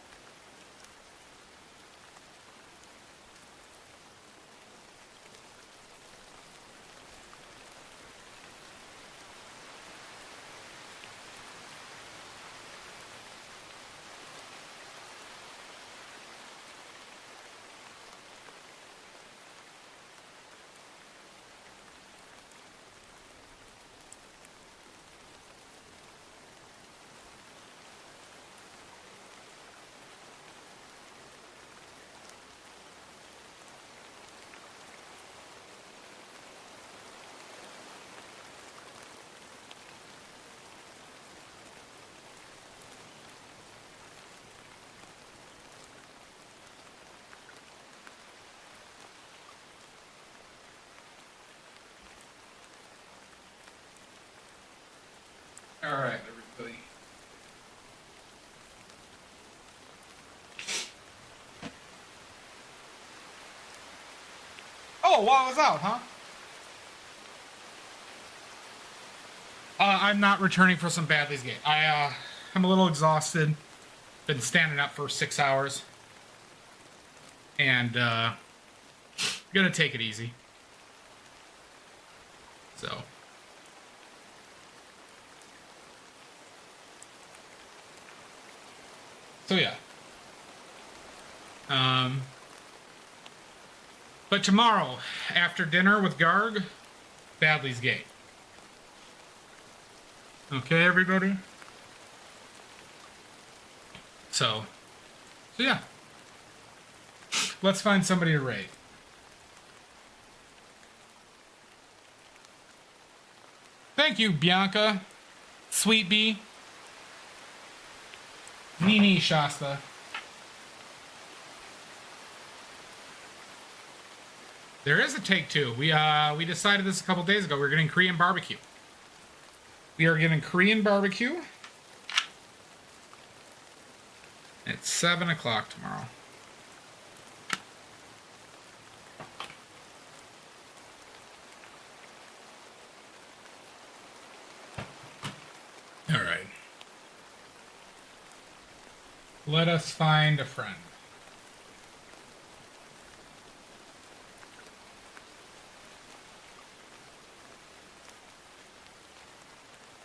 Speaker 1: Oh, while I was out, huh? I'm not returning for some Badley's Gate. I'm a little exhausted. Been standing up for 6 hours. And, gonna take it easy. So. So, yeah. But tomorrow, after dinner with Garg, Badley's Gate. Okay, everybody? So yeah. Let's find somebody to raid. Thank you, Bianca. Sweet Bee. Nini Shasta. There is a take two. We decided this a couple days ago. We're getting Korean barbecue. We are getting Korean barbecue at 7 o'clock tomorrow. All right. Let us find a friend.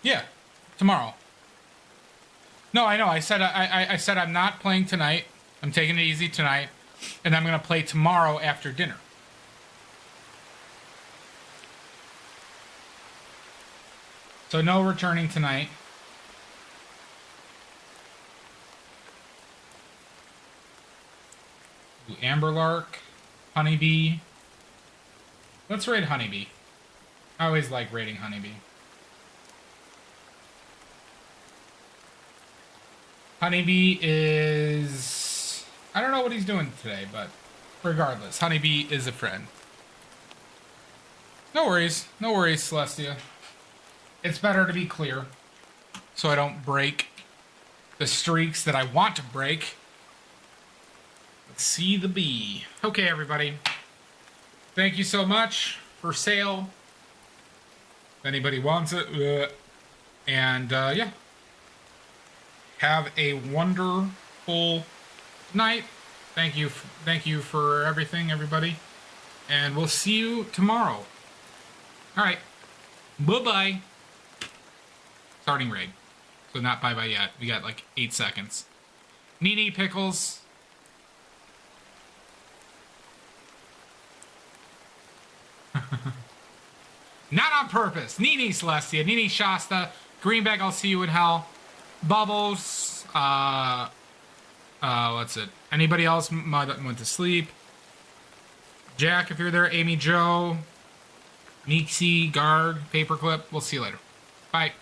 Speaker 1: Yeah, tomorrow. No, I know. I said I said I'm not playing tonight. I'm taking it easy tonight, and I'm gonna play tomorrow after dinner. So no returning tonight. Ooh, Amberlark, Honeybee. Let's raid Honeybee. I always like raiding Honeybee. Honeybee is... I don't know what he's doing today, but regardless, Honeybee is a friend. No worries, Celestia. It's better to be clear, so I don't break the streaks that I want to break. Let's see the bee. Okay, everybody. Thank you so much for sale. If anybody wants it. And, yeah. Have a wonderful night. Thank you for everything, everybody. And we'll see you tomorrow. All right. Bye-bye. Starting raid. So not bye-bye yet. We got like 8 seconds. Nini Pickles. Not on purpose. Nini Celestia. Nini Shasta. Greenback, I'll see you in hell. Bubbles, what's it? Anybody else went to sleep? Jack, if you're there, Amy Joe, Meeksy, Guard, Paperclip. We'll see you later. Bye.